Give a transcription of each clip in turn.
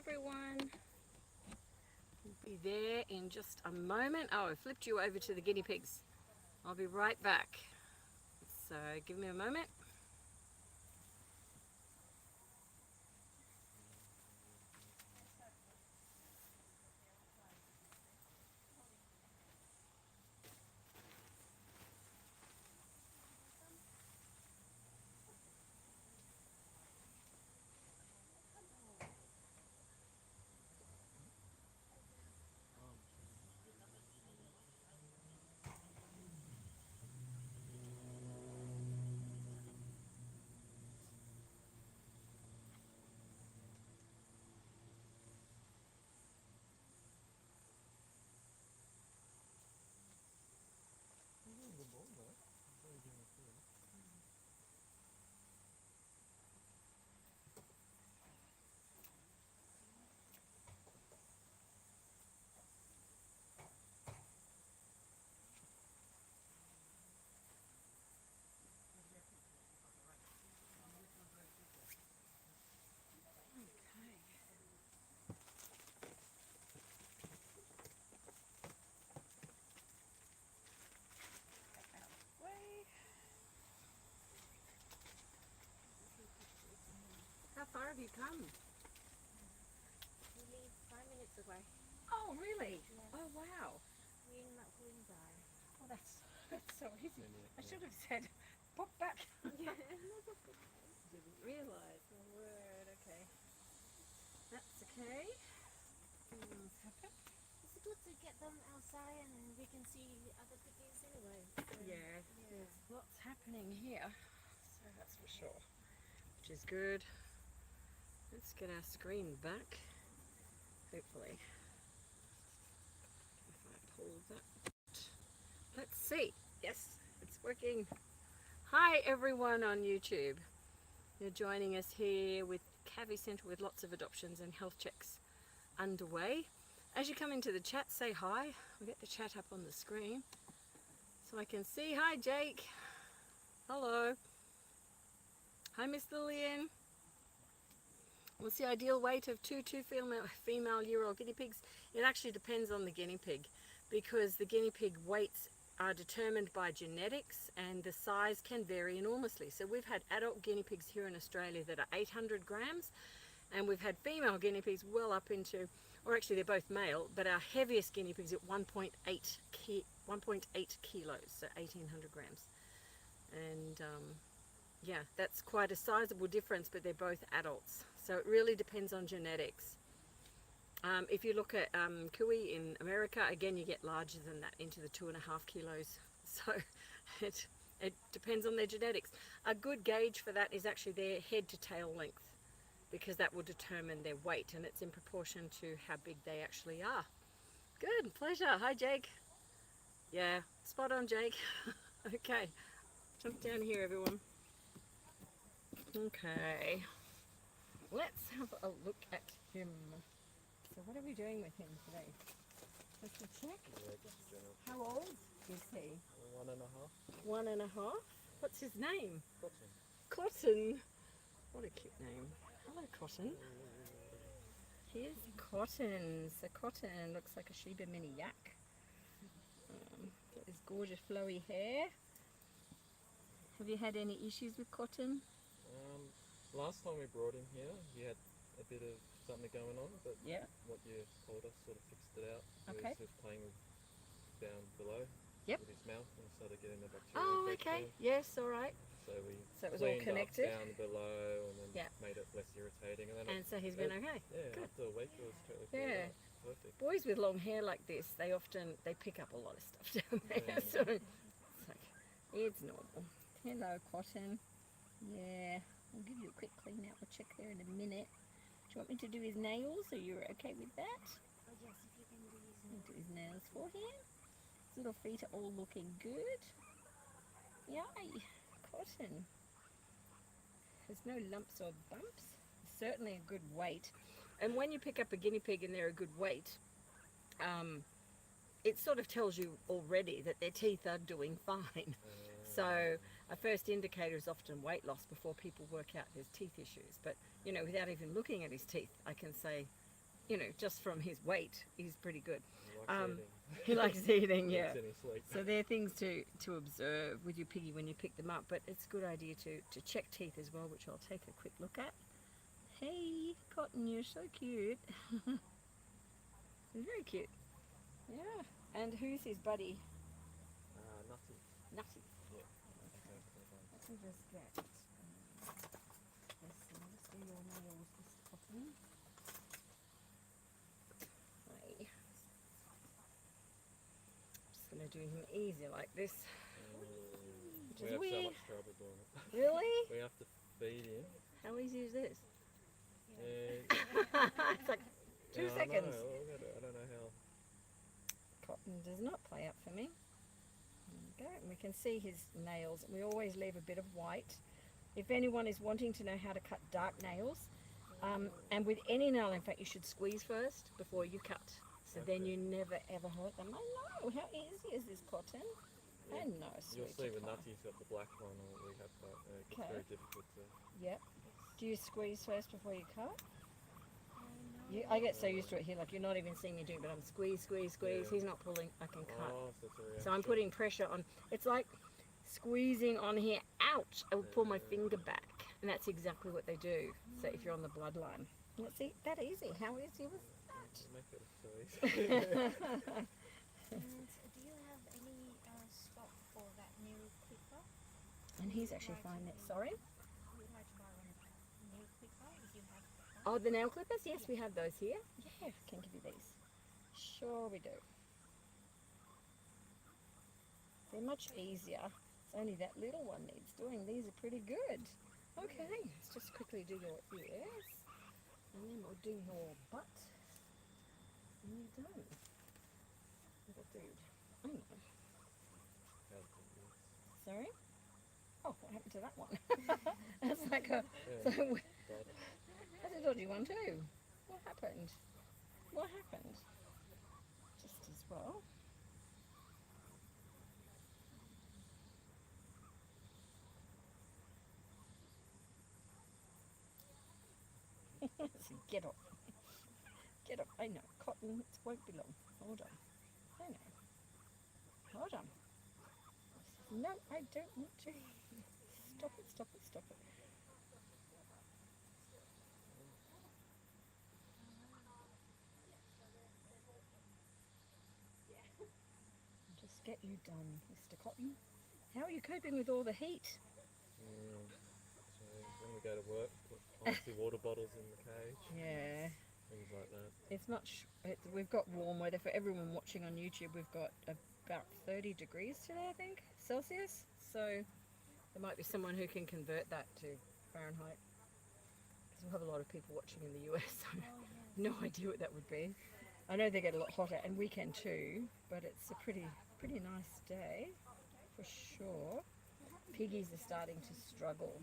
everyone. We'll be there in just a moment. Oh, I flipped you over to the guinea pigs. I'll be right back. So give me a moment. How far have you come? We leave 5 minutes away. Oh, really? Yeah. Oh, wow. We're in that Queensbury. Oh, that's so easy. I should have said, pop back. Yeah. Didn't realise. Oh, word. Okay. That's okay. Things happen. It's good to get them outside and then we can see other piggies anyway. So, Yeah, there's lots happening here, so that's for sure, which is good. Let's get our screen back, hopefully, if I pull that. Let's see. Yes, it's working. Hi everyone on YouTube. You're joining us here with Cavy Centre with lots of adoptions and health checks underway. As you come into the chat, say hi. We'll get the chat up on the screen so I can see. Hi Jake. Hello. Hi Miss Lillian. What's the ideal weight of two female year-old guinea pigs? It actually depends on the guinea pig, because the guinea pig weights are determined by genetics and the size can vary enormously. So we've had adult guinea pigs here in Australia that are 800 grams, and we've had female guinea pigs well up into, or actually they're both male, but our heaviest guinea pigs at 1.8 kilos, so 1800 grams. And yeah, that's quite a sizable difference, but they're both adults. So it really depends on genetics. If you look at Kui in America, again, you get larger than that, into the 2.5 kilos. So it depends on their genetics. A good gauge for that is actually their head to tail length, because that will determine their weight, and it's in proportion to how big they actually are. Good, pleasure. Hi, Jake. Yeah, spot on, Jake. Okay, jump down here, everyone. Okay, let's have a look at him. So what are we doing with him today? Just a check. Yeah, just general. How old is he? 1.5. 1.5. What's his name? Cottton. Cotton. What a cute name. Hello, Cotton. Here's Cotton. So Cotton looks like a Shiba mini yak. Got his gorgeous flowy hair. Have you had any issues with Cotton? Last time we brought him here, he had a bit of something going on, but Yeah. what you told us sort of fixed it out. Okay. He was down below Yep. with his mouth and started getting the bacteria Oh, infection. okay. Yes, all right. So we So it was all cleaned connected? up down below and then Yeah. made it less irritating. And then And so he's been okay. yeah, Good. after a week it was totally Yeah. cleared up. Perfect. Boys with long hair like this, they pick up a lot of stuff down there. Yeah. So it's normal. Hello, Cotton. Yeah, I'll give you a quick clean out. We'll check there in a minute. Do you want me to do his nails? Are you okay with that? Oh yes, if you can do I'll do his nails for him. His little feet are all looking good. Yay, Cotton. There's no lumps or bumps. Certainly a good weight. And when you pick up a guinea pig and they're a good weight, it sort of tells you already that their teeth are doing fine. So a first indicator is often weight loss before people work out his teeth issues. But, you know, without even looking at his teeth, I can say you know, just from his weight, he's pretty good. He likes eating. He likes eating, yeah. Eats in his sleep. So they're things to observe with your piggy when you pick them up, but it's a good idea to check teeth as well, which I'll take a quick look at. Hey, Cottton, you're so cute. He's very cute. Yeah. And who's his buddy? Nutty. Nutty. Yeah. Let me just get this one. Just do your nails, Mr. Cottton. Hey. Just going to do him easy like this. Which We is have weird. so much trouble doing it. Really? We have to feed him. How easy is this? And It's like 2 I seconds. know, I don't know how. Cottton does not play up for me. There we go. And we can see his nails. We always leave a bit of white. If anyone is wanting to know how to cut dark nails, and with any nail, in fact, you should squeeze first before you cut. So then you never ever hurt them. I know. How easy is this, Cottton? Yeah. I know, You'll sweetie see when pie. Nutty's got the black one, or we have that. It's Okay. very difficult to. Yep. Do you squeeze first before you cut? No. I get so used to it here, like you're not even seeing me do it, but I'm squeeze, squeeze, squeeze. Yeah. He's not pulling, I can cut. Oh, so it's a reaction. So I'm putting pressure on. It's like squeezing on here. Ouch! I will pull my finger back. And that's exactly what they do. So if you're on the bloodline. Let's see, that easy. How easy was You make it so easy. And do you have any stock for that new clipper? that? And he's actually fine there. Sorry? Would you like to buy one of that new clipper if you have that? Oh, the nail clippers? Yes, we have those here. Yeah, I can give you these. Sure we do. They're much easier. It's only that little one needs doing. These are pretty good. Okay, let's just quickly do your ears. And then we'll do your butt. And you're done. Little dude. I know. Sorry? Oh, what happened to that one? That's like a... Yeah. So, that's a dodgy one too. What happened? What happened? Just as well. Get up. Get up. I know. Cottton, it won't be long. Hold on. I know. Hold on. No, I don't want to. Stop it, stop it, stop it. Just get you done, Mr. Cottton. How are you coping with all the heat? So when we go to work, put icy water bottles in the cage, Yeah. things like that. It's much, we've got warm weather for everyone watching on YouTube. We've got about 30 degrees today, I think, Celsius. So there might be someone who can convert that to Fahrenheit. Because we'll have a lot of people watching in the US, so I have no idea what that would be. I know they get a lot hotter, and we can too, but it's a pretty nice day for sure. Piggies are starting to struggle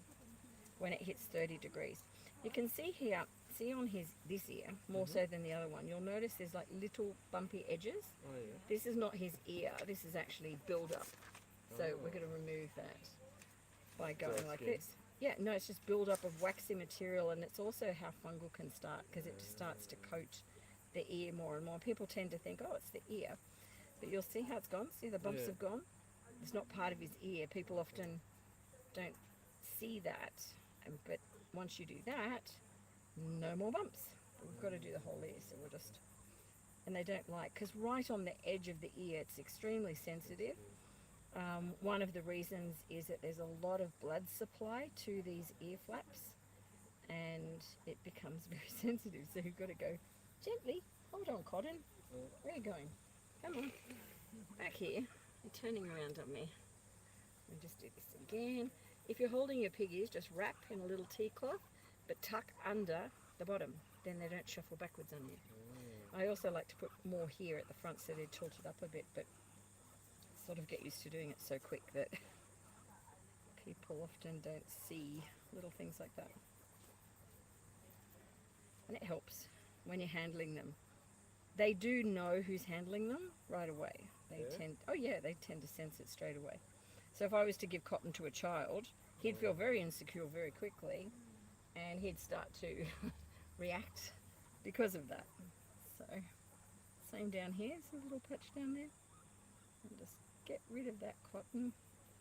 when it hits 30 degrees. You can see here, see on this ear, more so than the other one, you'll notice there's like little bumpy edges. Oh yeah. This is not his ear, this is actually build up. So Oh. we're going to remove that by going it's like skin. this. Yeah, no, it's just build up of waxy material, and it's also how fungal can start, because it just starts to coat the ear more and more. People tend to think, oh, it's the ear. But you'll see how it's gone. See, the bumps Yeah. have gone. It's not part of his ear. People often don't see that. But once you do that, no more bumps. But we've got to do the whole ear, so we'll just... And they don't like, because right on the edge of the ear, it's extremely sensitive. One of the reasons is that there's a lot of blood supply to these ear flaps, and it becomes very sensitive. So you've got to go gently. Hold on, Cottton. Where are you going? Come on. Back here. You're turning around on me. And just do this again. If you're holding your piggies, just wrap in a little tea cloth, but tuck under the bottom. Then they don't shuffle backwards on you. I also like to put more here at the front so they're tilted up a bit, but sort of get used to doing it so quick that people often don't see little things like that. And it helps when you're handling them. They do know who's handling them right away. They Yeah? tend to sense it straight away. So if I was to give Cottton to a child, he'd feel very insecure very quickly, and he'd start to react because of that. Same down here, it's a little patch down there. And just get rid of that cotton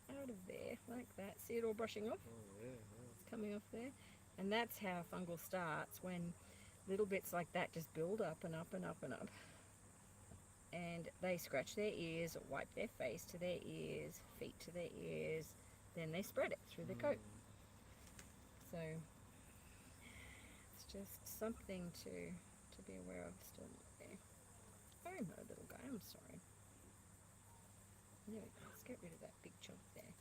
out of there, like that. See it all brushing off? Oh, yeah, yeah. It's coming off there. And that's how fungal starts, when little bits like that just build up and up and up and up. And they scratch their ears, or wipe their face to their ears, feet to their ears, then they spread it through the coat. So it's just something to be aware of. Still not there. Oh no, little guy, I'm sorry. There we go. Let's get rid of that big chunk there.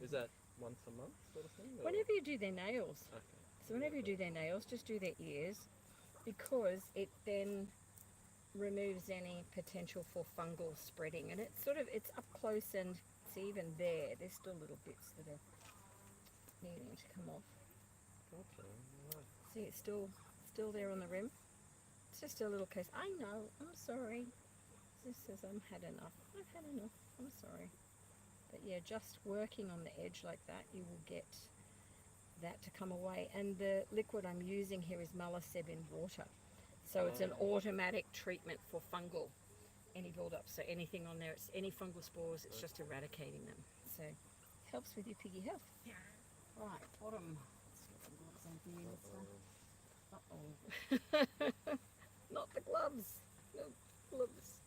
Is that once a month sort of thing? Or? Whenever you do their nails. Okay. So whenever you do their nails, just do their ears, because it then removes any potential for fungal spreading. And it's it's up close, and see, even there's still little bits that are needing to come off. Gotcha. Right. See, it's still there on the rim. It's just a little case. I know, I'm sorry. This says I've had enough. I've had enough. I'm sorry. But yeah, just working on the edge like that, you will get that to come away. And the liquid I'm using here is malaseb in water. So it's an automatic treatment for fungal, any build-up. So anything on there, it's any fungal spores, it's just eradicating them. So it helps with your piggy health. Yeah. Right, bottom. Let's get some gloves on here. Uh-oh. Not the gloves. No gloves.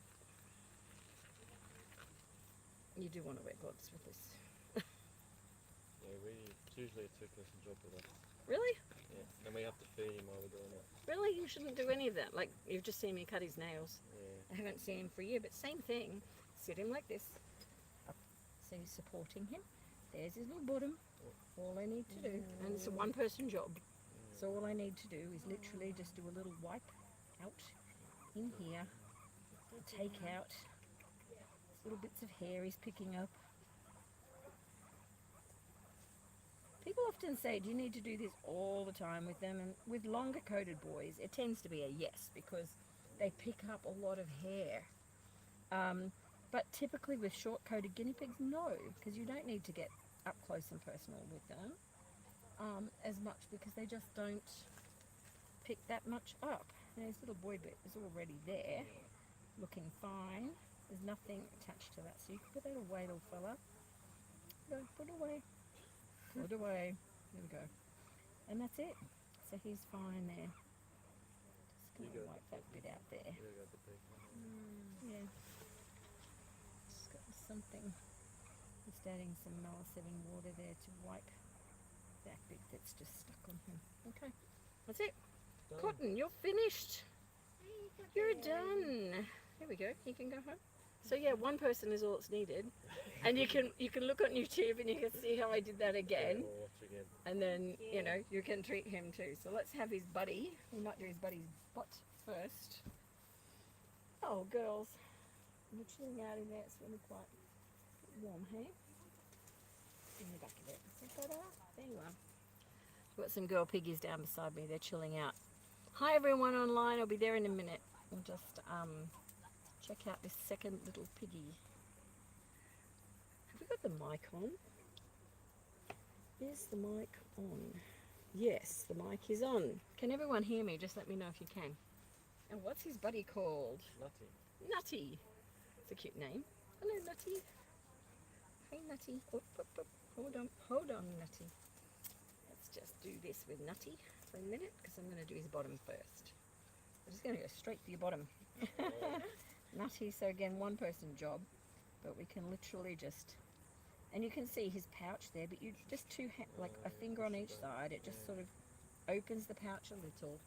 You do want to wear gloves with this. Yeah, it's usually a two-person job with us. Really? Yeah, and we have to feed him while we're doing it. Really? You shouldn't do any of that. Like, you've just seen me cut his nails. Yeah. I haven't seen him for a year, but same thing. Sit him like this. Up. So you're supporting him. There's his little bottom. All I need to do, and it's a one-person job. So all I need to do is literally just do a little wipe out in here, take out little bits of hair he's picking up. People often say, do you need to do this all the time with them? And with longer coated boys, it tends to be a yes, because they pick up a lot of hair. But typically with short coated guinea pigs, no, because you don't need to get up close and personal with them as much, because they just don't pick that much up. And his little boy bit is already there, looking fine. There's nothing attached to that, so you can put that away, little fella. Go, put it away. Put it away. There we go. And that's it. So he's fine there. Just gonna wipe that bit out there. You got the big one. Yeah. Just got something. Just adding some malaseb in water there to wipe that bit that's just stuck on him. Okay. That's it. Done. Cottton, you're finished. You're done. There we go. You can go home. So yeah, one person is all it's needed, and you can look on YouTube and you can see how I did that again, Yeah, we'll watch again. and then you know you can treat him too. So let's have his buddy. We might do his buddy's butt first. Oh girls, we're chilling out in there. It's really quite warm here. In the back of it. Is it better? There you are. We've got some girl piggies down beside me. They're chilling out. Hi everyone online. I'll be there in a minute. We'll just check out this second little piggy. Have we got the mic on? Is the mic on? Yes, the mic is on. Can everyone hear me? Just let me know if you can. And what's his buddy called? Nutty. Nutty. It's a cute name. Hello, Nutty. Hey, Nutty. Oh, hold on, Nutty. Let's just do this with Nutty for a minute, because I'm going to do his bottom first. I'm just going to go straight for your bottom. Nutty, so again, one person job, but we can literally just, and you can see his pouch there, but you just like a finger on each side, it just sort of opens the pouch a little.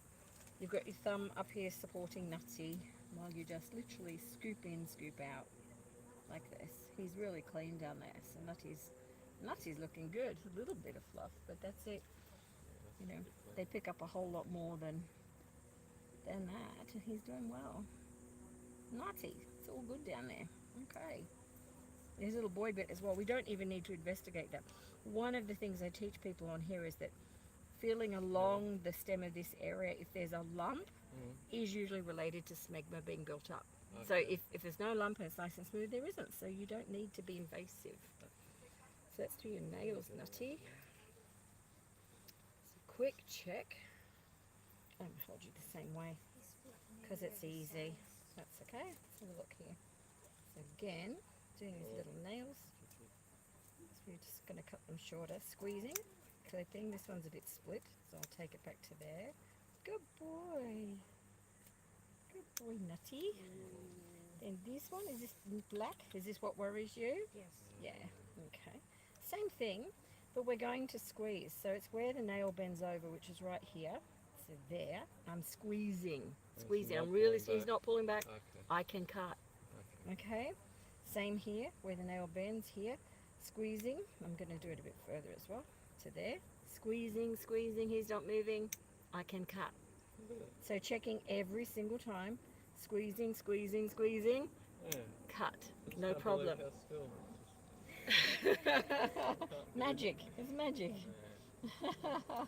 You've got your thumb up here supporting Nutty, while you just literally scoop in, scoop out, like this. He's really clean down there, so Nutty's looking good. A little bit of fluff, but that's it. You know, they pick up a whole lot more than that, and he's doing well. Nutty, it's all good down there. Okay. There's a little boy bit as well. We don't even need to investigate that. One of the things I teach people on here is that feeling along the stem of this area, if there's a lump, is usually related to smegma being built up. Okay. So if there's no lump and it's nice and smooth, there isn't. So you don't need to be invasive. So let's do your nails, Nutty. So quick check. I'm going to hold you the same way because it's easy. That's okay. Let's have a look here. So again, doing these little nails. So we're just going to cut them shorter. Squeezing, clipping. This one's a bit split, so I'll take it back to there. Good boy. Good boy, Nutty. Then this one, is this black? Is this what worries you? Yes. Yeah, okay. Same thing, but we're going to squeeze. So it's where the nail bends over, which is right here. So there, I'm squeezing. Squeezing. I'm really, he's not pulling back. Okay. I can cut. Okay. Same here, where the nail bends here. Squeezing. I'm going to do it a bit further as well. To there. Squeezing, squeezing. He's not moving. I can cut. So checking every single time. Squeezing, squeezing, squeezing. Yeah. Cut. No Can't problem. believe how still. Magic. It's magic. Yeah.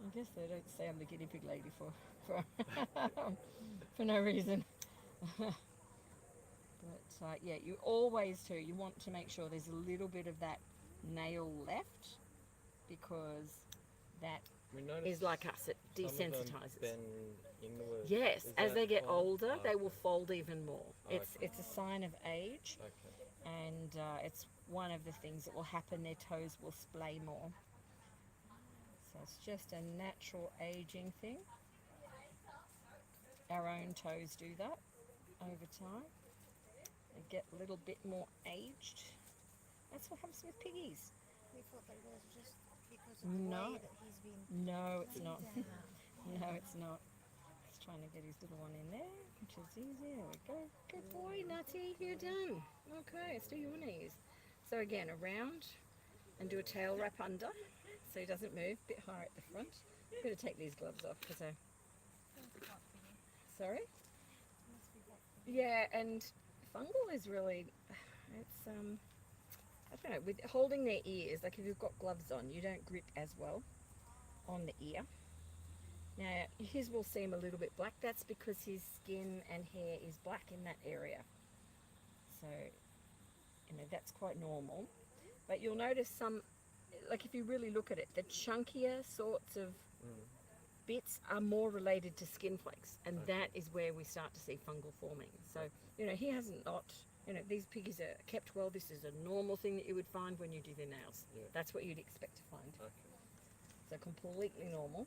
I guess they don't say I'm the guinea pig lady for for no reason. But yeah, you always do. You want to make sure there's a little bit of that nail left, because that We noticed is like us. It some of them desensitizes. bend inward. Yes, Is as that they get all? older, Oh, they will fold even more. Okay. It's a sign of age, Okay. and it's one of the things that will happen. Their toes will splay more. So it's just a natural aging thing. Our own toes do that over time. They get a little bit more aged. That's what happens with piggies. We thought that it was just because of the No. way that he's been No, it's not. down. No, it's not. He's trying to get his little one in there, which is easy. There we go. Good boy, Nutty. You're done. Okay, let's do your knees. So again, around and do a tail wrap under so he doesn't move. A bit higher at the front. I'm going to take these gloves off because I... Must be hot for you. Sorry? Must be hot for you. Yeah, and fungal is really... It's, I don't know, with holding their ears, like if you've got gloves on, you don't grip as well on the ear. Now, his will seem a little bit black. That's because his skin and hair is black in that area. So, that's quite normal. But you'll notice some, like if you really look at it, the chunkier sorts of bits are more related to skin flakes. And that is where we start to see fungal forming. So, he hasn't not, these piggies are kept well. This is a normal thing that you would find when you do their nails. Yeah. That's what you'd expect to find. Okay. So completely normal.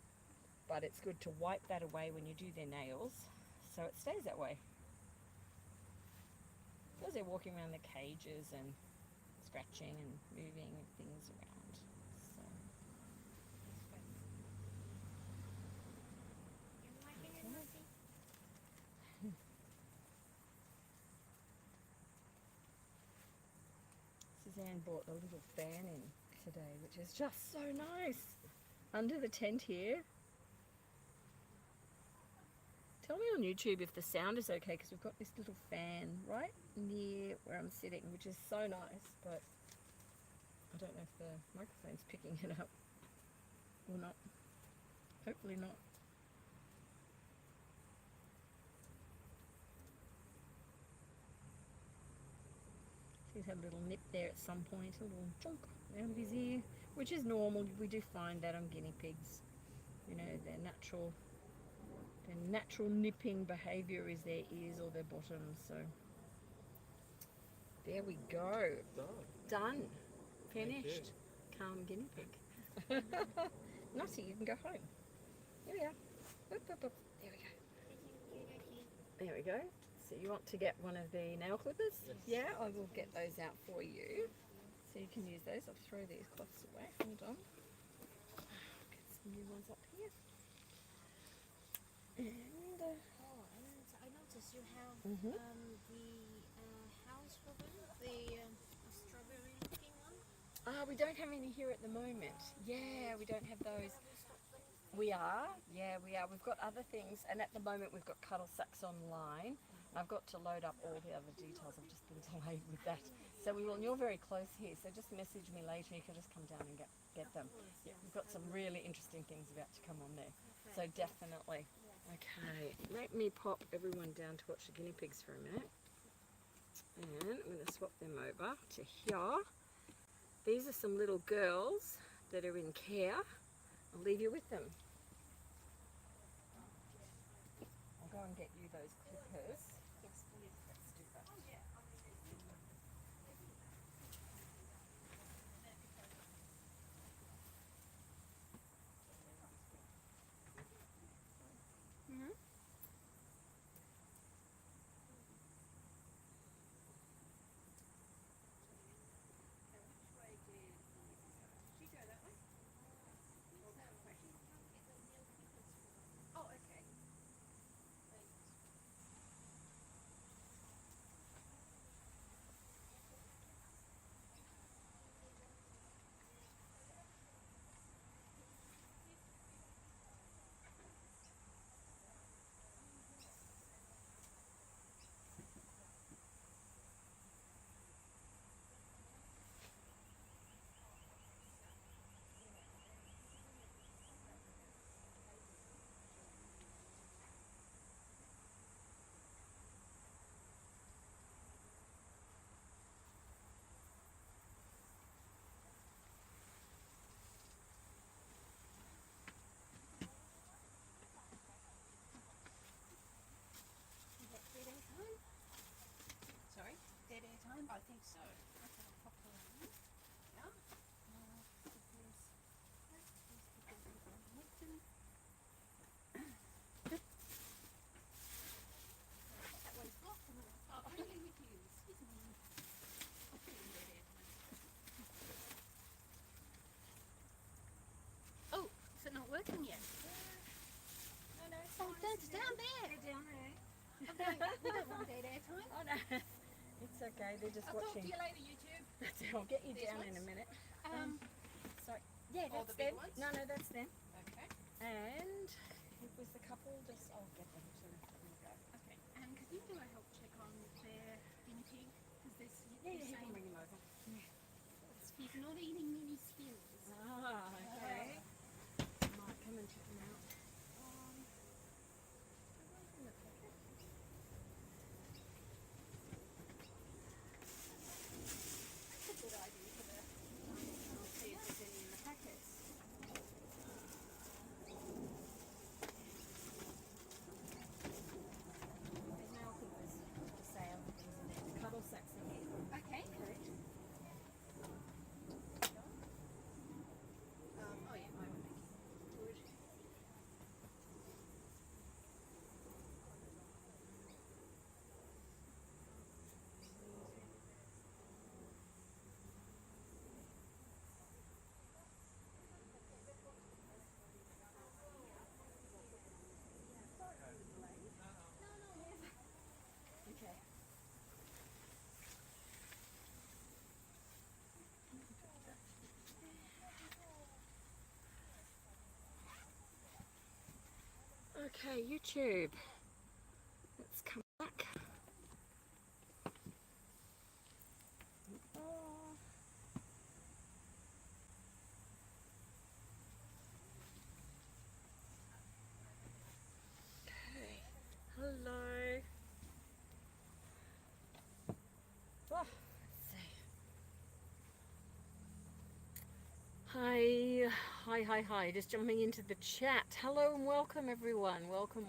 But it's good to wipe that away when you do their nails, so it stays that way. Because they're walking around the cages and scratching and moving things around. So. You liking it, Milky? Suzanne brought a little fan in today, which is just so nice. Under the tent here. Tell me on YouTube if the sound is okay, because we've got this little fan right near where I'm sitting, which is so nice, but I don't know if the microphone's picking it up or not. Hopefully not. He's had a little nip there at some point, a little chunk around his ear, which is normal. We do find that on guinea pigs. Their natural nipping behaviour is their ears or their bottoms. So there we go. Done. Finished. Calm guinea pig. Nutty, you can go home. Here we are. Boop, boop, boop. There we go. There we go. So you want to get one of the nail clippers? Yes. Yeah, I will get those out for you. So you can use those. I'll throw these cloths away. Hold on. Get some new ones up here. And And I noticed you have Mhm. the house for them, the strawberry looking one. we don't have any here at the moment. Yeah, we don't have those. Have you stocked them? We are. Yeah, we are. We've got other things, and at the moment we've got cuddle sacks online. I've got to load up all the other details. I've just been delayed with that. So we will. And you're very close here, so just message me later. You can just come down and get them. Yeah, we've got some really interesting things about to come on there. So definitely. Okay, let me pop everyone down to watch the guinea pigs for a minute. And I'm going to swap them over to here. These are some little girls that are in care. I'll leave you with them. I'll go and get you those clippers. Yes, please. Let's do that. Mm-hmm. Oh, okay. Is that dead air time? Sorry? Dead air time? I think so. Okay, I'll pop her in. Yeah. That one's blocked. Oh, only with you. Excuse me. I'll put it in dead air time. Oh, is it not working yet? No, no, it's Oh, fine. it's down there. They're down there. Okay, we don't want dead air time. Oh no, it's okay. They're just I'll talk to watching. you later, YouTube. I'll get you These down in a ones? minute. Um, Sorry. Yeah, All that's the big them. ones? No, that's them. Okay. And it was the couple. Just I'll get them to go. okay. And could you do a health check on their guinea pig? Because this Yeah, you're you can saying bring him over. he's not eating any skills. Ah, okay. Might come and check them out. That's a good idea for the. I'll see if there's any in the packets. There's now clippers for sale. Things in there. The cuddle sacks in here. Okay. Correct. Oh, yeah, I would think. Good. Okay. Okay, YouTube. Let's come back. Okay. Hello. Oh, let's see. Hi. Just jumping into the chat. Hello and welcome, everyone. Welcome.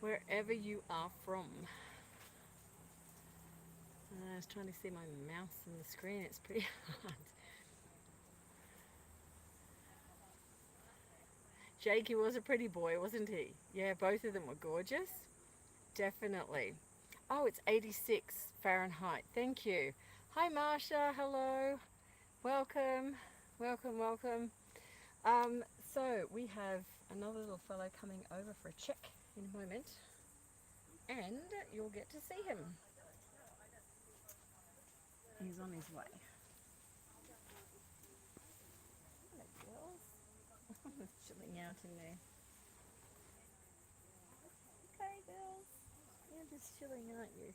Wherever you are from. I was trying to see my mouse on the screen. It's pretty hard. Jakey was a pretty boy, wasn't he? Yeah, both of them were gorgeous. Definitely. Oh, it's 86 Fahrenheit. Thank you. Hi, Marsha. Hello. Welcome. So we have another little fellow coming over for a check in a moment, and you'll get to see him. He's on his way. Hello, girls. Chilling out in there. Okay, girls. You're just chilling, aren't you?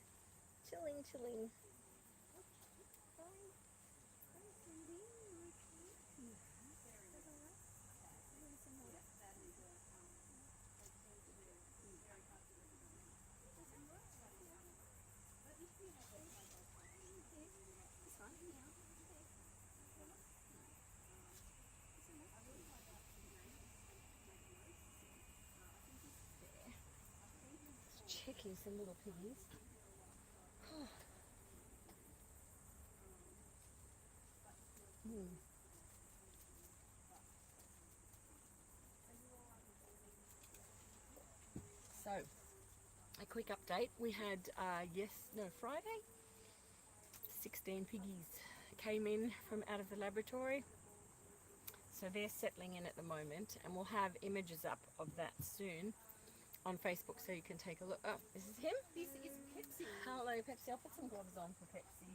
Chilling. peckies, some little piggies. So, a quick update. We had Friday, 16 piggies came in from out of the laboratory. So they're settling in at the moment, and we'll have images up of that soon on Facebook so you can take a look. Oh, this is him? This is Pepsi. Hello, Pepsi. I'll put some gloves on for Pepsi.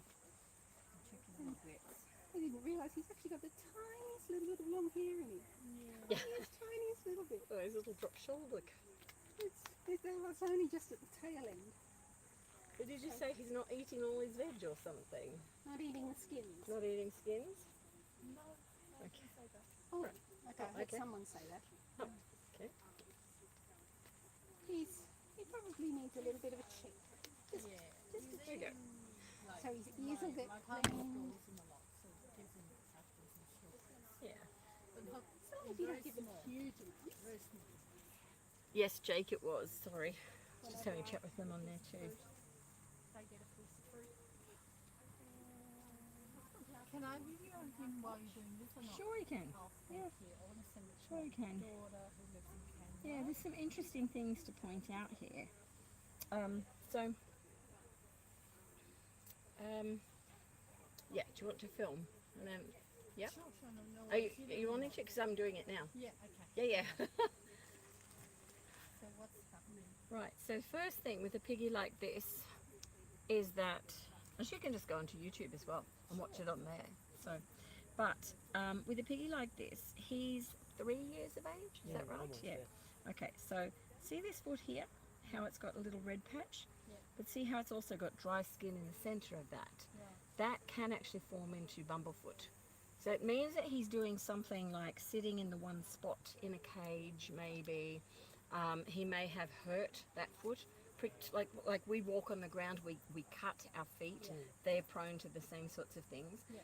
Check his little bits. I didn't realise he's actually got the tiniest little bit of long hair in him. Yeah. Tiniest little bit. Oh, his little drop shoulder. It's only just at the tail end. But did you say he's not eating all his veg or something? Not eating the skins. Not eating skins? No. Okay. Oh, Right. okay. I heard Okay. someone say that. Oh, okay. He probably needs a little bit of a check. Just a There you go. So his ears will get cleaned. Yeah. So if you don't give them huge amounts. Yes, Jake it was. Sorry. Just having a chat with them on there too. Can I video him while you're doing this or not? Sure you can. Oh, Yeah. thank you. I want to send it to Sure my you can. daughter who lives in Canada. Yeah, there's some interesting things to point out here. Yeah, do you want to film? And then, yeah. Sure, no Are worries. you on it? Because I'm doing it now. Yeah, okay. Yeah. So what's happening? Right, so first thing with a piggy like this is that, and you can just go onto YouTube as well and watch it on there. So, but with a piggy like this, he's 3 years of age, is that right? almost, Yeah. Okay, so see this foot here, how it's got a little red patch? Yeah. But see how it's also got dry skin in the center of that? Right. That can actually form into bumblefoot. So it means that he's doing something like sitting in the one spot in a cage, maybe. He may have hurt that foot, pricked, like we walk on the ground, we cut our feet. Yeah. They're prone to the same sorts of things. Yeah.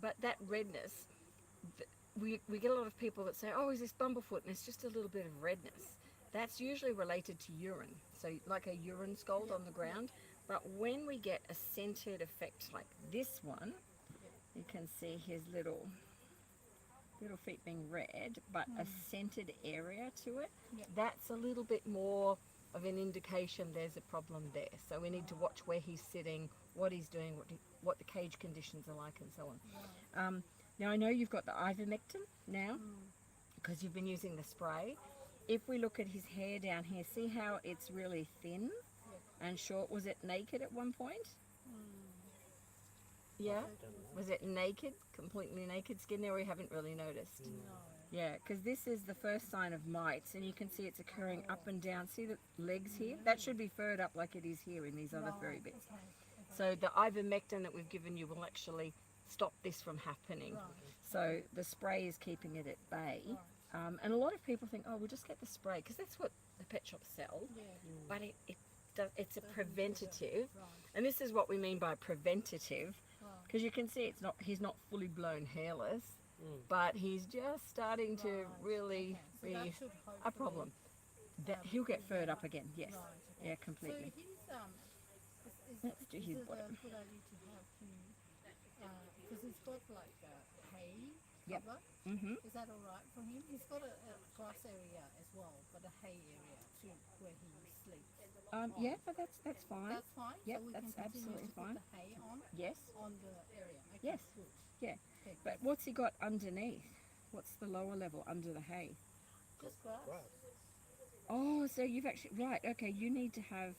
But that redness, we get a lot of people that say, oh, is this bumblefoot? And it's just a little bit of redness. That's usually related to urine, so like a urine scald on the ground. But when we get a centered effect like this one, you can see his little feet being red, but a centered area to it. Yeah. That's a little bit more of an indication there's a problem there. So we need to watch where he's sitting, what he's doing, what the cage conditions are like, and so on. Now I know you've got the ivermectin now because you've been using the spray. If we look at his hair down here, see how it's really thin and short. Was it naked at one point? Yeah? Was it naked, completely naked skin there, or you haven't really noticed? No. Yeah, because this is the first sign of mites, and you can see it's occurring up and down. See the legs here? That should be furred up like it is here in these other furry bits. Okay. So the ivermectin that we've given you will actually stop this from happening. Right. So the spray is keeping it at bay. Right. And a lot of people think, oh, we'll just get the spray, because that's what the pet shops sell. Yeah. But it's a preventative. Right. And this is what we mean by preventative, Right. because you can see he's not fully blown hairless, but he's just starting to Right. really Okay. So that be should a hopefully, problem. That he'll get furred up again, yes. Right, okay. Yeah, completely. So he's Let's do his is it bottom. a good idea to have him because he's got like hay Yep. cover. Mm-hmm. Is that all right for him? He's got a grass area as well, but a hay area too where he sleeps. Yeah, but that's fine. That's fine. Yep, so we that's can continue absolutely to fine. Put the hay Yes. on the area. Okay, Yes. Good. Yeah. Okay, But what's he got underneath? What's the lower level under the hay? just grass. Oh, so you've actually, right, okay, you need to have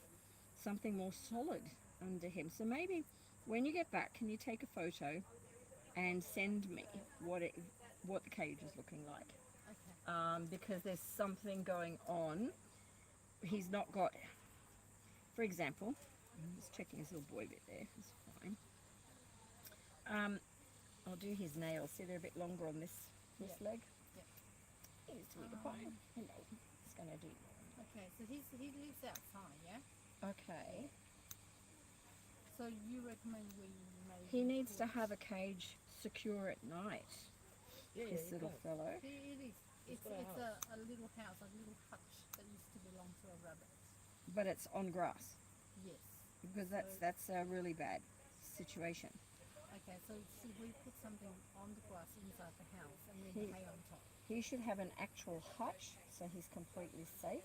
something more solid under him. So maybe when you get back, can you take a photo and send me what the cage is looking like? Okay. Because there's something going on. He's not got, for example, I'm just checking his little boy bit there, it's fine. I'll do his nails. See, they're a bit longer on this leg. Yeah. Here's Sweetie Pie. Hello. It's going to do. Okay, so he lives outside, yeah? Okay. So you recommend we maybe... He needs to have a cage secure at night. Yeah, This little fellow. It is. It's got a a little house, a little hutch that used to belong to a rabbit. but it's on grass Yes. because that's a really bad situation. Okay, so should we put something on the grass inside the house and then He- hay on top? He should have an actual hutch, so he's completely safe,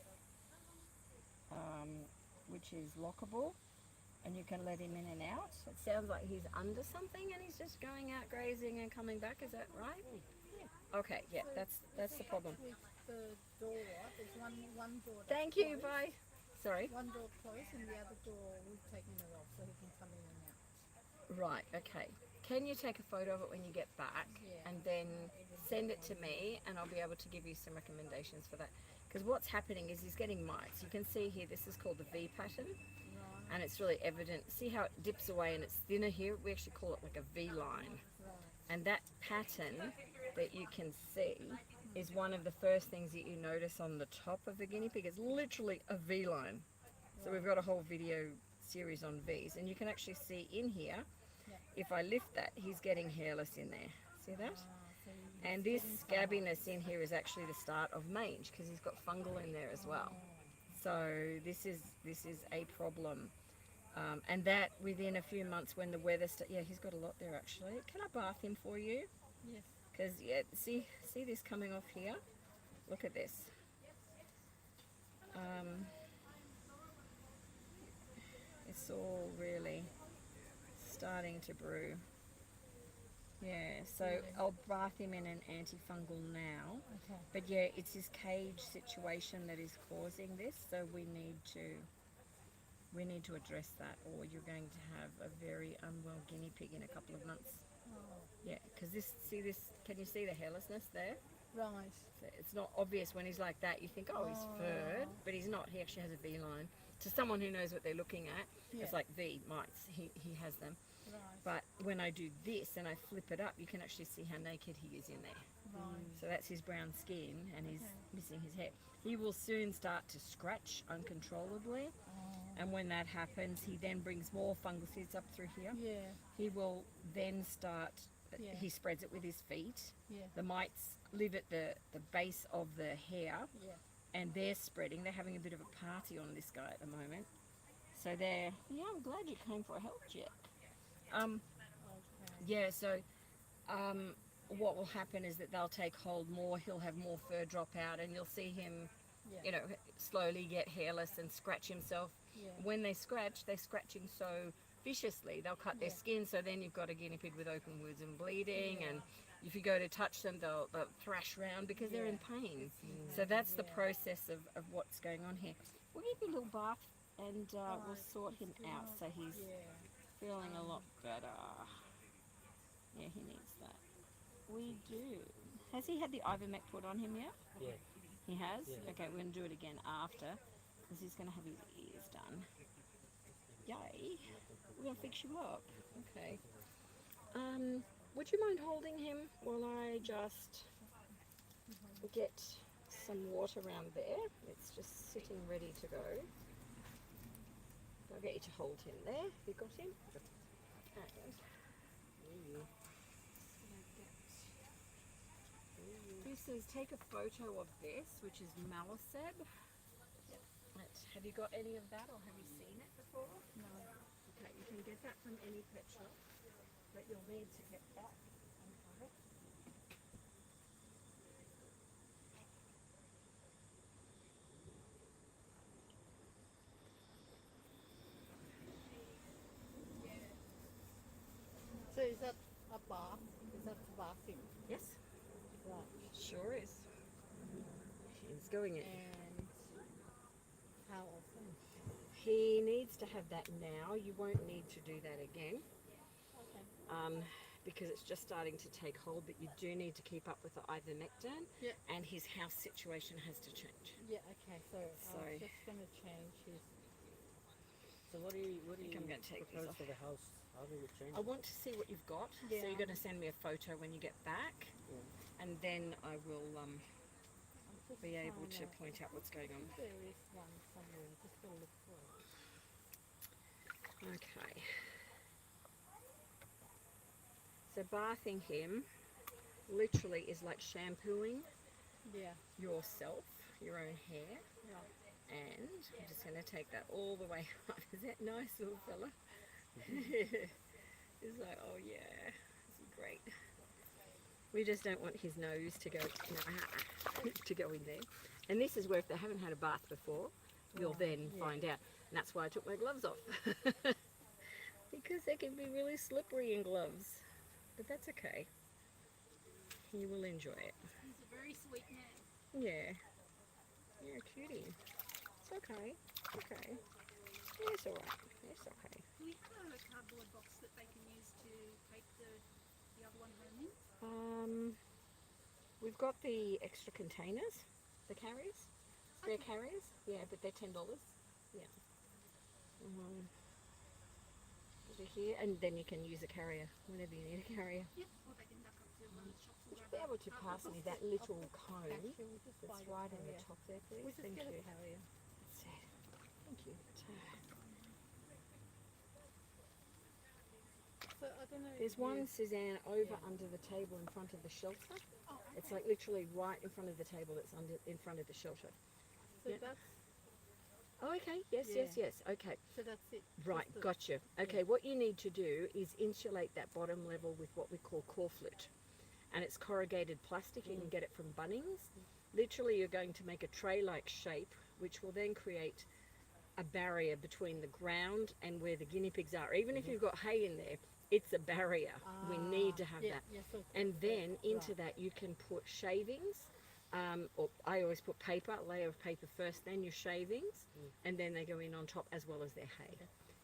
which is lockable, and you can let him in and out. It sounds like he's under something and he's just going out grazing and coming back. Is that right? Yeah. Okay, yeah, that's the problem. With the door, there's one door. That's Thank you. closed, Bye. Sorry. One door closed and the other door we've taken it off so he can come in and out. Right. Okay. Can you take a photo of it when you get back, Yeah. and then send it to me, and I'll be able to give you some recommendations for that. Because what's happening is he's getting mites. You can see here, this is called the V pattern, Right. and it's really evident. See how it dips away and it's thinner here? We actually call it like a V line. Right. And that pattern that you can see is one of the first things that you notice on the top of the guinea pig. It's literally a V line. So we've got a whole video series on V's, and you can actually see in here, if I lift that, he's getting hairless in there. See that? So And this scabbiness in here is actually the start of mange, because he's got fungal in there as well. So this is a problem. And that within a few months when the weather yeah, he's got a lot there actually. Can I bath him for you? Yes. Because yeah, see this coming off here? Look at this. It's all really starting to brew. Yeah, so I'll bath him in an antifungal now. Okay. But yeah, it's his cage situation that is causing this, so we need to address that, or you're going to have a very unwell guinea pig in a couple of months. Oh. Yeah, because can you see the hairlessness there? Right. So it's not obvious when he's like that. You think, oh, he's furred, but he's not. He actually has a V line. To someone who knows what they're looking at, it's like V mites. He has them. Right. But when I do this and I flip it up, you can actually see how naked he is in there. Right. So that's his brown skin, and he's missing his hair. He will soon start to scratch uncontrollably, and when that happens, he then brings more fungal seeds up through here. Yeah. He will then start, Yeah. he spreads it with his feet. Yeah. The mites live at the base of the hair, Yeah. and they're spreading. They're having a bit of a party on this guy at the moment. So they're, yeah, I'm glad you came for a health check. Okay. Yeah, so what will happen is that they'll take hold more, he'll have more fur drop out, and you'll see him, Yeah. you know, slowly get hairless and scratch himself. Yeah. When they scratch, they're scratching so viciously, they'll cut their skin, so then you've got a guinea pig with open wounds and bleeding, and if you go to touch them, they'll thrash around because they're in pain. So that's the process of what's going on here. We'll give you a little bath, and we'll sort him out so he's feeling a lot better. Yeah, he needs that. We do. Has he had the ivermectin put on him yet? Yeah. He has? Yeah. Okay, we're going to do it again after, because he's going to have his ears done. Yay. We're going to fix you up. Okay. Would you mind holding him while I just get some water around there? It's just sitting ready to go. I'll get you to hold him there. Have you got him? And this is, take a photo of this, which is malaseb. Have you got any of that, or have you seen it before? No. Okay, you can get that from any pet shop, but you'll need to get that and have it. So is that a bath? Is that the bathing? Yes, Right. sure is. He's going in. And how often? He needs to have that now. You won't need to do that again. Okay. Because it's just starting to take hold, but you do need to keep up with the ivermectin, Yeah. and his house situation has to change. Yeah. Okay. So I So- was just going to change his. So what do you think I'm going to take this propose off. for the house? How do we change I it? want to see what you've got, so Yeah. you're going to send me a photo when you get back, and then I will I'm just be able trying to point out what's going on. There is one somewhere. Just going to look for it. Okay. So bathing him literally is like shampooing Yeah. yourself, your own hair, Right. And I'm just going to take that all the way up. Is that nice, little fella? He's like, oh yeah, this is great. We just don't want his nose to go to go in there. And this is where if they haven't had a bath before, you'll then find out. And that's why I took my gloves off. Because they can be really slippery in gloves. But that's okay. You will enjoy it. He's a very sweet man. Yeah. Yeah, cutie. It's okay. Okay. It's alright. It's okay. Do we have a cardboard box that they can use to take the other one home in? We've got the extra containers, the carriers, spare carriers. Yeah, but they're $10. Yeah. Over here, and then you can use a carrier whenever you need a carrier. Yep. Or they can duck up to one of the shops and Would you grab be able to pass me that little cone Actually, we'll just buy that's the right in the carrier. top there, please? We'll just Thank get you. a carrier. That's it. Thank you. So I don't know. There's if one, you- Suzanne, over under the table in front of the shelter. Oh, It's like literally right in front of the table that's in front of the shelter. So yeah. that's Oh, okay. Yes, yes, Yeah. yes. Okay. so that's it. Right, Just the- gotcha. Okay, what you need to do is insulate that bottom level with what we call core flute. And it's corrugated plastic. You can get it from Bunnings. Literally, you're going to make a tray-like shape, which will then create a barrier between the ground and where the guinea pigs are. Even if you've got hay in there, it's a barrier. We need to have yeah, that. Yes, okay. And then into Right. that you can put shavings, or I always put paper, a layer of paper first, then your shavings, and then they go in on top as well as their hay.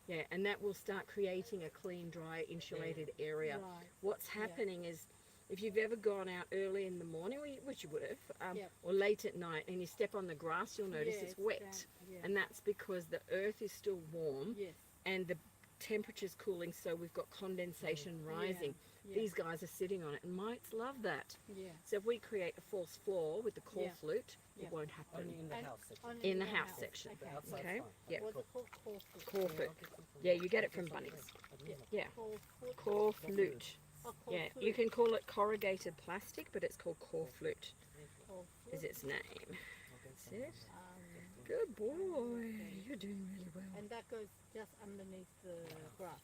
Yeah, and that will start creating a clean, dry, insulated area. Right. What's happening is, if you've ever gone out early in the morning, which you would have, Yep. or late at night, and you step on the grass, you'll notice Yeah, it's wet. damp, yeah. And that's because the earth is still warm Yes. and the temperature's cooling, so we've got condensation rising. Yeah. These guys are sitting on it, and mites love that. Yeah. So if we create a false floor with the core Yeah. flute, Yeah. it won't happen. Only in the And house section. only In the house section. Okay. Outside's Okay? fine. Yeah. What's it called? Core flute. Core flute. I'll get some from Yeah, you. you get it I'll from get some Bunnings. I don't know. Yeah. Core flute. Core flute. Oh, core Yeah, flute. you can call it corrugated plastic, but it's called core flute, Core is flute. its name. I'll get That's some. it. Good boy. You're doing really well. And that goes just underneath the grass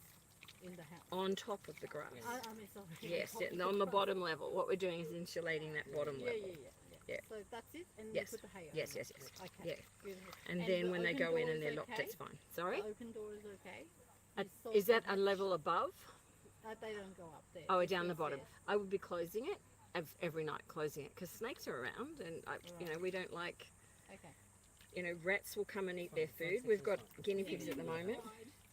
in the house. On top of the grass. I mean, sorry. Yes, top yeah, of on the grass. bottom level. What we're doing is insulating that bottom Yeah, level. yeah, yeah, Yeah. So that's it, and Yes. you put the hay on. Yes, it. yes, yes. Okay. Yeah. Beautiful. And And then the when they open go in door and is they're locked, okay? it's fine. Sorry? The open door is okay. Uh, It's sort Is that of- a level above? They don't go up there. Oh, It's down the just bottom. there. I would be closing it every night, closing it, because snakes are around, and we don't like. Okay. Rats will come and eat their food. We've got guinea pigs at the moment.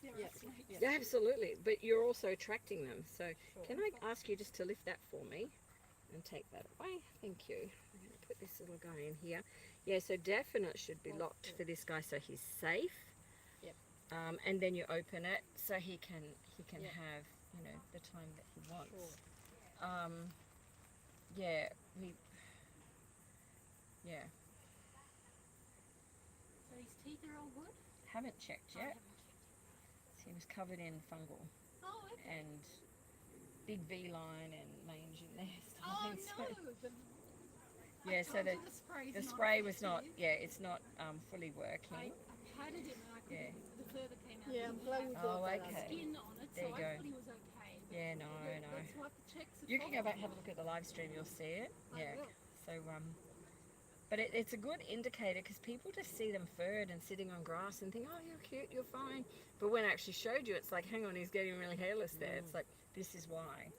There Yeah. are snakes. Yeah. Yeah, absolutely. But you're also attracting them. So Sure. can I ask you just to lift that for me and take that away? Thank you. I'm going to put this little guy in here. Yeah, so definite should be locked for this guy so he's safe. Yep. And then you open it so he can Yeah. have the time that he wants. Sure. Yeah. So his teeth are all good? Haven't checked I yet. haven't checked. He was covered in fungal Oh, okay. and big V-line and mange in there. Oh, starting, no. so- I Yeah, so told the- you spray's The not spray was not, effective. it's not fully working. I patted him and I couldn't, Yeah. the fur that came out Yeah, I'm didn't glad have we Oh, got that. okay. skin on it, There so you I go. thought he was okay. But Yeah, no, no. Let's have to check some You can go back and follow-up. have a look at the live stream, you'll see it. I Yeah. will. So, but it's a good indicator because people just see them furred and sitting on grass and think, oh, you're cute, you're fine. But when I actually showed you, it's like, hang on, he's getting really hairless there. It's like, this is why.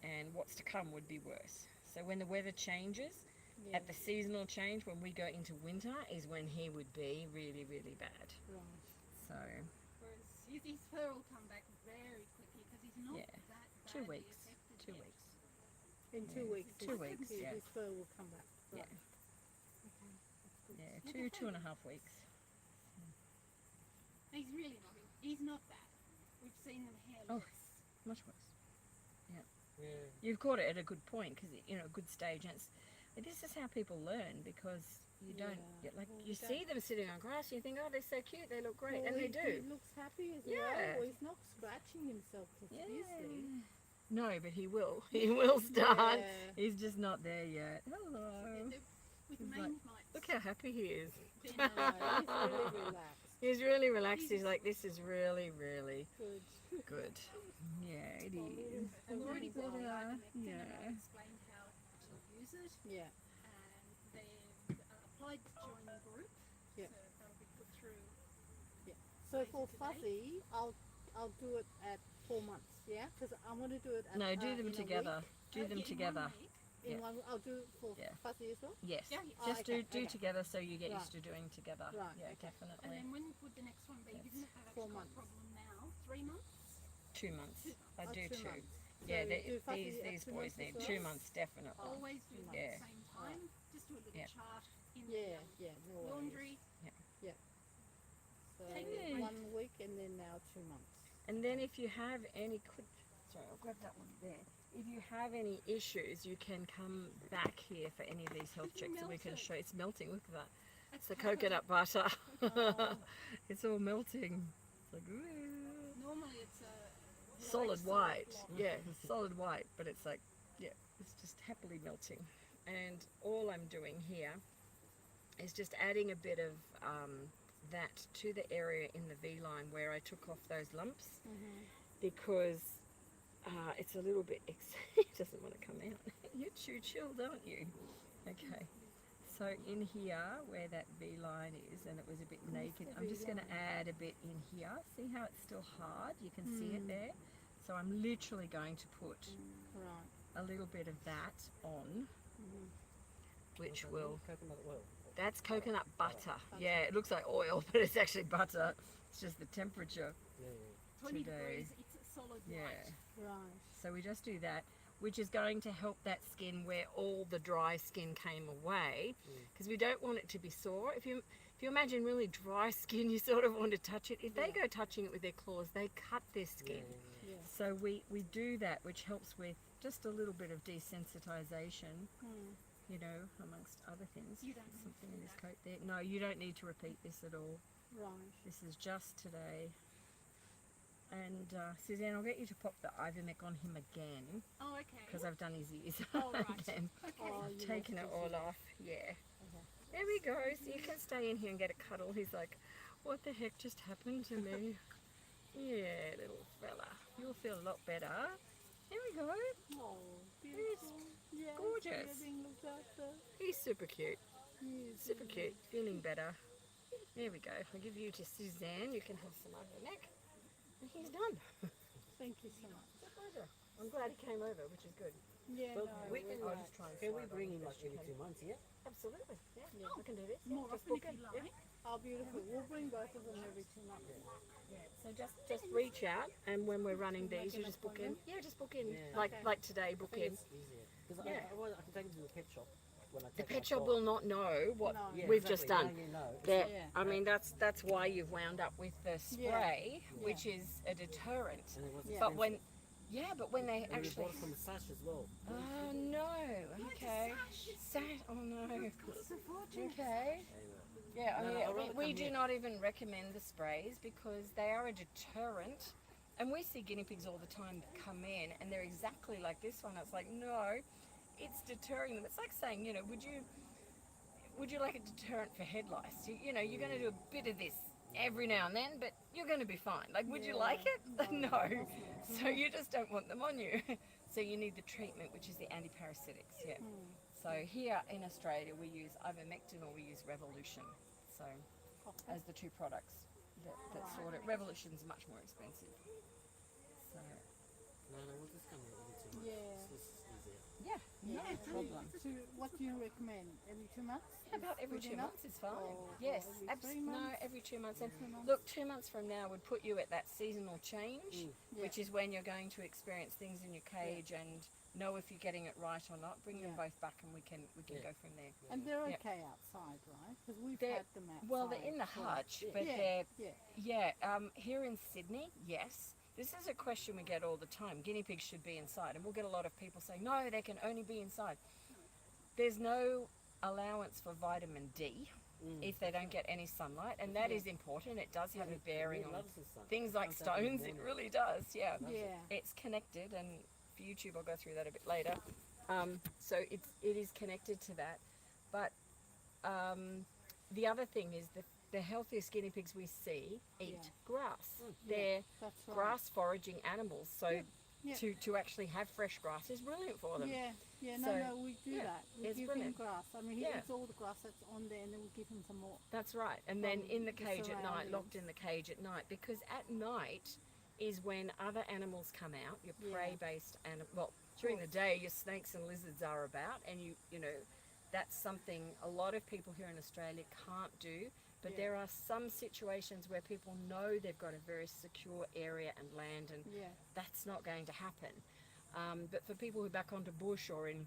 And what's to come would be worse. So when the weather changes, Yeah. at the seasonal change, when we go into winter, is when he would be really, really bad. Right. So, Whereas his fur will come back very quickly because he's not Yeah. that 2 badly weeks. affected 2 yet. weeks. In 2 Yeah. weeks. 2 weeks, his, yeah. his fur will come back. Yeah. Right. Okay. That's good. Yeah, Yeah, 2.5 weeks. He's really not. He's not bad. We've seen them Oh. hairless. Much worse. Yeah. You've caught it at a good point because a good stage, and this is how people learn because you don't Yeah. like Well, you we see don't- them sitting on grass, you think, oh, they're so cute, they look great, Well, and they he do. looks happy as Yeah. well. Well, he's not scratching himself Yeah. profusely. No, but he will. He will start. Yeah. He's just not there yet. Hello. with He's mange like, mites. Look how happy he is. then, He's really relaxed. He's really relaxed. He's like, this is really, really Good. good. Yeah, it is. I've already brought Better. ivermectin and Yeah. I explained how to use it, Yeah. and they've applied to join the group, Yeah. so that'll be put through. So for Fuzzy, I'll do it at 4 months. Yeah, because I'm going to do it. At, No, do in them a together. Do Yeah, them in together. 1 week. Week. In Yeah. one, I'll do it for Yeah. Fuzzy as well. Yes. Yeah, yeah. Just okay, do okay. together so you get Right. used to doing together. Right, Yeah, okay. And definitely. then when would the next one be? Yes. You didn't have 4 actually got a months. problem now. 3 months? 2 months. I Oh, do 2 two. months. Yeah, So do Fuzzy these at 2 boys months need as 2 well? months definitely. Always do them Yeah. at the same time. Just do a little Yeah. chart in Yeah, the yeah, no worries. laundry. So Hey. 1 week and then now 2 months. And then if you have any, sorry, I'll grab that one there. If you have any issues, you can come back here for any of these health It's checks, and we can melted. show. It's melting. Look at that. It's the pepper. coconut butter. Oh. It's all melting. It's like ooh. Normally it's a Solid white. block. Yeah, solid white. But it's like, yeah, it's just happily melting. And all I'm doing here is just adding a bit of that to the area in the V-line where I took off those lumps, because it's a little bit it doesn't want to come out. You're too chilled, aren't you? Okay, so in here where that V-line is, and it was a bit naked, I'm just going to add a bit in here. See how it's still hard? You can see it there. So I'm literally going to put Right. a little bit of that on, which will, Coconut oil. that's coconut butter. Yeah, it looks like oil, but it's actually butter. It's just the temperature. Yeah, 20 Today. degrees, it's a solid Yeah. white. Right. So we just do that, which is going to help that skin where all the dry skin came away, because we don't want it to be sore. If you imagine really dry skin, you sort of want to touch it. If they go touching it with their claws, they cut their skin. Yeah. So we do that, which helps with just a little bit of desensitization, you know, amongst other things. You don't need Something to in do this coat there. No, you don't need to repeat this at all. Right. This is just today. And Suzanne, I'll get you to pop the ivermectin on him again, Oh, okay. because I've done his ears Oh, right. again. Okay. Oh, I've you taken it must all be- off. Yeah. There we go. So you can stay in here and get a cuddle. He's like, what the heck just happened to me? Yeah, little fella. You'll feel a lot better. Here we go. Oh, He's beautiful. Yes, gorgeous. getting looked after. He's super cute. Yes, Super cute. Feeling better. There we go. I'll give you to Suzanne. You can have some over the neck. And he's done. Thank you so much. It's a pleasure. I'm glad he came over, which is good. Yeah, Well, no, we we're can- I'll right. just try and Can we slide bring on him the like best you every can. 2 months, yeah? Absolutely. Yeah. Yeah. I can do this. More Just often book if it. you Yeah. like. Oh, beautiful. We'll bring both of them every 2 months. So just reach out, and when we're running these, you an just book in. appointment? Yeah, just book in. Yeah. Like Okay. like today, book I think in. it's easier. Because Yeah. I can take him to the pet shop when I The take pet my shop dog. will not know what No. Yeah, we've just exactly. done. Now you know. It's That, not- Yeah. I mean, that's why you've wound up with the spray, which is a deterrent. And it was Yeah. But when, expensive. yeah, but when they And we actually, bought it from Sash as well. oh no, okay, oh no, okay. Yeah, I No, mean, I'd rather we come do here. not even recommend the sprays because they are a deterrent. And we see guinea pigs all the time that come in and they're exactly like this one. It's like, no, it's deterring them. It's like saying, you know, would you like a deterrent for head lice? You know, you're going to do a bit of this every now and then, but you're going to be fine. Like, would you like it? No. So you just don't want them on you. So you need the treatment, which is the antiparasitics, yeah. So here in Australia, we use ivermectin or we use Revolution. So as the two products that sort it. Revolution's much more expensive. So No, we'll just come here every 2 months. Yeah. This is easier. yeah, no problem. So what do you recommend? Every 2 months? About every Good 2 enough? months is fine. Or Yes, every 3 no, months? every 2 months. And 2 months? look, 2 months from now would put you at that seasonal change, Yeah. which is when you're going to experience things in your cage and know if you're getting it right or not. Bring them Yeah. both back and we can Yeah. go from there. And they're Yeah. okay outside, right? Because we've They're- had them outside. Well, they're in the for- hutch, Yeah. but Yeah. they're Yeah. here in Sydney, yes. This is a question we get all the time. Guinea pigs should be inside, and we'll get a lot of people saying, no, they can only be inside. There's no allowance for vitamin D if they don't get any sunlight, and that is important. It does have a bearing He on loves the sun. things like Comes out in the stones. It morning. really does, yeah. Yeah. It's connected, and for YouTube, I'll go through that a bit later. So it is connected to that. But the other thing is that the healthiest guinea pigs we see eat Yeah. grass. They're That's right. grass foraging animals, so Yeah. to actually have fresh grass is brilliant for them. Yeah, yeah, So, no, we do yeah, that. We it's give brilliant. him grass. I mean, he Yeah. eats all the grass that's on there, and then we give him some more. That's right. And then From in the the cage at night, surroundings. locked in the cage at night, because at night is when other animals come out, your Yeah. prey-based animal. Well, during the day, your snakes and lizards are about, and you know, that's something a lot of people here in Australia can't do. But Yeah. there are some situations where people know they've got a very secure area and land, and Yeah. that's not going to happen. But for people who are back onto bush or in,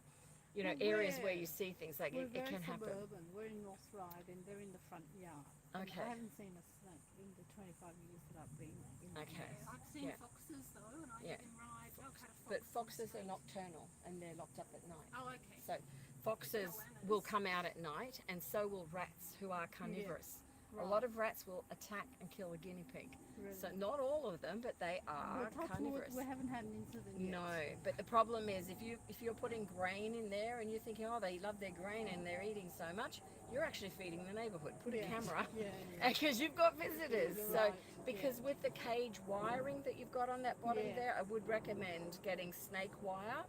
you know, Well, areas where we're- you see things like We're it very can happen. suburban. We're in North Ryde, and they're in the front yard. And Okay. I haven't seen a snake in the 25 years that I've been in. Okay. Yeah, I've seen Yeah. foxes though, and I Yeah. live in Ryde. I've had a fox But on the foxes are street. nocturnal and they're locked up at night. Oh, okay. So foxes Goannas. will come out at night, and so will rats who are carnivorous. A Right. lot of rats will attack and kill a guinea pig. Really. So not all of them, but they are Well, touch wood, carnivorous. we haven't had an incident yet. No, but the problem is if you're putting grain in there and you're thinking, oh, they love their grain and they're eating so much, you're actually feeding the neighbourhood. Put a Yeah. camera. Yeah, yeah. Because you've got visitors. You're So right, because with the cage wiring that you've got on that bottom Yeah. there, I would recommend getting snake wire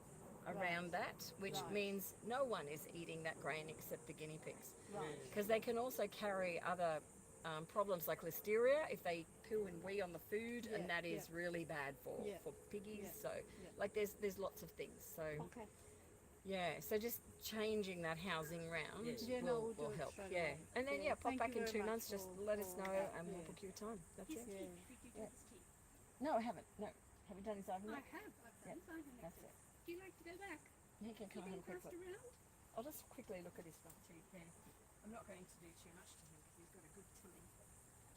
around that, which Right. means no one is eating that grain except the guinea pigs. Right. Because they can also carry other problems like listeria if they poo and wee on the food, Yeah, and that is yeah. really bad for Yeah. piggies. Yeah, So yeah. like there's lots of things. So Okay. yeah, so just changing that housing round Yeah. Yeah, no, will, we'll do will it help. straight Yeah, away. and then Yeah, pop thank back you in very 2 much months. Just for- let us for know, that, and we'll yeah. book you a time. That's His it. Yeah. teeth. Did you do Yeah. his teeth? No, I haven't. No, haven't done his oven I yet. have. I've done his eye That's connectors. it. Do you like to go back? He can You come been home passed quickly. around? I'll just quickly look at his front teeth then. I'm not going to do too much to him because he's got a good tilling.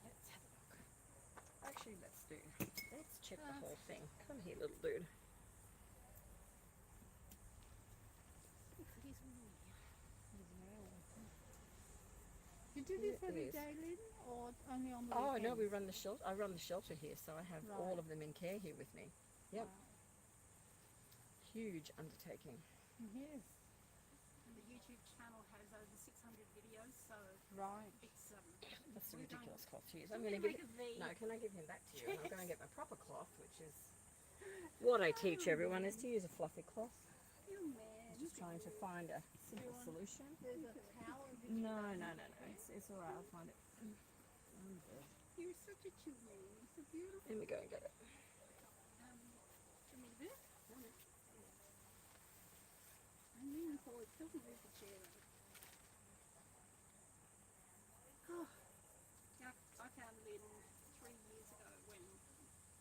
Let's have a look. Actually, let's check the whole thing. Come here, little dude. He's really You do this Yeah, it every is. day, Lynn, or only on the Oh no, we weekends? run the shelter. I run the shelter here, so I have all Right. of them in care here with me. Yep. Wow. Huge undertaking. Yes. And the YouTube channel has over 600 videos, so Right. it's That's a we're going- ridiculous cloth to use. I'm I'm going to gonna give make it. a V. No, can I give him back to you? And I'm going to get my proper cloth, which is what I teach everyone is to use a fluffy cloth. You man. Just trying to find a simple solution. There's a towel. No. It's all right. I'll find it. You're such a cute man. You're so beautiful. Let me go and get it. Do you want me to do it? I'm leaning forward. Don't move the chair. Oh. Yeah, I found Lynn 3 years ago when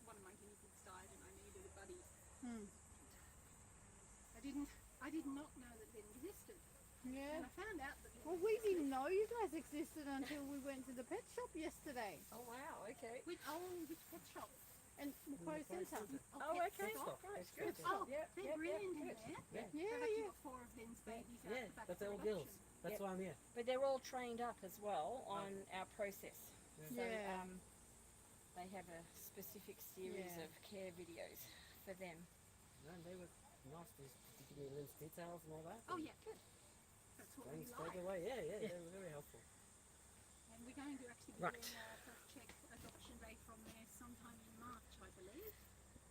one of my guinea pigs died and I needed a buddy. Hmm. I did not know that Lynn existed. Yeah. And I found out that Lynn Well, we didn't know you guys existed until we went to the pet shop yesterday. Oh wow. Okay. Which pet shop? And Macquarie Centre. Oh, Pet okay. Stop. Right, good. Oh, Yep, they're yep, brilliant in good. there. Yeah. Yeah, I've actually yeah. got 4 of Lynn's babies out Yeah, the back but for they're all adoption. girls. That's Yep. why I'm here. But they're all trained up as well on our process. So Yeah. they have a specific series Yeah. of care videos for them. Man, they were nice. Did you give me Lynn's details and all that? Oh yeah, good. That's what we And straight like. away, yeah, they were very helpful. And we're going to actually be Right. doing a first check adoption day from there sometime in March, I believe.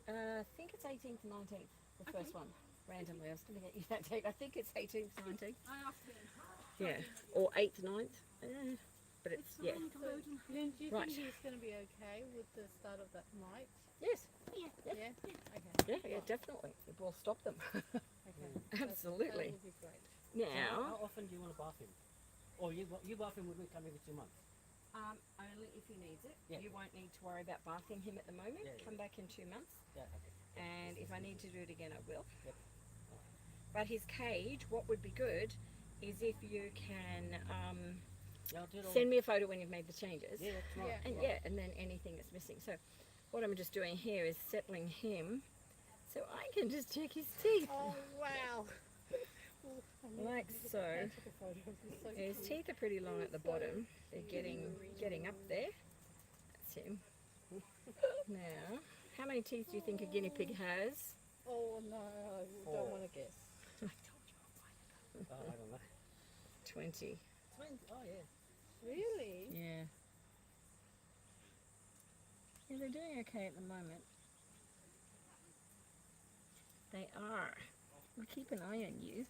I think it's 18th, 19th, the Okay. first one. Randomly, I was going to get you that date. I think it's 18th, 19th. I asked Ben. Yeah, or 8th, 9th. But It's it's, yeah. fine, Golden. Lynn, do you Right. think he's going to be okay with the start of that night? Yes, Yeah. Yep. Yeah? yeah, Okay. definitely. It will stop them. Okay. Absolutely. That would be great. So how Now, often do you want to bath him? Or you bath him with me, come every 2 months? only if he needs it. Yeah. You won't need to worry about bathing him at the moment. Yeah, yeah. Come back in 2 months. Yeah, okay. And if I need to do it again, I will. Yep. But his cage, what would be good is if you can Yeah, I'll do it all. send me a photo when you've made the changes. Yeah, tomorrow. Yeah. And yeah, and then anything that's missing. So what I'm just doing here is settling him so I can just check his teeth. Oh, wow. Like so. I took a photo. He's so His cute. teeth are pretty long at the bottom. They're getting up there. That's him. Now, how many teeth do you think a guinea pig has? Oh, no. I 4. don't want to guess. I told you a while ago. I don't know. 20. 20. Oh, yeah. Really? Yeah. Yeah, they're doing okay at the moment. They are. We'll keep an eye on you.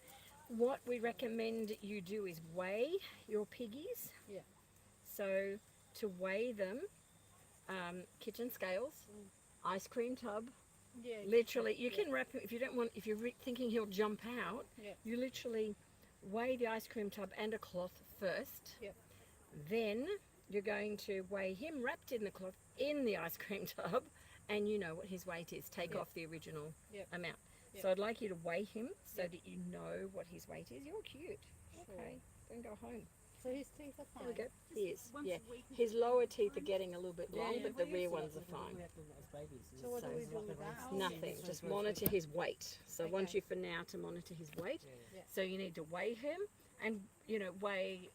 What we recommend you do is weigh your piggies. Yeah. So to weigh them, kitchen scales, ice cream tub. Yeah. Literally, you Yeah. can wrap him if you don't want. If you're thinking he'll jump out, Yeah. you literally weigh the ice cream tub and a cloth first. Yep. Then you're going to weigh him wrapped in the cloth in the ice cream tub, and you know what his weight is. Take Yep. off the original Yep. amount. Yep. So I'd like you to weigh him so Yep. that you know what his weight is. You're cute. Okay, then go home. So his teeth are fine. There we go. He is. Once Yeah. a week is His lower teeth are getting a little bit Yeah, long, yeah, but we the rear used to ones are like them fine. when we had them as babies. So what do we It's do like with a that? race. Oh. Nothing. This Just one's monitor very his weight. So I Okay. want you for now to monitor his weight. Yeah. Yeah. So you need to weigh him and, weigh,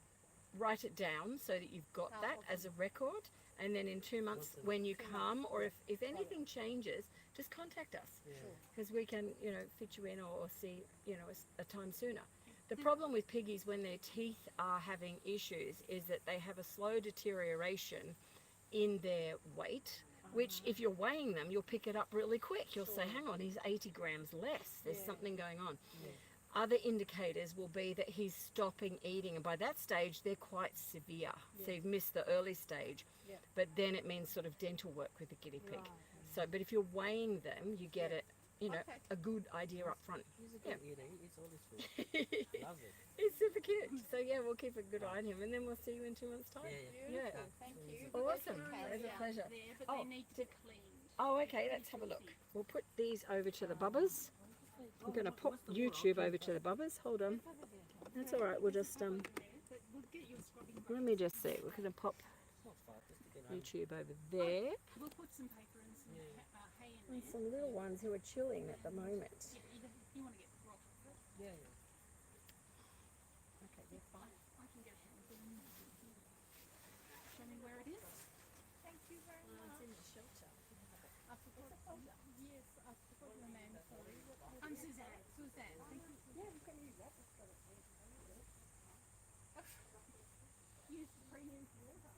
write it down so that you've got Oh, that okay. as a record. And then in 2 months, Awesome. when you 2 come, or if anything changes, just contact us. Yeah. Because we can, fit you in or see, a time sooner. The problem with piggies when their teeth are having issues is that they have a slow deterioration in their weight, which if you're weighing them, you'll pick it up really quick. You'll say, hang on, he's 80 grams less. There's Yeah. something going on. Yeah. Other indicators will be that he's stopping eating, and by that stage, they're quite severe. So Yeah. you've missed the early stage, Yeah. but then it means sort of dental work with the guinea pig. Right. So, but if you're weighing them, you get it, Okay. a good idea up front. He's a Yeah. good eater. He eats all his food. Loves it. It's super cute. So yeah, we'll keep a good eye on him, and then we'll see you in 2 months' time. Yeah, yeah. Beautiful. Yeah. Thank you. Awesome. Okay, It's a yeah. pleasure. there, but Oh, they need to be cleaned. Oh, okay, let's have a look. We'll put these over to the bubbers. I'm going to pop YouTube over to the bubbers. Hold on. That's all right. We'll just But we'll get you a scrubbing let me just see. We're going to pop It's not far. Just to get home. YouTube over there. We'll put some paper and some hay in And there. some little ones who are chilling at the moment. Yeah, you want to get the rock off it. Yeah, yeah. Okay, they're fine. I can get a hand in. Show me where it is. Thank you very much. It's in the shelter. I forgot. Yes, I forgot your name. Sorry. I'm Suzanne. Suzanne. Thank you. Yeah, you can use that. Use the premium water.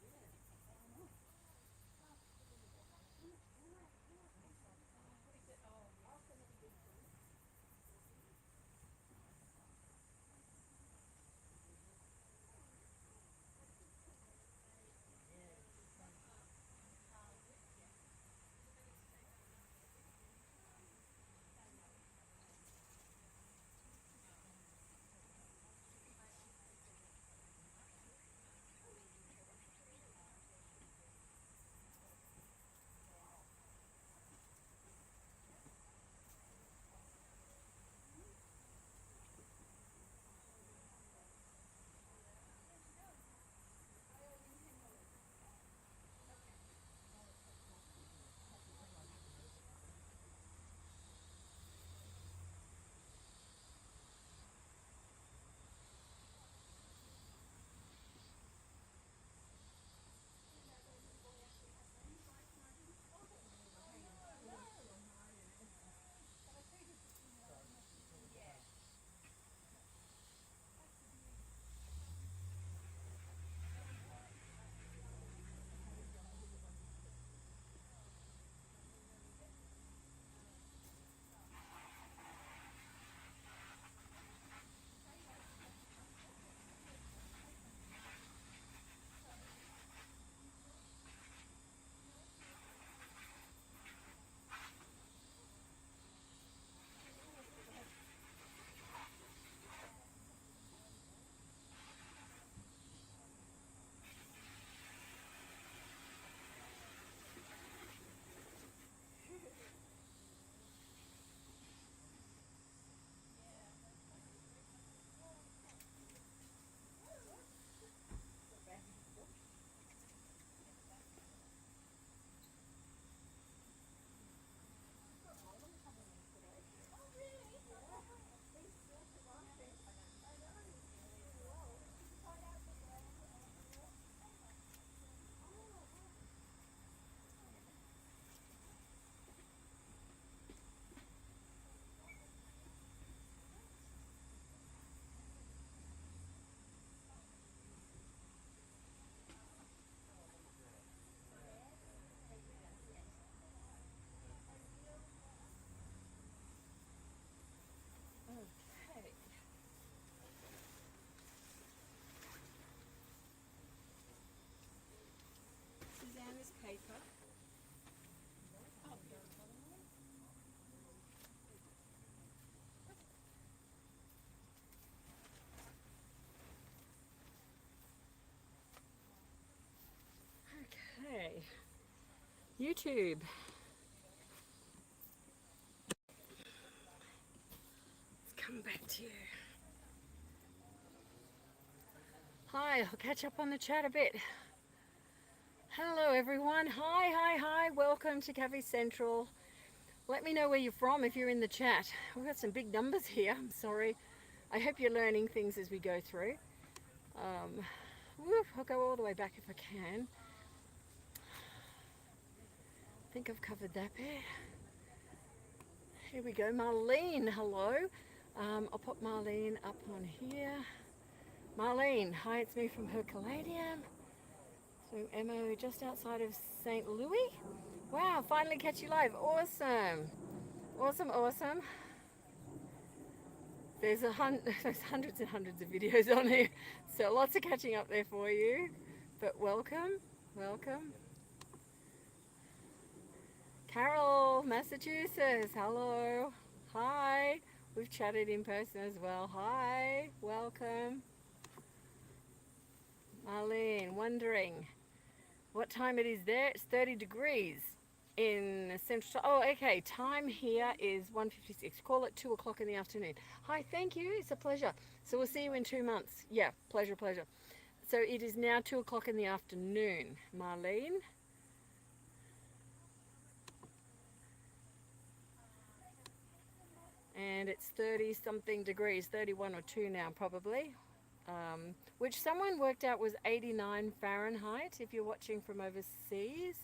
YouTube. Let's come back to you. Hi, I'll catch up on the chat a bit. Hello everyone. Hi. Welcome to Cavy Central. Let me know where you're from if you're in the chat. We've got some big numbers here. I'm sorry. I hope you're learning things as we go through. I'll go all the way back if I can. I think I've covered that bit. Here we go. Marlene, hello. I'll pop Marlene up on here. Marlene, hi, it's me from Herculaneum. So MO just outside of St. Louis. Wow, finally catch you live. Awesome. There's hundreds and hundreds of videos on here, so lots of catching up there for you. But welcome. Carol, Massachusetts, hello. Hi. We've chatted in person as well. Hi, welcome. Marlene, wondering what time it is there. It's 30 degrees in Central. Oh, okay. Time here is 1:56. Call it 2 o'clock in the afternoon. Hi, thank you. It's a pleasure. So we'll see you in 2 months. Yeah, pleasure. So it is now 2 o'clock in the afternoon, Marlene. And it's 30 something degrees, 31 or 2 now probably. Which someone worked out was 89 Fahrenheit if you're watching from overseas.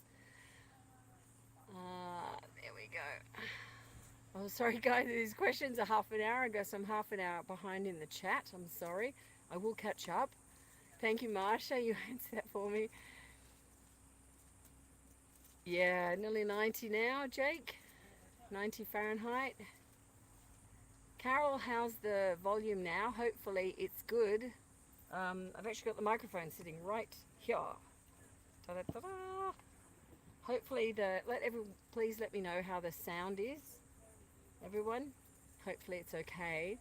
There we go. Oh, sorry guys, these questions are half an hour ago, so I'm half an hour behind in the chat. I'm sorry. I will catch up. Thank you, Marsha. You answered that for me. Yeah, nearly 90 now, Jake. 90 Fahrenheit. Carol, how's the volume now? Hopefully it's good. I've actually got the microphone sitting right here. Ta-da-ta-da. Hopefully please let me know how the sound is, everyone. Hopefully it's okay.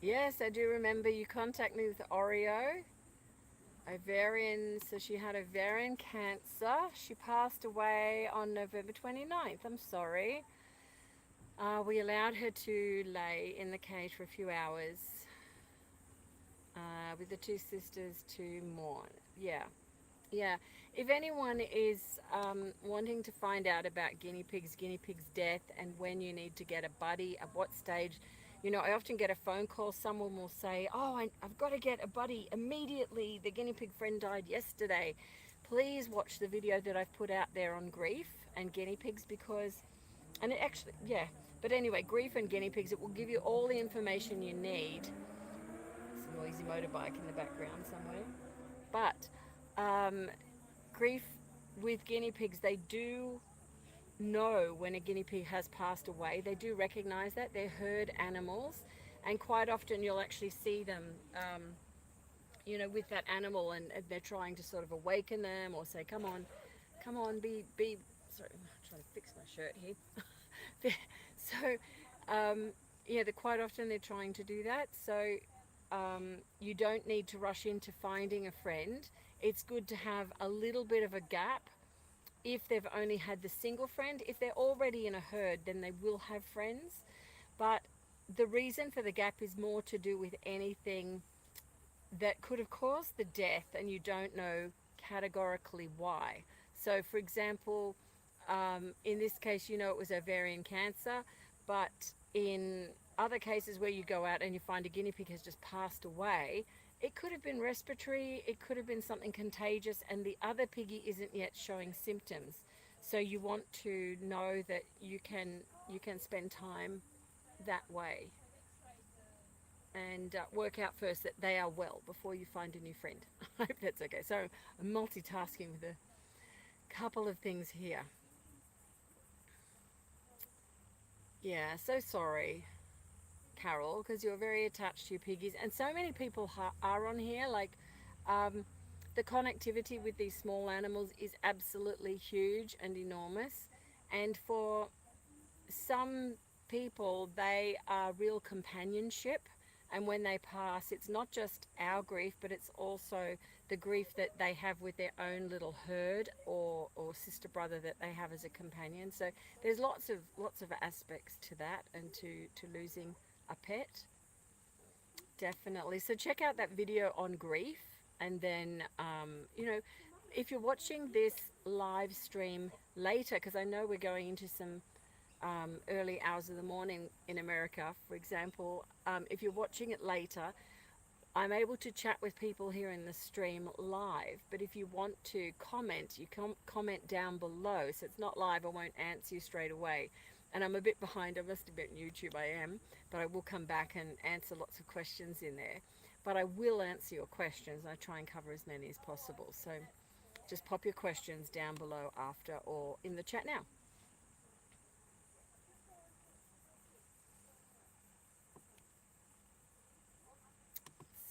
Yes, I do remember you contacted me with Oreo. Ovarian, so she had ovarian cancer. She passed away on November 29th. I'm sorry. We allowed her to lay in the cage for a few hours with the 2 sisters to mourn. Yeah. If anyone is wanting to find out about guinea pigs' death and when you need to get a buddy, at what stage, you know, I often get a phone call. Someone will say, oh, I've got to get a buddy immediately. The guinea pig friend died yesterday. Please watch the video that I've put out there on grief and guinea pigs because, and it actually, yeah. But anyway, grief and guinea pigs, it will give you all the information you need. It's a noisy motorbike in the background somewhere. But grief with guinea pigs, they do know when a guinea pig has passed away. They do recognize that. They're herd animals, and quite often you'll actually see them you know, with that animal, and they're trying to sort of awaken them or say, come on, be sorry, I'm trying to fix my shirt here. So yeah, quite often they're trying to do that. So you don't need to rush into finding a friend. It's good to have a little bit of a gap. If they've only had the single friend, if they're already in a herd, then they will have friends. But the reason for the gap is more to do with anything that could have caused the death and you don't know categorically why. So for example, in this case, you know, it was ovarian cancer, but in other cases where you go out and you find a guinea pig has just passed away, it could have been respiratory, it could have been something contagious, and the other piggy isn't yet showing symptoms. So you want to know that you can spend time that way and work out first that they are well before you find a new friend. I hope that's okay. So I'm multitasking with a couple of things here. Yeah, so sorry, Carol, because you're very attached to your piggies, and so many people are on here. Like the connectivity with these small animals is absolutely huge and enormous, and for some people they are real companionship. And when they pass, it's not just our grief, but it's also the grief that they have with their own little herd or sister brother that they have as a companion. So there's lots of aspects to that, and to losing a pet. Definitely. So check out that video on grief, and then you know, if you're watching this live stream later, because I know we're going into some early hours of the morning in America, for example, if you're watching it later, I'm able to chat with people here in the stream live, but if you want to comment, you can comment down below. So it's not live, I won't answer you straight away. And I'm a bit behind, I must admit, in YouTube I am, but I will come back and answer lots of questions in there. But I will answer your questions, and I try and cover as many as possible. So just pop your questions down below after or in the chat now.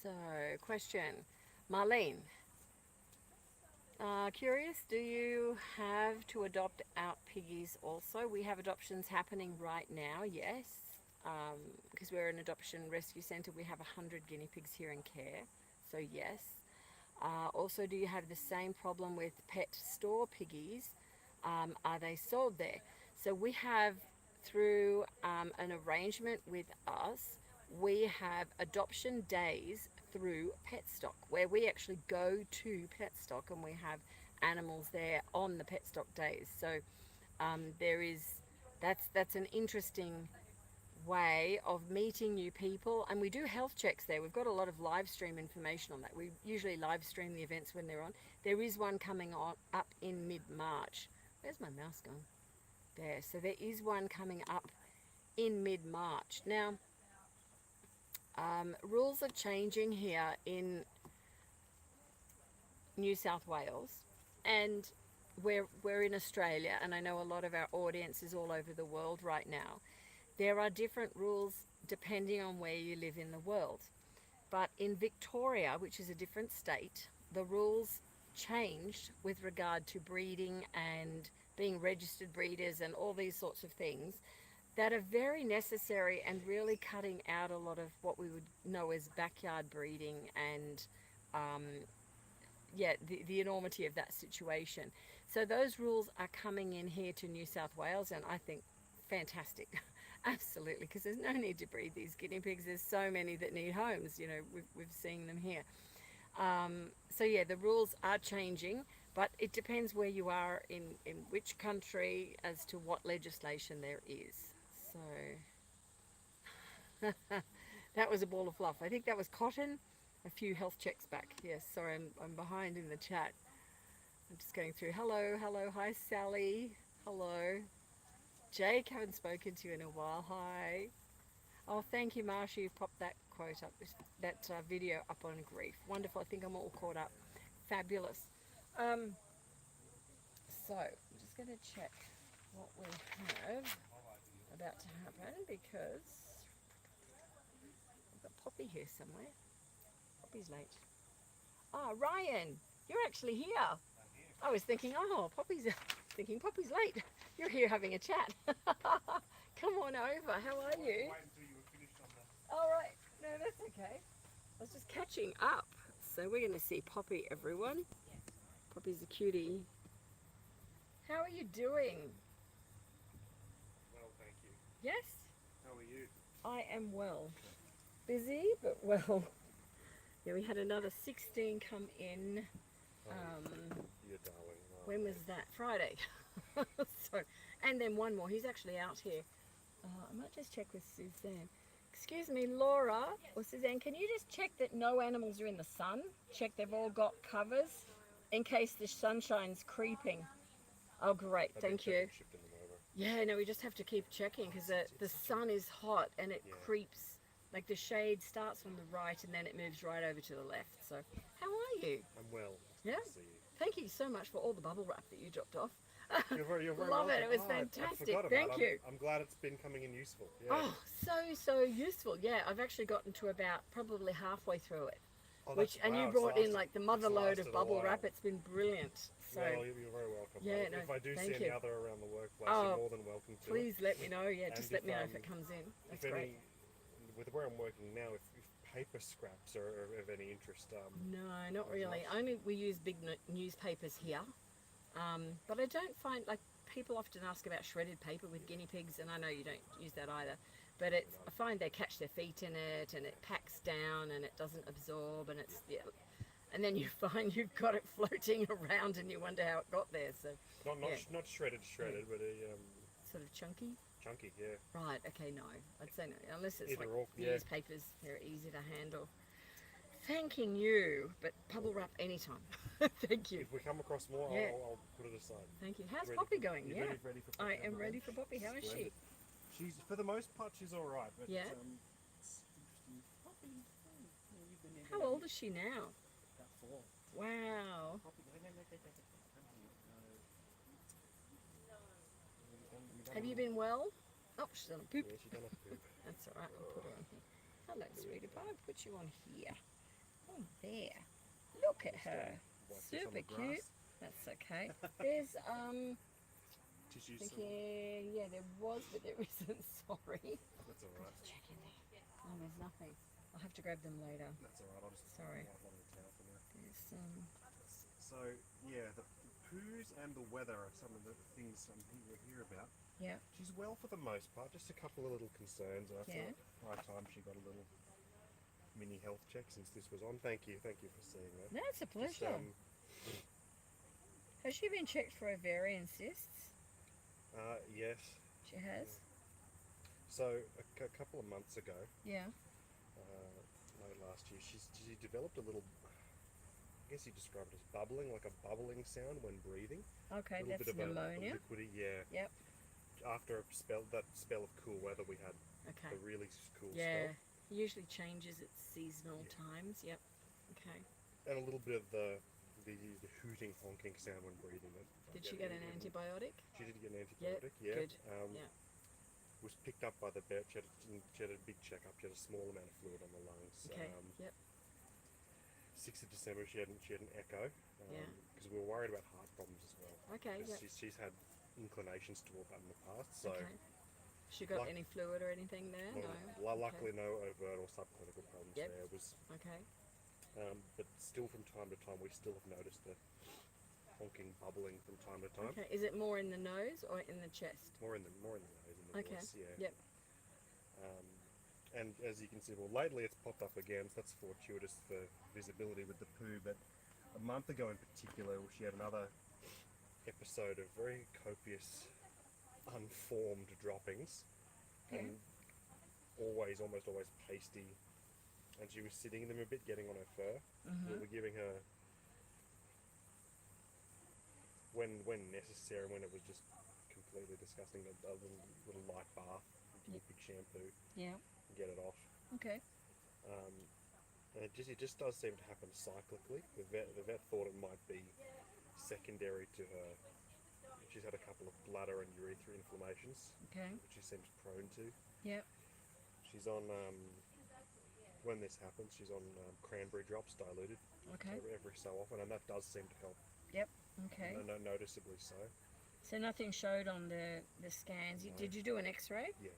So, question, Marlene. Curious, do you have to adopt out piggies also? We have adoptions happening right now, yes. Because we're an adoption rescue centre, we have 100 guinea pigs here in care, so yes. Also, do you have the same problem with pet store piggies? Are they sold there? So we have, through an arrangement with us, we have adoption days through Petstock, where we actually go to Petstock and we have animals there on the Petstock days. So that's an interesting way of meeting new people, and we do health checks there. We've got a lot of live stream information on that. We usually live stream the events when they're on. There is one coming on up in mid-March. Where's my mouse gone? There. So there is one coming up in mid-March. Now, rules are changing here in New South Wales, and we're in Australia, and I know a lot of our audience is all over the world right now. There are different rules depending on where you live in the world. But in Victoria, which is a different state, the rules changed with regard to breeding and being registered breeders and all these sorts of things that are very necessary and really cutting out a lot of what we would know as backyard breeding and the enormity of that situation. So those rules are coming in here to New South Wales, and I think fantastic. Absolutely, because there's no need to breed these guinea pigs. There's so many that need homes, you know, we've seen them here. So yeah, the rules are changing, but it depends where you are in which country as to what legislation there is. So that was a ball of fluff. I think that was Cottton a few health checks back. Yes, sorry, I'm behind in the chat. I'm just going through. Hello, hi Sally. Hello. Jake, haven't spoken to you in a while. Hi. Oh, thank you, Marsha. You popped that quote up, that video up on grief. Wonderful. I think I'm all caught up. Fabulous. So, I'm just going to check what we have about to happen, because I've got Poppy here somewhere. Poppy's late. Oh, Ryan, you're actually here. I was thinking, oh, Poppy's late. You're here having a chat. Come on over. How are you? All right. No, that's okay. I was just catching up. So we're going to see Poppy, everyone. Poppy's a cutie. How are you doing? Well, thank you. Yes? How are you? I am well. Busy, but well. Yeah, we had another 16 come in. You're darling. When was that? Friday. So, and then one more. He's actually out here. I might just check with Suzanne. Excuse me, Laura or Suzanne, can you just check that no animals are in the sun? Check they've all got covers in case the sunshine's creeping. Oh, great. Thank you. Yeah, no, we just have to keep checking because the sun is hot and it creeps. Like the shade starts on the right and then it moves right over to the left. So, how are you? I'm well. Yeah. Good to see you. Thank you so much for all the bubble wrap that you dropped off. You're very Love welcome. it. It was I fantastic. forgot about Thank it. you. I'm glad it's been coming in useful. Yeah. Oh, so useful. Yeah, I've actually gotten to about probably halfway through it. Oh, And you wow, brought it's in like the lasted- mother it's load lasted of a bubble while. wrap. It's been brilliant. So Well, you're very welcome. Yeah, no, if I do thank see you. any other around the workplace, Oh, you're more than welcome to. please let me know. Yeah, And just let if, me know if it comes in. That's great. With where I'm working now, if paper scraps are of any interest? No, not as really. much? Only we use big newspapers here. But I don't find, like, people often ask about shredded paper with guinea pigs, and I know you don't use that either. But I find they catch their feet in it, and it packs down, and it doesn't absorb, and it's, yeah. And then you find you've got it floating around, and you wonder how it got there. So Not shredded, but sort of chunky. chunky. Yeah. Right. Okay. No, I'd say no, unless it's Either like or, yeah. newspapers. They're easy to handle. Thanking you, but bubble wrap anytime. Thank you. If we come across more, Yeah. I'll put it aside. Thank you. How's Ready Poppy for- going? you Yeah. ready for I Poppy? am ready for Poppy. How is she? Splendid. She's, for the most part, she's all right. But, Yeah. it's interesting. Poppy, you've been here How old is she now? About 4. Wow. Poppy, no. Have you been well? Oh, she's on a poop. Yeah, she's done a poop. That's all right. I'll put her on here. Hello, sweetie pie. I'll put you on here. Oh, there. Look at her. Wipe this on Super the cute. grass. That's okay. There's Tissues. thinking, yeah, there was, but there isn't. Sorry. That's all right. Check in there. No, there's nothing. I'll have to grab them later. That's all right. I'll just Sorry. wipe on the towel for now. There's So yeah, the poos and the weather are some of the things we hear about. yeah. She's well for the most part. Just a couple of little concerns. And I Yeah. thought high time she got a little mini health check since this was on. Thank you for seeing that. That's a Just, pleasure. Has she been checked for ovarian cysts? yes. She has. So a couple of months ago, Yeah. late last year, she developed a little. I guess you describe it as bubbling, like a bubbling sound when breathing. Okay, a little that's bit of a pneumonia. liquidy, yeah. Yep. After that spell of cool weather we had, Okay. the really cool Yeah. spell, Usually changes at seasonal Yeah. times. Yep. Okay. and a little bit of the hooting, honking sound when breathing. Did she get an antibiotic? She did get an antibiotic. Yeah. good. Yeah. Was picked up by the vet. She had a big checkup. She had a small amount of fluid on the lungs. Okay. Yep. 6th of December, she had an echo. Yeah. Because we were worried about heart problems as well. Okay. 'Cause Yep. she's had inclinations toward that in the past. So. Okay. She got Like- any fluid or anything there? No. Luckily, no overt or subclinical problems Yep. there. It was, Okay. but still, from time to time, we still have noticed the honking, bubbling from time to time. Okay. Is it more in the nose or in the chest? More in the nose and the Okay. voice. Yeah. Yep. And as you can see, well, lately it's popped up again. So that's fortuitous for visibility with the poo. But a month ago, in particular, she had another episode of very copious, unformed droppings, and almost always pasty. And she was sitting in them a bit, getting on her fur. Mm-hmm. We were giving her, when necessary, when it was just completely disgusting, a little light bath, with big shampoo, Yeah. and get it off. Okay. And it just does seem to happen cyclically. The vet thought it might be secondary to her. She's had a couple of bladder and urethra inflammations, Okay. which she seems prone to. Yep. She's on, when this happens, she's on cranberry drops diluted Okay. every so often, and that does seem to help. Yep. Okay. Noticeably so. So nothing showed on the scans. No. Did you do an X-ray? Yeah.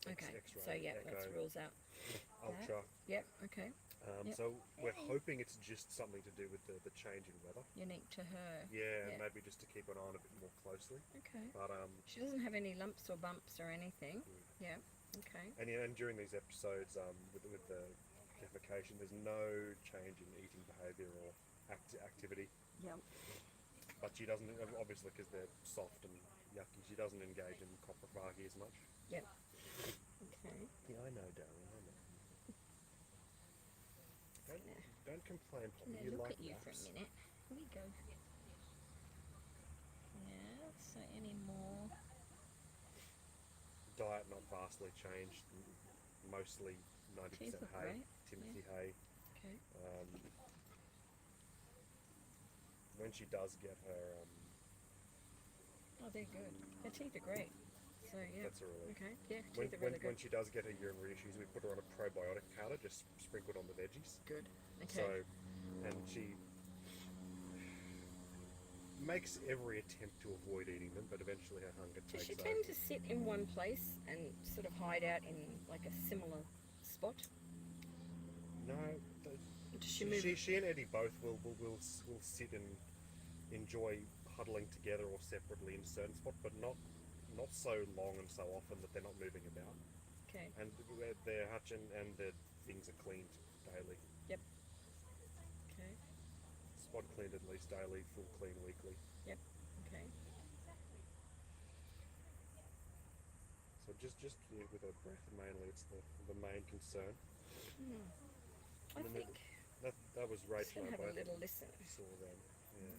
Okay. X-ray, So yeah, that echo, rules out. ultra. Yep. Okay. Yep. So we're hoping it's just something to do with the change in weather. Unique to her. Yeah, Yeah. maybe just to keep an eye on a bit more closely. Okay. But She doesn't have any lumps or bumps or anything. Yeah. Okay. and during these episodes, with the defecation, there's no change in eating behaviour or activity. Yep. But she doesn't, obviously, because they're soft and yucky. She doesn't engage in coprofagi as much. Yep. Okay. Yeah, I know, darling. I know. Don't complain, Poppy. Now You look like at you for laps. a minute. Here we go. Yeah. So any more? Diet not vastly changed. Mostly 90% Teeth look hay, great. Timothy hay. Okay. When she does get her, Oh, they're good. Her teeth are great. So yeah. that's a relief. Okay. Yeah. When, Teeth are when, really when good. she does get her urinary issues, we put her on a probiotic powder, just sprinkled on the veggies. Good. Okay. So, and she makes every attempt to avoid eating them, but eventually her hunger Does takes she over. tend to sit in one place and sort of hide out in like a similar spot? Does she move? She and Eddie both will sit and enjoy huddling together or separately in a certain spot, but not so long and so often that they're not moving about. Okay. And their hutch and their things are cleaned daily. Yep. Okay. Spot cleaned at least daily, full clean weekly. Yep. Okay. So just with her breath mainly, it's the main concern. I And then think. that was Let's Rachel and I have a both little listen. saw them. Yeah.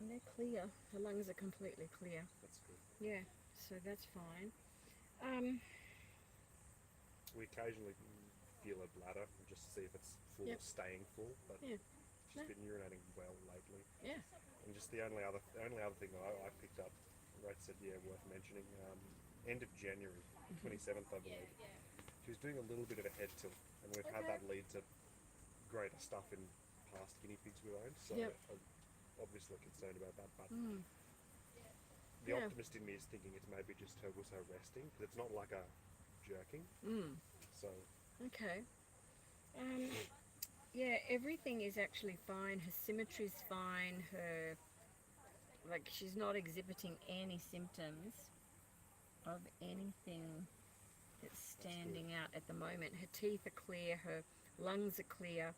And they're clear. The lungs are completely clear. That's good. Yeah. So that's fine. We occasionally feel her bladder and just see if it's full Yep. or staying full, but Yeah. she's No. been urinating well lately. Yeah. And just the only other thing that I picked up, Rach said, yeah, worth mentioning, end of January, 27th, I believe. She was doing a little bit of a head tilt, and we've had Okay. that lead to greater stuff in past guinea pigs we've owned, so Yep. I'm obviously concerned about that, but Mm. the Yeah. optimist in me is thinking it's maybe just her resting, because it's not like a jerking, Mm. so Okay. Yeah, everything is actually fine. Her symmetry's fine. Her, like, she's not exhibiting any symptoms of anything that's standing out at the moment. Her teeth are clear. Her lungs are clear.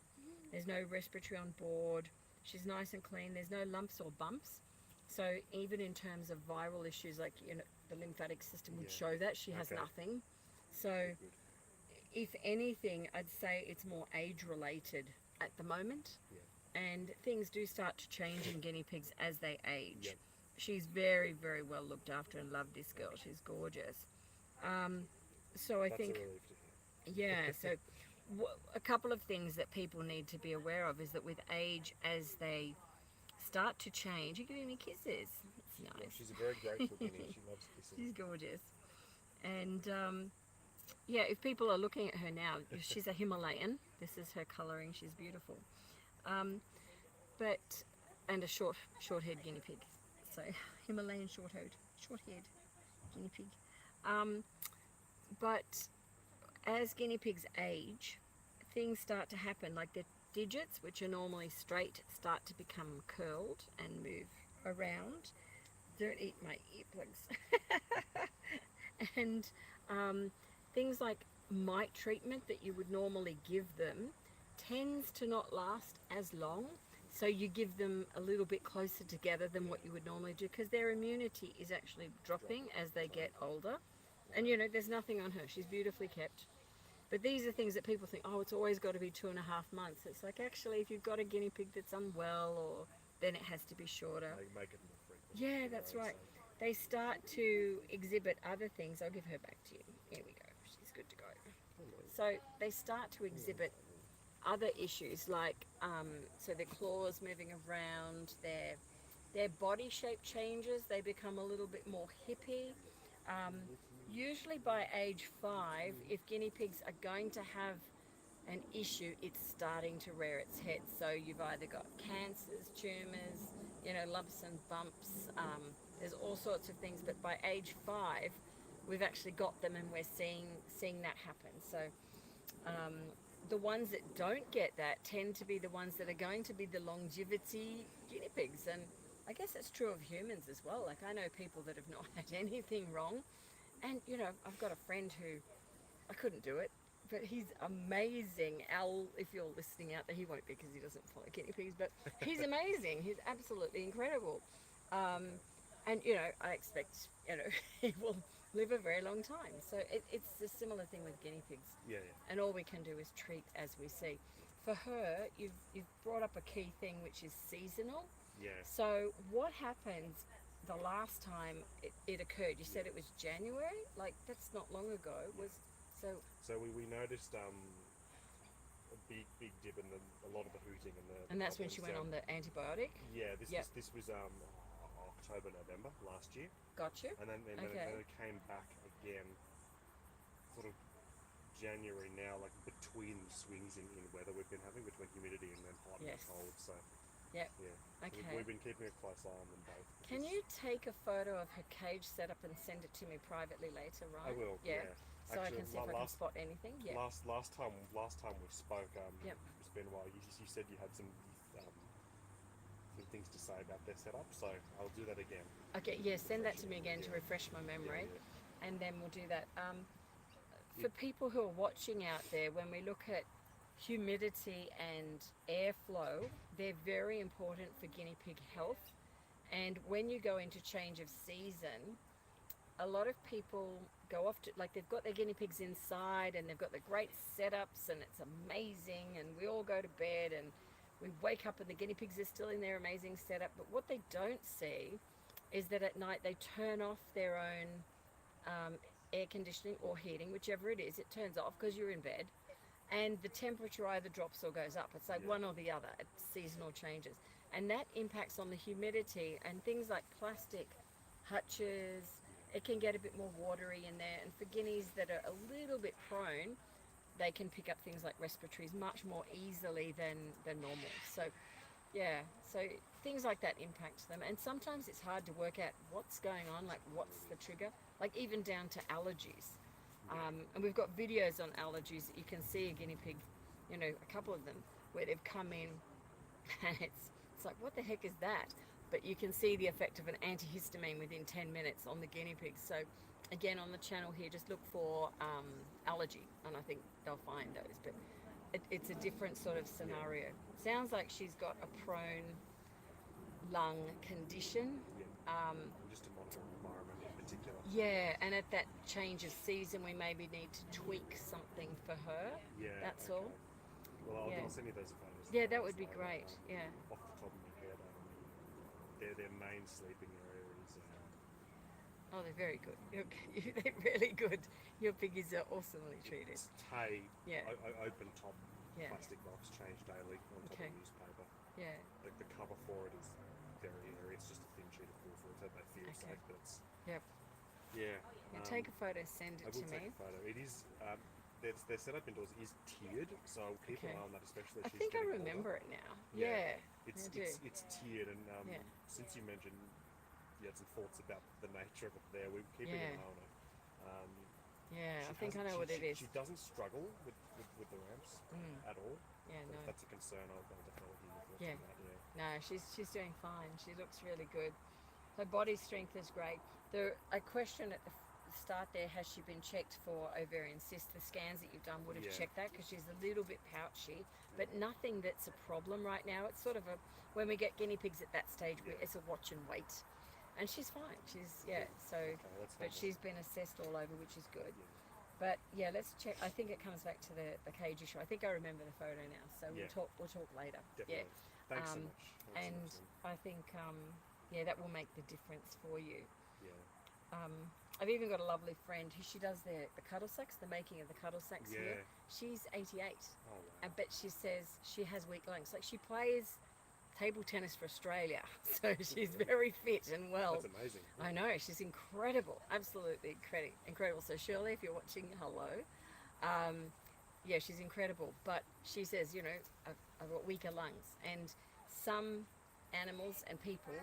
There's no respiratory on board. She's nice and clean. There's no lumps or bumps. So even in terms of viral issues, like, you know, the lymphatic system would Yeah. show that she has Okay. nothing. So good. if anything, I'd say it's more age related at the moment. Yeah. And things do start to change in guinea pigs as they age. Yep. She's very, very well looked after, and love this girl. She's gorgeous. So I That's think, a relief to hear. yeah, so a couple of things that people need to be aware of is that with age, as they start to change, you get any kisses. It's Well, nice. she's a very grateful guinea. She loves kissing. She's gorgeous. And yeah, if people are looking at her now, she's a Himalayan. This is her colouring. She's beautiful. And a short-haired guinea pig. So Himalayan short-haired guinea pig. But as guinea pigs age, things start to happen. Like the digits, which are normally straight, start to become curled and move around. Don't eat my earplugs. And things like mite treatment that you would normally give them tends to not last as long. So you give them a little bit closer together than what you would normally do, because their immunity is actually dropping as they get older. And you know, there's nothing on her. She's beautifully kept. But these are things that people think, oh, it's always got to be 2.5 months. It's like, actually, if you've got a guinea pig that's unwell, or then it has to be shorter. They make it more frequent. Yeah, you that's know, right. so- They start to exhibit other things. I'll give her back to you. Here we go. She's good to go. So they start to exhibit other issues, like so their claws moving around, their body shape changes. They become a little bit more hippie. Usually by age 5, if guinea pigs are going to have an issue, it's starting to rear its head. So you've either got cancers, tumours, you know, lumps and bumps. There's all sorts of things, but by age 5, we've actually got them, and we're seeing that happen. So the ones that don't get that tend to be the ones that are going to be the longevity guinea pigs, and I guess it's true of humans as well. Like, I know people that have not had anything wrong, and you know, I've got a friend who, I couldn't do it, but he's amazing. Al, if you're listening out there, he won't be because he doesn't follow guinea pigs, but he's amazing. He's absolutely incredible. And you know, I expect, you know, he will live a very long time. So it's a similar thing with guinea pigs. Yeah. And all we can do is treat as we see. For her, you've brought up a key thing, which is seasonal. Yeah. So what happens the last time it occurred? You said it was January? Like, that's not long ago. So we noticed a big dip in a lot of the hooting And that's when she went on the antibiotic? Yeah, this Yep. was October, November last year, Got you? and then Okay. it came back again, sort of January now, like between swings in weather we've been having, between humidity and then hot Yes. and cold. So Yep. Yeah. Okay. We've been keeping a close eye on them both. Can because- you take a photo of her cage setup and send it to me privately later, I right? will. Yeah. So I Actually, can see if I can spot anything. Yeah. Last time we spoke, Yep. it's been a while. You said you had some things to say about their setup, so I'll do that again. Okay. Yeah. Send that to me Yeah, again to yeah. refresh my memory, Yeah. and then we'll do that. For people who are watching out there, when we look at humidity and airflow, they're very important for guinea pig health. And when you go into change of season, a lot of people go off to, like, they've got their guinea pigs inside and they've got the great setups and it's amazing, and we all go to bed and we wake up and the guinea pigs are still in their amazing setup. But what they don't see is that at night they turn off their own air conditioning or heating, whichever it is, it turns off because you're in bed, and the temperature either drops or goes up. It's like one or the other. It's seasonal changes, and that impacts on the humidity and things like plastic hutches. It can get a bit more watery in there, and for guineas that are a little bit prone, they can pick up things like respiratories much more easily than normal. So yeah, so things like that impact them, and sometimes it's hard to work out what's going on, like what's the trigger, like even down to allergies. And we've got videos on allergies that you can see a guinea pig, you know, a couple of them, where they've come in and it's like, what the heck is that? But you can see the effect of an antihistamine within 10 minutes on the guinea pigs. So again, on the channel here, just look for allergy, and I think they'll find those. But it's a different sort of scenario. Sounds like she's got a prone lung condition. Just to monitor environment in particular. Yeah, and at that change of season, we maybe need to tweak something for her. Yeah. That's okay. all. Well, Yeah. I'll send you those photos. Yeah, that would be great. Yeah. Off the top of my head, their main sleeping area is. Oh, they're very good. They're really good. Your piggies are awesomely treated. It's Tay. Yeah. Open top Yeah. plastic box, changed daily on top Okay. of newspaper. Yeah. Like the cover for it is very airy. It's just a thin sheet of wool so that they feel Okay. safe. But it's Yep. yeah. Yeah, take a photo, send I it will to take me. a photo. It is. Their setup indoors is tiered, so I'll keep Okay. an eye on that, especially. I As she's think I getting remember older. it now. Yeah. Yeah. It's I do. it's tiered, and Yeah. since you mentioned you had some thoughts about the nature of it, there we're keeping Yeah. an eye on it. Yeah, She I think I hasn't- know what it is. She doesn't struggle with the ramps at all. Yeah, But if no. that's a concern, I'll definitely hear your thoughts Yeah. on that. Yeah. No, she's doing fine. She looks really good. Her body strength is great. A question at the start there, has she been checked for ovarian cysts? The scans that you've done would have Yeah. checked that, because she's a little bit pouchy, but nothing that's a problem right now. It's sort of when we get guinea pigs at that stage, it's a watch and wait. And she's fine. She's, so, Okay, that's but fine. she's been assessed all over, which is good. Yeah. But yeah, let's check. I think it comes back to the cage issue. I think I remember the photo now, so Yeah. we'll talk later. Definitely. Yeah. Thanks so Um, much. Thanks so much, And Sam. I think, that will make the difference for you. Yeah. I've even got a lovely friend who, she does the cuddle sacks, the making of the cuddle sacks Yeah. here. She's 88, Oh wow. but she says she has weak lungs. Like, she plays table tennis for Australia, so she's very fit and well. That's amazing. I know, she's incredible, absolutely incredible. So Shirley, if you're watching, hello. Yeah, she's incredible, but she says, I've got weaker lungs, and some animals and people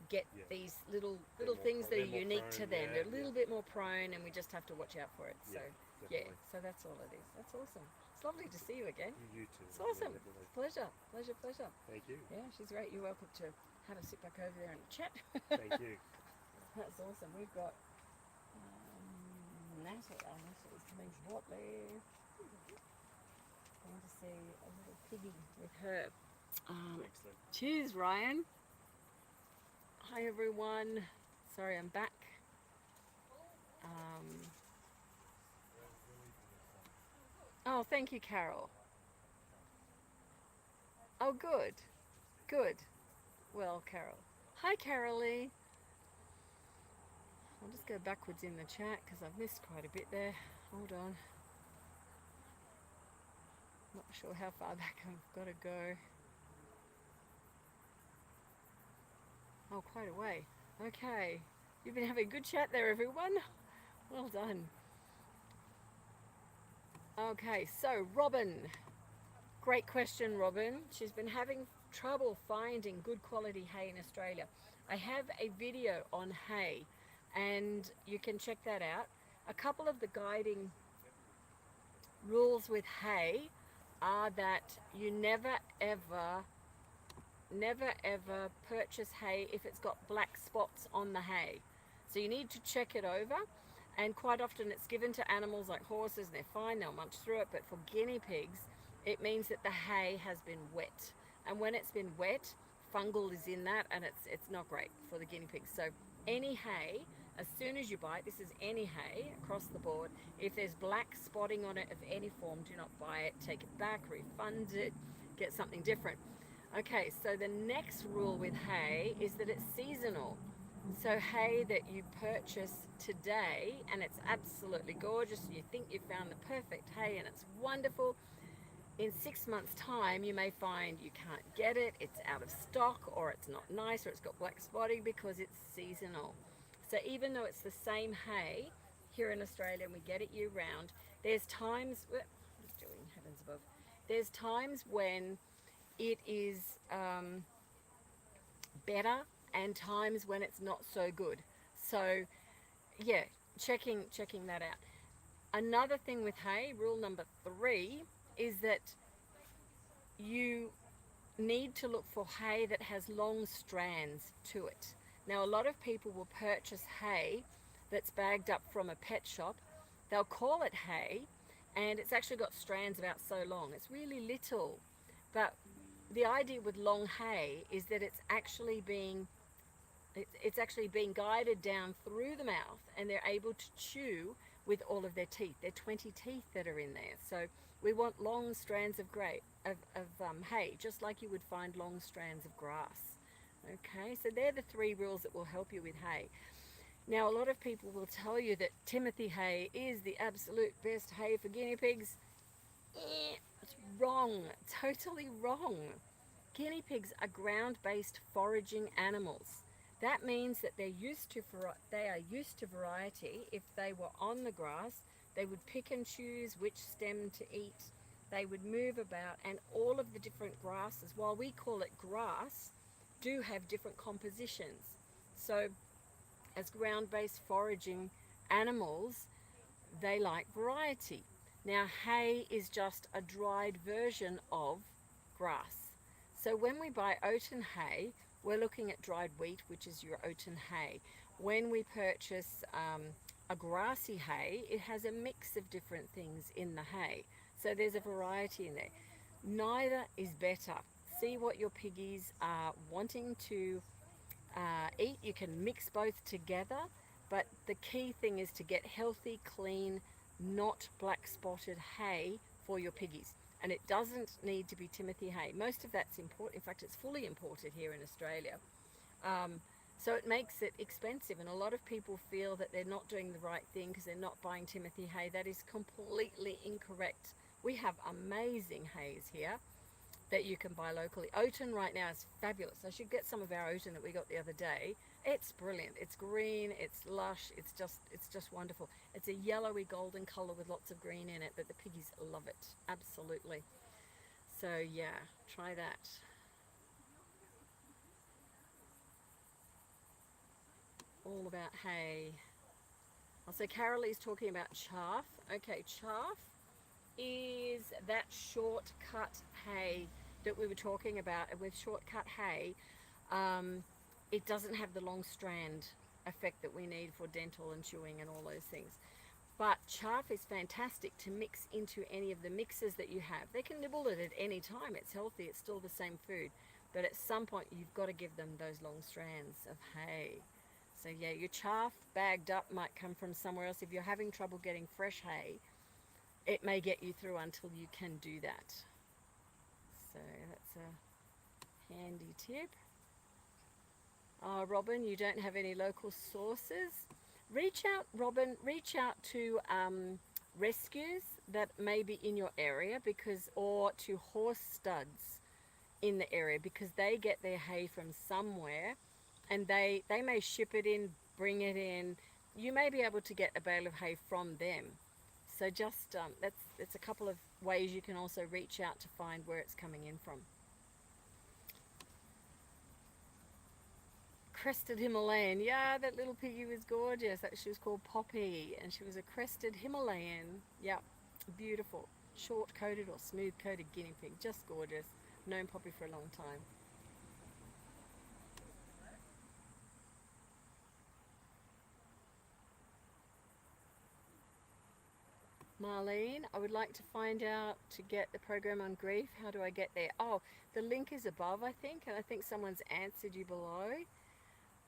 get Yeah. these little more things that are they're more unique to prone, them. yeah, They're a little bit more prone, and we just have to watch out for it. So Yeah, yeah, definitely. so that's all it is. That's awesome. It's lovely to see you again. You too. It's awesome. Yeah, definitely. Pleasure. Thank you. Yeah, she's great. You're welcome to have a sit back over there and chat. Thank you. That's awesome. We've got Natalie. Natalie's coming shortly. Going to see a little piggy with her. Excellent. Cheers, Ryan. Hi, everyone. Sorry, I'm back. Oh, thank you, Carol. Oh, good. Well, Carol. Hi, Carolee. I'll just go backwards in the chat because I've missed quite a bit there. Hold on. Not sure how far back I've got to go. Oh, quite a way. Okay. You've been having a good chat there, everyone. Well done. Okay, so Robin. Great question, Robin. She's been having trouble finding good quality hay in Australia. I have a video on hay and you can check that out. A couple of the guiding rules with hay are that you never ever purchase hay if it's got black spots on the hay. So you need to check it over, and quite often it's given to animals like horses and they're fine, they'll munch through it, but for guinea pigs it means that the hay has been wet, and when it's been wet, fungal is in that and it's not great for the guinea pigs. So any hay, as soon as you buy it, this is any hay across the board, if there's black spotting on it of any form, do not buy it, take it back, refund it, get something different. Okay, so the next rule with hay is that it's seasonal. So hay that you purchase today and it's absolutely gorgeous, you think you found the perfect hay and it's wonderful, in 6 months time you may find you can't get it, it's out of stock, or it's not nice, or it's got black spotting because it's seasonal. So even though it's the same hay here in Australia and we get it year round, there's times, heavens above, there's times when it is better and times when it's not so good. So yeah, checking that out. Another thing with hay, rule number 3, is that you need to look for hay that has long strands to it. Now a lot of people will purchase hay that's bagged up from a pet shop. They'll call it hay and it's actually got strands about so long. It's really little, but the idea with long hay is that it's actually being guided down through the mouth and they're able to chew with all of their teeth. There are 20 teeth that are in there. So we want long strands of hay, just like you would find long strands of grass. Okay, so they're the 3 rules that will help you with hay. Now a lot of people will tell you that Timothy hay is the absolute best hay for guinea pigs. It's wrong, totally wrong. Guinea pigs are ground-based foraging animals. That means that they are used to variety. If they were on the grass, they would pick and choose which stem to eat. They would move about, and all of the different grasses, while we call it grass, do have different compositions. So as ground-based foraging animals, they like variety. Now hay is just a dried version of grass. So when we buy oaten hay, we're looking at dried wheat, which is your oaten hay. When we purchase a grassy hay, it has a mix of different things in the hay. So there's a variety in there. Neither is better. See what your piggies are wanting to eat. You can mix both together, but the key thing is to get healthy, clean, not black spotted hay for your piggies. And it doesn't need to be Timothy hay. Most of that's imported. In fact, it's fully imported here in Australia. So it makes it expensive, and a lot of people feel that they're not doing the right thing because they're not buying Timothy hay. That is completely incorrect. We have amazing hays here that you can buy locally. Oaten right now is fabulous. I should get some of our oaten that we got the other day. It's brilliant. It's green, it's lush, it's just wonderful. It's a yellowy golden color with lots of green in it, but the piggies love it, absolutely. So yeah, try that. All about hay. Also, Carolie's talking about chaff. Okay, chaff is that short cut hay that we were talking about. And with short cut hay, it doesn't have the long strand effect that we need for dental and chewing and all those things. But chaff is fantastic to mix into any of the mixes that you have. They can nibble it at any time. It's healthy. It's still the same food. But at some point, you've got to give them those long strands of hay. So yeah, your chaff bagged up might come from somewhere else. If you're having trouble getting fresh hay, it may get you through until you can do that. So that's a handy tip. Oh, Robin, you don't have any local sources? Reach out, Robin, reach out to rescues that may be in your area, or to horse studs in the area, because they get their hay from somewhere and they may ship it in, bring it in. You may be able to get a bale of hay from them. So just, that's a couple of ways you can also reach out to find where it's coming in from. crested Himalayan. Yeah, that little piggy was gorgeous. She was called Poppy, and she was a crested Himalayan. Yep, beautiful. Short-coated or smooth-coated guinea pig. Just gorgeous. Known Poppy for a long time. Marlene, I would like to find out to get the program on grief. How do I get there? Oh, the link is above, I think, and I think someone's answered you below.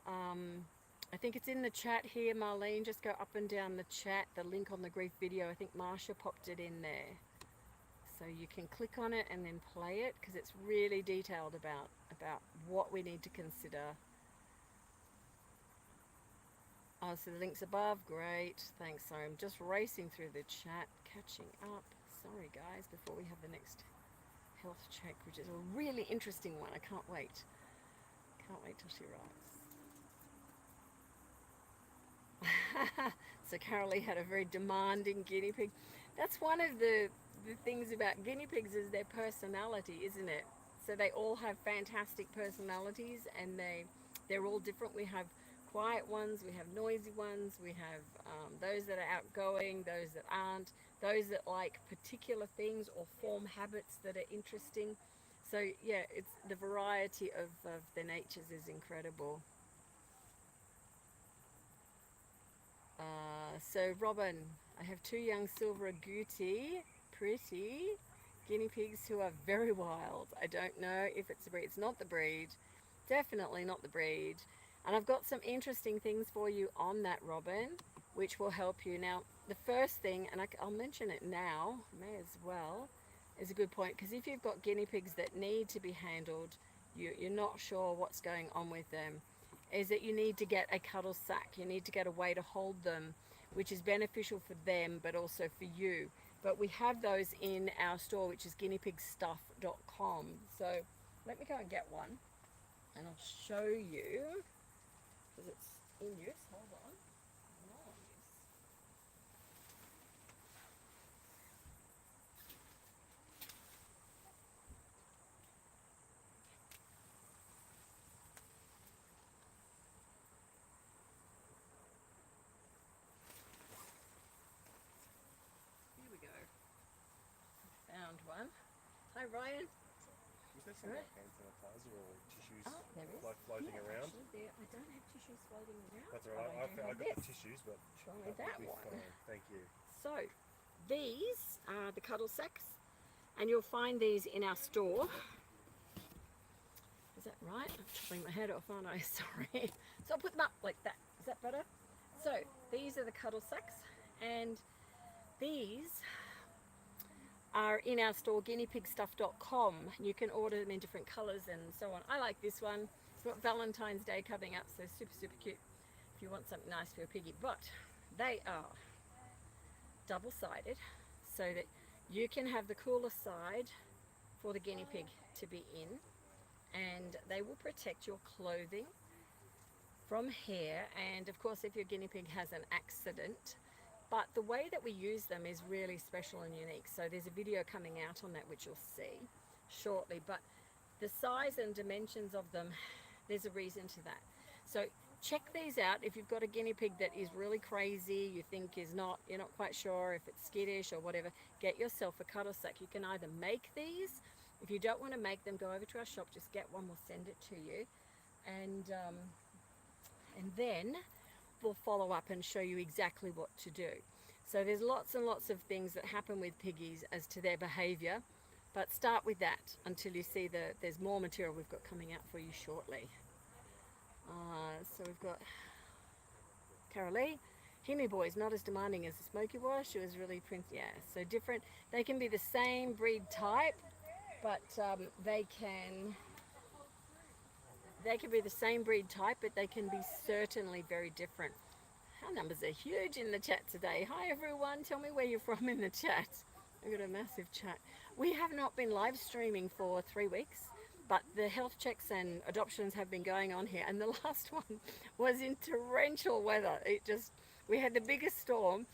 I think it's in the chat here, Marlene. Just go up and down the chat, the link on the grief video. I think Marsha popped it in there. So you can click on it and then play it, because it's really detailed about what we need to consider. Oh, so the link's above. Great. Thanks. So I'm just racing through the chat, catching up. Sorry, guys, before we have the next health check, which is a really interesting one. I can't wait. Can't wait till she writes. So Carolee had a very demanding guinea pig. That's one of the things about guinea pigs is their personality, isn't it? So they all have fantastic personalities, and they're all different. We have quiet ones, we have noisy ones, we have those that are outgoing, those that aren't, those that like particular things or form habits that are interesting. So yeah, it's the variety of their natures is incredible. So Robin, I have 2 young silver agouti, pretty guinea pigs who are very wild. I don't know if it's the breed. It's not the breed. Definitely not the breed. And I've got some interesting things for you on that, Robin, which will help you. Now, the first thing, and I'll mention it now, may as well, is a good point, because if you've got guinea pigs that need to be handled, you're not sure what's going on with them, is that you need to get a cuddle sack. You need to get a way to hold them, which is beneficial for them, but also for you. But we have those in our store, which is guineapigstuff.com. So let me go and get one, and I'll show you, because it's in use. Hold on. Here we go. Found one. Hi, Ryan. Was there some like hand sanitizer or tissues There is. floating around? Actually, I don't have tissues floating around. That's alright. I got the tissues, but Try that that will be one. fine. Thank you. So, these are the cuddle sacks, and you'll find these in our store. Is that right? I'm chopping my head off, aren't I? Sorry. So I'll put them up like that. Is that better? So, these are the cuddle sacks, and these are in our store, guineapigstuff.com. You can order them in different colours and so on. I like this one. It's got Valentine's Day coming up, so super, super cute if you want something nice for your piggy. But they are double-sided, so that you can have the cooler side for the guinea pig to be in, and they will protect your clothing from hair, and of course if your guinea pig has an accident. But the way that we use them is really special and unique. So there's a video coming out on that which you'll see shortly. But the size and dimensions of them, there's a reason to that. So check these out. If you've got a guinea pig that is really crazy, you think you're not quite sure if it's skittish or whatever, get yourself a cuddle sack. You can either make these. If you don't want to make them, go over to our shop, just get one, we'll send it to you. And then we'll follow up and show you exactly what to do. So there's lots and lots of things that happen with piggies as to their behavior, but start with that until you see there's more material we've got coming out for you shortly. So we've got Carolee. Himi boy's not as demanding as the Smoky was. She was really so different. They can be the same breed type, but they can be the same breed type, but they can be certainly very different. Our numbers are huge in the chat today. Hi everyone, tell me where you're from in the chat. We've got a massive chat. We have not been live streaming for 3 weeks, but the health checks and adoptions have been going on here, and the last one was in torrential weather. We had the biggest storm,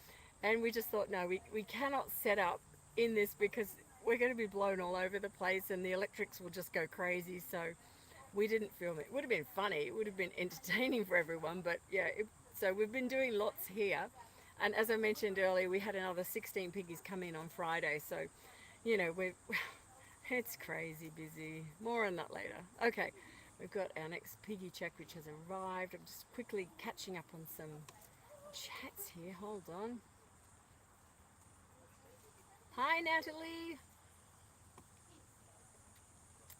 and we just thought, no, we cannot set up in this because we're going to be blown all over the place and the electrics will just go crazy. So we didn't film it. It would have been funny. It would have been entertaining for everyone. But yeah, so we've been doing lots here. And as I mentioned earlier, we had another 16 piggies come in on Friday. So, you know, it's crazy busy. More on that later. Okay, we've got our next piggy check, which has arrived. I'm just quickly catching up on some chats here. Hold on. Hi, Natalie.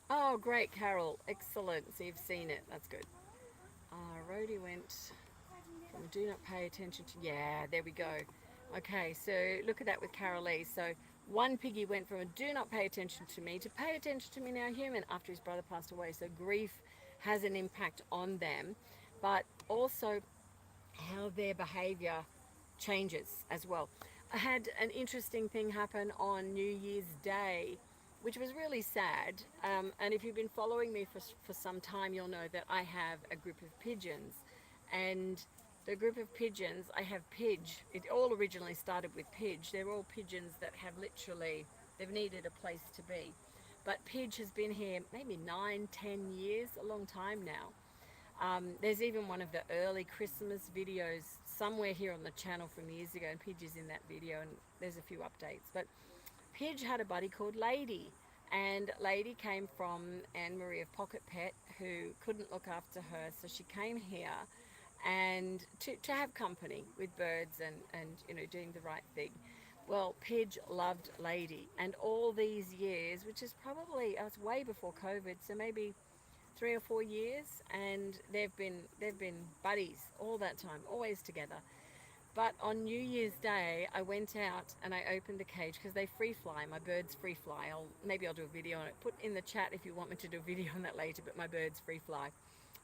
Oh, great, Carol. Excellent. So you've seen it. That's good. Rhodey went from do not pay attention to... Yeah, there we go. Okay, so look at that with Carol Lee. So one piggy went from a do not pay attention to me to pay attention to me now human after his brother passed away. So grief has an impact on them, but also how their behavior changes as well. I had an interesting thing happen on New Year's Day, which was really sad. And if you've been following me for some time, you'll know that I have a group of pigeons. And the group of pigeons, I have Pidge. It all originally started with Pidge. They're all pigeons that have literally, they've needed a place to be. But Pidge has been here maybe 9, 10 years, a long time now. There's even one of the early Christmas videos somewhere here on the channel from years ago, and Pidge is in that video, and there's a few updates. But Pidge had a buddy called Lady, and Lady came from Anne-Marie of Pocket Pet, who couldn't look after her, so she came here and to have company with birds and you know, doing the right thing. Well, Pidge loved Lady, and all these years, which is probably, it's way before COVID, so maybe 3 or 4 years, and they've been buddies all that time, always together. But on New Year's Day, I went out and I opened the cage because they free fly. My birds free fly. Maybe I'll do a video on it. Put in the chat if you want me to do a video on that later, but my birds free fly.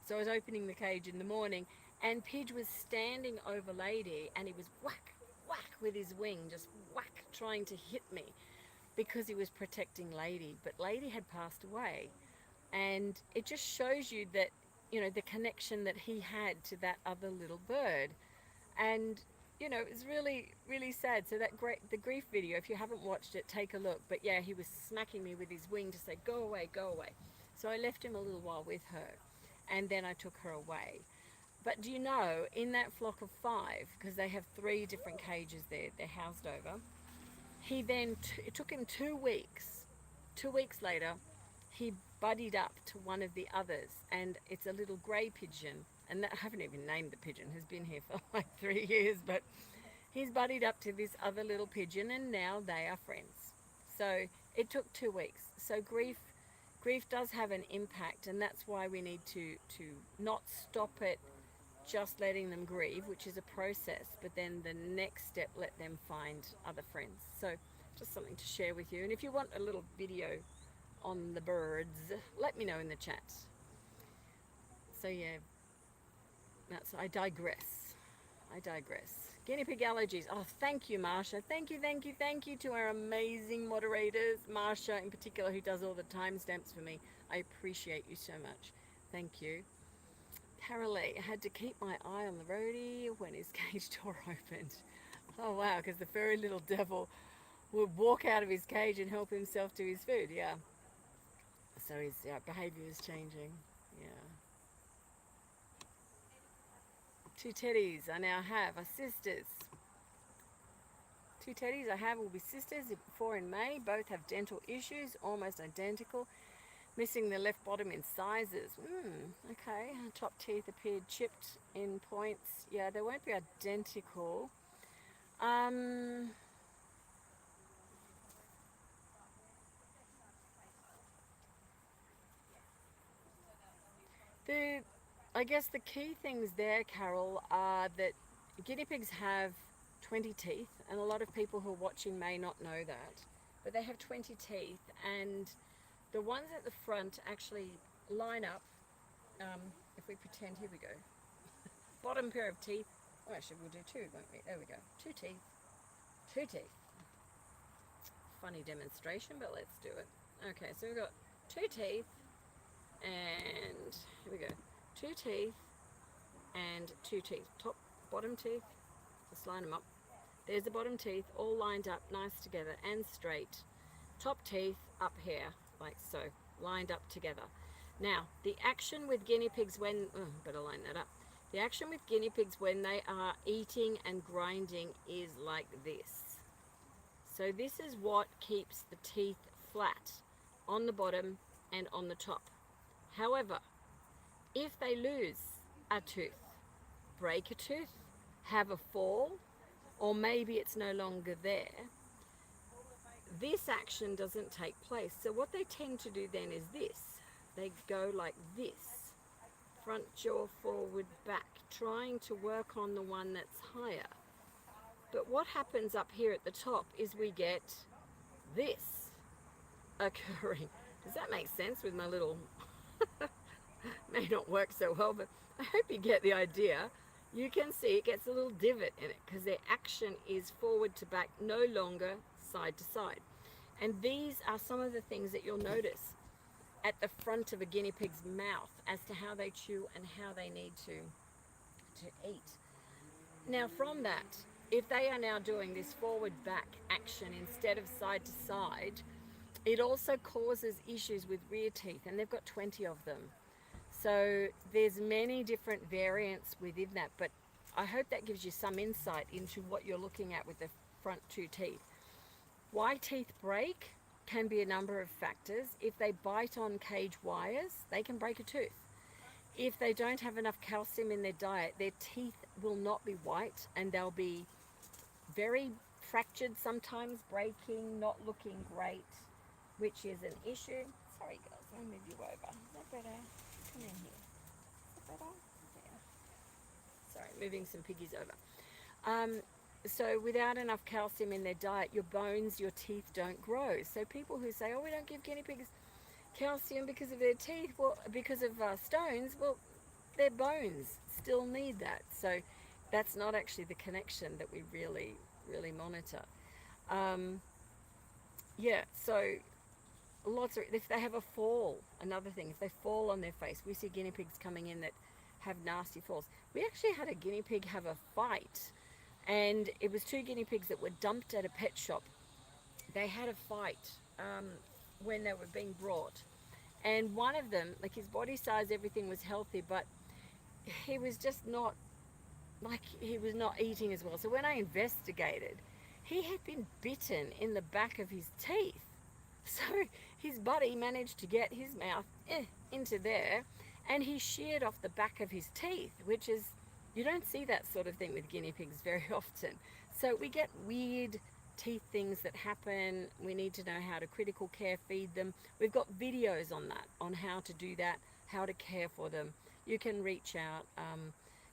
So I was opening the cage in the morning, and Pidge was standing over Lady, and he was whack, whack with his wing, just whack, trying to hit me because he was protecting Lady. But Lady had passed away. And it just shows you that, you know, the connection that he had to that other little bird. And, you know, it's really, really sad. So the grief video, if you haven't watched it, take a look. But yeah, he was smacking me with his wing to say, go away, go away. So I left him a little while with her, and then I took her away. But do you know, in that flock of 5, because they have 3 different cages there, they're housed over, he then, it took him 2 weeks. 2 weeks later, he buddied up to one of the others, and it's a little grey pigeon, and I haven't even named the pigeon, has been here for like 3 years, but he's buddied up to this other little pigeon, and now they are friends. So it took 2 weeks. So grief does have an impact, and that's why we need to not stop it just letting them grieve, which is a process, but then the next step, let them find other friends. So just something to share with you. And if you want a little video on the birds, let me know in the chat. So yeah, I digress. Guinea pig allergies. Oh, thank you, Marsha. Thank you to our amazing moderators, Marsha in particular, who does all the timestamps for me. I appreciate you so much. Thank you. Carolee, I had to keep my eye on the roadie when his cage door opened. Oh wow, because the furry little devil would walk out of his cage and help himself to his food. Yeah. So his behaviour is changing. Yeah. 2 teddies I now have are sisters. 2 teddies I have will be sisters, 4 in May. Both have dental issues, almost identical. Missing the left bottom in sizes. Okay. Top teeth appeared chipped in points. Yeah, they won't be identical. I guess the key things there, Carol, are that guinea pigs have 20 teeth, and a lot of people who are watching may not know that, but they have 20 teeth, and the ones at the front actually line up. If we pretend, here we go, bottom pair of teeth. Oh, actually we'll do 2, won't we? There we go. 2 teeth. 2 teeth. Funny demonstration, but let's do it. Okay, so we've got 2 teeth, and here we go. 2 teeth and 2 teeth. Top, bottom teeth. Let's line them up. There's the bottom teeth, all lined up nice together and straight. Top teeth up here, like so, lined up together. Now, the action with guinea pigs when, better line that up. The action with guinea pigs when they are eating and grinding is like this. So this is what keeps the teeth flat on the bottom and on the top. However, if they lose a tooth, break a tooth, have a fall, or maybe it's no longer there, this action doesn't take place. So what they tend to do then is this. They go like this, front jaw forward, back, trying to work on the one that's higher. But what happens up here at the top is we get this occurring. Does that make sense with my little, may not work so well, but I hope you get the idea. You can see it gets a little divot in it because their action is forward to back, no longer side to side. And these are some of the things that you'll notice at the front of a guinea pig's mouth as to how they chew and how they need to eat. Now from that, if they are now doing this forward back action instead of side to side, it also causes issues with rear teeth, and they've got 20 of them. So there's many different variants within that, but I hope that gives you some insight into what you're looking at with the front two teeth. Why teeth break can be a number of factors. If they bite on cage wires, they can break a tooth. If they don't have enough calcium in their diet, their teeth will not be white and they'll be very fractured, sometimes breaking, not looking great, which is an issue. Sorry guys, I'll move you over. Is that better? Come in here. Is that better? Yeah. Sorry, moving some piggies over. So without enough calcium in their diet, your bones, your teeth don't grow. So people who say, oh, we don't give guinea pigs calcium because of their teeth, well, because of stones, well, their bones still need that. So that's not actually the connection that we really monitor. Yeah, so lots of, if they have a fall, another thing, if they fall on their face, we see guinea pigs coming in that have nasty falls. We actually had a guinea pig have a fight, and it was two guinea pigs that were dumped at a pet shop. They had a fight when they were being brought, and one of them, like his body size, everything was healthy, but he was just not, like he was not eating as well. So when I investigated, he had been bitten in the back of his teeth. So his buddy managed to get his mouth into there, and he sheared off the back of his teeth, which is, you don't see that sort of thing with guinea pigs very often. So we get weird teeth things that happen. We need to know how to critical care feed them. We've got videos on that, on how to do that, how to care for them. You can reach out.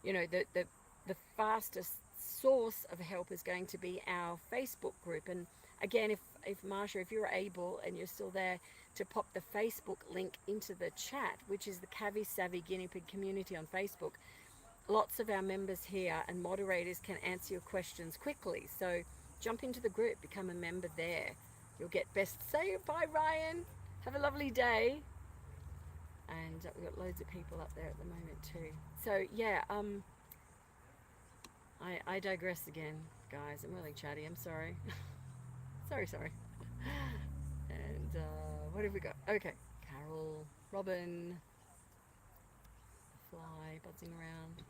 You know, the fastest source of help is going to be our Facebook group. And again, if Marsha, if you're able and you're still there, to pop the Facebook link into the chat, which is the Cavy Savvy Guinea Pig community on Facebook. Lots of our members here and moderators can answer your questions quickly. So jump into the group, become a member there. You'll get best. Say bye, Ryan. Have a lovely day. And we've got loads of people up there at the moment too. So yeah, I digress again, guys. I'm really chatty. I'm sorry. sorry. And what have we got? Okay, Carol, Robin, fly buzzing around.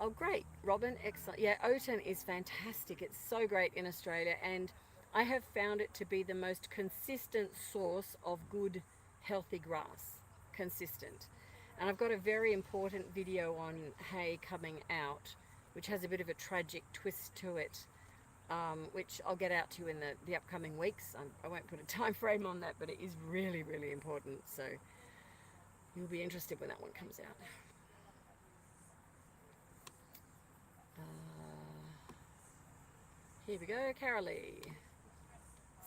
Oh, great, Robin, excellent. Yeah, oaten is fantastic. It's so great in Australia, and I have found it to be the most consistent source of good, healthy grass. Consistent. And I've got a very important video on hay coming out, which has a bit of a tragic twist to it, which I'll get out to you in the upcoming weeks. I won't put a time frame on that, but it is really, really important. So you'll be interested when that one comes out. Here we go, Carolee.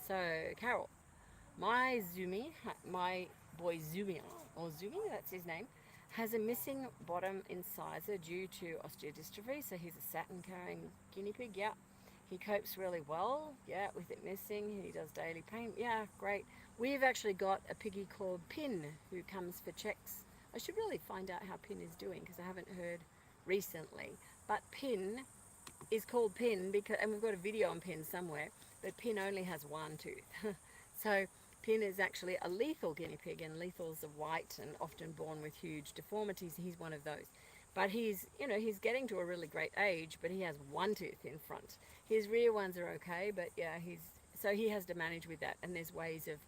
So, Carol, my boy Zumi, or Zumi, that's his name, has a missing bottom incisor due to osteodystrophy. So he's a Saturn-carrying guinea pig, yeah. He copes really well, yeah, with it missing. He does daily paint, yeah, great. We've actually got a piggy called Pin who comes for checks. I should really find out how Pin is doing because I haven't heard recently. But Pin is called Pin because, and we've got a video on Pin somewhere, but Pin only has one tooth. So Pin is actually a lethal guinea pig, and lethals are white and often born with huge deformities. He's one of those. But he's, you know, he's getting to a really great age, but he has one tooth in front. His rear ones are okay, but yeah, so he has to manage with that, and there's ways of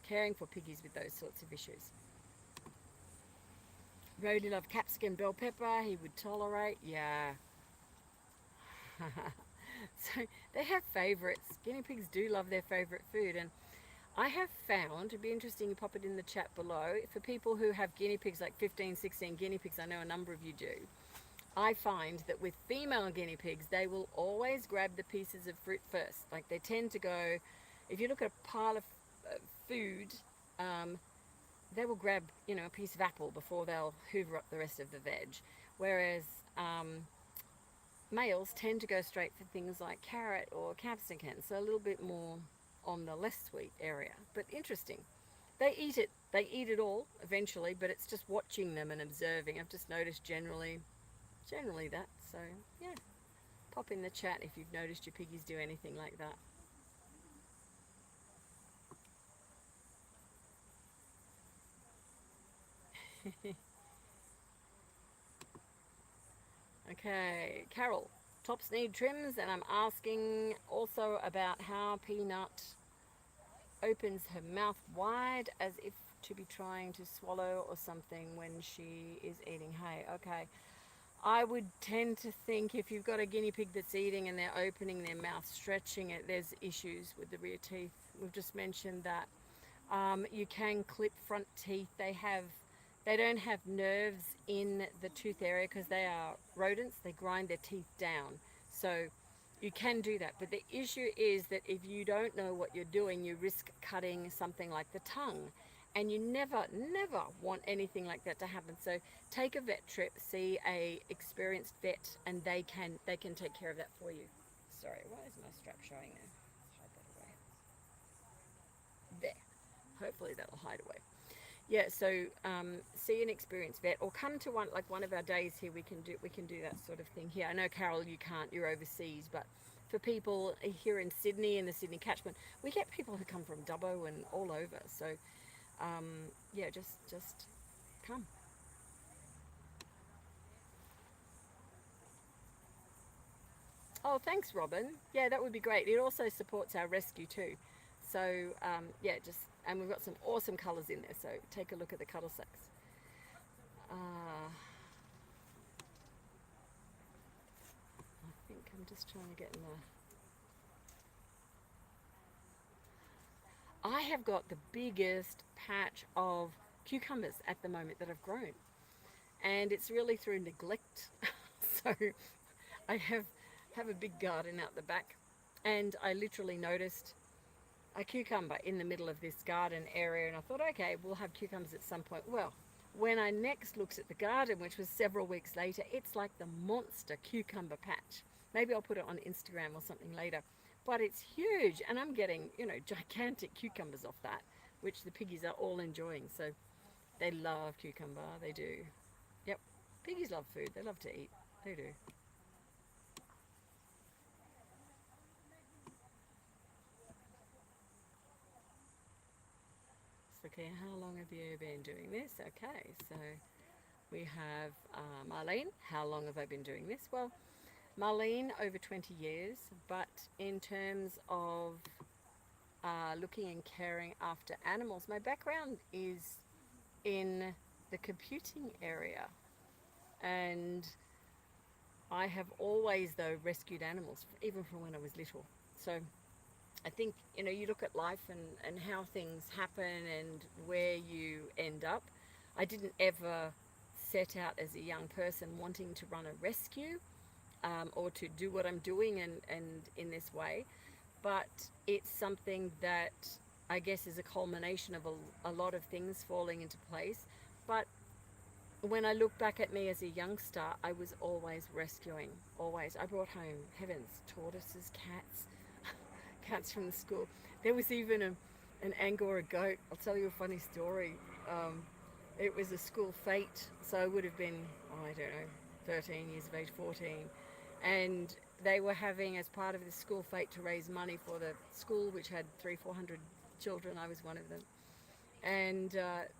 caring for piggies with those sorts of issues. Rhodey loved capsicum, bell pepper, he would tolerate, yeah. So they have favourites. Guinea pigs do love their favourite food, and I have found, it'd be interesting, you pop it in the chat below, for people who have guinea pigs, like 15, 16 guinea pigs, I know a number of you do, I find that with female guinea pigs, they will always grab the pieces of fruit first. Like they tend to go, if you look at a pile of food, they will grab, you know, a piece of apple before they'll hoover up the rest of the veg. Whereas males tend to go straight for things like carrot or capsicum, so a little bit more on the less sweet area. But interesting. They eat it all eventually, but it's just watching them and observing. I've just noticed generally that. So yeah, pop in the chat if you've noticed your piggies do anything like that. Okay, Carol, tops need trims, and I'm asking also about how Peanut opens her mouth wide as if to be trying to swallow or something when she is eating hay. Okay, I would tend to think if you've got a guinea pig that's eating and they're opening their mouth, stretching it, there's issues with the rear teeth. We've just mentioned that. You can clip front teeth. They don't have nerves in the tooth area because they are rodents. They grind their teeth down. So you can do that. But the issue is that if you don't know what you're doing, you risk cutting something like the tongue. And you never want anything like that to happen. So take a vet trip, see a experienced vet, and they can take care of that for you. Sorry, why is my strap showing there? Hide that away. There. Hopefully that'll hide away. Yeah, so see an experienced vet, or come to one of our days here. We can do that sort of thing here. I know, Carol, you can't, you're overseas, but for people here in Sydney, in the Sydney catchment, we get people who come from Dubbo and all over. So yeah, just come. Oh, thanks, Robin. Yeah, that would be great. It also supports our rescue too. So yeah, and we've got some awesome colours in there, so take a look at the colour sacks. I think I'm just trying to get in the... I have got the biggest patch of cucumbers at the moment that I've grown, and it's really through neglect. So I have a big garden out the back, and I literally noticed a cucumber in the middle of this garden area, and I thought, okay, we'll have cucumbers at some point. Well, when I next looked at the garden, which was several weeks later, it's like the monster cucumber patch. Maybe I'll put it on Instagram or something later, but it's huge, and I'm getting, you know, gigantic cucumbers off that, which the piggies are all enjoying. So they love cucumber, they do. Yep, piggies love food, they love to eat, they do. Okay, how long have you been doing this? Okay, so we have Marlene. How long have I been doing this? Well, Marlene, over 20 years, but in terms of looking and caring after animals, my background is in the computing area, and I have always, though, rescued animals, even from when I was little. So I think, you know, you look at life and how things happen and where you end up. I didn't ever set out as a young person wanting to run a rescue or to do what I'm doing and in this way. But it's something that I guess is a culmination of a lot of things falling into place. But when I look back at me as a youngster, I was always rescuing, always. I brought home, heavens, tortoises, cats from the school. There was even an Angora goat. I'll tell you a funny story. It was a school fete, so I would have been, I don't know, 13 years of age, 14. And they were having, as part of the school fete, to raise money for the school, which had 300-400 children. I was one of them. And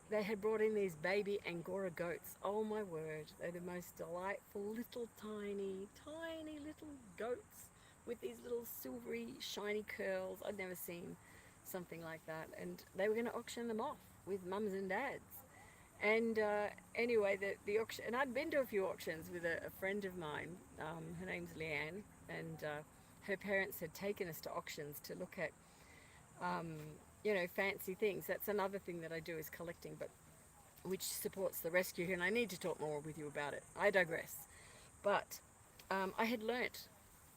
they had brought in these baby Angora goats. Oh my word, they're the most delightful little tiny little goats with these little silvery shiny curls. I'd never seen something like that. And they were going to auction them off with mums and dads. And anyway, the auction, and I'd been to a few auctions with a friend of mine. Her name's Leanne, and her parents had taken us to auctions to look at you know, fancy things. That's another thing that I do, is collecting, but which supports the rescue here, and I need to talk more with you about it. I digress. But I had learnt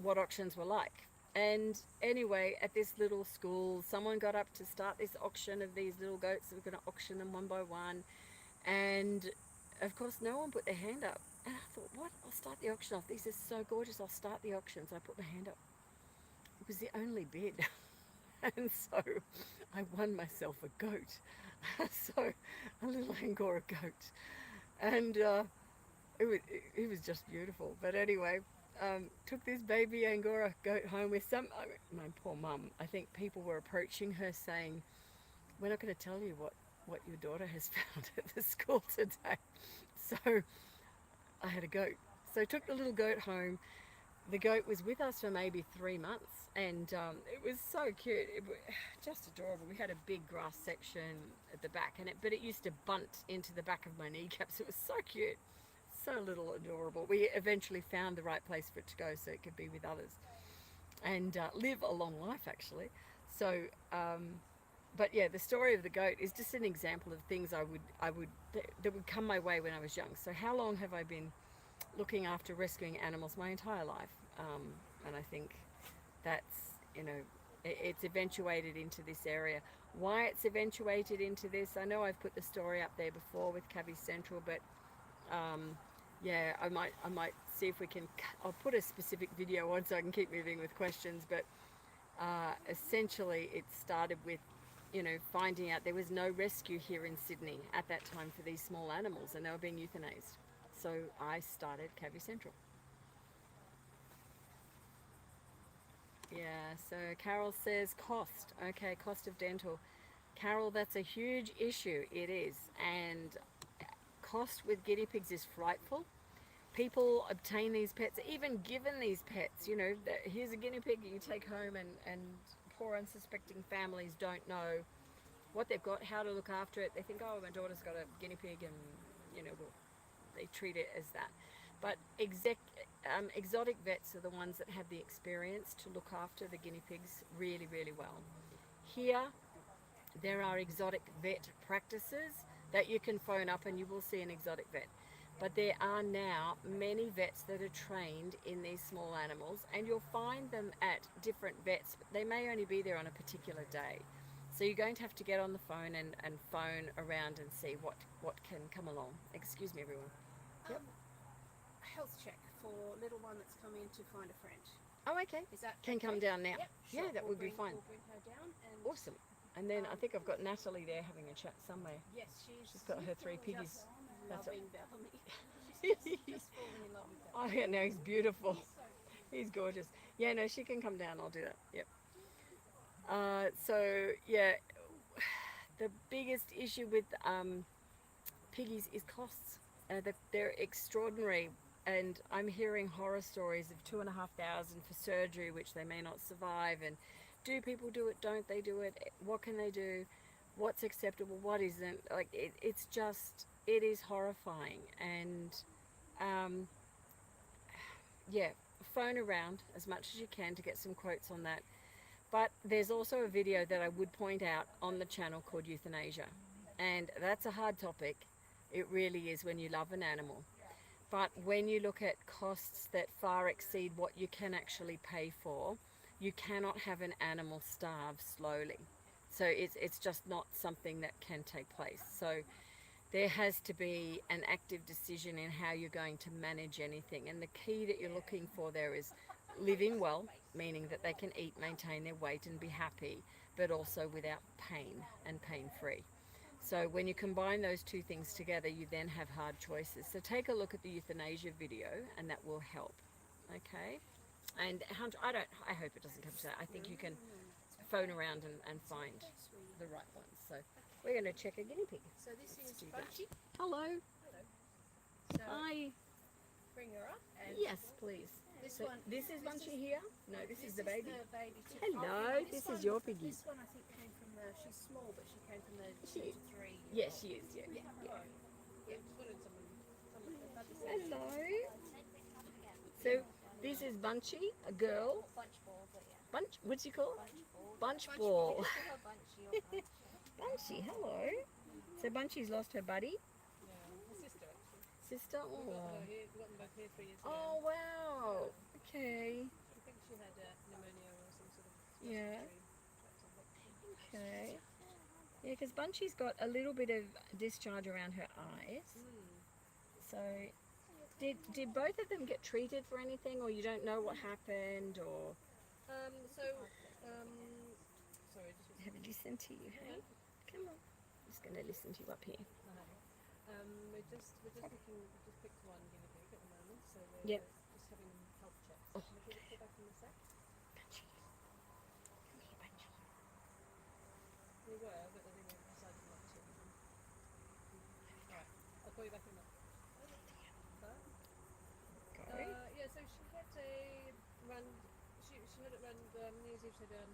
what auctions were like. And anyway, at this little school, someone got up to start this auction of these little goats. They were going to auction them one by one. And of course, no one put their hand up. And I thought, what? I'll start the auction off. This is so gorgeous. I'll start the auction. So I put my hand up. It was the only bid. And so I won myself a goat. So a little Angora goat. And it was just beautiful. But anyway, took this baby Angora goat home with my poor mum. I think people were approaching her saying, we're not going to tell you what your daughter has found at the school today. So I had a goat. So I took the little goat home. The goat was with us for maybe 3 months, and it was so cute. It was just adorable. We had a big grass section at the back, but it used to bunt into the back of my kneecaps. It was so cute, so little adorable. We eventually found the right place for it to go so it could be with others and live a long life, actually. So, but yeah, the story of the goat is just an example of things that would come my way when I was young. So how long have I been looking after rescuing animals? My entire life. And I think that's, you know, it's eventuated into this area. Why it's eventuated into this, I know I've put the story up there before with Cavy Central, but yeah, I might see if we can, I'll put a specific video on so I can keep moving with questions, but essentially it started with, you know, finding out there was no rescue here in Sydney at that time for these small animals, and they were being euthanized. So I started Cavy Central. Yeah, so Carol says cost. Okay, cost of dental. Carol, that's a huge issue. It is. And cost with guinea pigs is frightful. People obtain these pets, even given these pets, you know, here's a guinea pig you take home, and poor unsuspecting families don't know what they've got, how to look after it. They think, oh, my daughter's got a guinea pig, and, you know, well, they treat it as that. But exotic vets are the ones that have the experience to look after the guinea pigs really, really well. Here, there are exotic vet practices that you can phone up and you will see an exotic vet. But there are now many vets that are trained in these small animals, and you'll find them at different vets. They may only be there on a particular day. So you're going to have to get on the phone and phone around and see what can come along. Excuse me, everyone. Yep. Health check for little one that's come in to find a friend. Oh, okay. Is that Can okay? come down now. Yep, sure. Yeah, that would be fine. We'll bring her down. And Awesome. And then I think I've got Natalie there having a chat somewhere. yes, She's got her 3 piggies. just That's loving Bellamy. She's just falling in love with Bellamy. Oh, yeah, no, he's beautiful. He's gorgeous. Yeah, no, she can come down. I'll do that. Yep. So, yeah, the biggest issue with piggies is costs. They're extraordinary. And I'm hearing horror stories of $2,500 for surgery, which they may not survive. And do people do it? Don't they do it? What can they do? What's acceptable? What isn't? Like, it's just, it is horrifying. And yeah, phone around as much as you can to get some quotes on that. But there's also a video that I would point out on the channel called Euthanasia. And that's a hard topic. It really is when you love an animal. But when you look at costs that far exceed what you can actually pay for, you cannot have an animal starve slowly. So it's just not something that can take place. So there has to be an active decision in how you're going to manage anything. And the key that you're looking for there is living well, meaning that they can eat, maintain their weight and be happy, but also without pain and pain-free. So when you combine those two things together, you then have hard choices. So take a look at the euthanasia video, and that will help. Okay. And I hope it doesn't come to that. I think you can phone around and find the right ones. So we're going to check a guinea pig. So this is do that. Bunchie. Hello. So Hi. bring her up. And Yes, please. This So one. this is Bunchie here? No, this is the baby. The baby too. Hello, Oh, this one, is your piggy. This one I think came from the. She's small, but she came from the She 2 to 3. Yes, she is. Yeah. Hello. So this is Bunchie, a girl. Bunch ball, but yeah. Bunch. What's she called? Bunch Bunch ball. ball. Bunchy or bunch. Bunchie. Hello. So Bunchie's lost her buddy. Yeah, my sister actually. Sister. We got Oh. her here, we got them both here 3 years ago. Oh wow. Okay. I think she had pneumonia or some sort of Yeah. respiratory tract infection. Okay. Yeah, because Bunchie's got a little bit of discharge around her eyes. So, did both of them get treated for anything, or you don't know what happened, or Sorry, just have a listen to you? Hey, come on. I'm just going to listen to you up here. we're just looking. We just picked one guinea pig at the moment, so we're Yep. just having health checks. Oh, Can we get it back in a sec? Bunchie, come here, Bunchie. We were, but then we decided not to. Alright, I'll call you back in a minute. Go. Yeah, so she had a run. She had it run. New Year's Eve. She had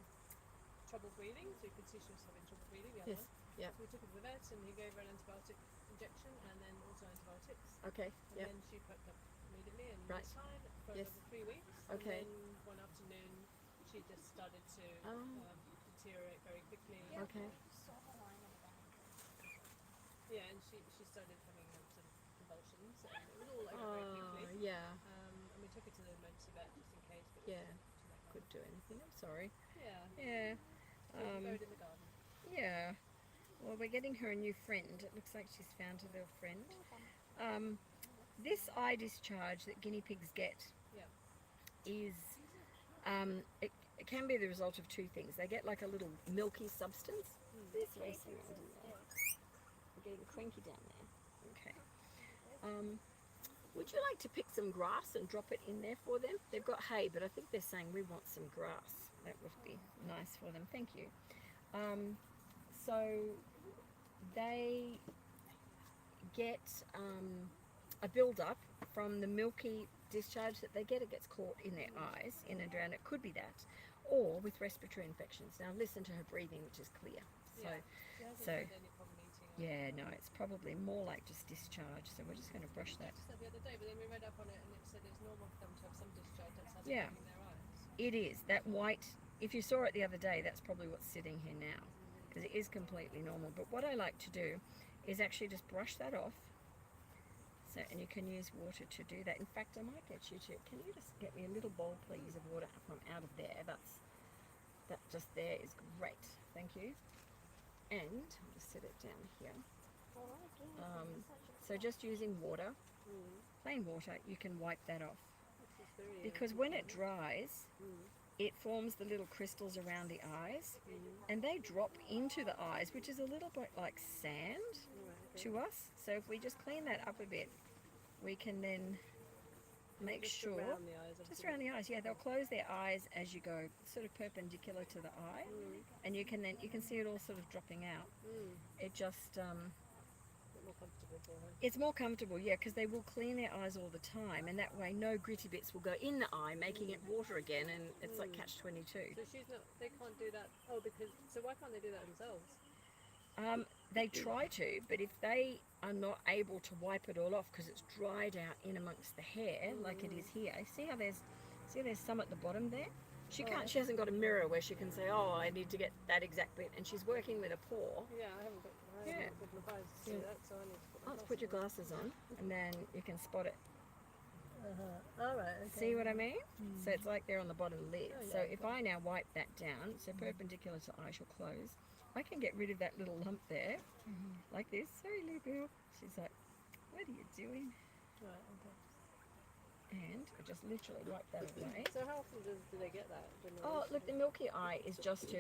trouble breathing, so you could see she was having trouble breathing. The other Yes. one. Yeah. So we took her to the vet, and he gave her an antibiotic injection, and then also antibiotics. Okay. And Yeah. then she perked up immediately and Right. was fine for Yes. over 3 weeks. Okay. And then one afternoon, she just started to deteriorate very quickly. Okay. Saw the line on the back. Yeah, and she started having sort of convulsions, and it was all over very Oh, quickly. yeah. And we took her to the emergency vet just in case. But Yeah. it wasn't too late. Could do anything. I'm sorry. Yeah. Yeah. So we buried in the garden. Yeah. Well, we're getting her a new friend. It looks like she's found a little friend. This eye discharge that guinea pigs get Yeah. is, it can be the result of two things. They get like a little milky substance. This racing around in there. We're getting cranky down there. Okay. Would you like to pick some grass and drop it in there for them? They've got hay, but I think they're saying we want some grass. That would be nice for them. Thank you. So they get a build-up from the milky discharge that they get. It gets caught in their eyes, in and around. It could be that, or with respiratory infections. Now listen to her breathing, which is clear. So, Yeah. She hasn't so had any problem eating. Or yeah, no, it's probably more like just discharge. So we're just going to brush that. Just that the other day, but then we read up on it, and it said it's normal for them to have some discharge outside Yeah. in their eyes. It is that white. If you saw it the other day, that's probably what's sitting here now, because it is completely normal. But what I like to do is actually just brush that off. So, and you can use water to do that. In fact, I might get you to. Can you just get me a little bowl, please, of water from out of there? That just there is great. Thank you. And I'll just set it down here. So just using water, plain water, you can wipe that off. Which is very, Because when it dries, it forms the little crystals around the eyes, and they drop into the eyes, which is a little bit like sand to us. So if we just clean that up a bit, we can then make just sure, around the eyes, just around the eyes, yeah, they'll close their eyes as you go, sort of perpendicular to the eye, and you can see it all sort of dropping out. It just a bit more comfortable for her. it's more comfortable, yeah, because they will clean their eyes all the time, and that way no gritty bits will go in the eye, making it water again, and it's like catch-22. So they can't do that. Oh, so why can't they do that themselves? They try to, but if they are not able to wipe it all off because it's dried out in amongst the hair, like it is here. See how there's some at the bottom there? She hasn't got a mirror where she can say, oh, I need to get that exact bit, and she's working with a paw. Yeah, I haven't got my eyes to see Yeah. that, so I need to put my Let's put your glasses glasses on, and then you can spot it. on. All right. Okay. See what I mean? So it's like they're on the bottom lid. Oh, yeah, So if I now wipe that down, so perpendicular to eye shall close, I can get rid of that little lump there, like this. Sorry, little girl. She's like, what are you doing? Right. Okay. And I just literally wipe that away. So how often do they get that? Generally? Oh, look, the milky eye is just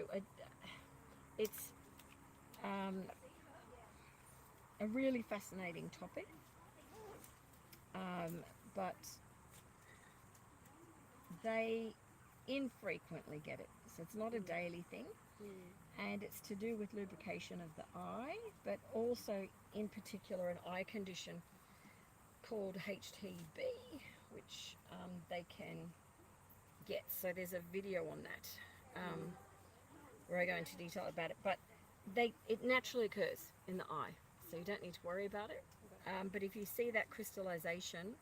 it's a really fascinating topic. But they infrequently get it. So it's not a daily thing. And it's to do with lubrication of the eye, but also in particular an eye condition called HTB, which they can get. So there's a video on that where I go into detail about it, but it naturally occurs in the eye, so you don't need to worry about it. But if you see that crystallization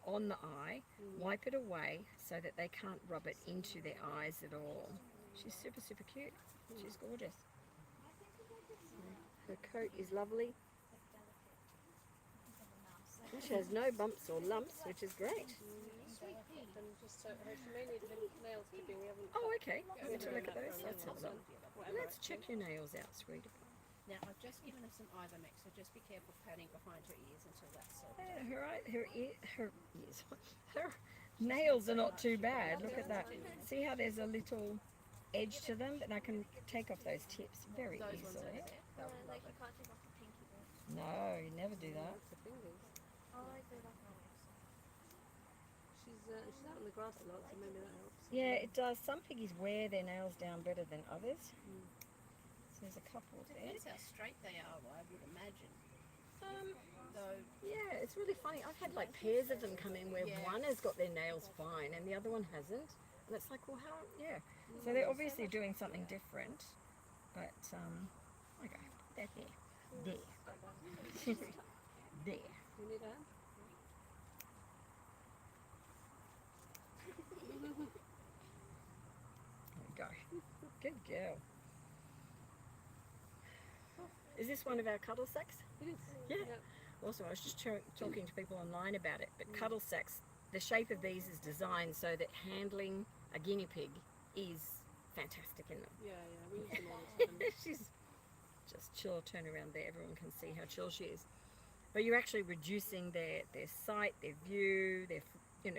on the eye, wipe it away so that they can't rub it into their eyes at all. She's super, super cute. She's gorgeous. Her coat is lovely. She has no bumps or lumps, which is great. And just so she may need nails clipping. We haven't. Oh, okay. Want me to look at those? Let's have a look. Let's check your nails out, sweetie. Now, I've just given her some ivermectin, so just be careful patting behind her ears until that's sorted. Her nails are not too bad. Look at that. See how there's a little edge to them, and I can take off those tips very Those ones easily. over there, they'll be Like lovely. you can't take off the pinky bit. No, you never do that. The fingers. I like the like that. She's out on the grass a lot, so maybe that helps. Yeah, it does. Some piggies wear their nails down better than others. So there's a couple there. Depends how straight they are, I would imagine. Though, Yeah, it's really funny. I've had like pairs of them come in where Yeah. one has got their nails fine and the other one hasn't. And it's like, well, how? Yeah. So they're obviously doing something different. But, okay, they're there. There. There. You need a hand? There we go. Good girl. Is this one of our cuddle sacks? It is. Yeah. Also, I was just talking to people online about it, but cuddle sacks, the shape of these is designed so that handling a guinea pig is fantastic in them. Yeah, we use them all the time. She's just chill, turn around there, everyone can see how chill she is. But you're actually reducing their sight, their view,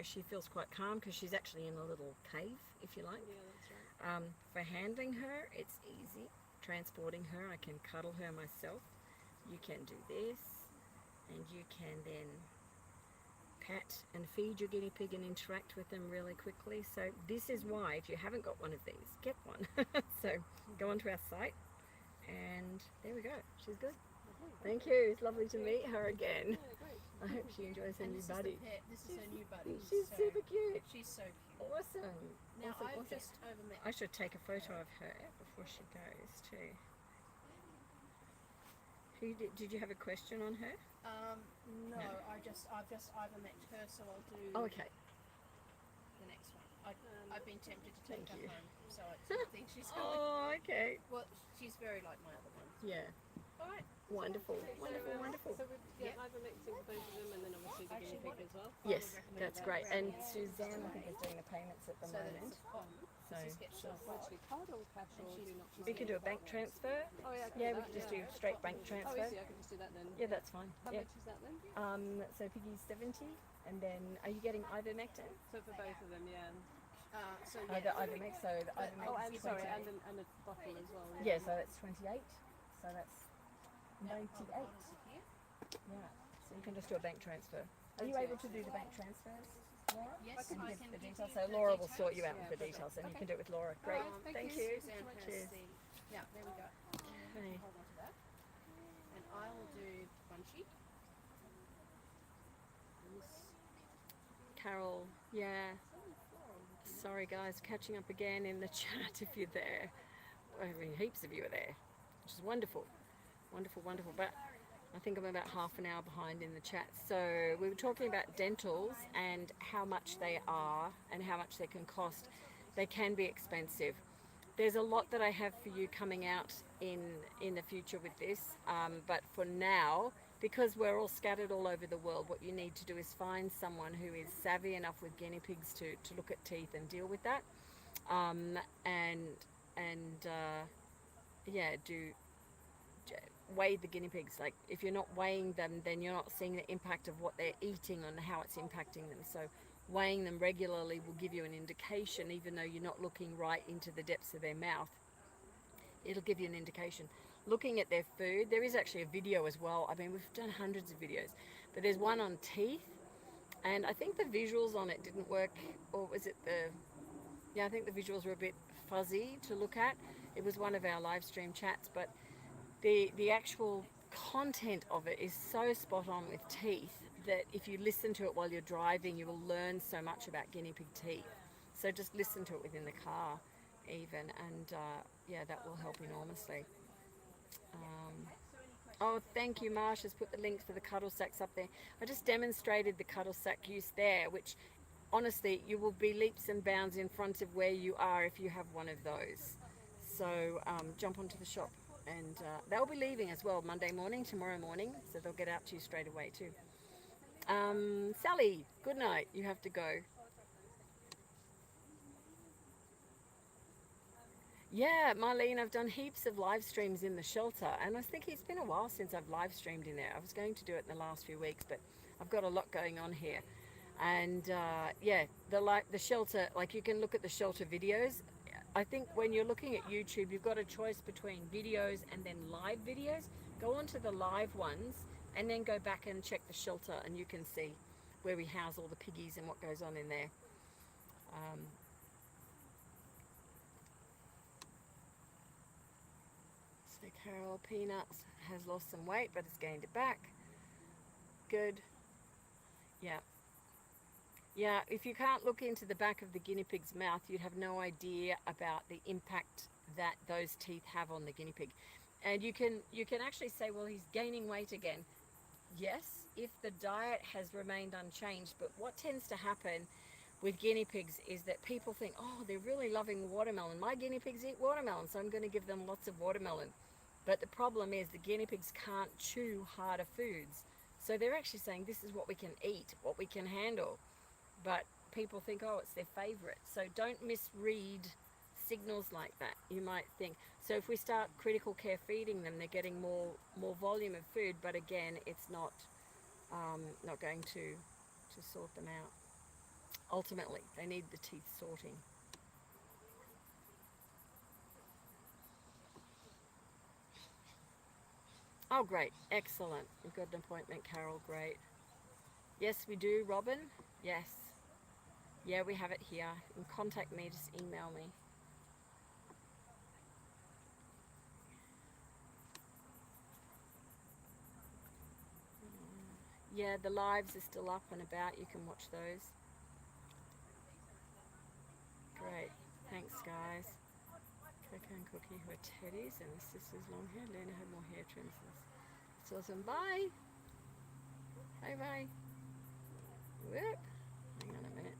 she feels quite calm because she's actually in a little cave, if you like. Yeah, that's right. For handling her, it's easy. Transporting her, I can cuddle her myself. You can do this, and you can then pat and feed your guinea pig and interact with them really quickly. So this is why, if you haven't got one of these, get one. So go onto our site, and there we go. She's good. Thank you. It's lovely to meet her again. Yeah, great. I hope she enjoys her and new this buddy. This is her new buddy. She's so super cute. She's so cute. Awesome. Now, Awesome, I've awesome. just overmet. I should take a photo of her before she goes too. Did you have a question on her? No, I've just ivermectin her, so I'll do Oh, okay. the next one. I've been tempted to take Thank her you. home, so I think she's going. Oh, okay. Well, she's very like my other ones. Yeah. All right. Wonderful. Wonderful. Wonderful. So we get ivermectin for both of them, and then obviously the guinea pig as well. Yes, that's great. And Suzanne, I think, is doing the payments at the So that moment. it's on. So Just get So shelf actually card or cash or do you not? we can do a bank transfer. Oh yeah, I can Yeah, do we that, can just do straight bank Oh, transfer. easy. I can just do that then. Yeah, that's fine. How Yeah. much is that then? So Piggie's 70, and then are you getting ivermectin? So for both of them, yeah. So Oh, the ivermectin. So the Oh, ivermectin and is sorry, 28. and a bottle as well. Yeah, so that's 28. So that's 98. Yeah. So you can just do a bank transfer. Are you able to do the bank transfers, Laura? Yes, And I give can the give details. you So the Laura will details. sort you out Yeah, with the perfect. details, and you Okay. can do it with Laura. Great. Alright, Thank thank you. Suzanne has Cheers. the. Yeah, there we go. Okay. Hold on to that. And I will do Bunchie. Carol, yeah. Sorry guys, catching up again in the chat if you're there. I mean, heaps of you are there, which is wonderful. Wonderful, wonderful. But I think I'm about half an hour behind in the chat. So we were talking about dentals and how much they are and how much they can cost. They can be expensive. There's a lot that I have for you coming out in the future with this, but for now, because we're all scattered all over the world, what you need to do is find someone who is savvy enough with guinea pigs to look at teeth and deal with that, weigh the guinea pigs. Like if you're not weighing them, then you're not seeing the impact of what they're eating and how it's impacting them. So weighing them regularly will give you an indication, even though you're not looking right into the depths of their mouth. It'll give you an indication. Looking at their food, there is actually a video as well. I mean, we've done hundreds of videos, but there's one on teeth, and I think the visuals on it didn't work, or was it Yeah, I think the visuals were a bit fuzzy to look at. It was one of our live stream chats, but the actual content of it is so spot on with teeth that if you listen to it while you're driving, you will learn so much about guinea pig teeth. So just listen to it within the car even, and yeah, that will help enormously. Oh, thank you, Marsh has put the links for the cuddle sacks up there. I just demonstrated the cuddle sack use there, which honestly, you will be leaps and bounds in front of where you are if you have one of those. So jump onto the shop, and they'll be leaving as well Monday morning, tomorrow morning, so they'll get out to you straight away too. Sally, good night. You have to go. Yeah, Marlene, I've done heaps of live streams in the shelter, and I was thinking it's been a while since I've live streamed in there. I was going to do it in the last few weeks, but I've got a lot going on here. And yeah, the shelter, like you can look at the shelter videos. I think when you're looking at YouTube, you've got a choice between videos and then live videos. Go on to the live ones and then go back and check the shelter, and you can see where we house all the piggies and what goes on in there. So Carol Peanuts has lost some weight, but has gained it back. Good. Yeah. Yeah, if you can't look into the back of the guinea pig's mouth, you'd have no idea about the impact that those teeth have on the guinea pig. And you can actually say, well, he's gaining weight again. Yes, if the diet has remained unchanged, but what tends to happen with guinea pigs is that people think, oh, they're really loving watermelon. My guinea pigs eat watermelon, so I'm going to give them lots of watermelon. But the problem is the guinea pigs can't chew harder foods. So they're actually saying this is what we can eat, what we can handle. But people think, oh, it's their favorite. So don't misread signals like that. You might think, so if we start critical care feeding them, they're getting more volume of food, but again, it's not going to sort them out. Ultimately, they need the teeth sorting. Oh, great. Excellent. We've got an appointment, Carol. Great. Yes, we do, Robin. Yes. Yeah, we have it here. You can contact me, just email me. Yeah, the lives are still up and about. You can watch those. Great. Thanks, guys. Coco and Cookie, who are teddies, and the sister's long hair. Lena had more hair trims. It's awesome. Bye. Bye-bye. Whoop. Hang on a minute.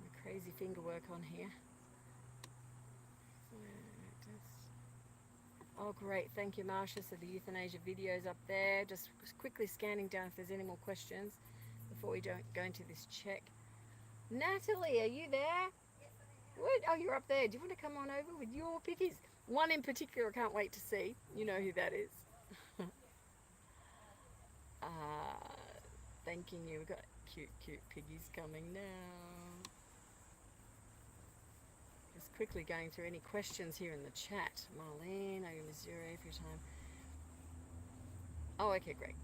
My crazy finger work on here. Oh, great. Thank you, Marsha. So the euthanasia video's up there. Just quickly scanning down if there's any more questions before we don't go into this check. Natalie, are you there? What? Oh, you're up there. Do you want to come on over with your piggies? One in particular I can't wait to see. You know who that is. Thanking you. We've got cute piggies coming now. Just quickly going through any questions here in the chat. Marlene, are you Missouri for your time? Oh, okay, great.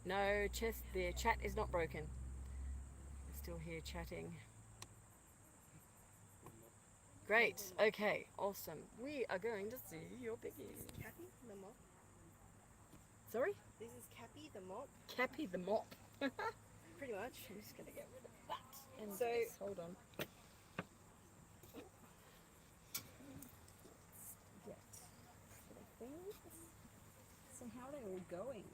No, the chat is not broken. We're still here chatting. Great. Okay. Awesome. We are going to see your piggies. Cappy the Mop. Sorry? This is Cappy the Mop. Cappy the Mop. Pretty much. I'm just going to get rid of that. And So- this. Hold on. So how are they all going?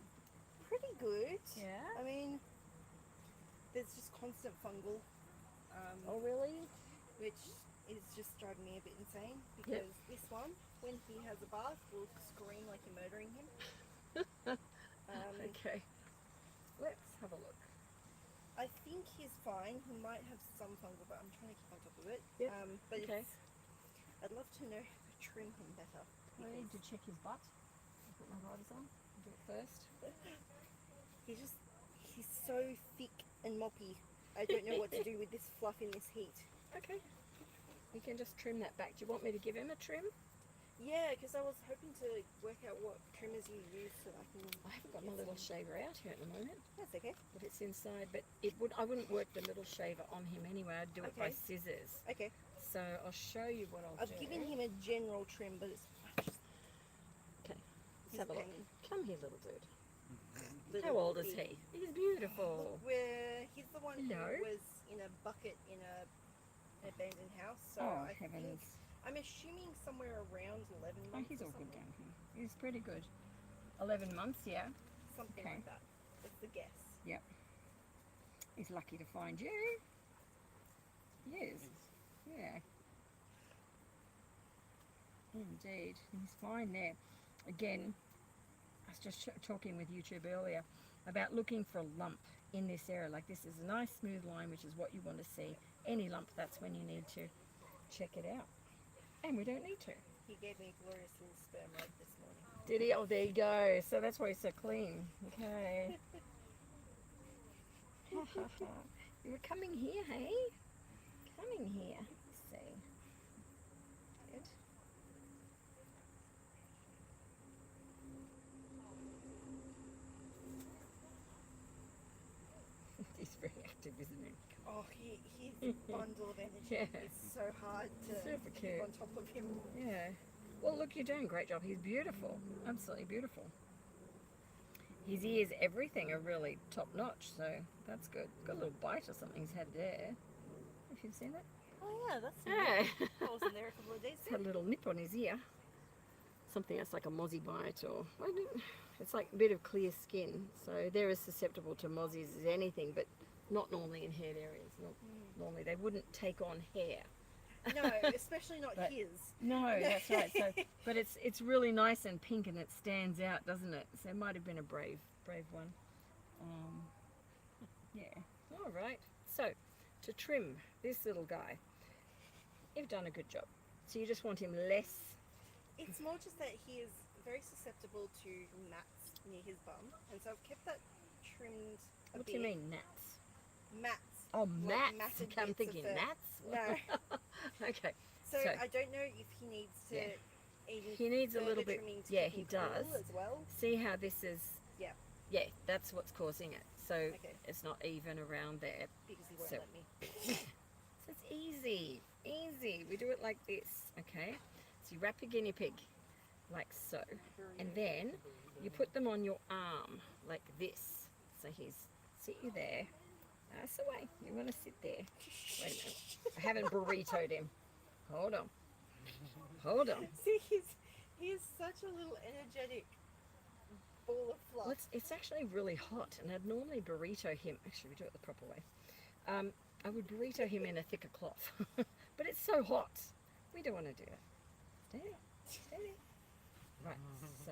Pretty good. Yeah. I mean, there's just constant fungal, Oh, really? which is just driving me a bit insane because this one, when he has a bath, will scream like you're murdering him. Okay. Let's have a look. I think he's fine. He might have some fungal, but I'm trying to keep on top of it. Yep. But Okay. I'd love to know how to trim him better. I need to check his butt. I'll put my riders on. Do it first. He's so thick and moppy. I don't know what to do with this fluff in this heat. Okay. You can just trim that back. Do you want me to give him a trim? Yeah, because I was hoping to work out what trimmers you use so I can. I haven't got my little shaver out here at the moment, That's okay. but it's inside. But I wouldn't work the little shaver on him anyway. I'd do it by Okay. scissors. Okay. So I'll show you what I'll I've do. given him a general trim, but it's just Okay, he's let's have a look. pain. Come here, little dude. Little How old is bitty. he? He's beautiful. He's the one Hello? who was in a bucket in an abandoned house. So Oh, I heavens. think I'm assuming somewhere around 11 Oh, months. he's or all good something. down here. He's pretty good. 11 months, yeah. Something Okay. like that. That's the guess. Yep. He's lucky to find you. He is. Yeah. Indeed. He's fine there. Again, I was just talking with YouTube earlier about looking for a lump in this area. Like this is a nice smooth line, which is what you want to see. Any lump, that's when you need to check it out. And we don't need to. He gave me glorious little sperm right this morning. Did he? Oh, there you go. So that's why he's so clean. Okay. You were coming here, hey? Coming here. Let's see. Good. He's very active, isn't he? Oh, he's a bundle of energy. Yeah. It's so hard to Super keep cute. on top of him. Yeah. Well, look, you're doing a great job. He's beautiful. Absolutely beautiful. His ears, everything are really top notch, so that's good. Got a little bite or something he's had there. If you've seen it. Oh yeah, that's Yeah. I wasn't there a couple of days He's had a little nip on his ear. Something that's like a mozzie bite, or it's like a bit of clear skin. So they're as susceptible to mozzies as anything, but not normally in haired areas. Not normally. They wouldn't take on hair. No, especially not But- his. No, that's right. So, but it's really nice and pink, and it stands out, doesn't it? So it might have been a brave one. Yeah. All right. So to trim this little guy, you've done a good job. So you just want him less. It's more just that he is very susceptible to mats near his bum, and so I've kept that trimmed a What bit. do you mean, gnats? Mats. Oh, Like mats. matted I'm bits of thinking fur. gnats. No. Okay. So, So- I don't know if he needs to Yeah. even He needs a further little bit. trimming to Yeah, keep he him cool does. as well. See how this is. Yeah. Yeah, that's what's causing it. So Okay. it's not even around there. Because he won't So- let me. So it's easy, easy. We do it like this, okay? So you wrap your guinea pig like so, and then you put them on your arm like this. So sit you there. That's the way. You want to sit there. Wait a minute. I haven't burritoed him. Hold on. Hold on. See, he's such a little energetic ball of fluff. Well, it's actually really hot, and I'd normally burrito him. Actually, we do it the proper way. I would burrito him in a thicker cloth, but it's so hot. We don't want to do that. Steady, steady. Right. So,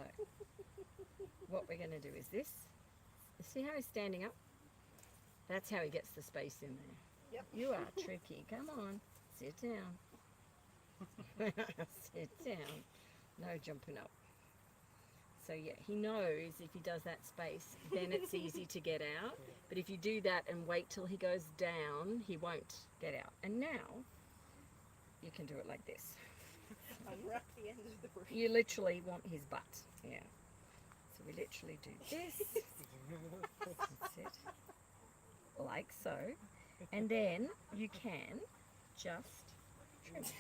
what we're going to do is this. See how he's standing up? That's how he gets the space in there. Yep. You are tricky. Come on, sit down. Sit down. No jumping up. So yeah, he knows if he does that space, then it's easy to get out. But if you do that and wait till he goes down, he won't get out. And now, you can do it like this. Unwrap the end of the bush. You literally want his butt. Yeah. So we literally do this. That's it. Like so. And then you can just trim it.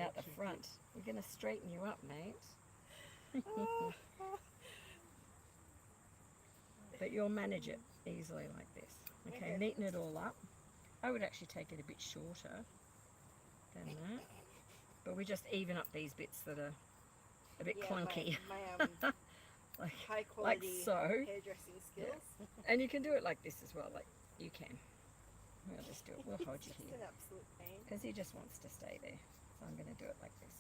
Out the front. We're going to straighten you up, mate. But you'll manage it easily like this. Okay, Okay. neaten it all up. I would actually take it a bit shorter than that. But we just even up these bits that are a bit Yeah, clunky. My like, high quality so. hairdressing skills. And you can do it like this as well. Like, you can. We'll just do it. We'll hold you It's here. an absolute pain. Because he just wants to stay there. So I'm going to do it like this.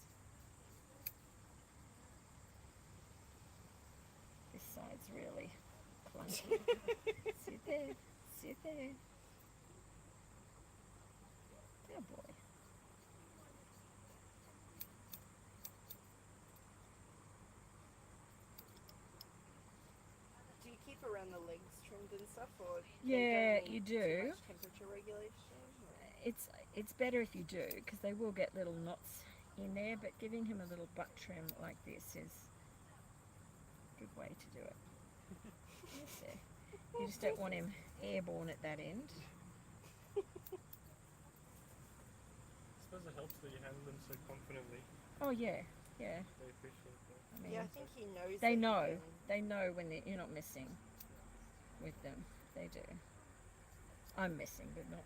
This side's really clunky. Sit there. Sit there. Good boy. Do you keep around the legs trimmed and stuff, or Yeah, they don't you need too do. much temperature regulation? Or? It's better if you do, because they will get little knots in there, but giving him a little butt trim like this is a good way to do it. Yes, sir. You just don't want him airborne at that end. I suppose it helps that you handle them so confidently. Oh yeah, yeah. They appreciate that. I mean, Yeah, I think he knows. they that know. he can- They know when you're not messing with them. They do. I'm messing, but not.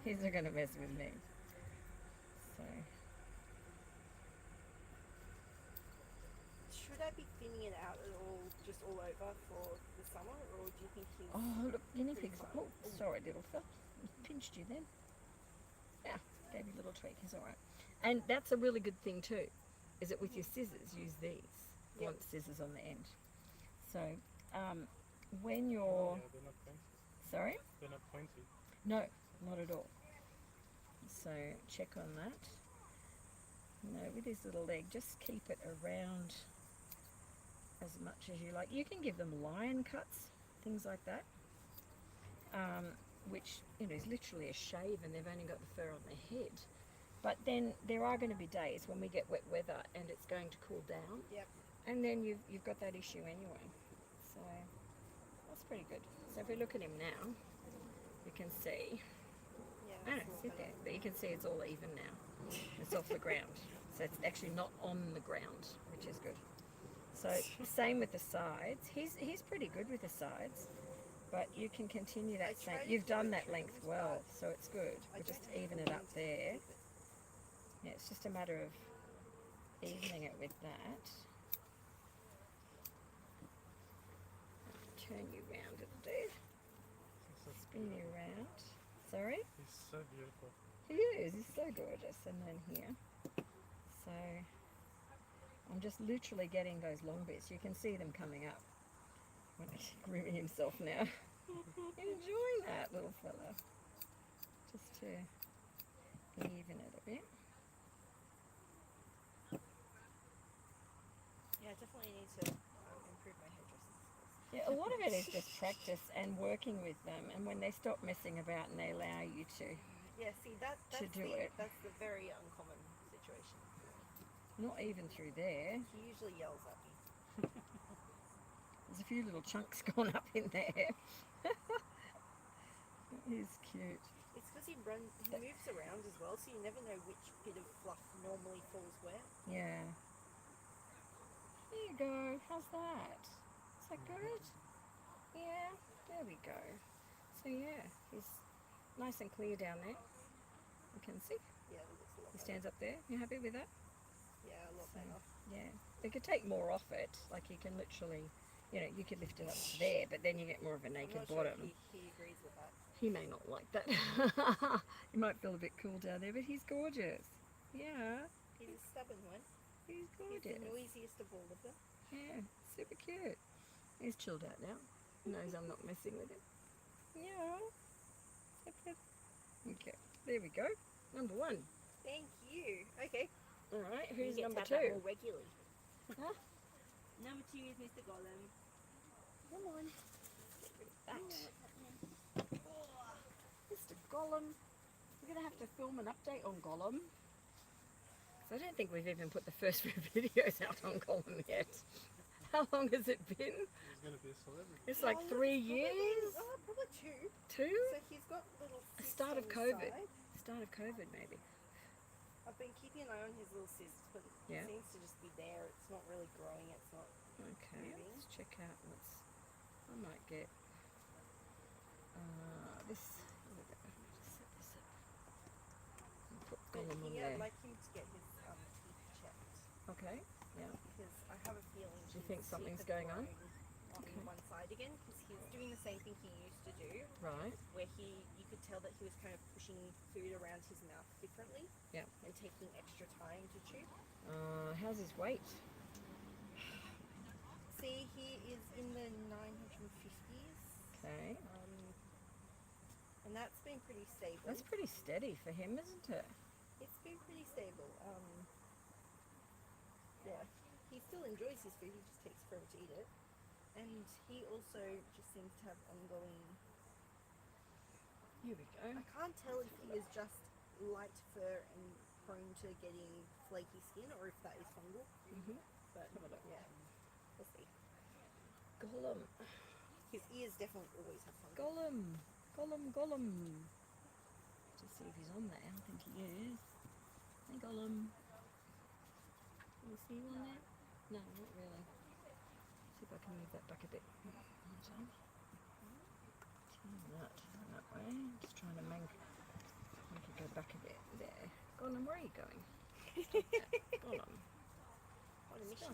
He's not going to mess with me. So. Should I be thinning it out at all, just all over for the summer, or do you think he's? Oh, look, guinea pretty pigs. fine? Oh, sorry, little fella. Pinched you then. Yeah, gave you a little tweak. He's all right. And that's a really good thing too, is that with your scissors, use these. You Yep. want scissors on the end. So, when you're... Yeah, they're not pointy. Sorry? They're not pointy. No, not at all. So, check on that. No, with his little leg, just keep it around as much as you like. You can give them lion cuts, things like that, which, you know, is literally a shave and they've only got the fur on their head. But then there are going to be days when we get wet weather and it's going to cool down. Yep. And then you've got that issue anyway. So that's pretty good. So if we look at him now, you can see, Yeah. I that's don't more sit better. there, but you can see it's all even now. It's off the ground. So it's actually not on the ground, which is good. So same with the sides. He's pretty good with the sides, but you can continue I that same. tried You've to done do that trims, length well, but so it's good. I We just don't have even the it up ones to there. keep it. Yeah, it's just a matter of evening it with that. Turn you round a bit. He's so Spin you beautiful. round. Sorry? He's so beautiful. He is. He's so gorgeous. And then here. So I'm just literally getting those long bits. You can see them coming up. When he's grooming himself now. Enjoying that little fella. Just to even it a bit. Yeah, I definitely need to improve my hairdressing skills. Yeah, a lot of it is just practice and working with them, and when they stop messing about and they allow you to, Yeah, see that's do it. That's the very uncommon situation. not even through there. He usually yells at me. There's a few little chunks gone up in there. He's cute. It's because he moves around as well, so you never know which bit of fluff normally falls where. Yeah. There you go. How's that? Is that good? Yeah. There we go. So yeah, he's nice and clear down there. You can see. Yeah, it looks a lot He better. stands up there. You happy with that? Yeah, a lot So, better. yeah. They could take more off it. Like you can literally, you know, you could lift it up to there, but then you get more of a I'm naked not sure bottom. if he agrees with that. He may not like that. He might feel a bit cool down there, but he's gorgeous. Yeah, He's a stubborn one. he's He's the gorgeous. noisiest of all of them. Yeah, super cute. He's chilled out now. Knows I'm not messing with him. Yeah. Okay, there we go. Number one. Thank you. Okay. All right, You who's get to number have that two? more regularly. Number 2 is Mr. Golem. Come on. Get rid of that. Mr. Golem. We're going to have to film an update on Golem. 'Cause I don't think we've even put the first few videos out on Golem yet. How long has it been? He's going to be a celebrity. It's like 3 years? Probably two. 2? So he's got little cysts Start on of the COVID. side. Start of COVID, maybe. I've been keeping an eye on his little cysts, but Yeah. it seems to just be there. It's not really growing. It's not. Okay, Moving. let's check out what's. I might get this. Here we go. Just set this up. And put But Golem on I'd there. like him to get his teeth checked Okay, yeah. because I have a feeling. Do you his think teeth something's have going on? grown Okay. one side again because he's doing the same thing he used to do, Right. where you could tell that he was kind of pushing food around his mouth differently. Yeah. And taking extra time to chew. How's his weight? See, he is in the 950s. Okay. And that's been pretty stable. That's pretty steady for him, isn't it? It's been pretty stable. Yeah, he still enjoys his food. He just takes forever to eat it, and he also just seems to have ongoing. Here we go. I can't tell if he is just light fur and prone to getting flaky skin or if that is fungal. But yeah, we'll see. Golem. His ears definitely always have fungal. Golem. Just see if he's on there. I think he is. Hey, Golem. Can you see one there? No, not really. See if I can move that back a bit. Turn that way. Just trying to make it go back a bit. There. Golem, where are you going? Golem. What a mission.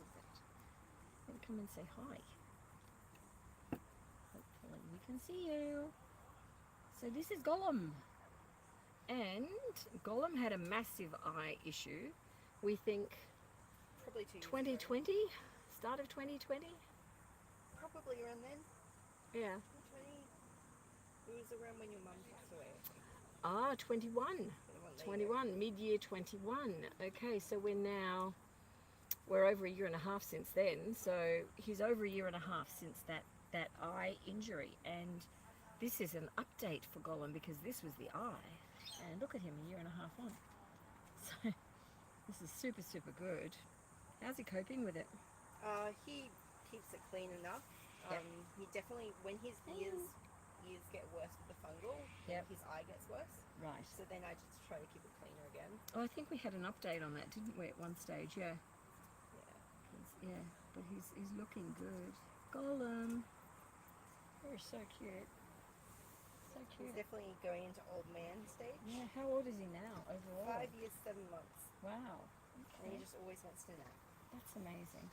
Come and say hi. Hopefully we can see you. So this is Golem. And Golem had a massive eye issue. We think Probably 2 years 2020? Start of 2020? ago. Probably around then. Yeah. 20. It was around when your mum passed away. Ah, 21. There you go. 21, mid-year 21. Okay, so we're over a year and a half since then. So he's over a year and a half since that eye injury. And this is an update for Golem because this was the eye. And look at him, a year and a half on. So this is super, super good. How's he coping with it? He keeps it clean enough. Yep. He definitely, when his ears get worse with the fungal, Yep. his eye gets worse. Right. So then I just try to keep it cleaner again. Oh, I think we had an update on that, didn't we, at one stage? Yeah. Yeah. Yeah, but he's looking good. Golem. You're so cute. So He's cute. definitely going into old man stage. Yeah, how old is he now overall? 5 years, 7 months. Wow. And Okay. he just always wants to nap. That's amazing.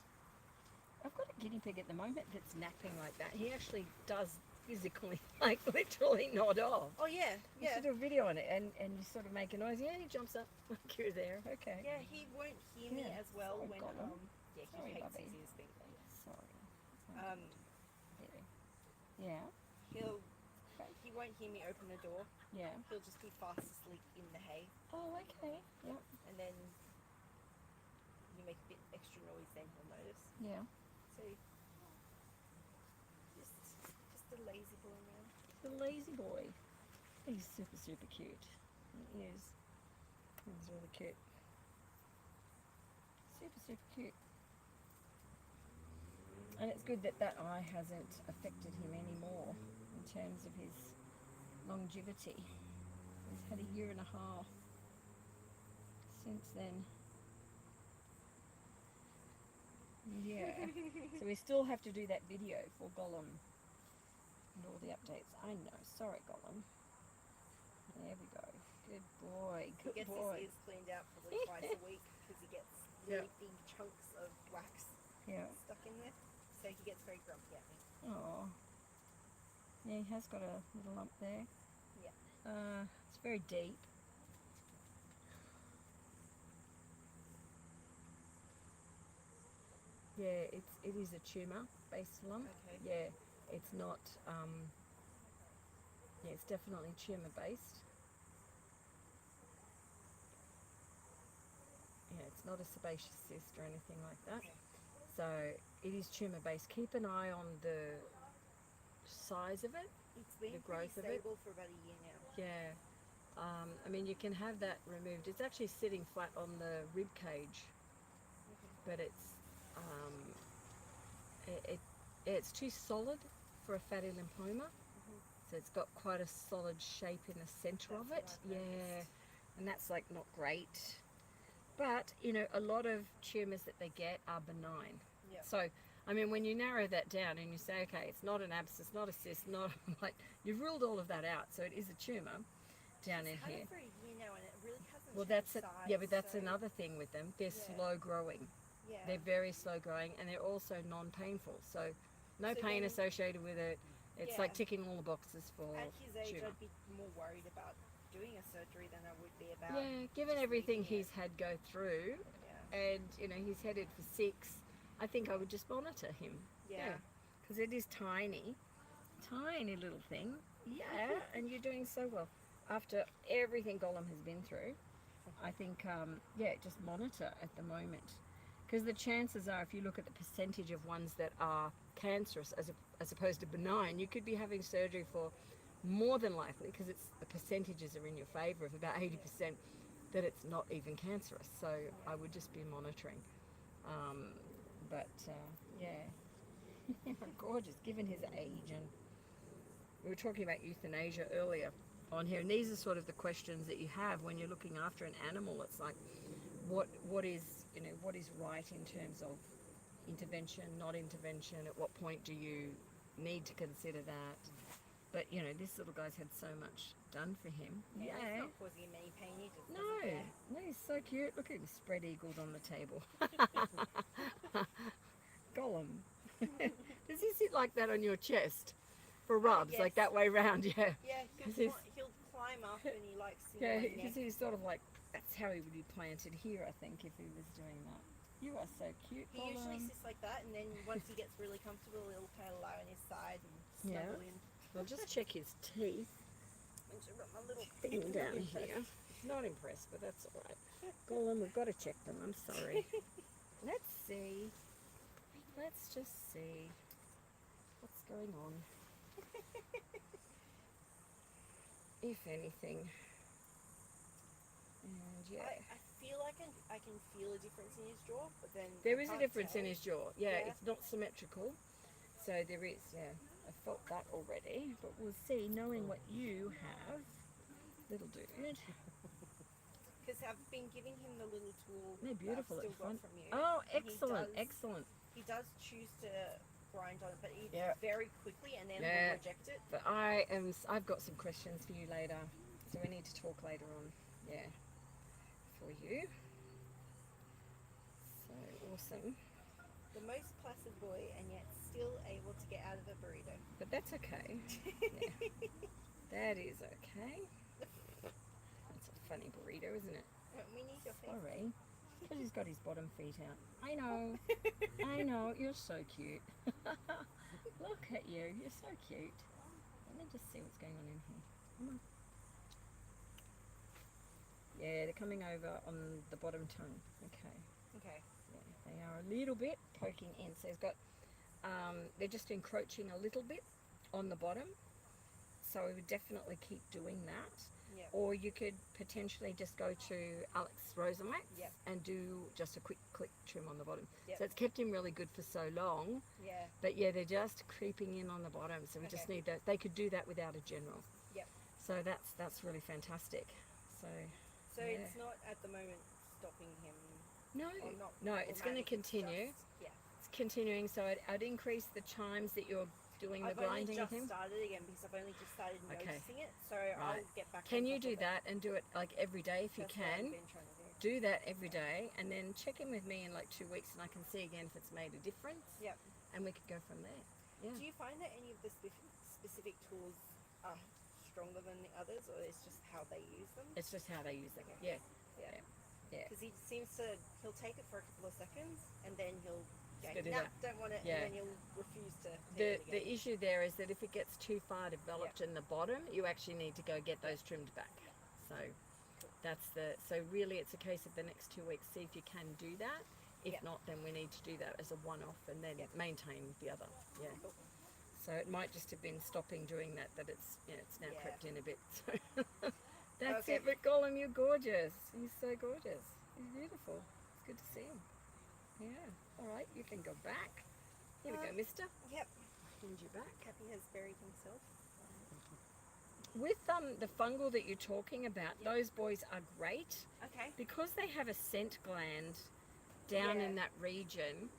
I've got a guinea pig at the moment that's napping like that. He actually does physically, like literally nod off. Oh yeah, You yeah. should do a video on it and you sort of make a noise. Yeah, he jumps up like you're there. Okay. Yeah, he won't hear me Yeah. as well Sorry, when Golem. yeah, he Sorry, hates Bubby. his ears being clean. Sorry. There. Yeah. He won't hear me open the door. Yeah. He'll just be fast asleep in the hay, Oh, okay. Yep. and then you make a bit extra noise, then he'll notice. Yeah. So just a lazy boy now. The lazy boy. He's super, super cute. He is. He's really cute. Super, super cute. And it's good that that eye hasn't affected him anymore in terms of his longevity. He's had a year and a half since then. Yeah. So we still have to do that video for Golem and all the updates. I know. Sorry, Golem. There we go. Good boy. He Good gets boy. his ears cleaned out probably twice a week because he gets really big chunks of wax Yeah. stuck in there. So he gets very grumpy at me. Oh. Yeah, he has got a little lump there. Yeah. It's very deep. Yeah, it is a tumor-based lump. Okay. Yeah, it's not. Yeah, it's definitely tumor-based. Yeah, it's not a sebaceous cyst or anything like that. Okay. So it is tumor-based. Keep an eye on the size of it. It's been The growth of pretty it. stable for about a year now. Yeah. I mean, you can have that removed. It's actually sitting flat on the rib cage, but it's too solid for a fatty lymphoma. So it's got quite a solid shape in the centre of it. That's what I've Yeah, noticed. and that's like not great. But you know, a lot of tumours that they get are benign. Yep. So I mean, when you narrow that down and you say, okay, it's not an abscess, not a cyst, not like you've ruled all of that out. So it is a tumour down in It's had here. it for a year now and it really hasn't Well, changed that's it. size, Yeah, but that's so, another thing with them. They're Yeah. slow growing. Yeah. They're very slow growing, and they're also non-painful. So no So pain then- associated with it. It's Yeah. like ticking all the boxes for At his age, tumour. I'd be more worried about doing a surgery than I would be about. Yeah, given just everything leaving it. he's had go through, Yeah. and you know he's headed for 6, I think I would just monitor him. Yeah. Because it is tiny, tiny little thing. Yeah, and you're doing so well after everything Golem has been through. I think yeah, just monitor at the moment, because the chances are, if you look at the percentage of ones that are cancerous as opposed to benign, you could be having surgery for more than likely, because it's the percentages are in your favour of about 80% that it's not even cancerous. So I would just be monitoring. Yeah, gorgeous, given his age. And we were talking about euthanasia earlier on here, and these are sort of the questions that you have when you're looking after an animal. It's like, what is right in terms of intervention, not intervention? At what point do you need to consider that? But this little guy's had so much done for him. Yeah, it's not causing him any pain. He just No, he's so cute. Look at him spread eagled on the table. Golem. Does he sit like that on your chest for rubs, like that way round? Yeah. Yeah, he'll climb up and he likes to. Yeah, because he's sort of like, that's how he would be planted here, I think, if he was doing that. You are so cute, He Golem. usually sits like that, and then once he gets really comfortable, he'll kind of lie on his side and snuggle in. I'll just check his teeth. I've got my little Thing down here. Not impressed, but that's all right. Golem, we've got to check them. I'm sorry. Let's see. Let's just see what's going on. If anything. And yeah. I feel like I can feel a difference in his jaw, but then There I is a can't difference in tell. his jaw. Yeah, Yeah. it's not symmetrical. So there is, yeah. I felt that already, but we'll see, knowing what you have, little dude. Because I've been giving him the little tool They're beautiful that at I've still got front. from you. Oh, And he excellent, does- excellent. He does choose to grind on it, but he Yeah. very quickly and then Yeah. will reject it. But I've got some questions for you later, so we need to talk later on. Yeah, for you. So awesome. The most placid boy, and yet still able to get out of a burrito. But that's okay. Yeah. That is okay. That's a funny burrito, isn't it? We need your face. Sorry. Because he's got his bottom feet out. I know. I know. You're so cute. Look at you. You're so cute. Let me just see what's going on in here. Come on. Yeah, they're coming over on the bottom tongue. Okay. Okay. Yeah, they are a little bit poking in. So he's got, they're just encroaching a little bit on the bottom. So we would definitely keep doing that. Yeah. Or you could potentially just go to Alex Rosamax Yep. and do just a quick trim on the bottom. Yep. So it's kept him really good for so long. Yeah. But yeah, they're just creeping in on the bottom. So we just Okay. need that. They could do that without a general. Yep. So that's really fantastic. So So yeah. it's not at the moment stopping him. no, Or not no, it's going to automatic, it's continue. just- yeah. It's continuing. So I'd increase the chimes that you're doing I've the only grinding just with him. started again because I've only just started Okay. noticing it. So I'll Right. get back. Can on you top do of that and do it like every day if you That's what I've can? been trying to do. Do that every day and then check in with me in like 2 weeks and I can see again if it's made a difference. Yep. And we could go from there. Yeah. Do you find that any of the specific tools are stronger than the others, or it's just how they use them? It's just how they use them. Okay. Yeah. Yeah. Because he seems to, he'll take it for a couple of seconds and then he'll go, Spit it nah, out. don't want it, Yeah. and then he'll refuse to take The it again. issue there is that if it gets too far developed in the bottom, you actually need to go get those trimmed back. So so really it's a case of the next 2 weeks, see if you can do that. If Yep. not, then we need to do that as a one-off and then maintain the other. Yeah. Cool. So it might just have been stopping doing that, it's now Yeah. crept in a bit. So that's Okay. it. But Golem, you're gorgeous. He's so gorgeous. He's beautiful. It's good to see him. Yeah. All right, you can go back. Here we go, mister. Yep. Hand you back. Cappy has buried himself. With the fungal that you're talking about, those boys are great Okay. because they have a scent gland down Yeah. in that region.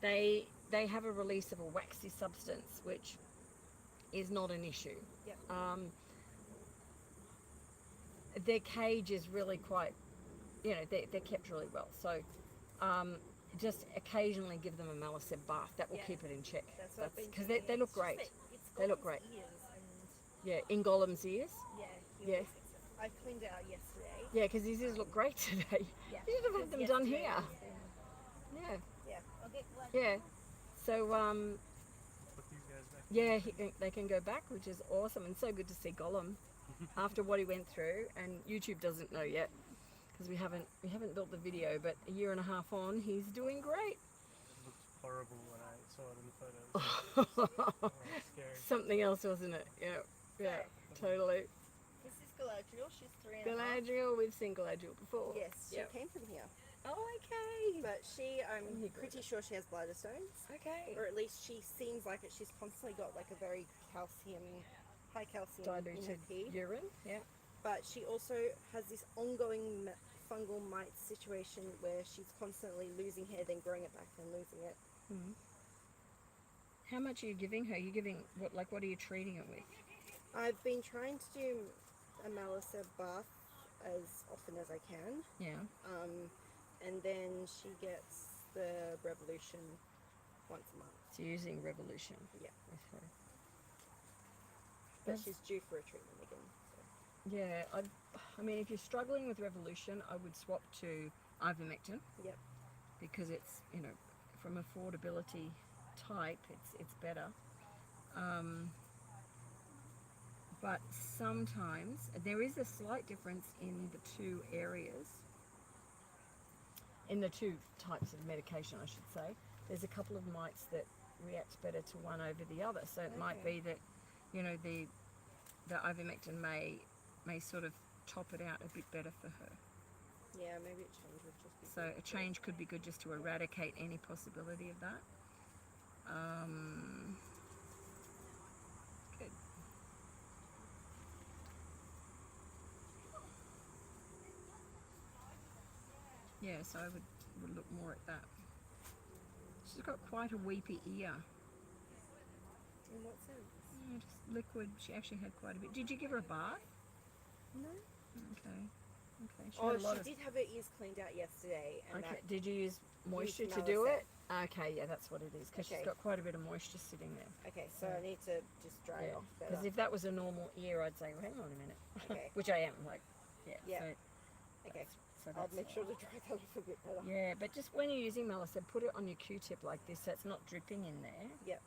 They have a release of a waxy substance, which is not an issue. Yep. Their cage is really quite, they're kept really well. So just occasionally give them a malaseb bath. That will Yeah. keep it in check. That's what I've been Because doing. they look It's just great. that it's They look got great. his ears and Yeah, in Golem's ears. yeah, he Yeah. always thinks so. I cleaned it out yesterday. Yeah, because his ears look great today. Yeah. You should have had them done Yesterday here. was the- Yeah, Yeah. I'll get glad. yeah. So Put these guys back. yeah, they can go back, which is awesome, and so good to see Golem after what he went through. And YouTube doesn't know yet because we haven't built the video, but a year and a half on, he's doing great. It looked horrible when I saw it in the photos. Oh, it's scary. Something else, wasn't it? Yeah, totally. This is Galadriel. She's 3.5. Galadriel, we've seen Galadriel before. Yes, she Yep. came from here. Oh, okay. But she, I'm Here, pretty sure she has bladder stones. Okay. Or at least she seems like it. She's constantly got like a very high calcium in her Diluted pee. urine. Yeah. But she also has this ongoing fungal mite situation where she's constantly losing hair, then growing it back, then losing it. Mm. How much are you giving her? You giving what? Like, what are you treating it with? I've been trying to do a malaseb bath as often as I can. Yeah. And then she gets the Revolution once a month. So you're using Revolution. Yeah. With her. But That's- she's due for a treatment again. So. Yeah. I mean, if you're struggling with Revolution, I would swap to ivermectin. Yep. Because it's, you know, from affordability type, it's better. But sometimes there is a slight difference in the two areas, in the two types of medication, I should say. There's a couple of mites that react better to one over the other. So it might be that, you know, the ivermectin may sort of top it out a bit better for her. Yeah, maybe a change would just be So good. a change could be good just to eradicate any possibility of that. Good. Yeah, so I would look more at that. She's got quite a weepy ear. In what sense? Yeah, just liquid. She actually had quite a bit. Did you give her a bath? No. Okay. Okay. She Oh, had a lot she of. did have her ears cleaned out yesterday. And Okay. that, Did you use moisture to Malaseb. do it? Okay, yeah, that's what it is. Because she's Okay. got quite a bit of moisture sitting there. okay, so I need to just dry it off better. Because if that was a normal ear, I'd say, well, hang on a minute. Okay. Which I am, like, yeah. Yeah. So, Okay, so I'll that's make sure all to dry that off a bit better. right. Yeah, but just when you're using malaseb, put it on your Q-tip like this, so it's not dripping in there. Yep.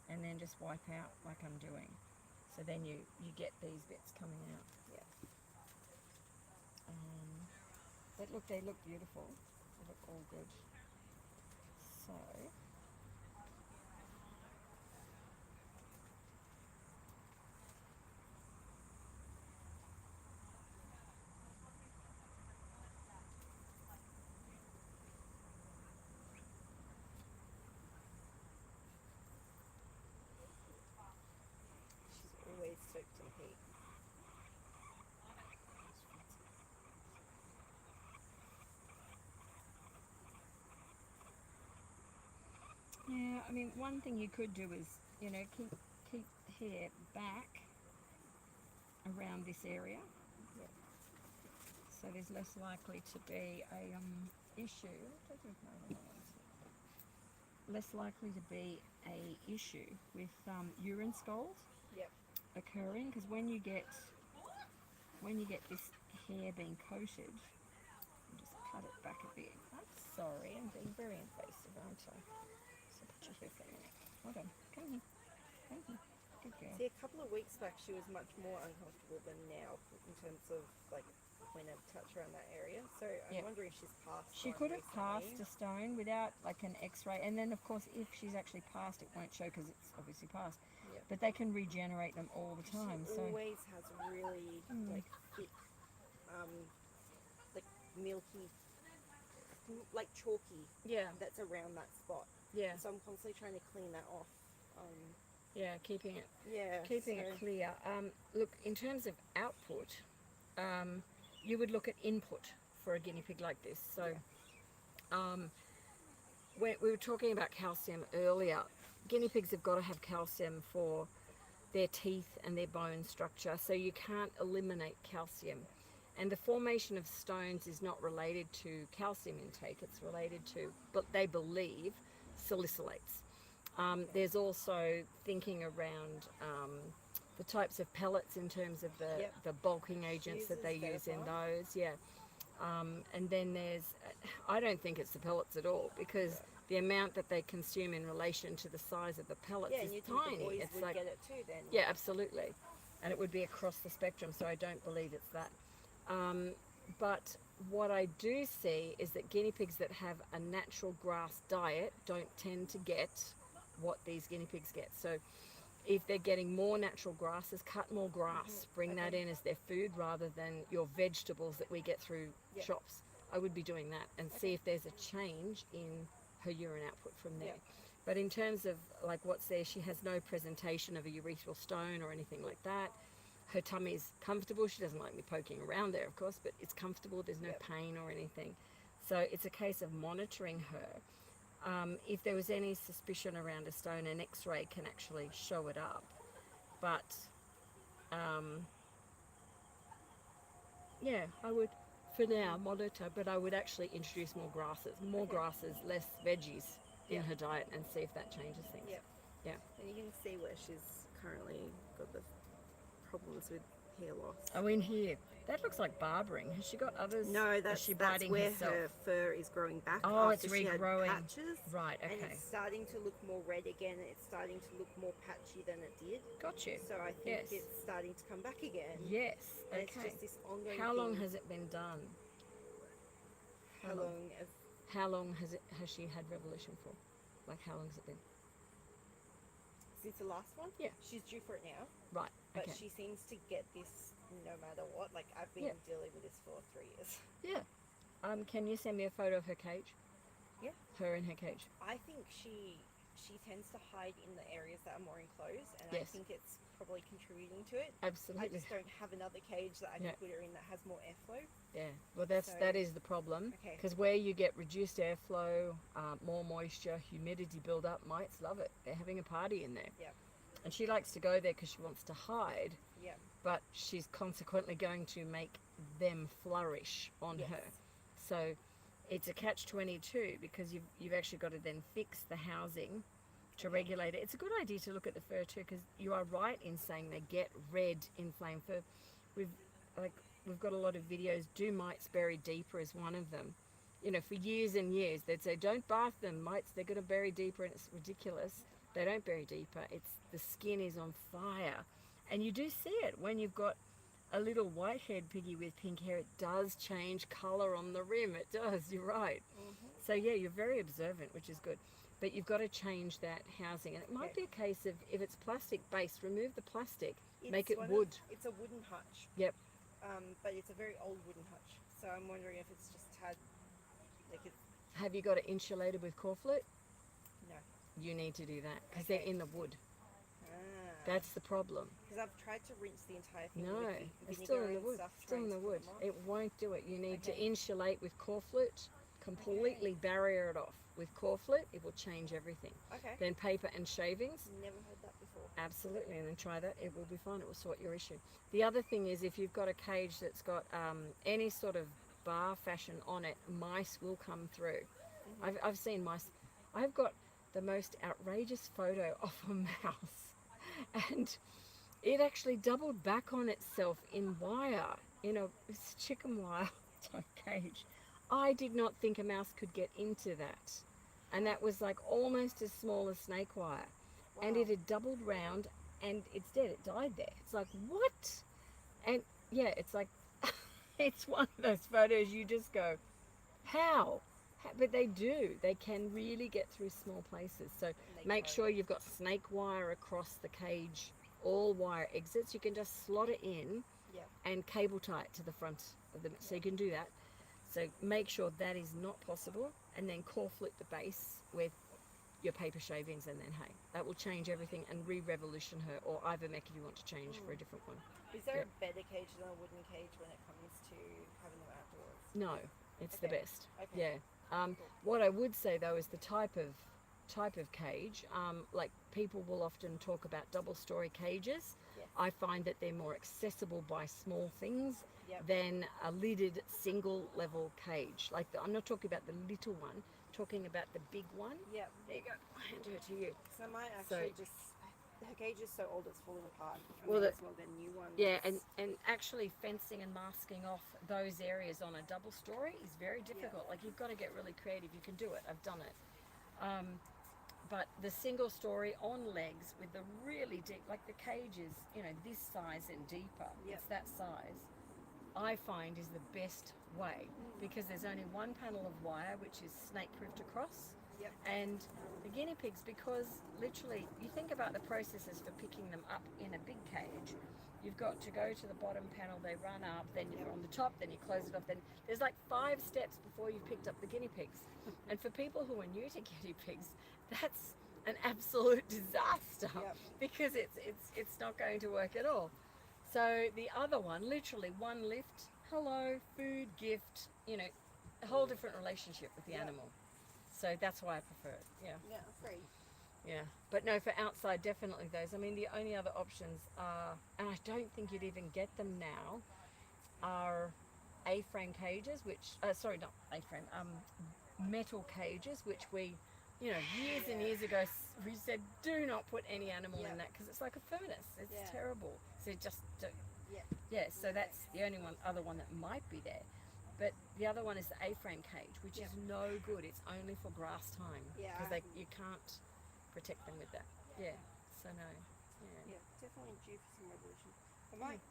And then just wipe out like I'm doing. So then you get these bits coming out. Yeah. But look, they look beautiful. They look all good. So. She's always soaked in heat. Yeah, I mean, one thing you could do is, you know, keep hair back around this area. Yep. So there's less likely to be a issue. Less likely to be a issue with urine scald Yep. occurring, because when you get this hair being coated, I'll just cut it back a bit. I'm sorry, I'm being very invasive, aren't I? So put you here for a minute. Hold on, come here. Come here. Good girl. See, a couple of weeks back, she was much more uncomfortable than now in terms of like when I touch around that area. So I'm Yeah. wondering if she's passed. She one could have recently. passed a stone without like an x-ray, and then of course if she's actually passed, it won't show because it's obviously passed. Yep. But they can regenerate them all the time. She So always has really like thick, like milky, like chalky. yeah, That's around that spot. yeah, So I'm constantly trying to clean that off. yeah, keeping it So- clear. Look, in terms of output, you would look at input for a guinea pig like this. So, when we were talking about calcium earlier, guinea pigs have got to have calcium for their teeth and their bone structure. So you can't eliminate calcium. And the formation of stones is not related to calcium intake. It's related to, but they believe, salicylates. There's also thinking around the types of pellets in terms of the bulking agents that they use in those. Yeah. And then there's, I don't think it's the pellets at all, because the amount that they consume in relation to the size of the pellets Yeah, and is you think the tiny. boys It's would like, get it too then. yeah, absolutely. And it would be across the spectrum, so I don't believe it's that. But what I do see is that guinea pigs that have a natural grass diet don't tend to get what these guinea pigs get. So If they're getting more natural grasses, cut more grass. Bring that in as their food rather than your vegetables that we get through shops. I would be doing that and see if there's a change in her urine output from there. But in terms of like what's there, she has no presentation of a urethral stone or anything like that. Her tummy's comfortable. She doesn't like me poking around there, of course, but it's comfortable. There's no pain or anything. So it's a case of monitoring her. If there was any suspicion around a stone, an x-ray can actually show it up. But, yeah, I would, for now, monitor, but I would actually introduce more grasses. More grasses, less veggies in her diet, and see if that changes things. Yeah. And you can see where she's currently got the problems with hair loss. Oh, in here. That looks like barbering. Has she got others? No, Is that's she biting where herself? her fur is growing back. Oh, after it's she had regrowing. patches. Right, And okay. it's starting to look more red again. It's starting to look more patchy than it did. Got you. So I think Yes. it's starting to come back again. Yes, And it's okay. just this ongoing How long thing. has it been done? How long as How long has she had revolution for? Like, how long has it been? since the last one? Yeah. She's due for it now. Right, But okay. she seems to get this no matter what. Like I've been dealing with this for 3 years. Yeah. Can you send me a photo of her cage? Yeah. Her in her cage. I think she tends to hide in the areas that are more enclosed, and I Yes. think it's probably contributing to it. Absolutely. I just don't have another cage that I can Yeah. put her in that has more airflow. Yeah. Well, that So- is the problem. Okay. Because where you get reduced airflow, more moisture, humidity build-up, mites love it. They're having a party in there. Yeah. And she likes to go there because she wants to hide, Yeah. but she's consequently going to make them flourish on Yes. her. So it's a catch-22 because you've actually got to then fix the housing to regulate it. It's a good idea to look at the fur too, because you are right in saying they get red inflamed fur. We've got a lot of videos. Do mites bury deeper is one of them. You know, for years and years they'd say don't bath them, mites, they're going to bury deeper, and it's ridiculous. They don't bury deeper. It's the skin is on fire, and you do see it when you've got a little white-haired piggy with pink hair. It does change color on the rim. It does. You're right. So yeah, you're very observant, which is good. But you've got to change that housing, and it might be a case of if it's plastic based, remove the plastic, make it wood. It's a wooden hutch. Yep. But it's a very old wooden hutch. So I'm wondering if it's just had, like, it's Have you got it insulated with corflute? no. You need to do that because they're in the wood. That's the problem. Because I've tried to rinse the entire thing No, with it's vinegar still in the and wood. stuff, Still in trying the to wood. pull them off. It won't do it. You need to Okay. insulate with corflute, completely barrier it off with corflute. It will change everything. Okay. Then paper and shavings. Never heard that before. Absolutely, and then try that. It will be fine. It will sort your issue. The other thing is if you've got a cage that's got any sort of bar fashion on it, mice will come through. I've seen mice. I've got the most outrageous photo of a mouse, and it actually doubled back on itself in wire, it's chicken wire type cage. I did not think a mouse could get into that, and that was like almost as small as snake wire. And it had doubled round, and it's dead. It died there. It's like, what? And yeah, it's like, it's one of those photos you just go, how? But they do. They can really get through small places. So make sure you've got snake wire across the cage, all wire exits. You can just slot it in and cable tie it to the front of them. So you can do that. So make sure that is not possible, and then corflute the base with your paper shavings, and then hay. That will change everything and re-revolution her, or ivermectin if you want to change for a different one. Is there a better cage than a wooden cage when it comes to having them outdoors? No, it's the best. Okay. Yeah. What I would say though is the type of cage. Like people will often talk about double-story cages. Yes. I find that they're more accessible by small things Yep. than a lidded single-level cage. Like I'm not talking about the little one. Talking about the big one. Yeah. There you go. I'll hand her to you. So I might actually her cage is so old it's falling apart. Well, Well, as well get a new one. Yeah, and actually fencing and masking off those areas on a double story is very difficult. Like you've got to get really creative. You can do it. I've done it. But the single story on legs with the really deep, like the cage is, this size and deeper. Yep. It's that size. I find is the best way because there's only one panel of wire which is snake proofed across. Yep. And the guinea pigs, because literally you think about the processes for picking them up in a big cage. You've got to go to the bottom panel, they run up, then you're on the top, then you close it off, then there's like 5 steps before you've picked up the guinea pigs. And for people who are new to guinea pigs, that's an absolute disaster because it's not going to work at all. So the other one, literally one lift, hello, food, gift, you know, a whole different relationship with the animal. So that's why I prefer it. Yeah. Yeah, great. Yeah, but no, for outside, definitely those. I mean, the only other options are, and I don't think you'd even get them now, are A-frame cages, which, sorry, not A-frame, metal cages, which we, you know, years and years ago, we said, do not put any animal in that because it's like a furnace. It's terrible. So just don't. Yeah, so that's the only other one that might be there. But the other one is the A-frame cage, which is no good. It's only for grass time because you can't protect them with that. Yeah, so no. Yeah, definitely due for some revolution. I might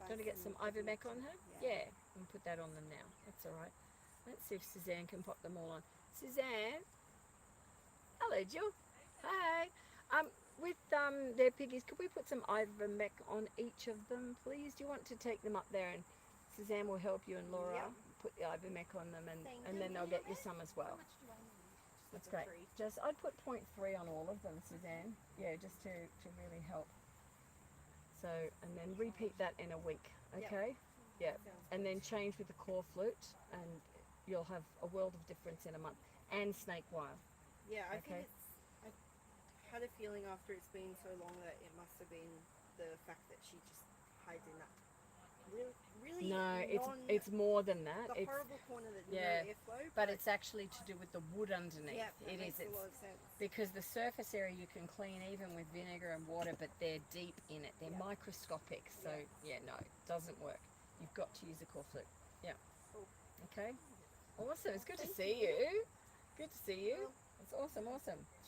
Going to get some ivermectin on her? Yeah, and put that on them now. That's all right. Let's see if Suzanne can pop them all on. Suzanne? Hello, Jill. Hi. With their piggies, could we put some ivermectin on each of them, please? Do you want to take them up there and Suzanne will help you and Laura put the ivermectin on them and then they'll get you some as well. That's great. Just I'd put 0.3 on all of them, Suzanne. Yeah, just to really help. So, and then repeat that in a week, okay? Yeah, and then change with the core flute and you'll have a world of difference in a month. And snake wire. Yeah, I think I had a feeling after it's been so long that it must have been the fact that she just hides in that really no, it's more than that. The it's horrible corner that no airflow. But it's actually to do with the wood underneath. Yeah, it is. Makes a lot of sense. Because the surface area you can clean even with vinegar and water, but they're deep in it. They're microscopic. So no, it doesn't work. You've got to use a core flute. Yeah. Cool. Okay. Awesome. It's good to see you. Good to see you. It's awesome.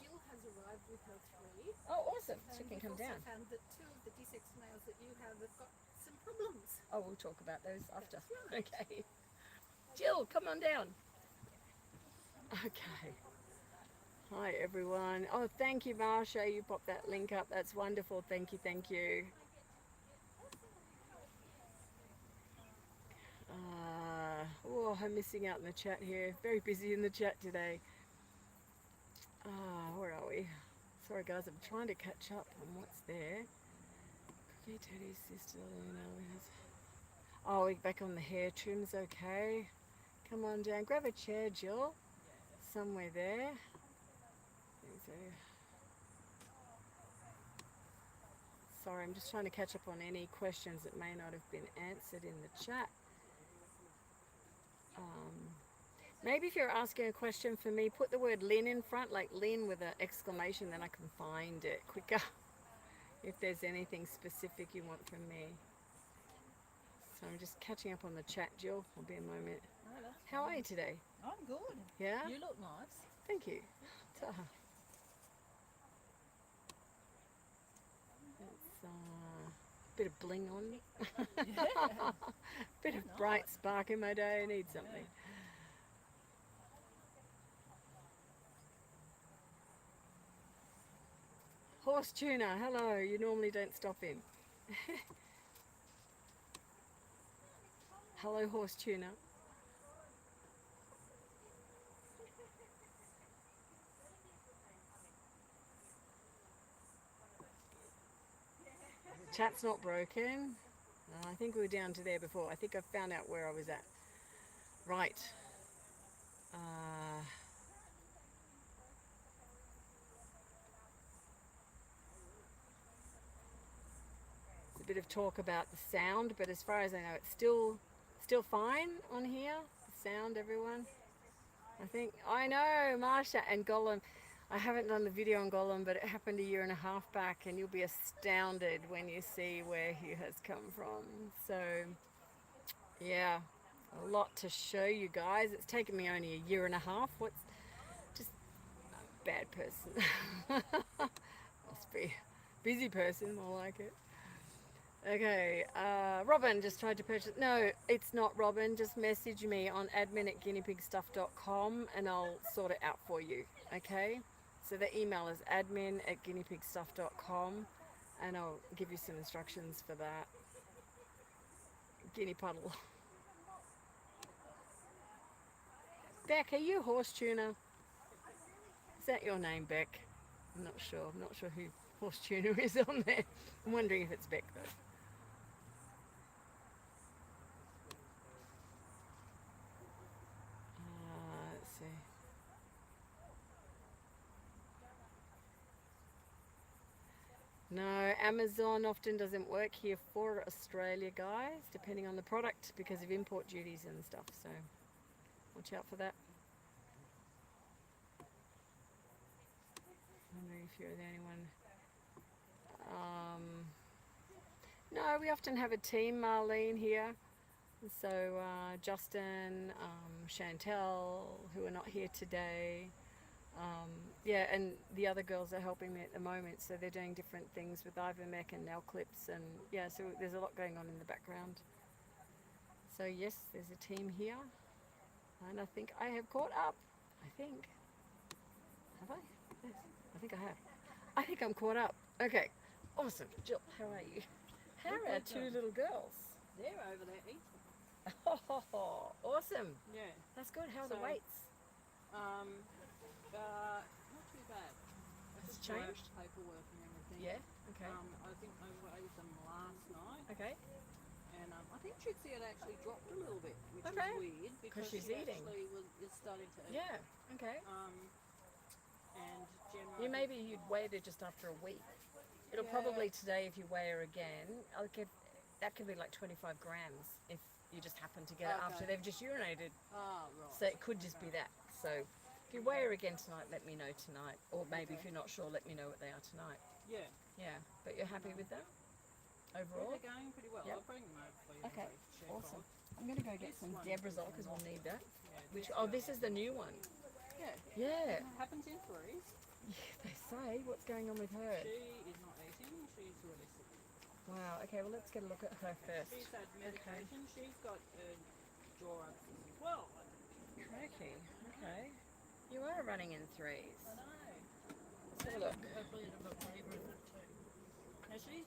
Jill has arrived with her 3. Oh, awesome. She And can come we've down. also found that 2 of the D6 males that you have got some problems. Oh, we'll talk about those after. Okay. Jill, come on down. Okay. Hi, everyone. Oh, thank you, Marsha. You popped that link up. That's wonderful. Thank you. Oh, I'm missing out in the chat here. Very busy in the chat today. Where are we? Sorry, guys. I'm trying to catch up on what's there. Cookie, Teddy's sister, Luna. Oh, we're back on the hair trims, okay. Come on down. Grab a chair, Jill. Somewhere there. Sorry, I'm just trying to catch up on any questions that may not have been answered in the chat. Maybe if you're asking a question for me, put the word Lynn in front, like Lynn with an exclamation, then I can find it quicker. If there's anything specific you want from me. So I'm just catching up on the chat, Jill. I'll be a moment. No, How are you today? I'm good. Yeah? You look nice. Thank you. It's bit of bling on me. Bit of bright spark in my day. I need something. Horse tuner, hello. You normally don't stop in. Hello, horse tuner. Chat's not broken. I think we were down to there before. I think I found out where I was at. Right. A bit of talk about the sound, but as far as I know, it's still fine on here. The sound, everyone. I know, Marsha and Golem. I haven't done the video on Golem, but it happened 1.5 years back, and you'll be astounded when you see where he has come from. So, yeah, a lot to show you guys. It's taken me only 1.5 years. What's just a bad person? Must be a busy person, more like it. Okay, Robin just tried to purchase. No, it's not Robin. Just message me on admin@guineapigstuff.com and I'll sort it out for you. Okay? So the email is admin@guineapigstuff.com and I'll give you some instructions for that. Guinea puddle. Beck, are you horse tuner? Is that your name, Beck? I'm not sure. I'm not sure who horse tuner is on there. I'm wondering if it's Beck though. Let's see. No, Amazon often doesn't work here for Australia, guys, depending on the product because of import duties and stuff. So watch out for that. I'm wondering if you're the only one. No, we often have a team, Marlene, here. So Justin, Chantel, who are not here today. Yeah, and the other girls are helping me at the moment. So they're doing different things with ivermectin and nail clips. And yeah, so there's a lot going on in the background. So yes, there's a team here. And I think I have caught up. I think. Have I? Yes, I think I have. I think I'm caught up. Okay, awesome. Jill, how are you? How are our two little girls? They're over there eating. Oh, awesome. Yeah. That's good. How are the So, weights? Not too bad. I Has just it changed? wrote paperwork and everything. Yeah. Okay. I think I weighed them last night, Okay. and I think Trixie had actually dropped a little bit, which Okay. is weird because she's she eating. actually is starting to eat. Yeah. Okay. And Gemma. You maybe you'd weigh her just after a week. It'll probably today if you weigh her again. That could be like 25 grams if you just happen to get it after they've just urinated. Oh, right. So it could just be that. So if you weigh her again tonight, let me know tonight. Or maybe if you're not sure, let me know what they are tonight. Yeah. Yeah. But you're happy with them Yeah, overall? they're going pretty well. Yep. I'll bring them over for you. Okay. to check Awesome. on. I'm going to go get This some one- Debrazole because we'll need that. Yeah, Oh, this is the new one. Yeah. Yeah. It happens in threes. They say. What's going on with her? She is not eating. She's really sick. Wow. Okay, well, let's get a look at her first. She's had medication. She's got a jaw abscess as well. Crikey. Okay. You are running in threes. I know. Let's have a look. A bit of a flavour in it too. Now she's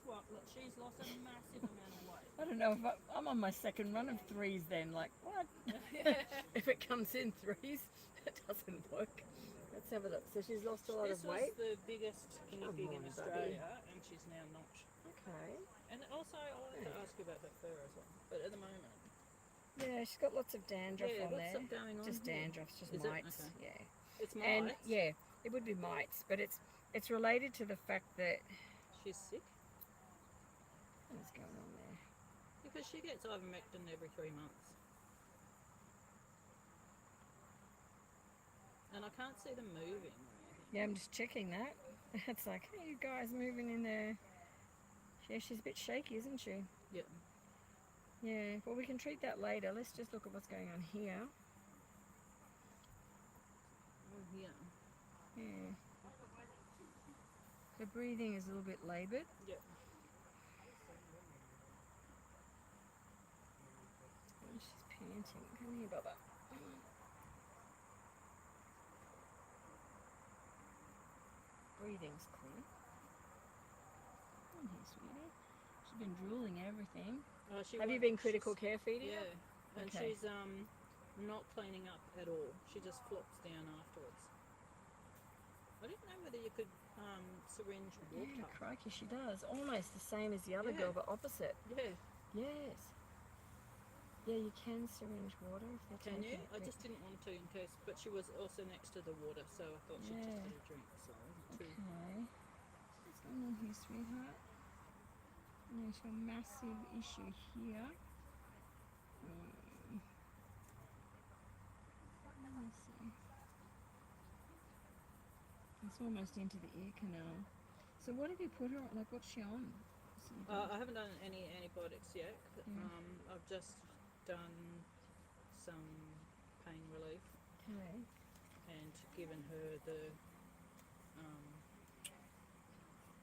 lost a massive amount of weight. I don't know if I'm on my second run of threes then. Like, what? If it comes in threes, it doesn't work. Let's have a look. So she's lost a lot This of weight. was the biggest guinea Come pig on, in buddy. Australia, and she's now not. Okay. And also, I wanted to ask you about her fur as well. But at the moment, Yeah, she's got lots of dandruff yeah, on what's there. some going on Just here? dandruff, just Is it? mites. Okay. Yeah. It's And mites. yeah, it would be mites, but it's related to the fact that She's sick what's going on there? because she gets ivermectin every 3 months. And I can't see them moving or anything. Yeah, I'm just checking that. It's like, hey, you guys moving in there. Yeah, she's a bit shaky, isn't she? Yeah. Yeah, well, we can treat that later. Let's just look at what's going on here. Oh, yeah. Yeah. Her breathing is a little bit laboured. Yeah. And she's panting. Come here, Bubba. Breathing's clear. Come here, sweetie. She's been drooling everything. She Have you won't- been critical she's- care feeding her? Yeah. And Okay. she's not cleaning up at all. She just flops down afterwards. I didn't know whether you could syringe water. Yeah, crikey, she does. Almost the same as the other Yeah. girl, but opposite. Yeah. Yes. Yeah, you can syringe water if they're Can taking you? it I quick. just didn't want to in case, but she was also next to the water, so I thought she'd Yeah. just get a drink. So I wasn't too. Okay. What's going on here, sweetheart? There's a massive issue here. Let me see. It's almost into the ear canal. So what have you put her on? Like, what's she on? I haven't done any antibiotics yet. Mm. I've just done some pain relief Okay. and given her the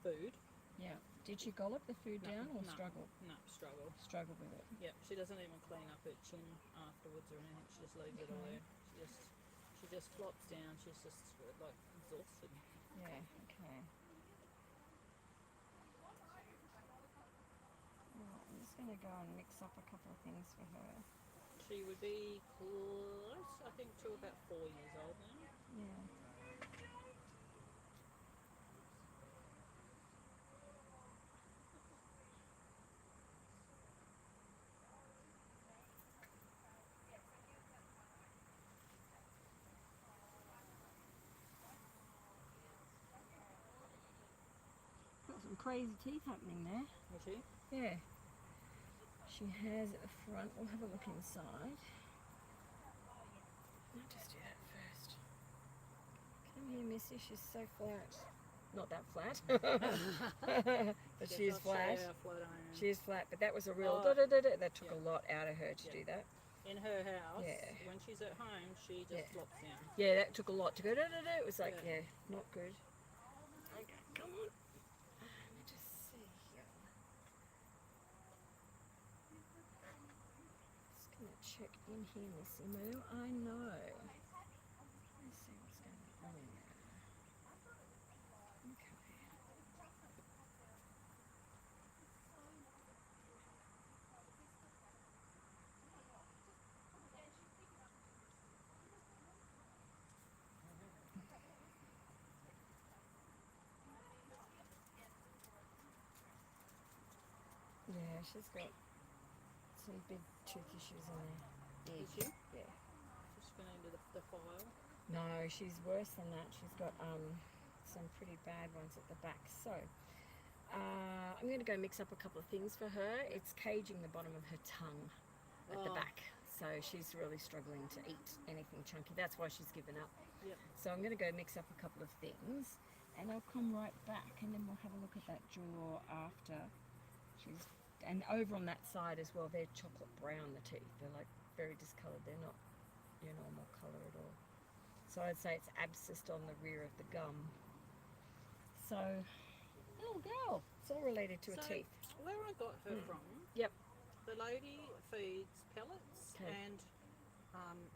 food. Yeah. Did she gollop the food down or no, struggle? No, struggle. Struggle with it. Yep, she doesn't even clean up her chin afterwards or anything. She just leaves it all there. She just flops down. She's just like exhausted. Yeah, okay. Alright, I'm just going to go and mix up a couple of things for her. She would be close, I think, to about 4 years old now. Yeah. Got some crazy teeth happening there. Is she? Yeah. She has at the front. We'll have a look inside. I'll just do that first. Come here, Missy. She's so flat. Not that flat. But she is flat. She is flat, but that was a real that took a lot out of her to do that. In her house, Yeah. when she's at home, she just flops down. Yeah, that took a lot to go. It was like, yeah, not good. Okay, come on. Let me just see here. Just gonna check in here, Missy Moo. I know. Let's see what's going on there. Okay. Yeah, she's got some big tooth issues in there. Is she? Yeah. Just going into the file. No, she's worse than that. She's got some pretty bad ones at the back. So, I'm going to go mix up a couple of things for her. It's caging the bottom of her tongue at the back. So she's really struggling to eat anything chunky. That's why she's given up. Yep. So I'm going to go mix up a couple of things. And I'll come right back and then we'll have a look at that jaw after. And over on that side as well, they're chocolate brown, the teeth. They're like very discoloured. They're not your normal colour at all. So I'd say it's abscessed on the rear of the gum. So, little girl. It's all related to her teeth. Where I got her from, Yep. the lady feeds pellets and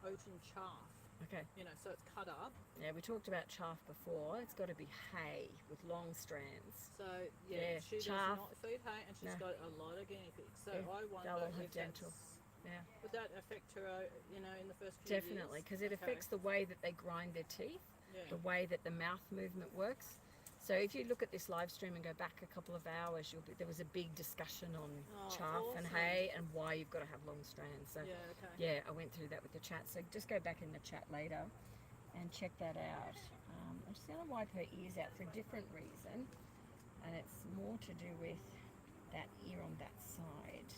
oaten chaff. Okay. You know, so it's cut up. Yeah, we talked about chaff before. It's got to be hay with long strands. So, Yeah, she does chaff. not feed hay and she's got a lot of guinea pigs. So Yeah, I wonder they'll all have if dental. that's, Yeah. would that affect her, you know, in the first few Definitely, years? because it affects the way that they grind their teeth, Yeah. the way that the mouth movement works. So if you look at this live stream and go back a couple of hours, there was a big discussion on chaff and hay and why you've got to have long strands. So yeah, I went through that with the chat. So just go back in the chat later and check that out. I'm just going to wipe her ears out for a different reason, and it's more to do with that ear on that side,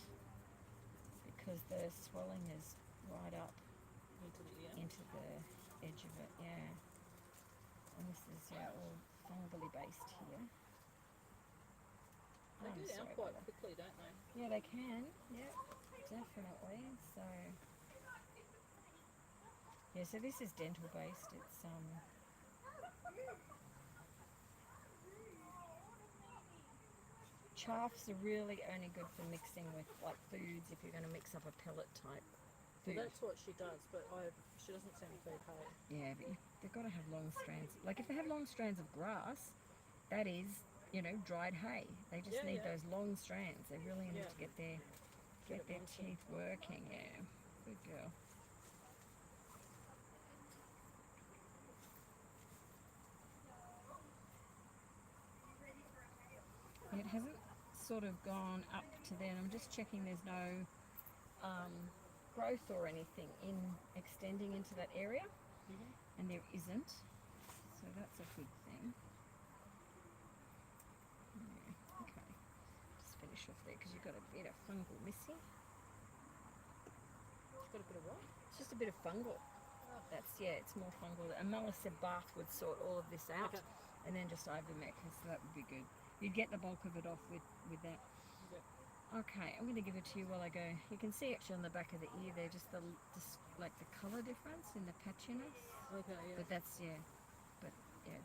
because the swelling is right up into the edge of it, yeah. And this is all fungally based here. They I'm do down sorry quite about that. quickly, don't they? Yeah, they can. Yeah, definitely. So yeah, so this is dental based. It's chaffs are really only good for mixing with like foods if you're going to mix up a pellet type food. Well, that's what she does, but she doesn't seem to feed hay. Yeah, but they've got to have long strands. Like if they have long strands of grass, that is, you know, dried hay. They just need those long strands. They really need to get their teeth working. Yeah, good girl. It hasn't sort of gone up to there. I'm just checking there's no growth or anything in extending into that area, and there isn't, so that's a good thing. Yeah, okay, just finish off there because you've got a bit of fungal missing. She's got a bit of what? It's just a bit of fungal. That's, yeah, it's more fungal. A malaseb bath would sort all of this out, and then just ivermectin, so that would be good. You'd get the bulk of it off with that. Okay, I'm going to give it to you while I go. You can see actually on the back of the ear there, just like the colour difference in the patchiness. Okay, yeah. But that's,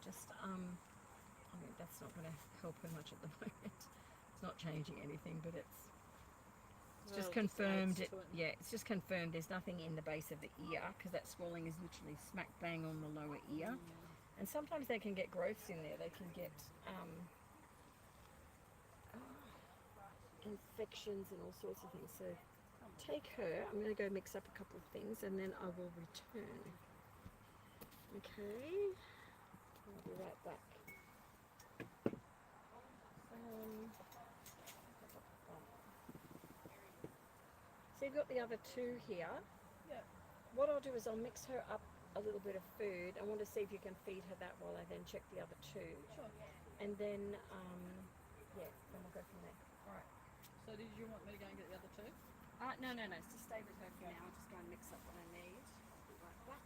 just, I mean, that's not going to help her much at the moment. It's not changing anything, but it's Well, just it just confirmed. adds to it. Yeah, it's just confirmed there's nothing in the base of the ear because that swelling is literally smack bang on the lower ear. And sometimes they can get growths in there. They can get infections and all sorts of things. So take her. I'm going to go mix up a couple of things and then I will return. Okay. I'll be right back. So you've got the other two here. Yeah. What I'll do is I'll mix her up a little bit of food. I want to see if you can feed her that while I then check the other two. Sure. And then, yeah, then we'll go from there. All right. So did you want me to go and get the other two? No, just stay with her for now. I'll just go and mix up what I need. I'll be right back.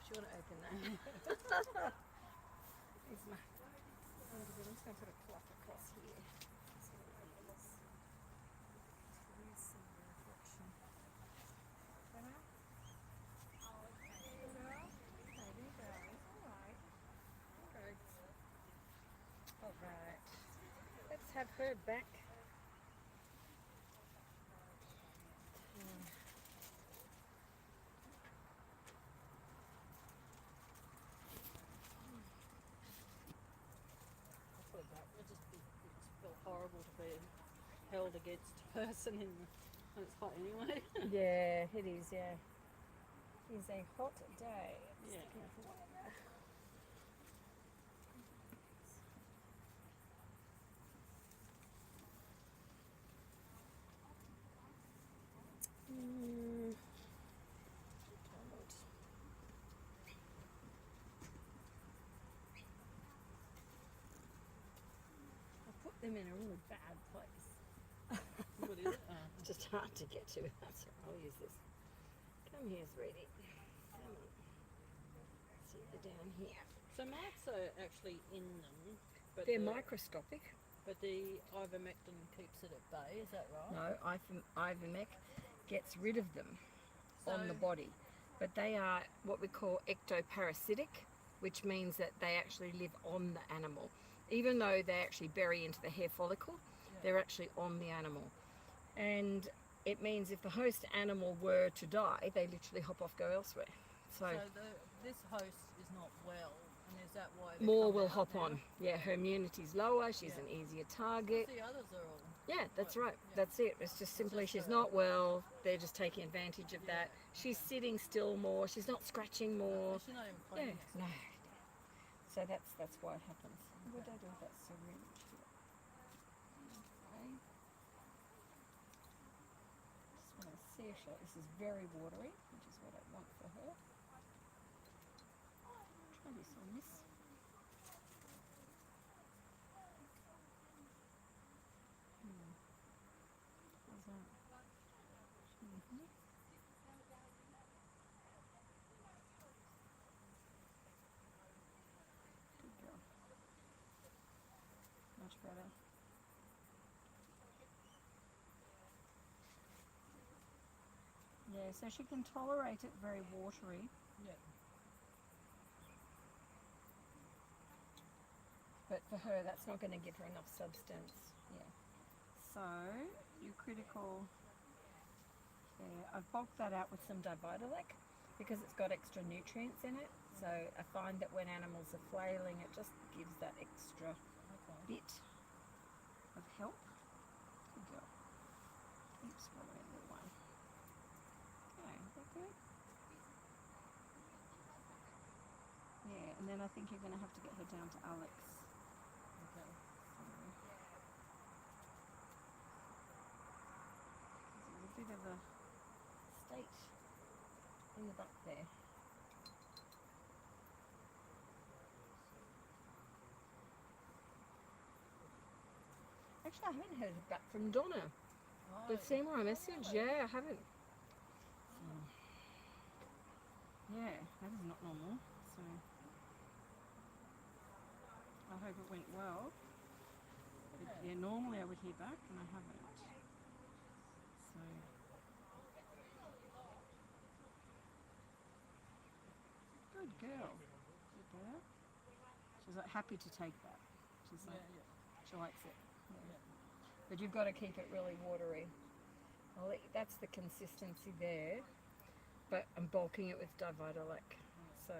Do you want to open that? Here's my. I'm just going to put a cloth across here. So there's some reflection. Better? Maybe guys. Alright. Okay. Alright. Let's have her back. It felt horrible to be held against a person in the, when it's hot anyway. Yeah, it is, yeah. It is a hot day. Yeah. I put them in a really bad place. What is it? It's just hard to get to. That's right. I'll use this. Come here, sweetie. Come on. See, they're down here. So mites are actually in them, but They're microscopic. But the ivermectin keeps it at bay. Is that right? No, ivermec gets rid of them on the So- body. But they are what we call ectoparasitic, which means that they actually live on the animal. Even though they actually bury into the hair follicle, they're actually on the animal. And it means if the host animal were to die, they literally hop off, go elsewhere. So This host is not well, and is that why they more come will out hop now? on. Yeah, her immunity's lower, she's Yeah. an easier target. The others are all. Yeah, that's right. Yeah. That's it. It's just simply just she's a- not well. They're just taking advantage of that. She's sitting still more. She's not scratching more. She's not even Yeah, cleaning it. no. So that's why it happens. What did I do with that syringe? Okay. Just want to see if this is very watery, which is what I want for her. Try this on this. How's that? Mm-hmm. Good girl. Much better. Yeah, so she can tolerate it very watery. Yeah. But for her, that's not going to give her enough substance. Yeah. So, your critical. Yeah, I've bulked that out with some Di-Vetelact because it's got extra nutrients in it. So I find that when animals are flailing, it just gives that extra bit of help. Good girl. Keep swallowing the one. Okay, is that good? Yeah, and then I think you're going to have to get her down to Alex. Okay. There's a bit of a state in the back there. Actually, I haven't heard back from Donna. Oh, But see my message? Yeah, I haven't. Yeah, that is not normal. So I hope it went well. But yeah, normally I would hear back and I haven't. So good girl. Good girl. She's like happy to take that. She's like she likes it. Yeah. But you've got to keep it really watery. That's the consistency there. But I'm bulking it with Di-Vetelact. So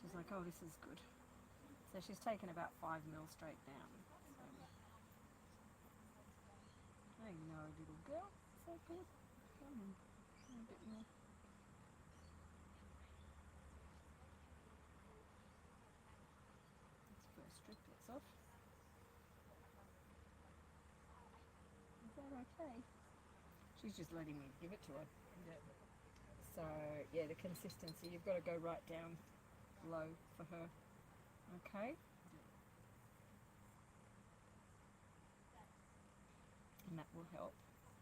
she's like, oh, this is good. So she's taken about 5 mil straight down. So. I know, little girl. So good. Come on. A bit more. Let's first strip this off. Is that okay? She's just letting me give it to her. Yeah. So yeah, the consistency, you've got to go right down low for her. Okay? And that will help.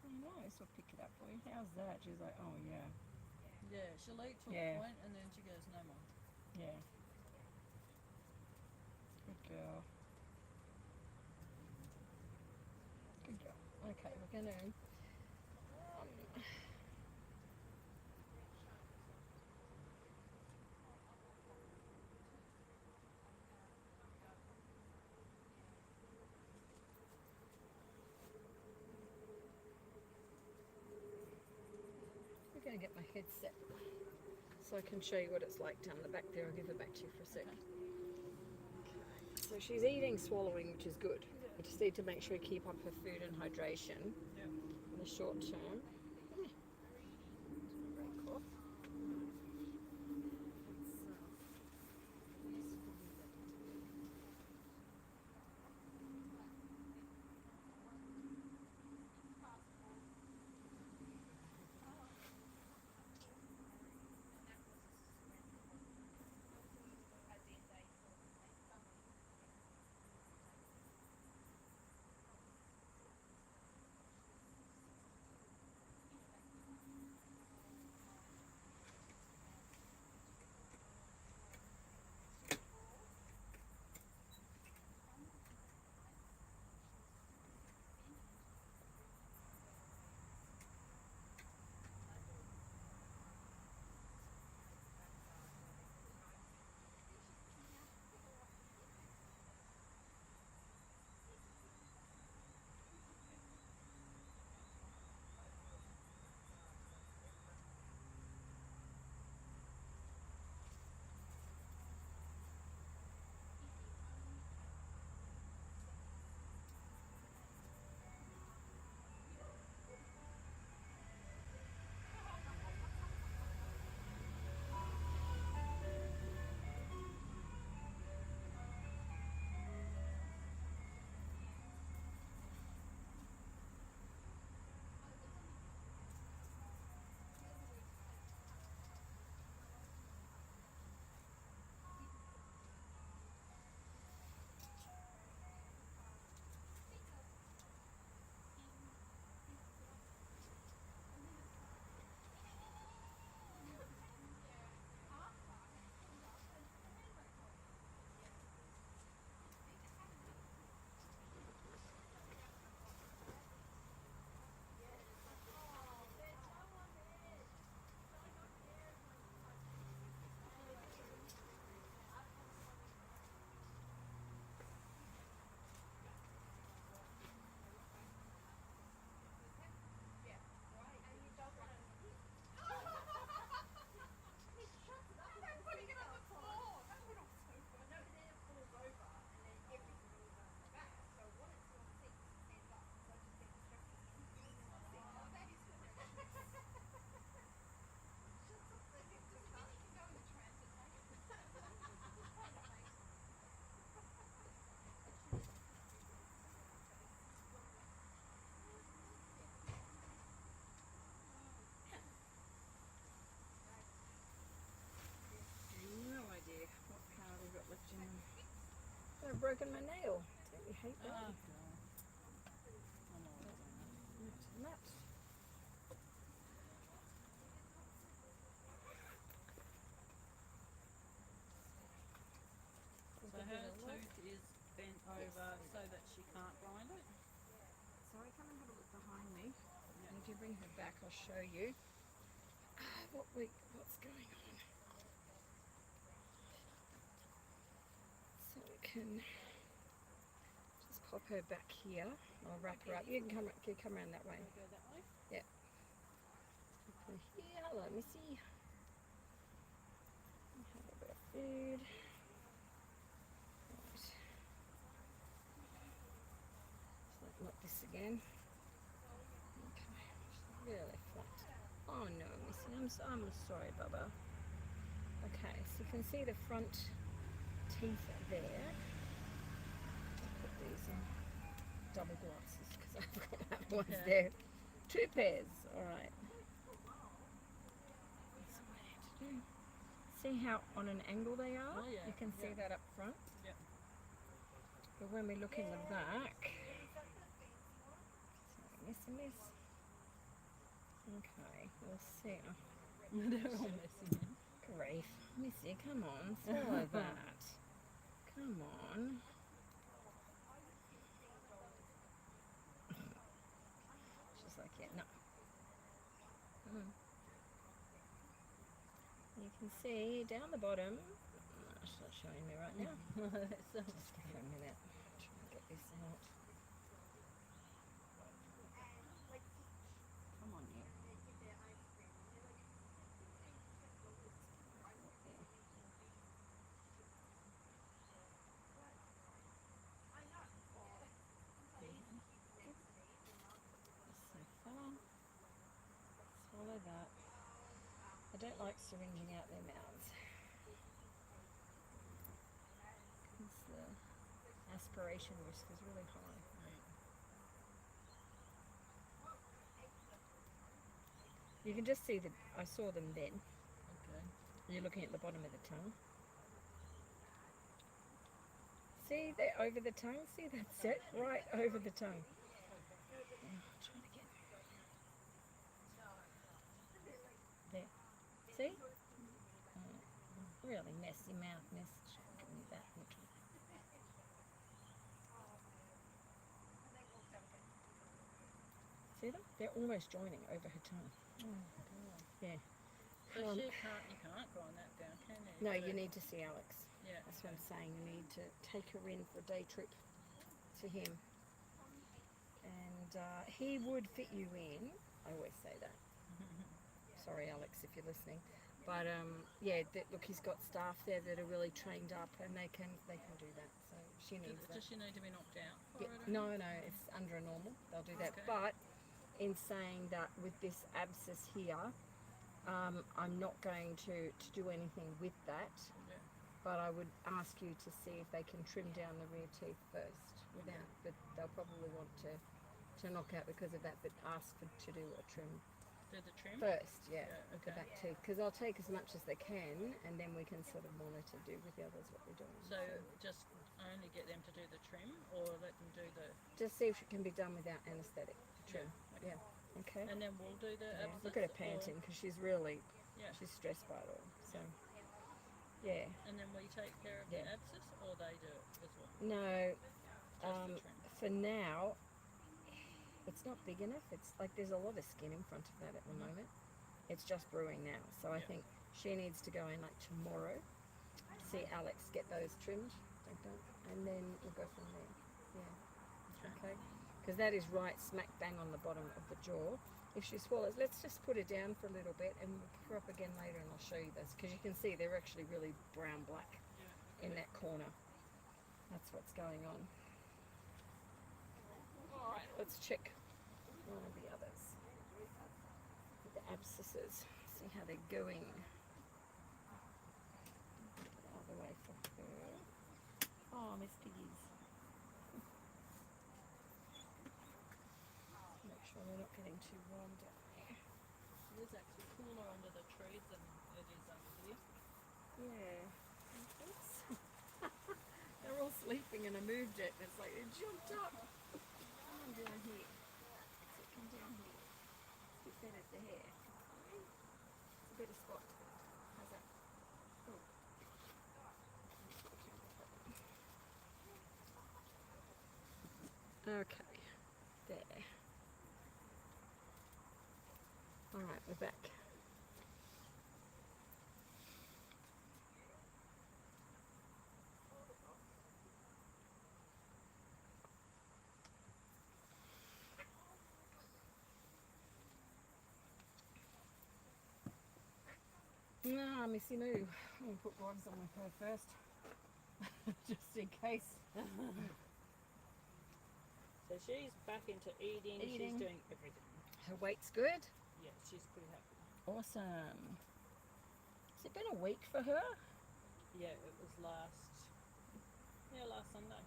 Very nice, we'll pick it up for you. How's that? She's like, oh yeah. Yeah, she'll eat to Yeah. a point and then she goes, no more. Yeah. Good girl. Good girl. Okay, we're gonna I'm going to get my headset so I can show you what it's like down the back there. I'll give it back to you for a sec. Okay. So she's eating, swallowing, which is good. We just need to make sure we keep up her food and hydration in the short term. Very cool. I've broken my nail. Don't you hate that? Oh, God. Nut. So her tooth is bent over so that she can't grind it? Sorry, come and have a look behind me. And if you bring her back, I'll show you what's going on. So we can just pop her back here. I'll wrap her up. You can come around that way. Can we go that way? Yeah. Pop her here. Hello, Missy. Have a bit of food. Right. Just not this again. Okay. Just really flat. Oh no, Missy. I'm sorry, Bubba. Okay, so you can see the front teeth there. I'll put these in double glasses because I've got other ones there. 2 pairs. All right. That's what I need to do. See how on an angle they are? Oh, yeah. You can see that up front. Yep. But when we look in the back, sorry, miss. Okay, we'll see. They're all messy now. Grief. Missy, come on, swallow that. Come on. She's like, yeah, no. You can see down the bottom. It's not showing me right now. Just give her a minute. Try and get this out. Come on, you. So far. Swallow that. I don't like syringing out their mouths. Because the aspiration risk is really high. You can just see that I saw them then. Okay. You're looking at the bottom of the tongue. See, they're over the tongue. See, that's it, right over the tongue. Try it again. There. See? Really messy mouth, miss. Give me that. See them? They're almost joining over her tongue. Yeah. So you can't grind that down, can you? No, you need to see Alex. Yeah. That's what I'm saying. You need to take her in for a day trip to him. And he would fit you in. I always say that. Sorry, Alex, if you're listening. But yeah, look, he's got staff there that are really trained up, and they can do that. So she needs that. Does she need to be knocked out for Yeah, it? no, it's under a normal. They'll do that. Okay. But in saying that, with this abscess here, I'm not going to do anything with that. Yeah. But I would ask you to see if they can trim down the rear teeth first. Without, but they'll probably want to knock out because of that. But ask to do a trim. Do the trim? First, yeah, Yeah, the okay. back teeth, because they'll take as much as they can, and then we can sort of monitor, do with the others what they're doing. So just only get them to do the trim, or let them do the... Just see if it can be done without anaesthetic, the trim. Yeah, Yeah, okay. And then we'll do the Yeah. abscess? Look at her or- panting, because she's really, Yeah. she's stressed by it all. So, yeah. And then we take care of Yeah. the abscess, or they do it as well? No, Just the trim? for now, it's not big enough. It's like there's a lot of skin in front of that at the moment. It's just brewing now, so I Yeah. think she needs to go in like tomorrow, see Alex get those trimmed, and then we'll go from there. Yeah, okay. Because that is right smack bang on the bottom of the jaw. If she swallows, let's just put her down for a little bit, and we'll pick her up again later, and I'll show you this. Because you can see they're actually really brown black in that corner. That's what's going on. All right, let's check one of the others. The abscesses, see how they're going. Put it out of the way for her. Oh, Miss Piggies. Make sure they're not getting too warm down there. It is actually cooler under the trees than it is under here. Yeah. They're all sleeping and I moved it and it's like it jumped up. Come on down here. So come down here. It's a bit better to hair. It's a better spot. How's that? Oh. Okay. There. Alright, we're back. Ah, Missy Moo. I'm going to put gloves on with her first. Just in case. So she's back into eating. Eating. She's doing everything. Her weight's good. Yeah, she's pretty happy. Awesome. Has it been a week for her? Yeah, it was last Sunday.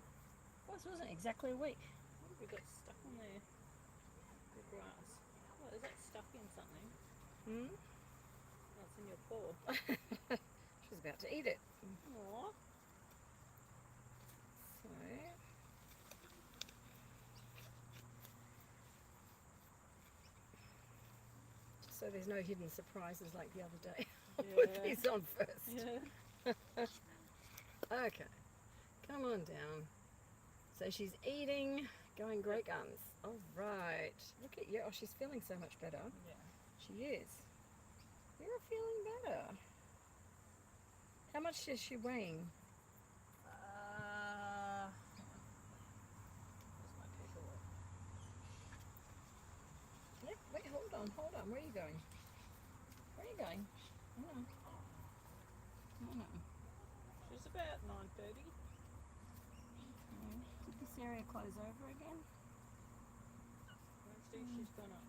Well, it wasn't exactly a week. What have we got stuck on there? The grass. What, is that stuck in something? Hmm? Oh, it's in your paw. She's about to eat it. Aww. So, so there's no hidden surprises like the other day. I'll Yeah. put these on first. Yeah. Okay, come on down. So she's eating, going great guns. All right, look at you. Oh, she's feeling so much better. Yeah. She is. You're feeling better. How much is she weighing? Where's my paperwork? Yep, wait, hold on. Where are you going? Where are you going? Hang on. Hang on. She's about 9:30. Okay. Did this area close over again? Actually, she's gone up.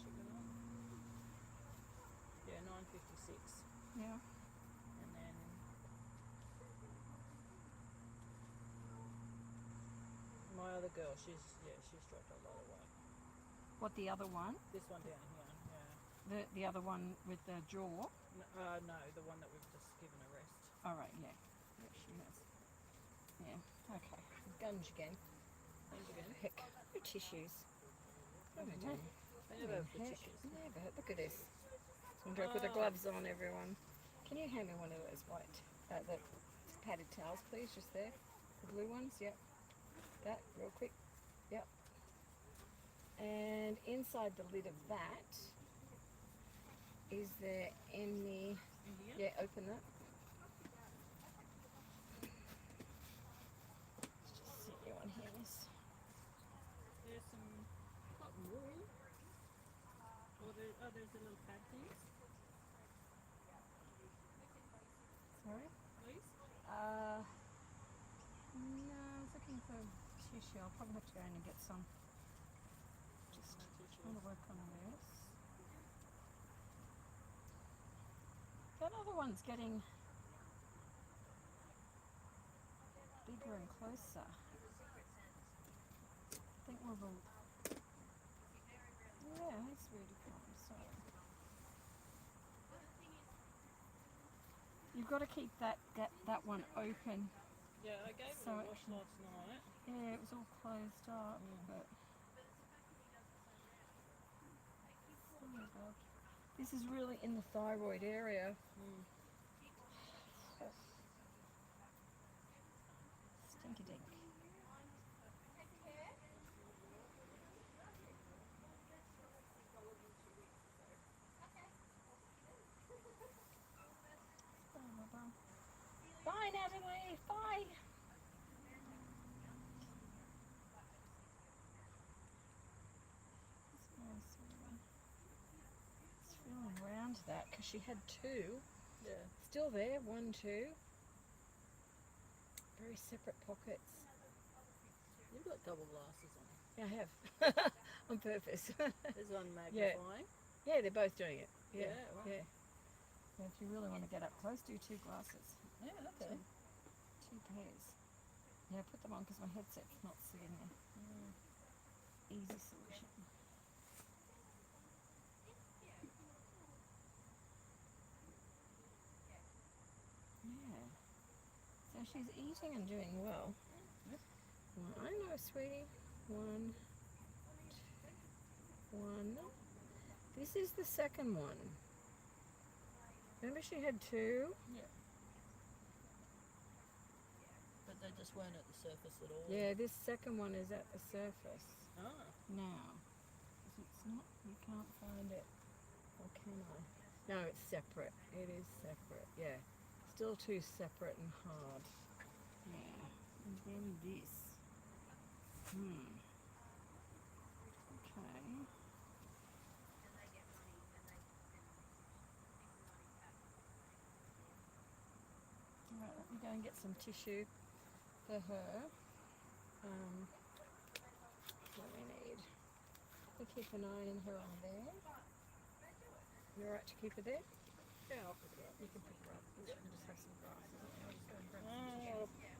She gone up? Yeah, 9:56. Yeah. And then my other girl, she's dropped a lot of weight. What, the other one? This one down here, yeah. The other one with the jaw? No, the one that we've just given a rest. All right, yeah. Yeah, she has. Yeah, okay. Gunge again. Thanks again. Heck, no tissues. What am I doing? They never have the Heck, tissues. never. Look at this. Sandra, put the gloves on, everyone. Can you hand me one of those white, the padded towels, please? Just there. The blue ones, yep. That, real quick. Yep. And inside the lid of that, is there any... In here? Yeah, open that. Let's just sit you on here, miss. There's some cotton wool. There's a little pad thing. Sorry? Please? No, I was looking for tissue. I'll probably have to go in and get some. Just No tissue. trying to work on this. That other one's getting bigger and closer. I think we'll go. Yeah, that's really cool. Sorry. You've got to keep that one open. Yeah, I gave it So a it wash can- last night. Yeah, it was all closed up, but oh my god, this is really in the thyroid area. Stinky dink. Bye, Natalie. Bye. It's feeling round that because she had two. Yeah. Still there, 1, 2. Very separate pockets. You've got double glasses on. Yeah, I have. On purpose. There's one magnifying. Yeah, they're both doing it. Yeah, Yeah, right. yeah. Yeah, if you really want to get up close, do 2 glasses. Yeah, okay. 2 pairs. Yeah, put them on because my headset's not sitting there. Easy solution. Yeah. So she's eating and doing well. Well, I know, sweetie. 1, 2, 1. This is the second one. Remember she had 2? But they just weren't at the surface at all. Yeah, this second one is at the surface Ah. now. It's not, you can't find it. Or can I? No, it's separate. It is separate, yeah. Still too separate and hard. Yeah. And then this. Okay. Right, let me go and get some tissue for her. What we need. We keep an eye on her on there. You alright to keep her there? Yeah, I'll pick it up. You can pick her up. You can just have some glasses. I'll just go and grab some Oh, tissue.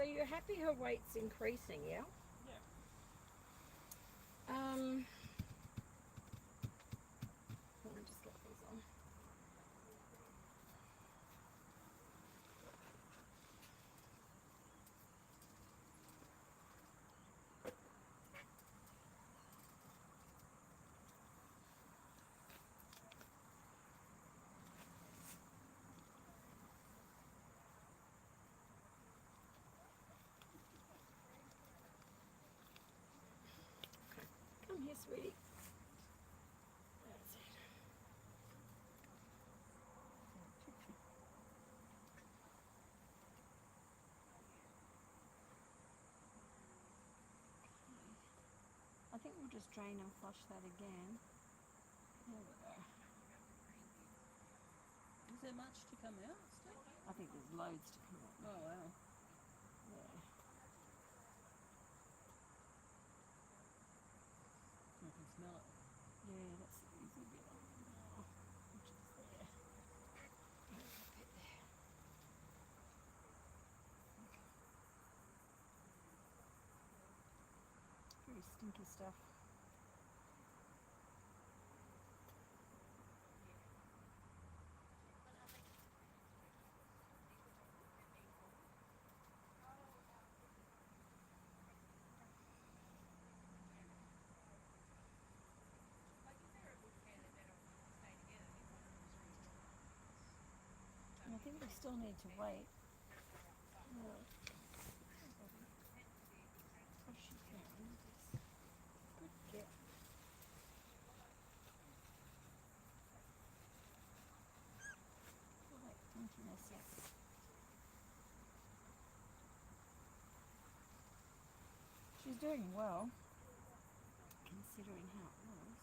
So you're happy her weight's increasing, yeah? Yeah. Let me just get these on. Come here, sweetie. That's it. I think we'll just drain and flush that again. There we go. Is there much to come out still? I think there's loads to come out. Oh wow. Yeah. I can smell it. Yeah, that's the easy bit on it now. Which is there. There's a bit there. Okay. Very stinky stuff. I think we still need to wait. Push it down. Good girl. Right, thank you, Nessa. She's doing well, considering how it was.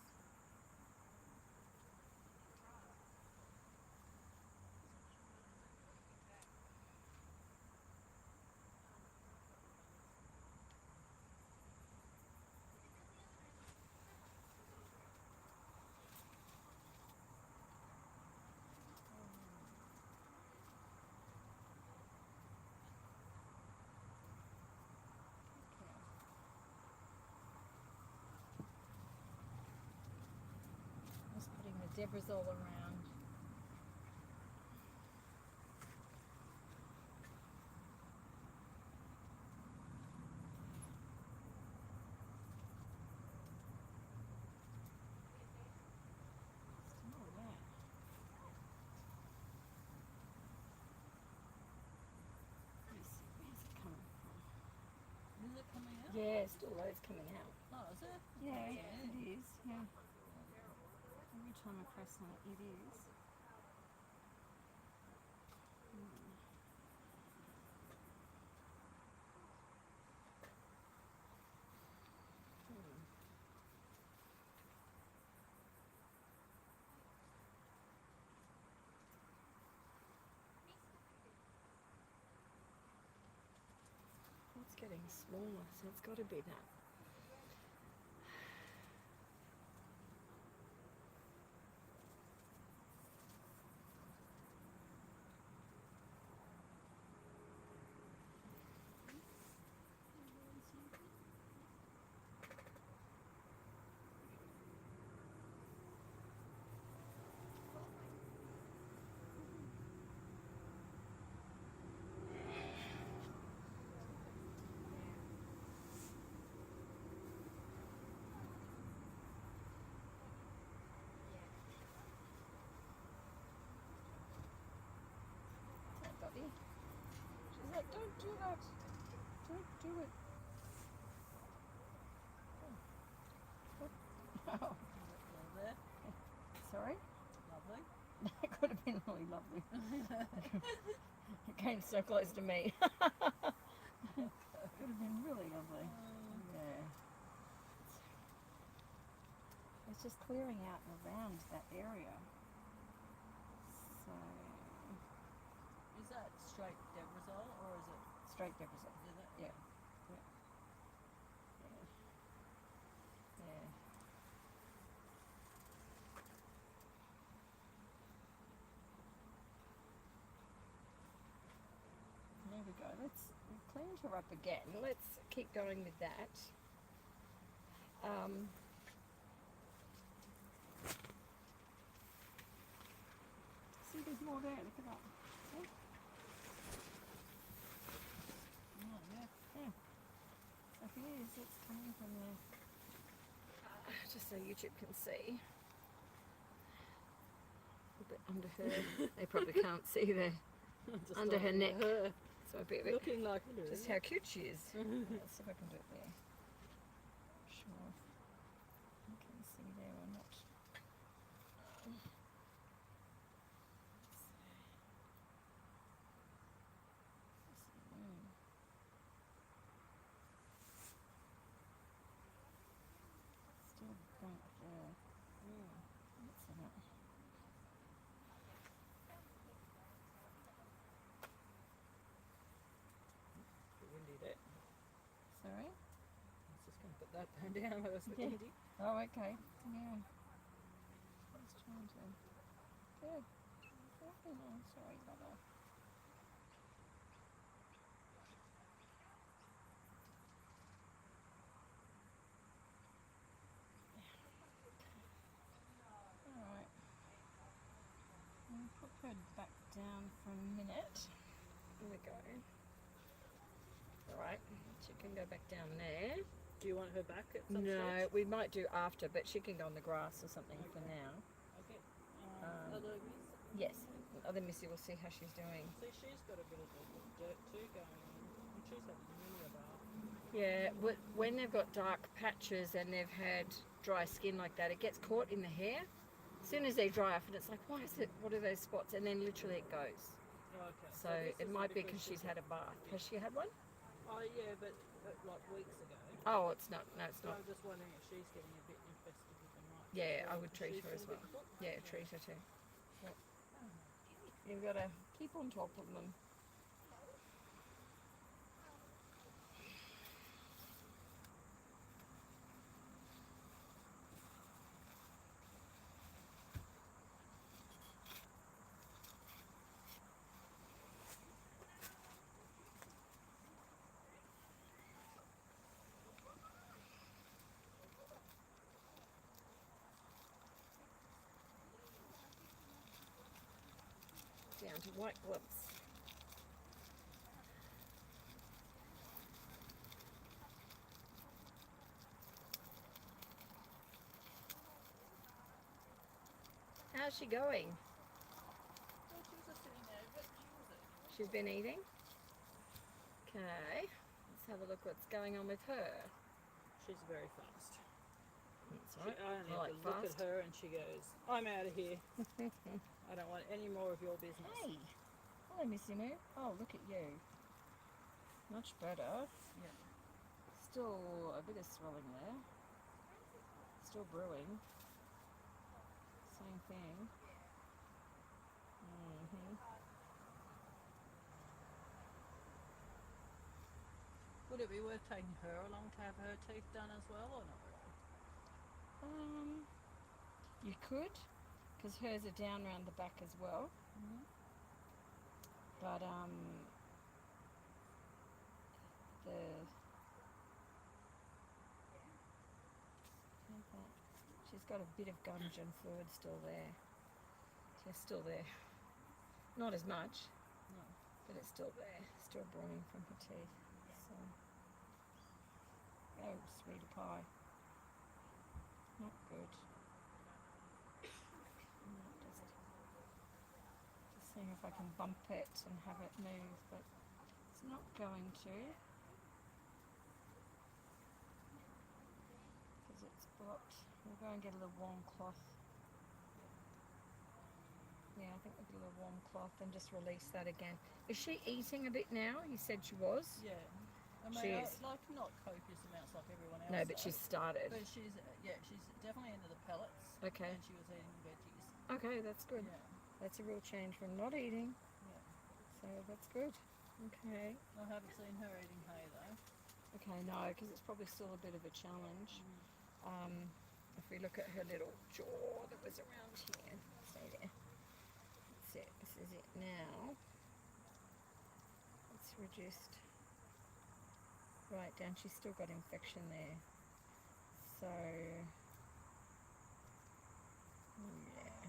Just putting the Debrazole around. Still there. Let's see, where's it coming from? Is it coming out? Yeah, still loads coming out. Oh, is it? Yeah, Yeah. it is. Yeah. Every time I press on it, it is. It's getting smaller, so it's got to be that. Buddy. She's like, don't do that. Don't do it. Oh. There. Sorry? Lovely. That could have been really lovely. It came so close to me. Could have been really lovely. Yeah. It's just clearing out around that area. So, Is that straight Debrazole or is it? straight Debrazole. Is it? Yeah. Yeah. Yeah. There we go. We're clearing wound her up again. Let's keep going with that. See, there's more there. Look at that. See? Oh, yeah. So here's it's coming from there. Just so YouTube can see. A bit under her. They probably can't see there. Just Under her neck. Her. So a bit of it. Looking like her. Just how cute she is. Let's see if I can do it there. Sure. You can see there or not. Still bunk there. What's that? Windy there. Sorry? I was just going to put that pen down. It was a bit Yeah. windy. Oh, okay. Yeah. I was trying to. Good. Oh, sorry, brother. Alright. I'll put her back down for a minute. There we go. Alright, she can go back down there. Do you want her back at some No, stage? we might do after, but she can go on the grass or something for Okay. now. Okay. Um, Other miss? Yes, other Missy will see how she's doing. See, she's got a bit of dirt too going on. And she's had many a bath. Yeah, when they've got dark patches and they've had dry skin like that, it gets caught in the hair. As soon as they dry off, and it's like, why is it? What are those spots? And then literally it goes. Okay. So this it is might be because she's had a bath. Has she had one? Oh yeah, but like weeks ago. Oh, it's not. No, it's So not. I'm just wondering if she's getting a bit infested with the mites. Yeah, I Or would if treat she's her as got a well. bit foot. Yeah, treat her too. Yep. You've got to keep on top of them. Down to white gloves. How's she going? Well, she was just sitting there, but she was eating. She's been eating? Okay, let's have a look what's going on with her. She's very fast. That's She, right. I only I have like to look at fast. her and she goes, I'm out of here. I don't want any more of your business. Hey, hello, Missy Moo. Oh, look at you. Much better. Yeah. Still a bit of swelling there. Still brewing. Same thing. Would it be worth taking her along to have her teeth done as well, or not really? You could, because hers are down around the back as well. But she's got a bit of gumgin fluid still there. She's still there. Not as much, No. but it's still there. Still brewing from her teeth. So, oh, sweetie pie. Not good. Just seeing if I can bump it and have it move, but it's not going to. Because it's blocked. We'll go and get a little warm cloth. Yeah, I think we'll get a little warm cloth and just release that again. Is she eating a bit now? You said she was? Yeah. I mean, She is. like not copious amounts like everyone else. No, but though. she's started. But she's she's definitely into the pellets. Okay. And she was eating veggies. Okay, that's good. Yeah. That's a real change from not eating. Yeah. So that's good. Okay. I haven't seen her eating hay though. Okay, no, because it's probably still a bit of a challenge. If we look at her little jaw that was around here, stay there. That's it. This is it now. It's reduced. right down. She's still got infection there. So, yeah.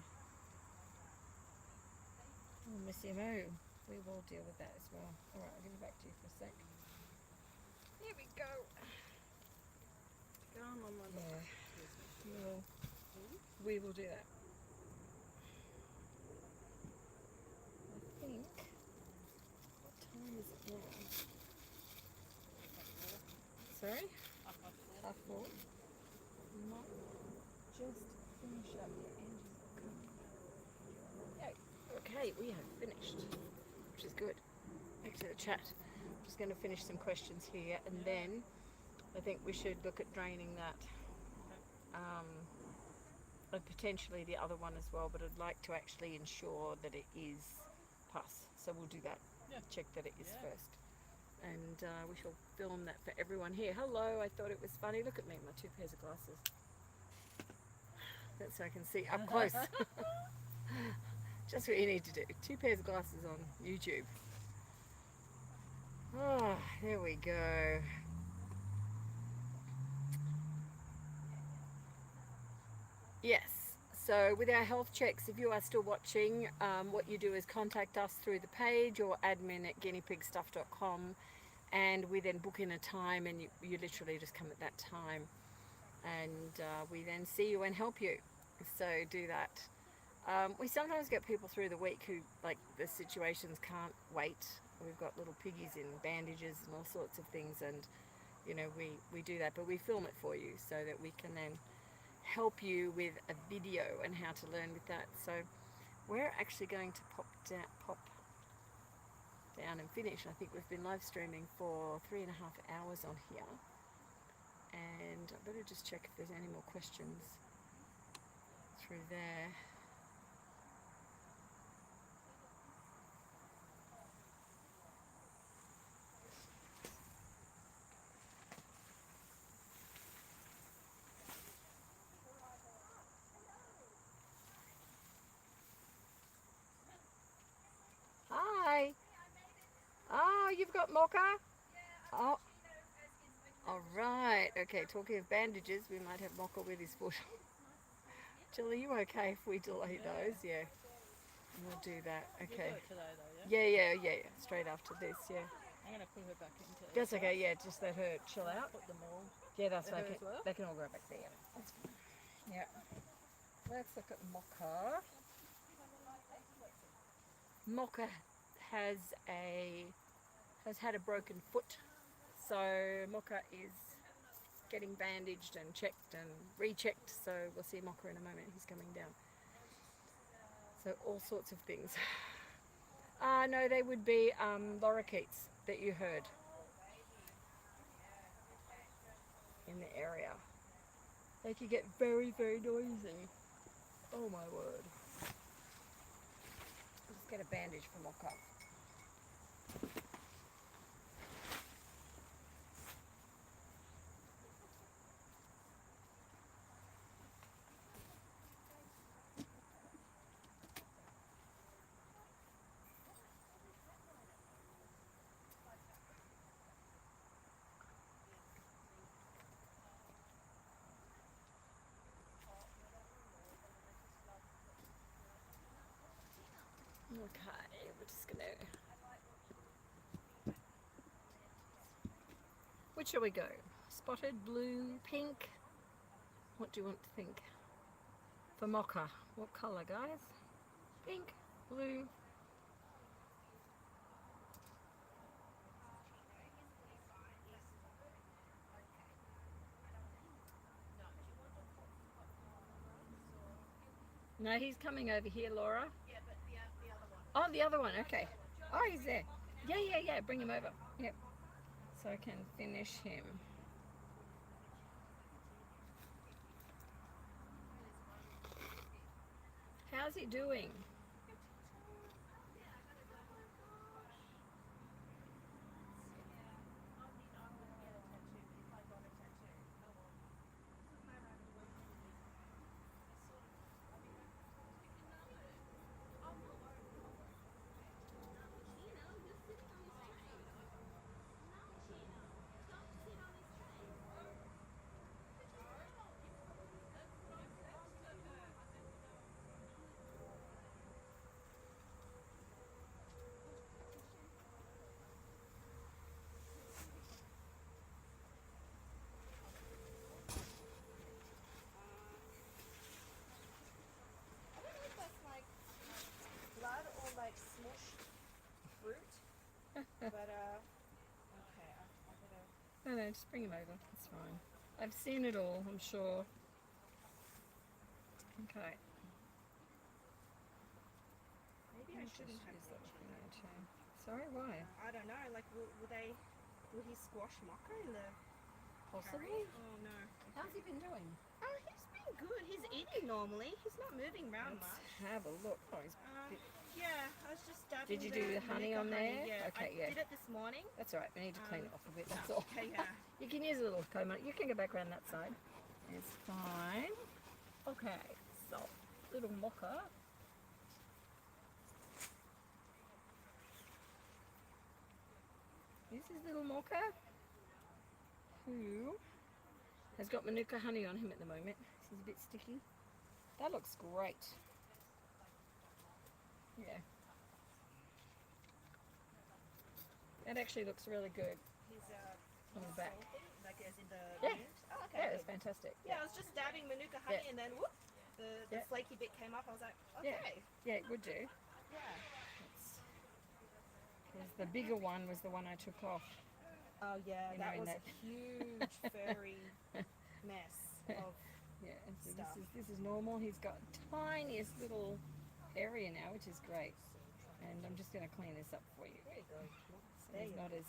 Oh, Missy Moo, we will deal with that as well. Alright, I'll give it back to you for a sec. Here we go. Go on, my Yeah, we will do that. I think, what time is it now? Sorry? 4:30. Might just finish up. Yeah, Angie's not coming. Yeah, okay, we have finished, which is good. Back to the chat. Just going to finish some questions here, and then I think we should look at draining that. And potentially the other one as well, but I'd like to actually ensure that it is pus. So we'll do that. Yeah. Check that it is first. And we shall film that for everyone here. Hello, I thought it was funny. Look at me, my 2 pairs of glasses. That's so I can see up close. Just what you need to do. 2 pairs of glasses on YouTube. Ah, there we go. Yes, so with our health checks, if you are still watching, what you do is contact us through the page or admin@guineapigstuff.com, and we then book in a time, and you literally just come at that time, and we then see you and help you. So do that. We sometimes get people through the week who, like, the situations can't wait. We've got little piggies in bandages and all sorts of things, and you know, we do that, but we film it for you so that we can then help you with a video and how to learn with that. So we're actually going to pop down and finish. I think we've been live streaming for 3.5 hours on here, and I better just check if there's any more questions through there. Hi. Oh, you've got mocha? Oh. All right. Okay, talking of bandages, we might have mocha with his foot. Jill, are you okay if we delay those? Yeah. We'll do that. Okay. We'll do it today though, yeah? Yeah. Straight after this, yeah. I'm going to put her back into it. That's okay, yeah, just let her chill out. Put them all. Yeah, that's Her okay. as well? They can all go back there. That's fine. Yeah. Let's look at mocha. Mocha has had a broken foot, so Mocha is getting bandaged and checked and rechecked. So we'll see Mocha in a moment. He's coming down. So all sorts of things. No, they would be lorikeets that you heard in the area. They could get very, very noisy. Oh my word. Let's get a bandage for Mocha. Okay, we're just gonna... Which shall we go? Spotted, blue, pink? What do you want to think? For Mocha, what colour, guys? Pink, blue? No, he's coming over here, Laura. Yeah, but the other one. Oh, the other one, okay. Oh, he's there. Yeah, bring him over. Yep. So I can finish him. How's he doing? No, just bring him over. It's fine. I've seen it all, I'm sure. Okay. Maybe I shouldn't have Use that mentioned one that. there too. Sorry, why? I don't know. Like, will he squash Mocha in the Possibly. curry? Oh no. How's he been doing? Oh, he's been good. He's eating normally. He's not moving around Let's much. have a look. Oh, he's Yeah, I was just dabbing. Did you do the honey Manuka on there? Yeah. Okay, I yeah. did it this morning. That's alright, we need to clean it off a bit, that's all. Okay, yeah. You can use a little comb on it. You can go back around that side. It's fine. Okay, so little mocha. This is little mocha who has got Manuka honey on him at the moment. This is a bit sticky. That looks great. Yeah. That actually looks really good He's on the back. salty, like as in the Yeah. mint. Oh, okay. Yeah, it's fantastic. Yeah, I was just dabbing Manuka honey and then whoop, the Yeah. flaky bit came up. I was like, Yeah. okay. Yeah, it would do. Yeah. Because the bigger one was the one I took off. Oh yeah, You know, that in was that- a huge furry mess of Yeah, and so Stuff. this is normal. He's got tiniest little area now, which is great. And I'm just going to clean this up for you. There you go. So There he's you not as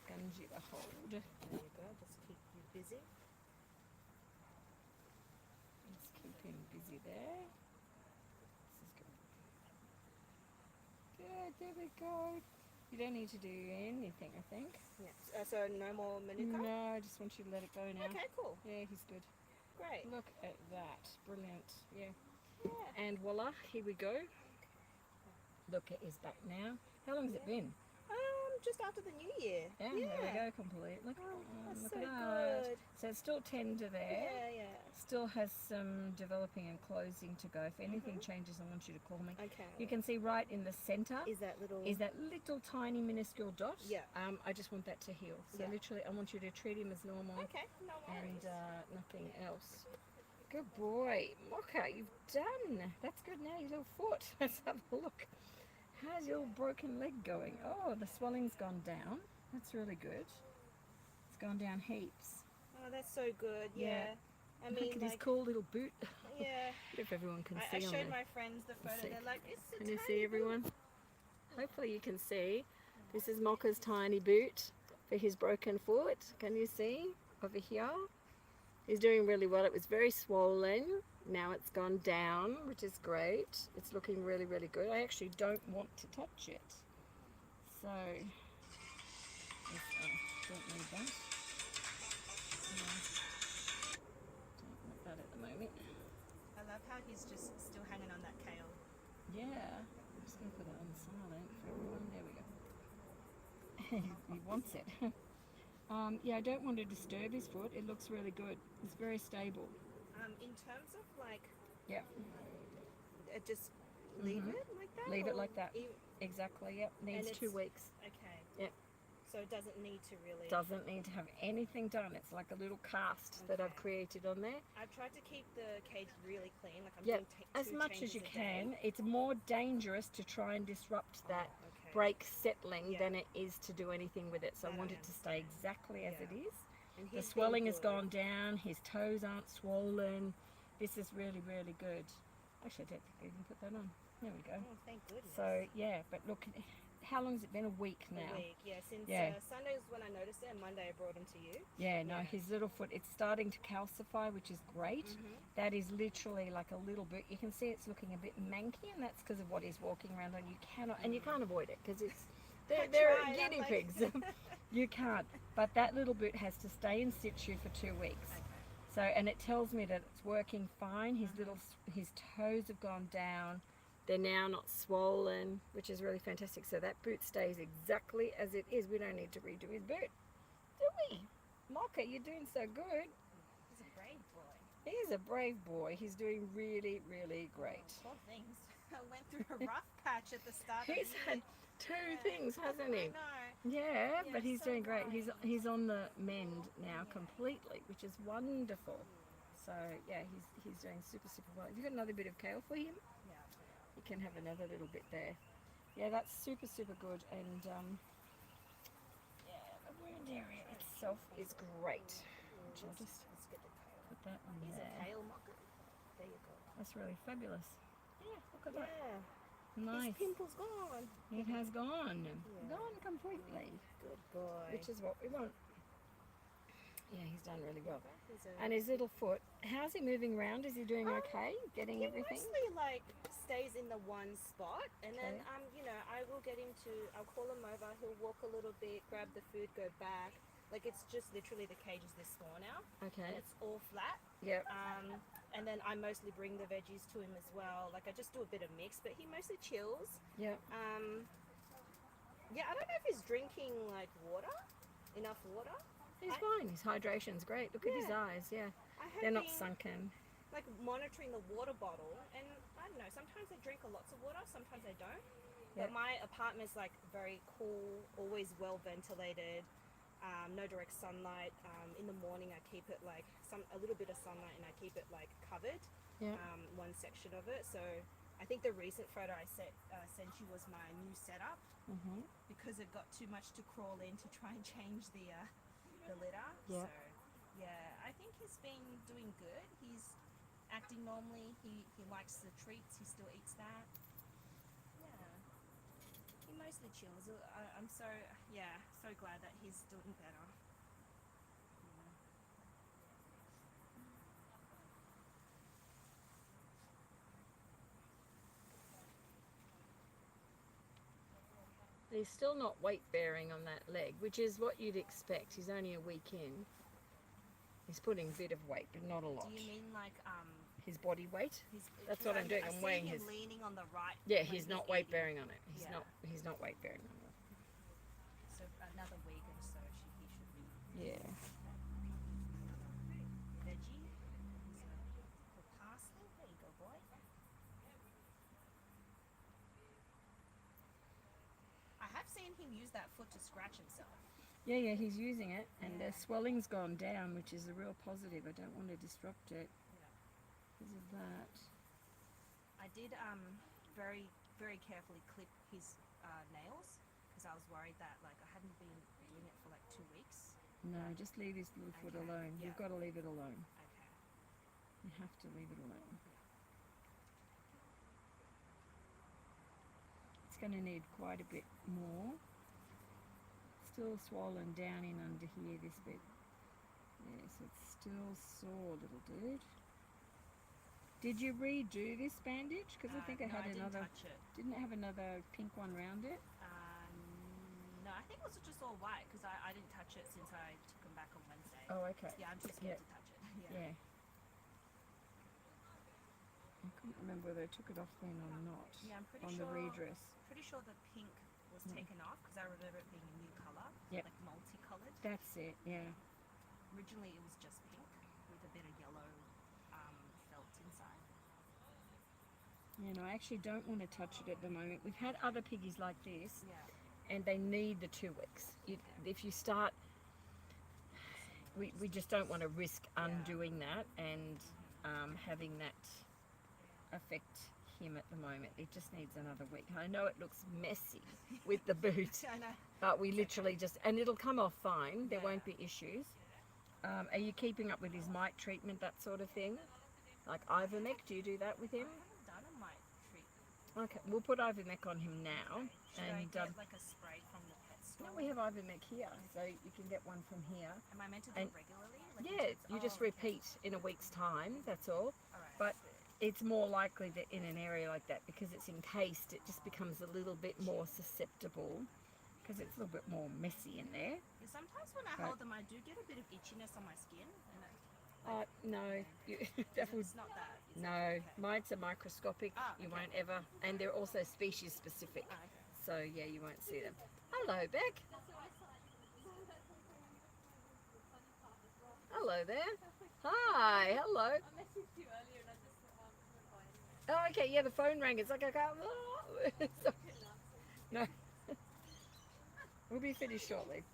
gungy to hold. There you go. Just keep you busy. Let's keep him busy there. This is good. Good, there we go. You don't need to do anything, I think. Yeah. So no more Manuka? No, I just want you to let it go now. Okay, cool. Yeah, he's good. Great. Look at that. Brilliant. Yeah. Yeah. And voila, here we go. Look at his back now. How long has it been? Just after the new year. Yeah, there we go, complete. Look, that's look so at that. good. So it's still tender there. Yeah, yeah. Still has some developing and closing to go. If anything changes, I want you to call me. Okay. You can see right in the center Is that little? is that little tiny minuscule dot. Yeah. I just want that to heal. So Yeah. literally, I want you to treat him as normal Okay. No worries. and nothing else. Good boy, Mocha. You've done. That's good. Now your little foot. Let's have a look. How's your broken leg going? Oh, the swelling's gone down. That's really good. It's gone down heaps. Oh, that's so good. Yeah. I mean, Look at his like, cool little boot. yeah. If everyone can I see on showed there. my friends the photo. see. They're like, it's a Can you tiny see everyone? Hopefully you can see. This is Mocha's tiny boot for his broken foot. Can you see over here? He's doing really well. It was very swollen. Now it's gone down, which is great. It's looking really, really good. I actually don't want to touch it. So, don't need that. No, don't want that at the moment. I love how he's just still hanging on that kale. Yeah, I'm just going to put it on silent for everyone. There we go. He wants it. Yeah, I don't want to disturb his foot. It looks really good. It's very stable. In terms of like, Yeah, just leave it like that. leave it or like that. even- Exactly. Yep. Needs And 2 it's- weeks. okay. Yep. So it doesn't need to really. Doesn't need to have anything done. It's like a little cast that I've Okay. created on there. I've tried to keep the cage really clean. Like I'm Yeah, doing as 2 much as changes you a day. can. It's more dangerous to try and disrupt that Okay. break settling Yeah. than it is to do anything with it. So I That I want it to stay exactly as Yeah. it is. And The he's swelling been has good. gone down, his toes aren't swollen. This is really, really good. Actually, I don't think I can put that on. There we go. Oh, thank goodness. So, yeah, but look, how long has it been? A week now? A week, yeah. Since Yeah. Sunday was when I noticed it, and Monday I brought him to you. Yeah, no, Yeah. his little foot, it's starting to calcify, which is great. That is literally like a little bit. You can see it's looking a bit manky, and that's because of what he's walking around on. You cannot, and you can't avoid it because it's I they're tried, I'm guinea like- pigs. You can't. But that little boot has to stay in situ for 2 weeks. So, and it tells me that it's working fine. His his toes have gone down. They're now not swollen, which is really fantastic. So that boot stays exactly as it is. We don't need to redo his boot, do we? Mocha, you're doing so good. He's a brave boy. He is a brave boy. He's doing really, really great. Poor things. I went through a rough patch at the start. He's of the had year. 2 things, hasn't he? I know. Yeah, Yeah, but he's so doing great. right. He's on the mend now completely, which is wonderful. So yeah, he's doing super well. Have you got another bit of kale for him? Yeah. You can have another little bit there. Yeah, that's super good. And yeah, the wound area, it's itself is great. So I'll just Let's get the tail. put that on Here's a there. tail mocker. There you go. That's really fabulous. Yeah. Look at that. Yeah. Nice. His pimple's gone. It has gone. Yeah. Gone completely. Good boy. Which is what we want. Yeah, he's done really well. He's a- And his little foot, how's he moving around? Is he doing okay? Getting he everything? mostly like stays in the one spot, and then Okay. you know, I will get him to. I'll call him over. He'll walk a little bit, grab the food, go back. Like it's just literally the cage is this small now, Okay. and it's all flat. Yep. And then I mostly bring the veggies to him as well. Like I just do a bit of mix, but he mostly chills. Yep. Yeah, I don't know if he's drinking like water, enough water. He's fine. His hydration's great. Look at his eyes. Yeah. I have They're not been, sunken. like monitoring the water bottle, and I don't know, sometimes they drink lots of water, sometimes they don't. Yeah. But my apartment's like very cool, always well ventilated, no direct sunlight. In the morning I keep it like a little bit of sunlight, and I keep it like covered, Yeah. one section of it. So I think the recent photo I sent you was my new setup, Mhm. because it got too much to crawl in to try and change the litter. Yeah. So yeah, I think he's been doing good. He's acting normally. He likes the treats. He still eats that. Yeah. He mostly chills. I'm so glad that he's doing better. He's still not weight bearing on that leg, which is what you'd expect. He's only a week in. He's putting a bit of weight, but not a lot. Do you mean like His body weight? He's, That's what I'm doing. I I'm see weighing him his. leaning on the right. Yeah, when he's not weight eating. bearing on it. He's Yeah. not. He's not weight bearing on it. So another week or so, he should be. Yeah. Veggie. The parsley. There you go, boy. I have seen him use that foot to scratch himself. Yeah, he's using it, and the swelling's gone down, which is a real positive. I don't want to disrupt it because of that. I did very, very carefully clip his nails because I was worried that like I hadn't been doing it for like 2 weeks. No, just leave his little foot Okay, alone. yeah. You've got to leave it alone. Okay. You have to leave it alone. It's going to need quite a bit more. Still swollen down in under here, this bit. Yes, it's still sore, little dude. Did you redo this bandage? Because I think I no, had I another. didn't touch it. Didn't it have another pink one round it? No, I think it was just all white because I didn't touch it since I took him back on Wednesday. Oh, okay. Yeah, I'm too scared to touch it. Yeah. I couldn't remember whether I took it off then or not. Yeah, I'm pretty on sure. the redress. Pretty sure the pink was taken off because I remember it being a new color, Yep. like multicolored. That's it. Yeah. Originally, it was just pink with a bit of yellow felt inside. You know, I actually don't want to touch it at the moment. We've had other piggies like this, Yeah. and they need the 2 weeks. If you start, we just don't want to risk undoing that and having that affect him at the moment. It just needs another week. I know it looks messy with the boot, I know. but we literally just, and it'll come off fine. There Yeah. won't be issues. Are you keeping up with his mite treatment, that sort of thing? Like Ivermec, do you do that with him? I haven't done a mite treatment. Okay, we'll put Ivermec on him now. Should I And get like a spray from the pet store? no, we have Ivermec here, so you can get one from here. Am I meant to do and- it regularly? Like Yeah, it's- you just okay. repeat in a week's time, that's all. Alright. But it's more likely that in an area like that, because it's encased, it just becomes a little bit more susceptible, because it's a little bit more messy in there. Yeah, sometimes when I Right. hold them, I do get a bit of itchiness on my skin. And No, that would, it's not that. Is no, it? Okay. mites are microscopic, you okay. won't ever, and they're also species specific, Okay. so yeah, you won't see them. Hello, Beck. Hello there. Hi, hello. I messaged you earlier and I just Oh, okay, yeah, the phone rang. It's like I can't. So- no. We'll be finished shortly.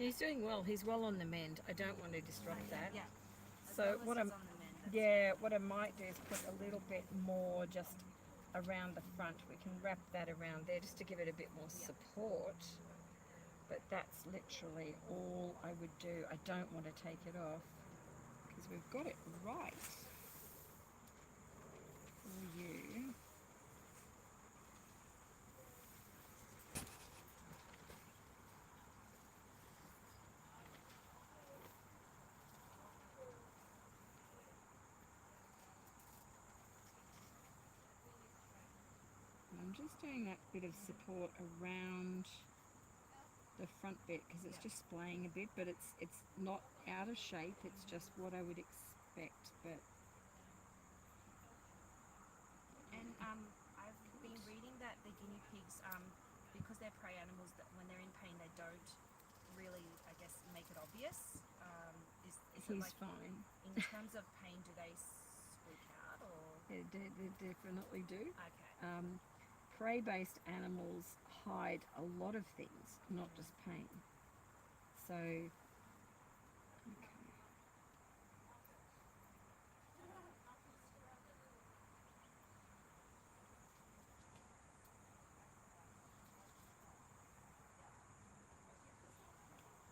He's doing well. He's well on the mend. I don't want to disrupt that. Yeah. As So long as what he's I'm, on the mend, that's yeah, what I might do is put a little bit more just around the front. We can wrap that around there just to give it a bit more support. But that's literally all I would do. I don't want to take it off because we've got it right for you. I'm just doing that bit of support around the front bit because it's just splaying a bit, but it's not out of shape. It's just what I would expect. But And I've been reading that the guinea pigs, because they're prey animals, that when they're in pain they don't really, I guess, make it obvious. Is it he's like fine. in terms of pain, do they squeak out or? They definitely do. Okay. Prey-based animals hide a lot of things, not just pain. So, okay.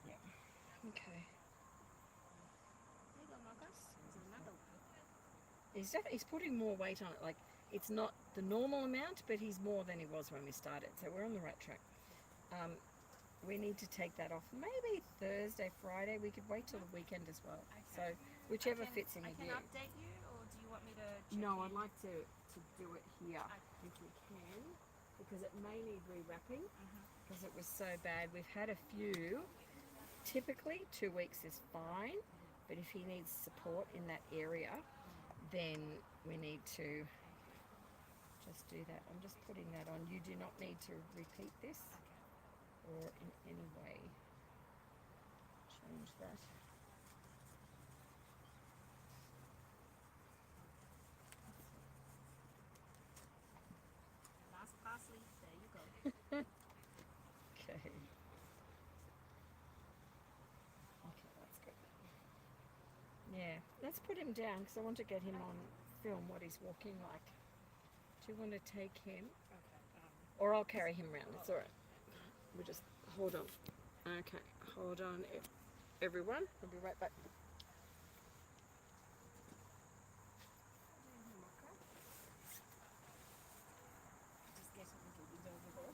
Yeah. Okay. There you go, Marcus. There's another one. He's putting more weight on it. Like, it's not the normal amount, but he's more than he was when we started. So we're on the right track. We need to take that off. Maybe Thursday, Friday. We could wait till the weekend as well. So whichever fits in I with can you. update you, or do you want me to check No, in? I'd like to do it here if we can, because it may need rewrapping because it was so bad. We've had a few. Typically 2 weeks is fine, but if he needs support in that area, then we need to just do that. I'm just putting that on. You do not need to repeat this or in any way change that. Last parsley. There you go. Okay. Okay, that's good. Yeah, let's put him down because I want to get him on film what he's walking like. Do you want to take him? Or I'll carry him around. It's alright. We'll just hold on. Okay, hold on, everyone. We'll be right back. Just get a little bit over there.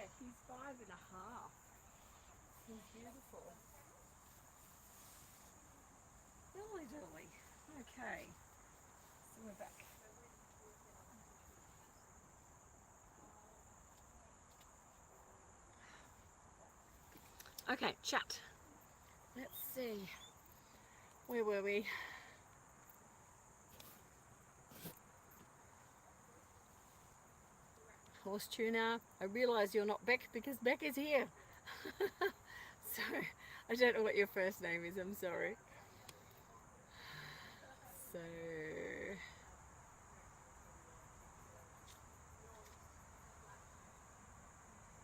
Yeah, he's 5.5. He's beautiful. Dolly dolly. Okay. So we're back. Okay, chat. Let's see. Where were we? Horse tuna. I realise you're not Beck because Beck is here. So, I don't know what your first name is, I'm sorry. So,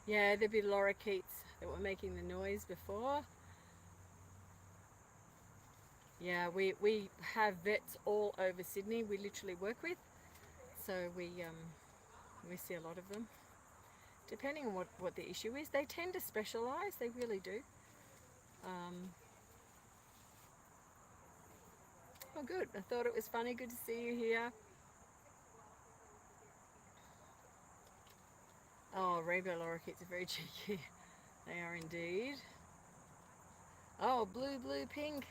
yeah, there'd be lorikeets that were making the noise before. Yeah, we have vets all over Sydney we literally work with. So we see a lot of them. Depending on what the issue is, they tend to specialise, they really do. Oh good, I thought it was funny, good to see you here. Oh, rainbow lorikeets are very cheeky. They are indeed. Oh, blue, pink.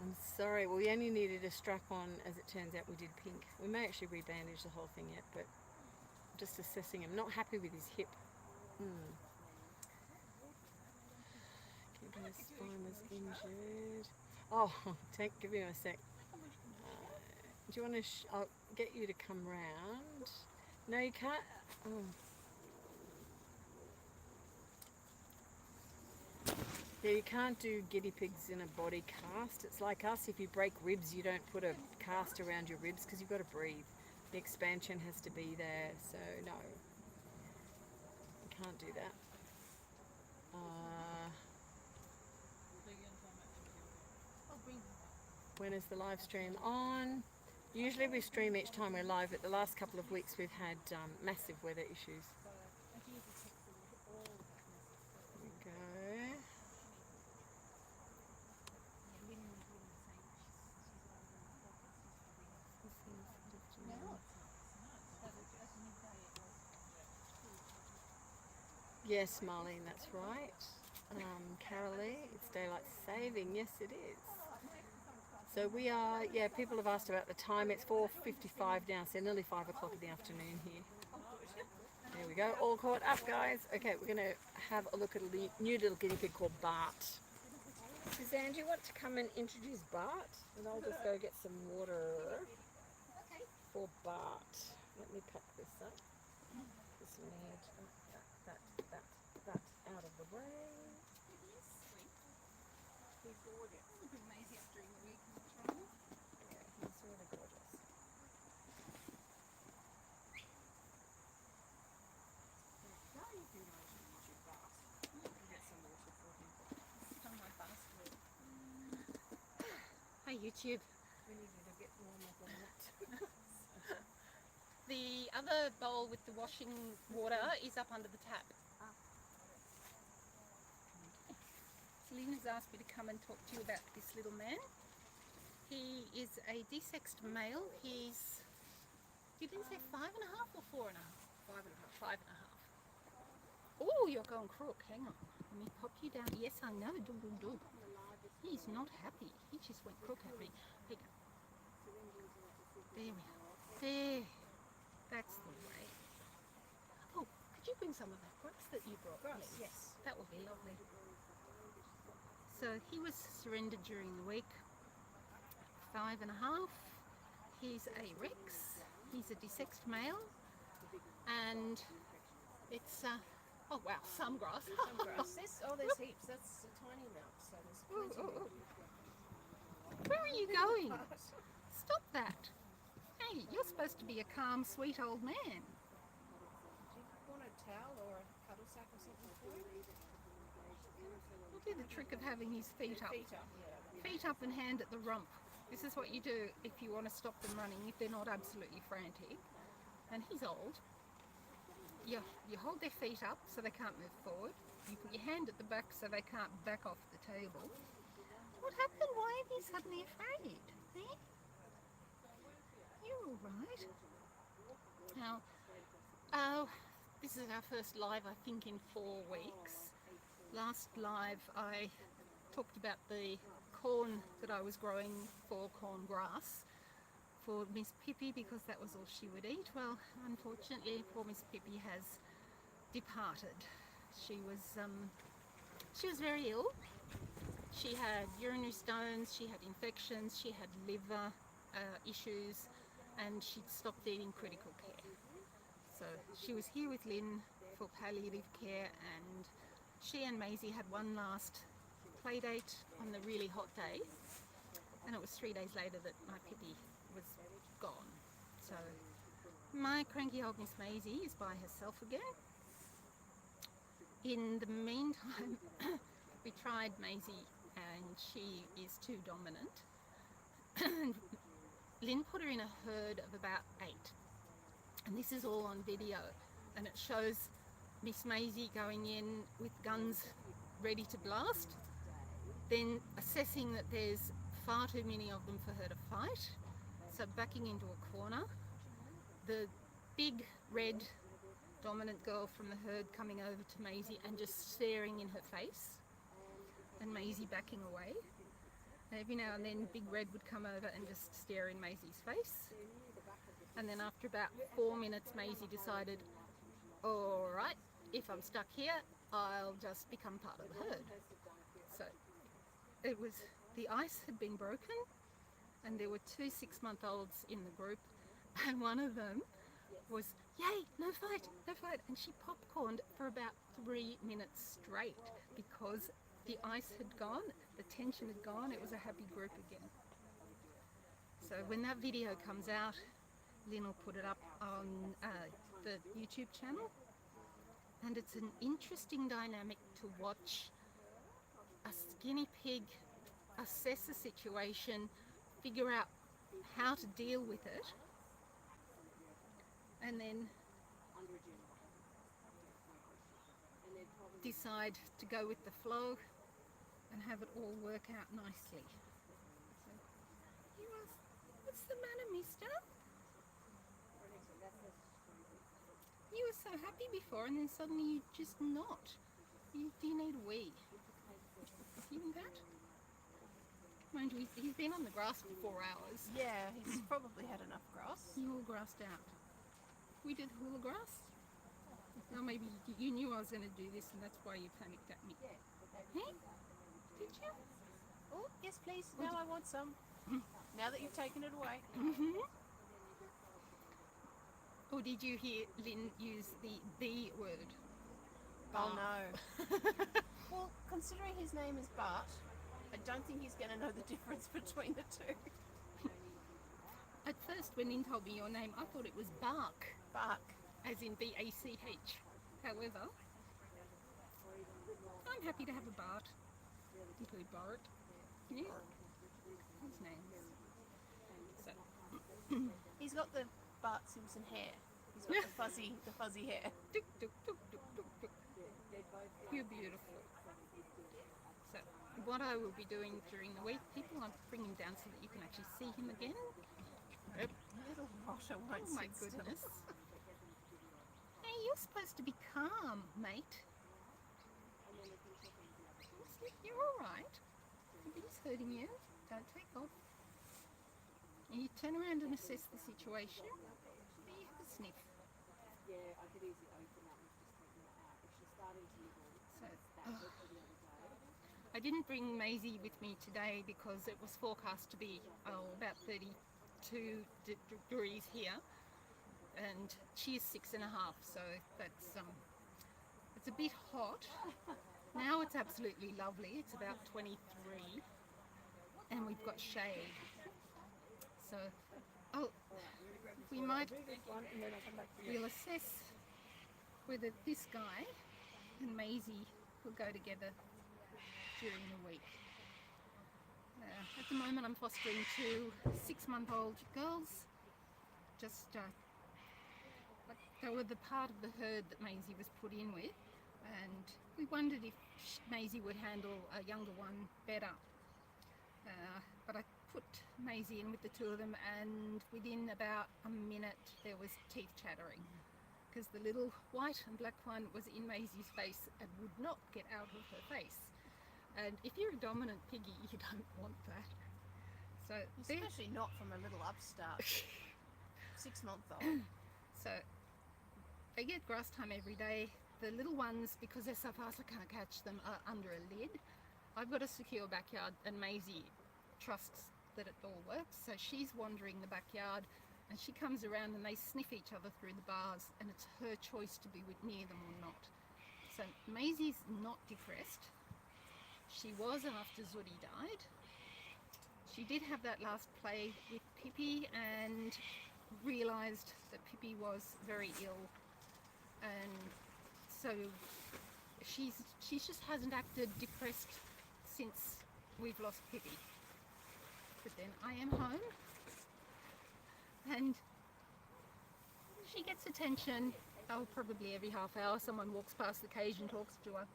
I'm sorry, well we only needed a strap on, as it turns out we did pink. We may actually rebandage the whole thing yet, but I'm just assessing him. Not happy with his hip. Keeping his spine was injured. Oh, give me a sec. Do you want to, I'll get you to come round. No, you can't. Oh. Yeah, you can't do guinea pigs in a body cast. It's like us, if you break ribs, you don't put a cast around your ribs because you've got to breathe. The expansion has to be there, so no. You can't do that. When is the live stream on? Usually we stream each time we're live, but the last couple of weeks we've had massive weather issues. There we go. Yes, Marlene, that's right. Carolee, it's daylight saving. Yes, it is. So we are, yeah, people have asked about the time. It's 4:55 now, so nearly 5 o'clock in the afternoon here. There we go, all caught up, guys. Okay, we're going to have a look at a new little guinea pig called Bart. Suzanne, do you want to come and introduce Bart? And I'll just go get some water for Bart. Let me pack this up. This need that out of the way. He's gorgeous. It's been amazing up during the week in the trial. Yeah, he's really gorgeous. Now you can go to YouTube Bart. You can get some water for him. It's on my basket. Hi YouTube. We need you to get warmer than that. The other bowl with the washing water is up under the tap. Lena's asked me to come and talk to you about this little man. He is a desexed male. He's, you didn't say 5.5 or 4.5? 5.5. 5.5. Oh, you're going crook. Hang on. Let me pop you down. Yes, I know. Do. He's not happy. He just went crook at me. There we are. There. That's the way. Oh, could you bring some of that grass that you brought? Yes. That would be lovely. So he was surrendered during the week, 5.5. He's a Rex. He's a desexed male, and it's oh wow, some grass. Some grass. There's heaps. That's a tiny amount. So there's plenty. Where are you going? Stop that! Hey, you're supposed to be a calm, sweet old man. Do you want a towel or a cuddle sack or something for him? I'll do the trick of having his feet up. Feet up, yeah. Feet up and hand at the rump. This is what you do if you want to stop them running, if they're not absolutely frantic. And he's old. You hold their feet up so they can't move forward. You put your hand at the back so they can't back off the table. What happened? Why are you suddenly afraid? Eh? You're all right. Now, This is our first live, I think, in 4 weeks. Last live I talked about the corn that I was growing for corn grass for Miss Pippi because that was all she would eat. Well, unfortunately, poor Miss Pippi has departed. She was very ill. She had urinary stones, she had infections, she had liver issues, and she'd stopped eating critical care. So she was here with Lynn for palliative care, and she and Maisie had one last play date on the really hot day, and it was 3 days later that my Pippi was gone. So my cranky old Miss Maisie is by herself again. In the meantime, we tried Maisie and she is too dominant. Lynn put her in a herd of about 8. And this is all on video. And it shows Miss Maisie going in with guns ready to blast, then assessing that there's far too many of them for her to fight. So backing into a corner. The big red dominant girl from the herd coming over to Maisie and just staring in her face, and Maisie backing away. And every now and then Big Red would come over and just stare in Maisie's face. And then after about 4 minutes, Maisie decided, all right, if I'm stuck here, I'll just become part of the herd. So it was, the ice had been broken and there were 2 6-month-olds in the group, and one of them was, yay, no fight, no fight. And she popcorned for about 3 minutes straight because the ice had gone, the tension had gone, it was a happy group again. So when that video comes out, Lynn will put it up on the YouTube channel. And it's an interesting dynamic to watch a skinny pig assess a situation, figure out how to deal with it, and then decide to go with the flow and have it all work out nicely. So, what's the matter, mister? You were so happy before and then suddenly you're just not. Do you need a wee? You and Pat? Mind you, he's been on the grass for 4 hours. Yeah, he's probably had enough grass. You all grassed out. We did hula grass. Now maybe you knew I was going to do this and that's why you panicked at me. Hey? Did you? Oh, yes please. Now I want some. Now that you've taken it away. Mm-hmm. Or did you hear Lynn use the B word? Oh no. Well, considering his name is Bart, I don't think he's going to know the difference between the two. At first, when Lynn told me your name, I thought it was Bark. Bark. As in B-A-C-H. However, I'm happy to have a Bart. Include Bart. Yeah. His name. So. He's got the Bart Simpson hair. He's got the fuzzy hair. Tuk, tuk, tuk, tuk, tuk, tuk. You're beautiful. So, what I will be doing during the week, people, I'll bring him down so that you can actually see him again. Yep. Little rotter won't Oh my sit still. goodness. Hey, you're supposed to be calm, mate. You're alright. Nobody's hurting you. Don't take off. And you turn around and assess the situation. There you have a sniff. So, I didn't bring Maisie with me today because it was forecast to be about 32 degrees here, and she is 6.5, so that's it's a bit hot. Now it's absolutely lovely. It's about 23, and we've got shade. So, we'll assess whether this guy and Maisie will go together during the week. At the moment I'm fostering 2 6-month-old girls. Just they were the part of the herd that Maisie was put in with, and we wondered if Maisie would handle a younger one better. But I put Maisie in with the 2 of them, and within about a minute there was teeth chattering because the little white and black one was in Maisie's face and would not get out of her face. And if you're a dominant piggy, you don't want that. So Especially not from a little upstart 6-month-old. So they get grass time every day. The little ones, because they're so fast I can't catch them, are under a lid. I've got a secure backyard and Maisie trusts that it all works. So she's wandering the backyard and she comes around and they sniff each other through the bars, and it's her choice to be near them or not. So Maisie's not depressed. She was after Zudi died. She did have that last play with Pippi and realised that Pippi was very ill, and so she just hasn't acted depressed since we've lost Pippi. But then I am home and she gets attention. Oh, probably every half hour someone walks past the cage and talks to her.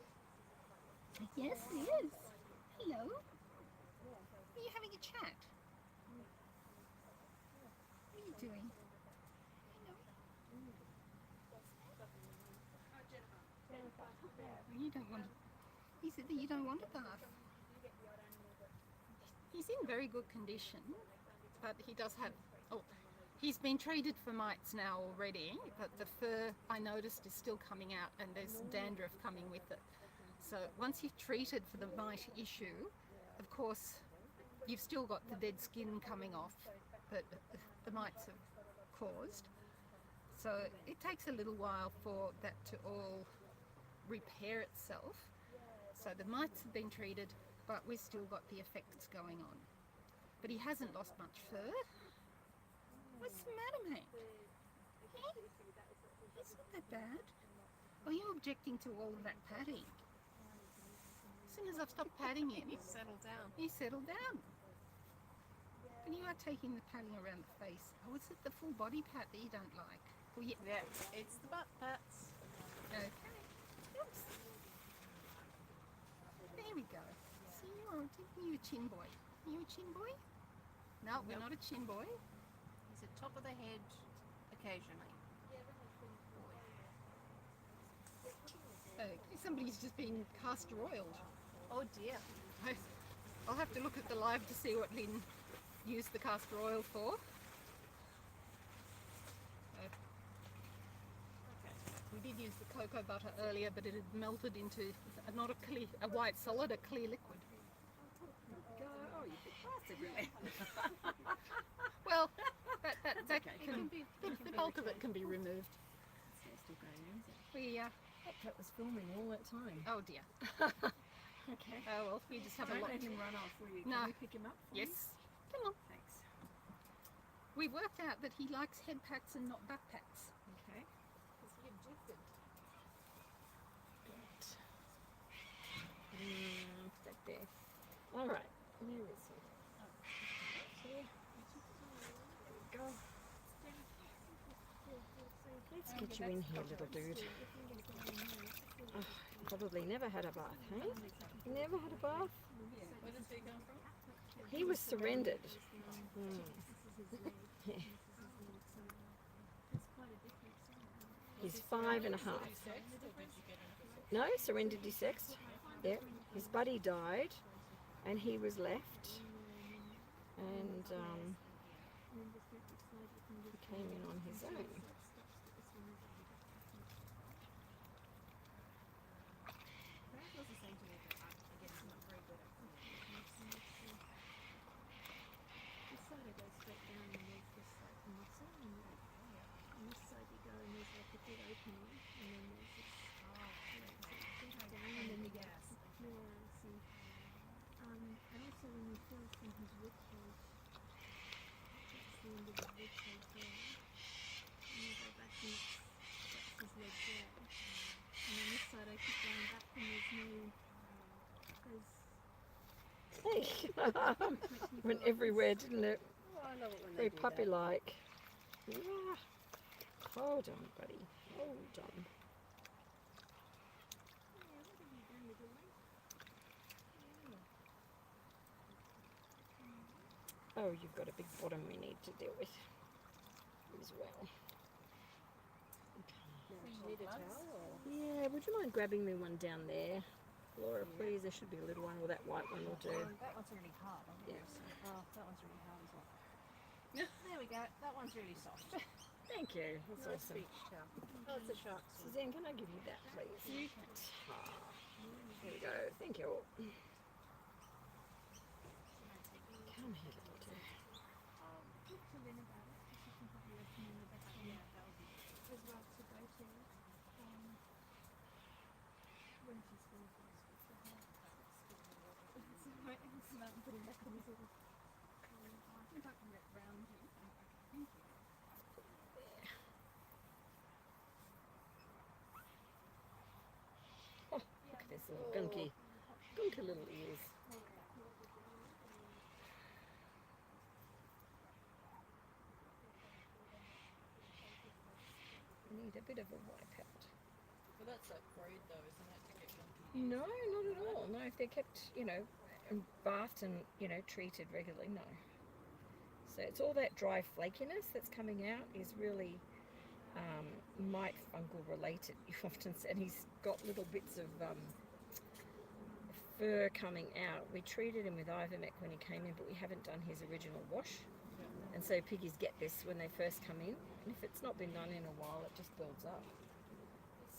Yes, he is. Hello. Are you having a chat? What are you doing? Hello. You don't want. He said that you don't want a bath. He's in very good condition, but he does have. Oh, he's been treated for mites now already, but the fur I noticed is still coming out, and there's dandruff coming with it. So once you've treated for the mite issue, of course, you've still got the dead skin coming off that the mites have caused. So it takes a little while for that to all repair itself. So the mites have been treated, but we've still got the effects going on. But he hasn't lost much fur. What's the matter, mate? Hey? It's not that bad. Are you objecting to all of that patting? As soon as I've stopped patting him, He's settled down. he's settled down. But you are taking the patting around the face. Oh, is it the full body pat that you don't like? Well, yeah. Yeah, it's the butt pats. Okay. Oops. There we go. See, you're a chin boy. Are you a chin boy? No, we're not a chin boy. He's at top of the head occasionally. Somebody's just been castor oiled. Oh dear. I'll have to look at the live to see what Lynn used the castor oil for. We did use the cocoa butter earlier, but it had melted into not a clear, a white solid, a clear liquid. Oh, you big bastard, really. Well, that can, the bulk of it can be removed. We That was filming all that time. oh dear. Okay. Oh well, we just have a Don't lot. let him run off, will you? No. Can you pick him up for me? Yes. Come on. Thanks. We worked out that he likes head pats and not back pats. Okay. Is he objected? Right. That there. All right. Where is he? Here. There we go. Let's get you in here, little dude. Oh, probably never had a bath, hey? Never had a bath? Where does he come from? He was surrendered. Yeah. He's 5.5. No, surrendered desexed. Yeah. His buddy died and he was left. And he came in on his own. Went everywhere, didn't it? Oh, I love it when Very they do puppy-like. Yeah. Hold on, buddy. Hold on. Oh, you've got a big bottom we need to deal with as well. Okay. you need a towel? Or? Yeah, would you mind grabbing me one down there? Laura, please, there should be a little one, or that white one will do. That one's really hard. Yes. Oh, that one's really hard as well. There we go. That one's really soft. Thank you. That's Nice awesome. beach towel. Oh, it's a shark's one. Suzanne, can I give you that, please? There we go. Thank you. Come here, little dear. As well to go to when she's finished with the hair. It's not putting back on the I think I can get round you. Okay, thank you. Oh, look at this little gunky little ears. Need a bit of a wipe out. Well, that's like breed though, isn't it, to get gunky? No, not at all. No, if they're kept, bathed and, treated regularly, no. So it's all that dry flakiness that's coming out is really mite fungal related. You've often said he's got little bits of fur coming out. We treated him with ivermectin when he came in, but we haven't done his original wash. And so piggies get this when they first come in, and if it's not been done in a while, it just builds up.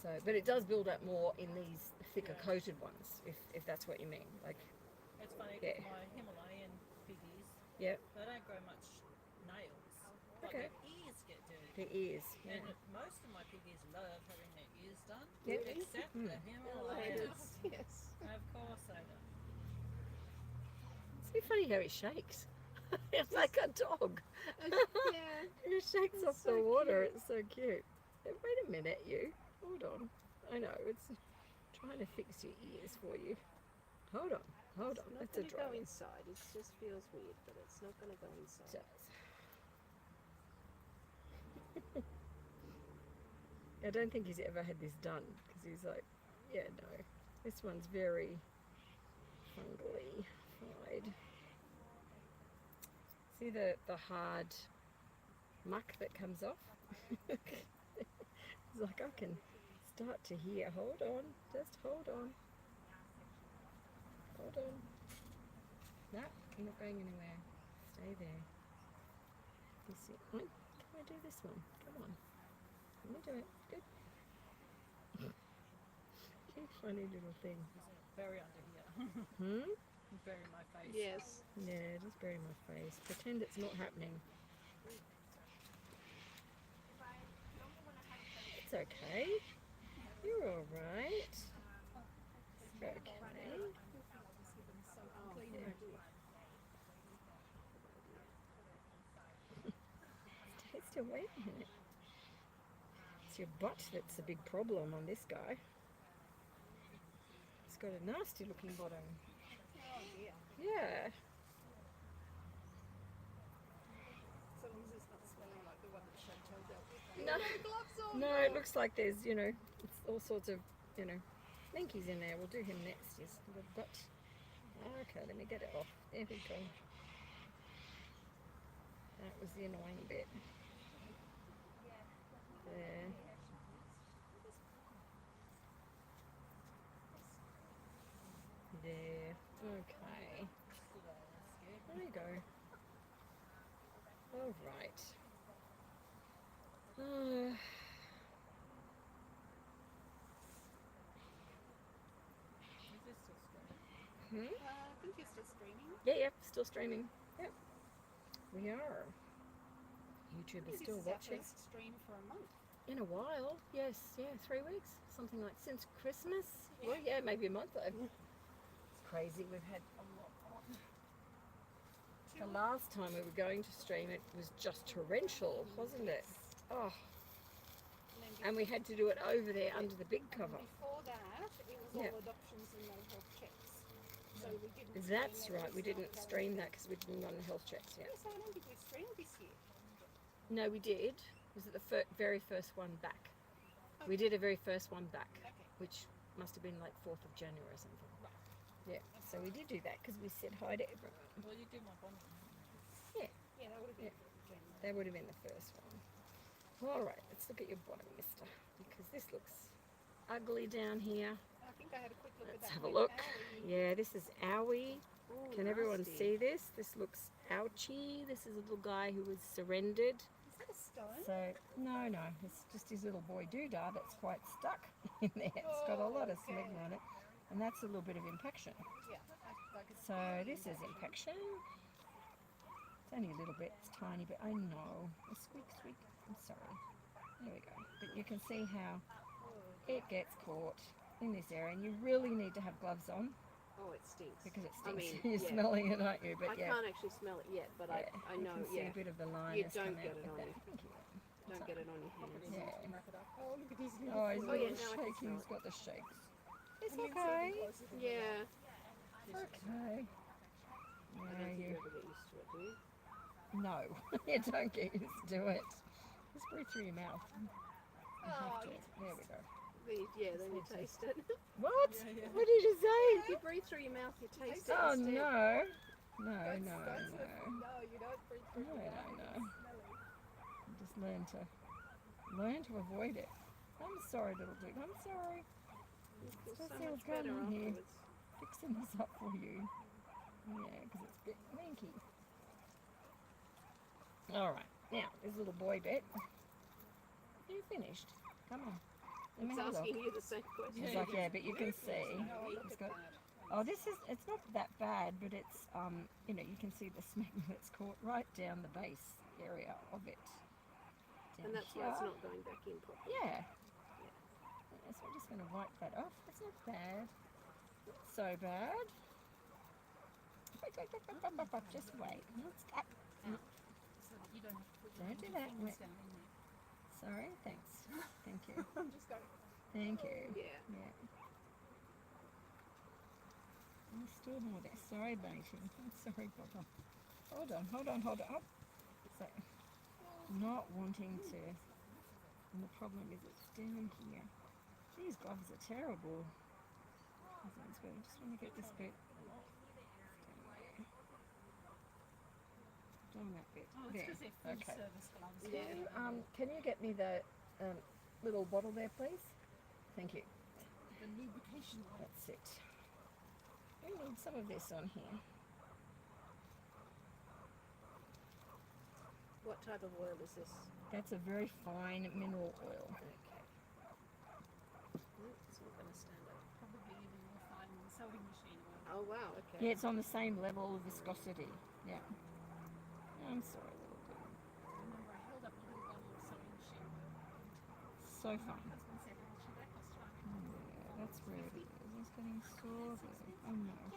So, but it does build up more in these thicker coated ones, if that's what you mean. Like, It's funny Yeah. because my Himalayan piggies, yeah, they don't grow much nails. But Okay. their ears get dirty. the ears. Yeah. And most of my piggies love having their ears done, Yep. except the Himalayans. Yes. Of course they don't. It's so funny how he shakes. It's like a dog. Yeah. He shakes It's off so the water. cute. It's so cute. Wait a minute, you. Hold on. I know, it's trying to fix your ears for you. Hold on. Hold on. It's not That's a going to dry go one. inside. It just feels weird, but it's not going to go inside. Does. I don't think he's ever had this done because he's like, yeah, no. This one's very fungally fried. See the hard muck that comes off? It's like I can start to hear. Hold on, just hold on. Hold on. No, you're not going anywhere. Stay there. This one. Can I do this one? Come on. Let me do it. Good. You funny little thing. Bury under here. Hmm? Bury my face. Yes. Yeah, just bury my face. Pretend it's not happening. It's okay. You're alright. Okay. Stay still, wait a minute. It's your butt that's a big problem on this guy. He's got a nasty looking bottom. Oh dear. Yeah. As long as it's not smelling like the one that Chantel dealt with. No. Gloves on. No, it looks like there's, it's all sorts of, Minkies in there. We'll do him next. He's the butt. Okay, let me get it off. There we go. That was the annoying bit. There. There. Okay. There you go. All right. Is this still straight? I think you're still streaming. Yeah, still streaming. Yep. We are. YouTube is This still is our watching. first stream for a month. In a while, yes, 3 weeks, something like since Christmas. Well, yeah, maybe a month though. It's crazy. We've had a lot on. The last time we were going to stream, it was just torrential, wasn't it? Oh, and we had to do it over there under the big cover. Before that, it was Yeah. all adoptions and no health checks. So we didn't. That's stream it. right. We It's not didn't going stream on. that because we didn't run the health checks yet. Yes, I don't think we streamed this year. No, we did. Was it the very first one back? We did a very first one back, Okay. which must have been like 4th of January or something. Yeah, so we did do that because we said hi to everyone. Well, you do my bonnet. Yeah, that would have been Yeah. January. That would have been the first one. All right, let's look at your bottom, mister, because this looks ugly down here. I think I had a quick look at Let's that. have a one. look. Owie. Yeah, this is owie. Ooh, Can everyone nasty. see this? This looks ouchy. This is a little guy who was surrendered. Is that a stone? So, no, it's just his little boy doodah that's quite stuck in there. It's got a lot of Oh, okay. smegma on it, and that's a little bit of infection. Yeah. I could So this is infection. It's only a little bit, it's tiny, but I know. A squeak, squeak. I'm sorry. There we go. But you can see how it gets caught in this area, and you really need to have gloves on Oh, it stinks. because it I stinks. mean, You're yeah. smelling it, aren't you? But I yeah, can't actually smell it yet, but I you know, can see yeah. a bit of the line. You has don't come get out it with on that. you. Thank you. Don't get it on your hands. Yeah. wrap it up. Oh, look at his little Oh, he's Oh, little yeah, now I can shaky. smell He's it. got the shakes. It's And you okay. can see closer than Yeah. Okay. I Yeah, don't think you. you ever get used to it, do you? No, you don't get used to it. Just breathe through your mouth. You have to. There we go. Then you taste it. What? Yeah, yeah. What did you say? If you breathe through your mouth, you taste it Oh instead. no. No, That's- no, that's no. No, you don't breathe through No, your no, mouth. no. It's smelly. Just learn to avoid it. I'm sorry, little dude. I'm sorry. You feel Just so feel much good better in here. afterwards. Fixing this up for you. Yeah, because it's a bit manky. All right. Now, this little boy bit. You finished. Come on. Let me It's have a look. asking you the same question. It's like, yeah, but you can see. No, look It's at got, that. oh, this is, it's not that bad, but it's, you know, you can see the smegma that's caught right down the base area of it. Down And that's why it's here. not going back in properly. Yeah. Yeah, so we're just going to wipe that off. It's not bad. Not so bad. Wait. Just wait. Stop. So that you don't have to put Don't do that. fingers Wait. down in there. Sorry. Thanks. Thank you. I'm just going. Thank you. Yeah. Yeah. There's still more there. Sorry, matey. I'm sorry, Papa. Hold on. Oh. So, not wanting to. And the problem is it's down here. These gloves are terrible. This one's good. I just want to get this bit. Down that bit. Oh, it's There. because they're food Okay. service gloves. Yeah. Can you get me the little bottle there, please? Thank you. The lubrication one. That's it. We need some of this on here. What type of oil is this? That's a very fine mineral oil. Okay. It's not going to stand up. Probably even more fine than sewing machine oil. Oh wow. Okay. Yeah, it's on the same level of viscosity. Yeah. I'm sorry, little dude. Remember, I held up a little bottle of sewing machine oil. So My fine. husband said, "Actually, that costs $5." Yeah, that's where it is. It's getting sore there. Oh no. Up.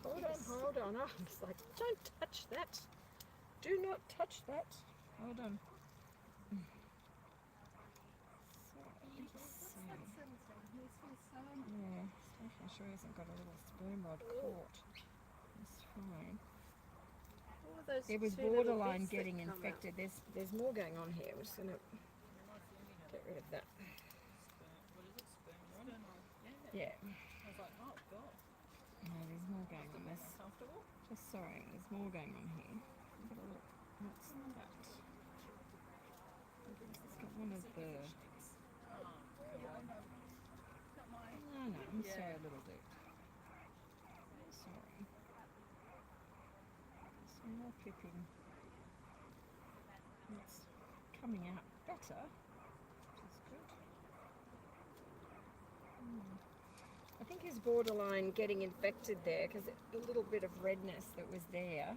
Hold on. Oh, I'm just like, don't touch that. Do not touch that. Hold on. So, let me just see. Yeah, just making sure he hasn't got a little sperm rod caught. It's fine. What were those It was two little borderline bits that getting come out? infected. There's more going on here. We're just gonna get rid of that. What is it? Sperm rod? Yeah. I was like, oh god. No, there's more going on. There's Comfortable? just sorry. There's more going on here. Have a look. What's that? It's got one of the. No, I'm sorry, little dude. I'm sorry. Some more picking. It's coming out better, which is good. I think he's borderline getting infected there because a little bit of redness that was there.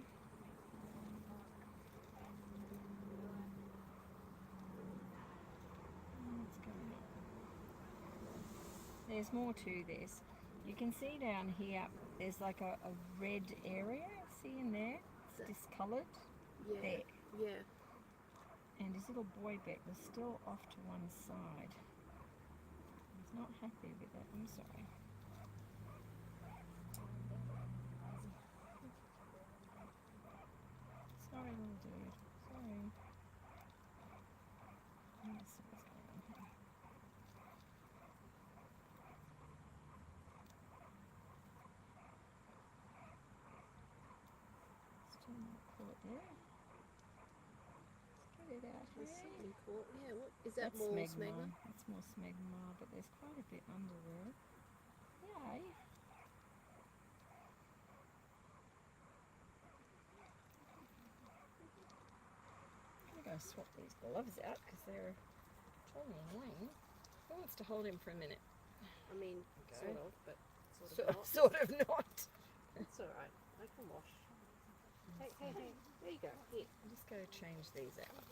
What's going on? There's more to this. You can see down here, there's like a red area. See in there? It's discoloured. Yeah. There. Yeah. And his little boy bit was still off to one side. He's not happy with it. I'm sorry. Sorry, little dude. Sorry. Let's see what's going on here. Still not caught there. Let's get bit out There's here. something cool. Yeah, what is that? That's More smegma. smegma? That's more smegma, but there's quite a bit under there. Yay. I'm going to swap these gloves out because they're totally annoying. Who wants to hold him for a minute? I mean, Okay. sort of, but sort of not. Sort of not. It's alright. I can wash. Hey, hey, hey. There you go. Here. I'm just going to change these out.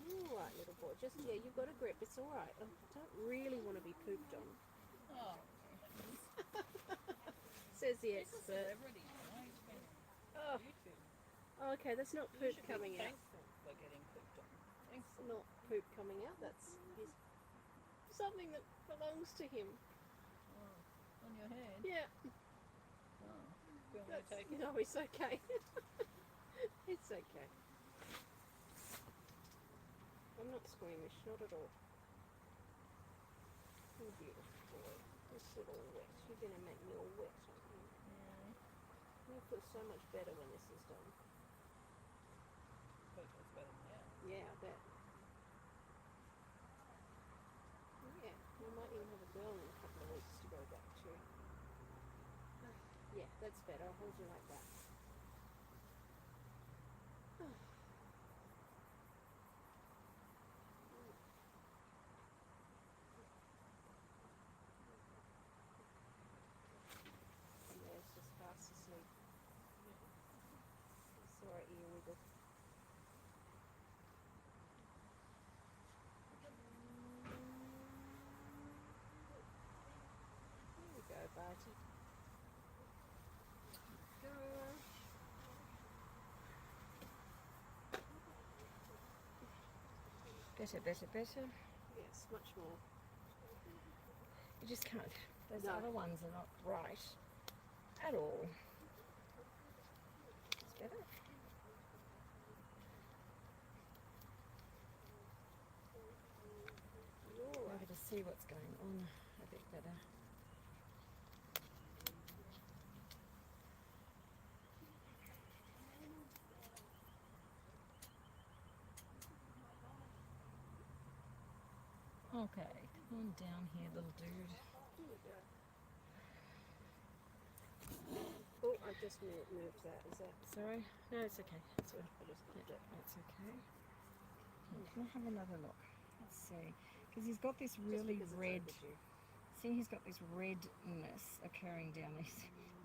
You're alright, little boy. Just, yeah, you've got a grip. It's alright. I don't really want to be pooped on. Oh, Says the he's a expert. celebrity, you know, he's been Oh, on YouTube. oh, okay, that's not You poop should be coming out. thankful for getting pooped on. It's not poop coming out. That's his, something that belongs to him. Oh, on your head? Yeah. Oh, do you want me to take it? No, it's okay. It's okay. I'm not squeamish, not at all. You beautiful boy. This little wet. You're gonna make me all wet, aren't you? Yeah, You'll feel so much better when this is done. but it's better than that. Yeah, I bet. Yeah, we might even have a girl in a couple of weeks to go back to. Yeah, that's better. I'll hold you like that. Yeah, it's just fast asleep. I saw her ear wiggle. There we go, Barty. Go. Better, better, better. Yes, much more. You just can't. Those No. other ones are not right at all. It's better. You're Maybe to see what's going on a bit better. Okay, come on down here, little dude. Here we go. Oh, I just moved that. Is that? Sorry? No, it's okay. It's all I just moved it. That's okay. Can I have another look? Let's see. Because he's got this really Just because it's red. overdue. See, he's got this redness occurring down there.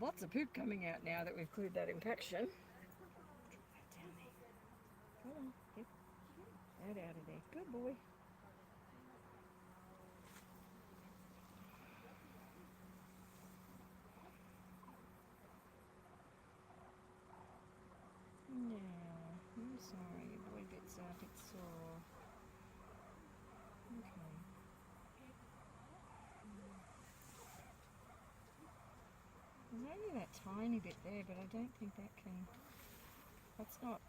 Lots of poop coming out now that we've cleared that impaction. Drop that down there. Come on, get that out of there. Good boy. Yeah, I'm sorry. Your boy gets a bit sore. Okay. There's only that tiny bit there, but I don't think that can. That's not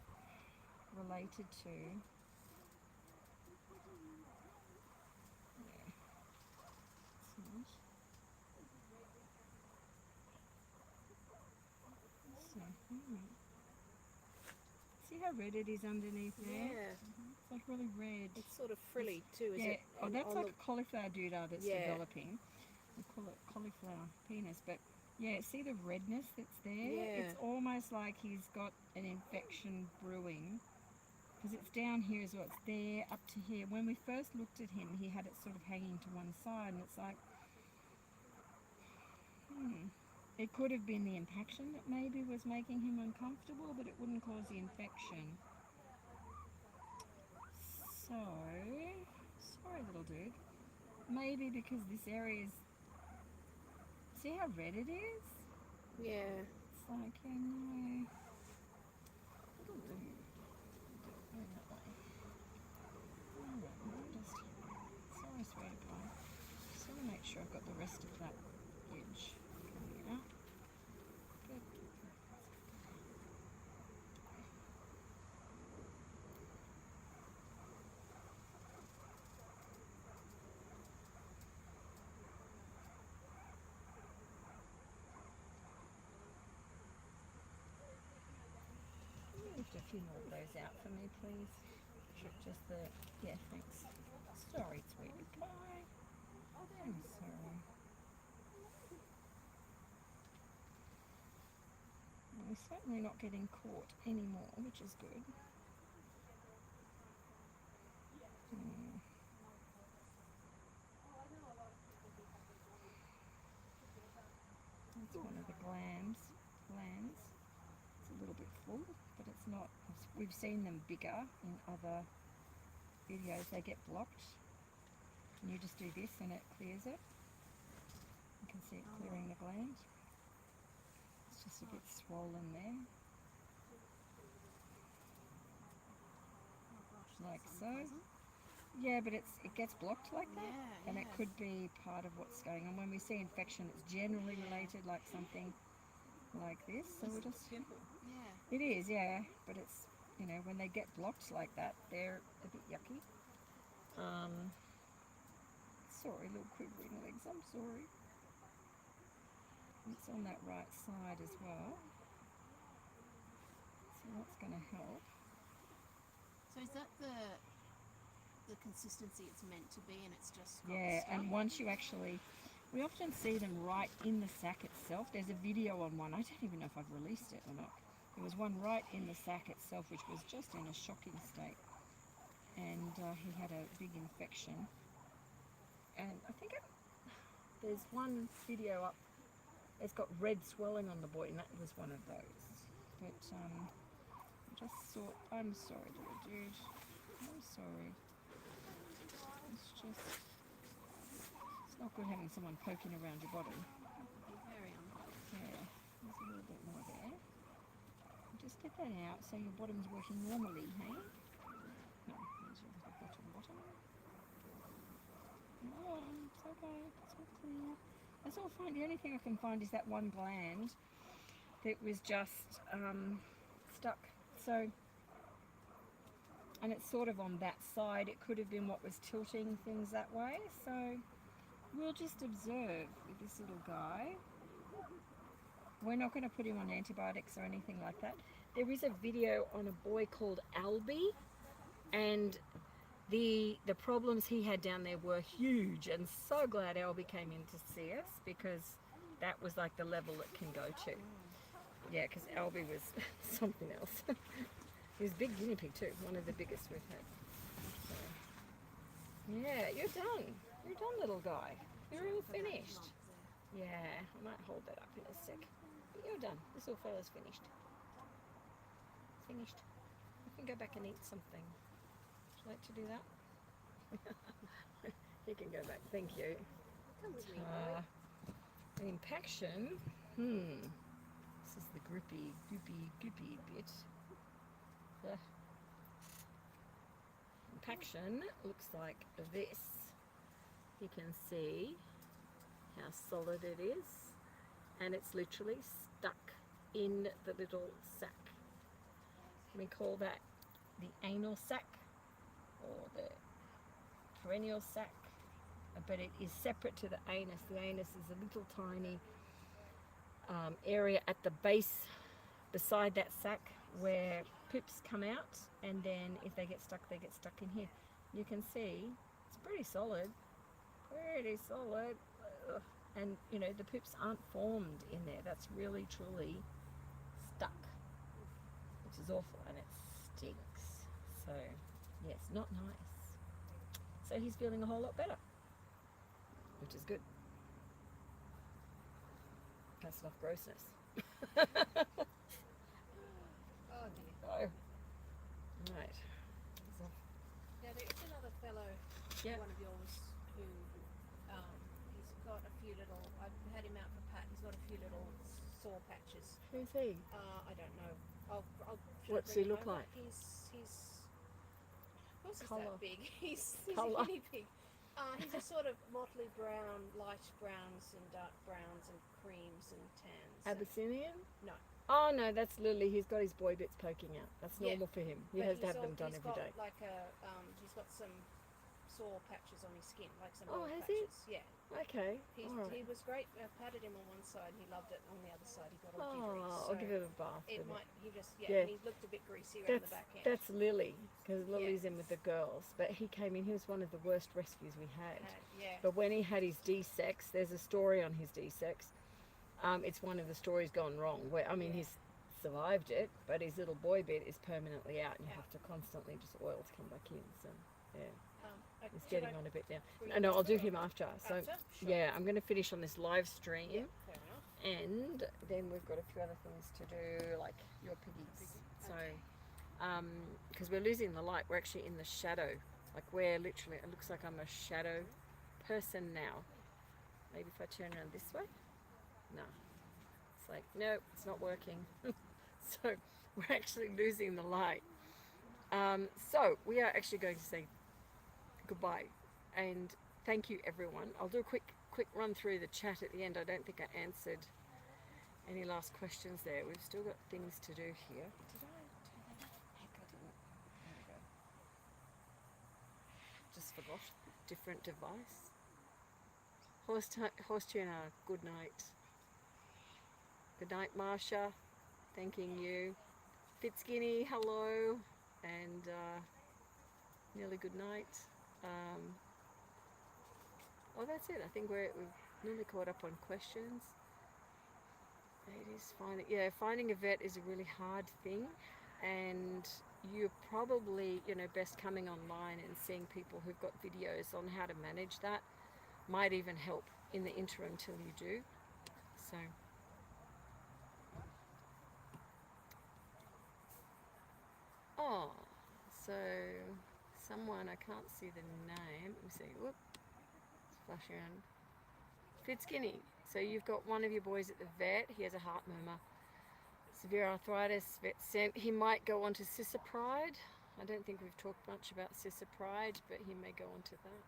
related to. Yeah. It's not. So, see how red it is underneath there? Yeah, It's like really red. it's sort of frilly too, is Yeah, it? oh, that's On like a cauliflower doodah that's Yeah. developing. We call it cauliflower penis, but yeah, see the redness that's there? Yeah. It's almost like he's got an infection brewing because it's down here as well. It's there up to here. When we first looked at him, he had it sort of hanging to one side, and it's like, it could have been the impaction that maybe was making him uncomfortable, but it wouldn't cause the infection. So, sorry little dude. Maybe because this area is, see how red it is? Yeah. It's like, yeah, no. Little dude. Go that way. Alright, sorry sweetie pie. Just want to make sure I've got the rest of that edge coming out. Good. Lift a few more of those out for me, please. just the, yeah, thanks. Sorry, sweetie pie. I'm sorry. Well, we're certainly not getting caught anymore, which is good. That's one of the glands. It's a little bit full, but it's not. We've seen them bigger in other videos. They get blocked, and you just do this and it clears it. You can see it clearing the gland. It's just a bit swollen there. Like so. Yeah, but it gets blocked like that, and it could be part of what's going on. When we see infection, it's generally related, like something like this. So we're just Simple. it is, yeah, but it's, you know, when they get blocked like that, they're a bit yucky. Sorry, little quivering legs. I'm sorry. It's on that right side as well, so that's going to help. So is that the consistency it's meant to be, and it's just got Yeah, stuff? and once you actually, we often see them right in the sac itself. There's a video on one, I don't even know if I've released it or not. There was one right in the sac itself, which was just in a shocking state, and he had a big infection. And I think there's one video up, it's got red swelling on the boy, and that was one of those. But I just thought, I'm sorry, little dude, I'm sorry. It's not good having someone poking around your bottom. Very unlikely. Yeah, there's a little bit more there. Just get that out so your bottom's working normally, hey? No, there's your bottom. No, it's okay, it's all clear. That's all fine. The only thing I can find is that one gland that was just stuck. So, and it's sort of on that side. It could have been what was tilting things that way. So we'll just observe with this little guy. We're not going to put him on antibiotics or anything like that. There is a video on a boy called Albie, and the problems he had down there were huge, and so glad Albie came in to see us, because that was like the level it can go to. Yeah, because Albie was something else. He was a big guinea pig too, one of the biggest we've had. So, yeah, you're done. You're done, little guy. You're all finished. Yeah, I might hold that up in a sec. But you're done. This little fella's finished. Finished. You can go back and eat something. Would you like to do that? You can go back. Thank you. Come with me, Impaction. This is the grippy bit. Impaction looks like this. You can see how solid it is, and it's literally stuck in the little sac. We call that the anal sac or the perineal sac, but it is separate to the anus. The anus is a little tiny area at the base beside that sac where poops come out, and then if they get stuck, they get stuck in here. You can see it's pretty solid. Ugh. And you know, the poops aren't formed in there. That's really truly stuck, which is awful, and it stinks. So yes, not nice. So he's feeling a whole lot better, which is good. That's enough grossness. Oh dear. Oh. Right. So, Now there is another fellow, Yeah. one of yours, who he's got a few little. I've had him out for pat. He's got a few little sore patches. who's he? I don't know. Should I What's bring he him look over? like? What's he Colour. that big? He's Colour. a guinea pig. He's a sort of motley brown, light browns and dark browns and creams and tans. Abyssinian? No. Oh no, that's Lily. He's got his boy bits poking out. That's Yeah. normal for him. He But has to have them done he's every got day. Like a, he's got some sore patches on his skin, like some Oh, oil has he? patches. Yeah. Okay. He All right. he was great. I patted him on one side. He loved it. On the other side, he got all Oh, jittery. I'll give it a bath. It with might. He just Yeah. He looked a bit greasy around the back end. That's Lily, because Lily's in with the girls. But he came in. He was one of the worst rescues we had. Yeah. But when he had his D-sex, there's a story on his D-sex. It's one of the stories gone wrong. Where he's survived it, but his little boy bit is permanently out, and you have to constantly just oil to come back in. So yeah. He's getting on a bit now. No, I'll do him after. So, Sure. yeah, I'm going to finish on this live stream. Yeah, fair enough. And then we've got a few other things to do, like your piggies. So, because we're losing the light, we're actually in the shadow. Like we're literally, it looks like I'm a shadow person now. Maybe if I turn around this way? No. It's like, no, it's not working. So, we're actually losing the light. So, we are actually going to say goodbye and thank you everyone. I'll do a quick run through the chat at the end. I don't think I answered any last questions there. We've still got things to do here. Did I turn that off? Heck, I didn't. There we go. Just forgot. Different device. Horse tuner, good night. Good night, Marsha. Thanking you. Fitzguinea, hello. And nearly good night. Oh, that's it. I think we've nearly caught up on questions. It is finding a vet is a really hard thing, and you're probably best coming online and seeing people who've got videos on how to manage that. Might even help in the interim till you do. So. Oh, so someone, I can't see the name. Let me see. Whoop. Flash around. Fitzguinea. So you've got one of your boys at the vet. He has a heart murmur. Severe arthritis. Vet sent. He might go on to Cisapride. I don't think we've talked much about Cisapride, but he may go on to that.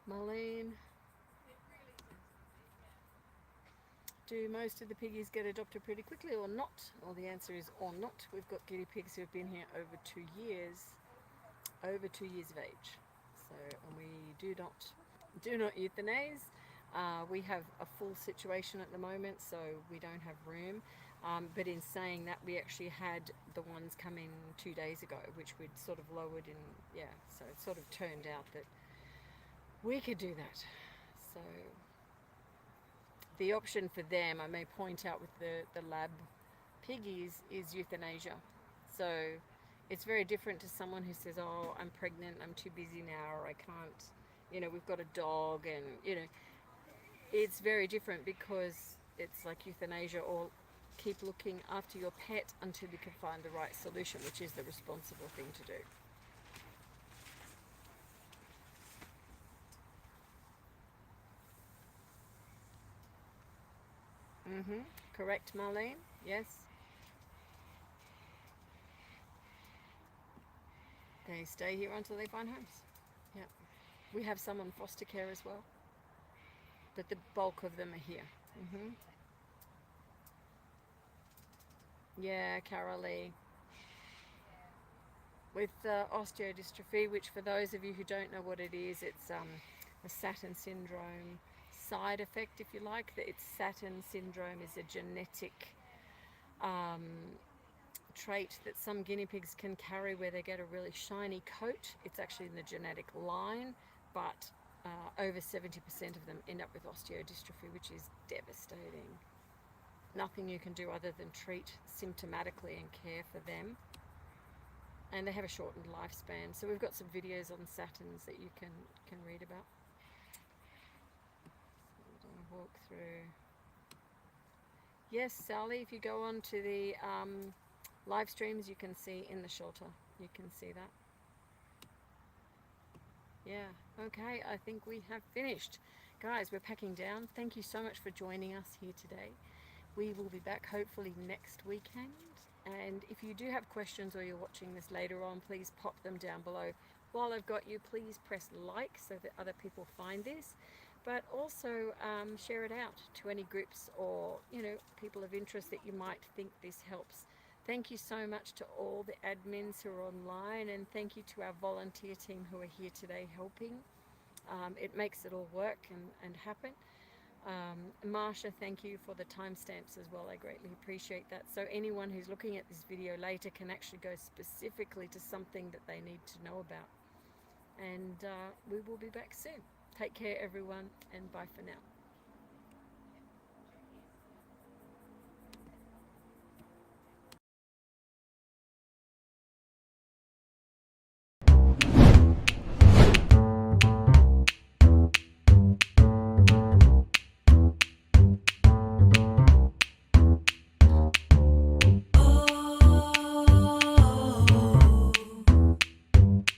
Marlene. Do most of the piggies get adopted pretty quickly or not? Well, the answer is or not. We've got guinea pigs who have been here over 2 years, over 2 years of age. So, and we do not euthanize. We have a full situation at the moment, so we don't have room. But in saying that, we actually had the ones come in 2 days ago, which we'd sort of lowered in, so it sort of turned out that we could do that. So the option for them, I may point out with the lab piggies, is euthanasia. So it's very different to someone who says, oh, I'm pregnant, I'm too busy now, or I can't, we've got a dog, and, it's very different because it's like euthanasia, or keep looking after your pet until you can find the right solution, which is the responsible thing to do. Correct, Marlene? Yes. They stay here until they find homes. Yeah. We have some on foster care as well, but the bulk of them are here. Yeah, Carolee. With osteodystrophy, which for those of you who don't know what it is, it's a Saturn syndrome side effect, if you like. It's Saturn syndrome is a genetic trait that some guinea pigs can carry, where they get a really shiny coat. It's actually in the genetic line, but over 70% of them end up with osteodystrophy, which is devastating. Nothing you can do other than treat symptomatically and care for them. And they have a shortened lifespan. So we've got some videos on Saturns that you can read about. So we're going to walk through. Yes, Sally, if you go on to the live streams, you can see in the shelter. You can see that. Yeah, okay, I think we have finished. Guys, we're packing down. Thank you so much for joining us here today. We will be back hopefully next weekend. And if you do have questions, or you're watching this later on, please pop them down below. While I've got you, please press like so that other people find this. but also share it out to any groups or, you know, people of interest that you might think this helps. Thank you so much to all the admins who are online, and thank you to our volunteer team who are here today helping. It makes it all work and happen. Marsha, thank you for the timestamps as well. I greatly appreciate that. So anyone who's looking at this video later can actually go specifically to something that they need to know about. And we will be back soon. Take care, everyone, and bye for now.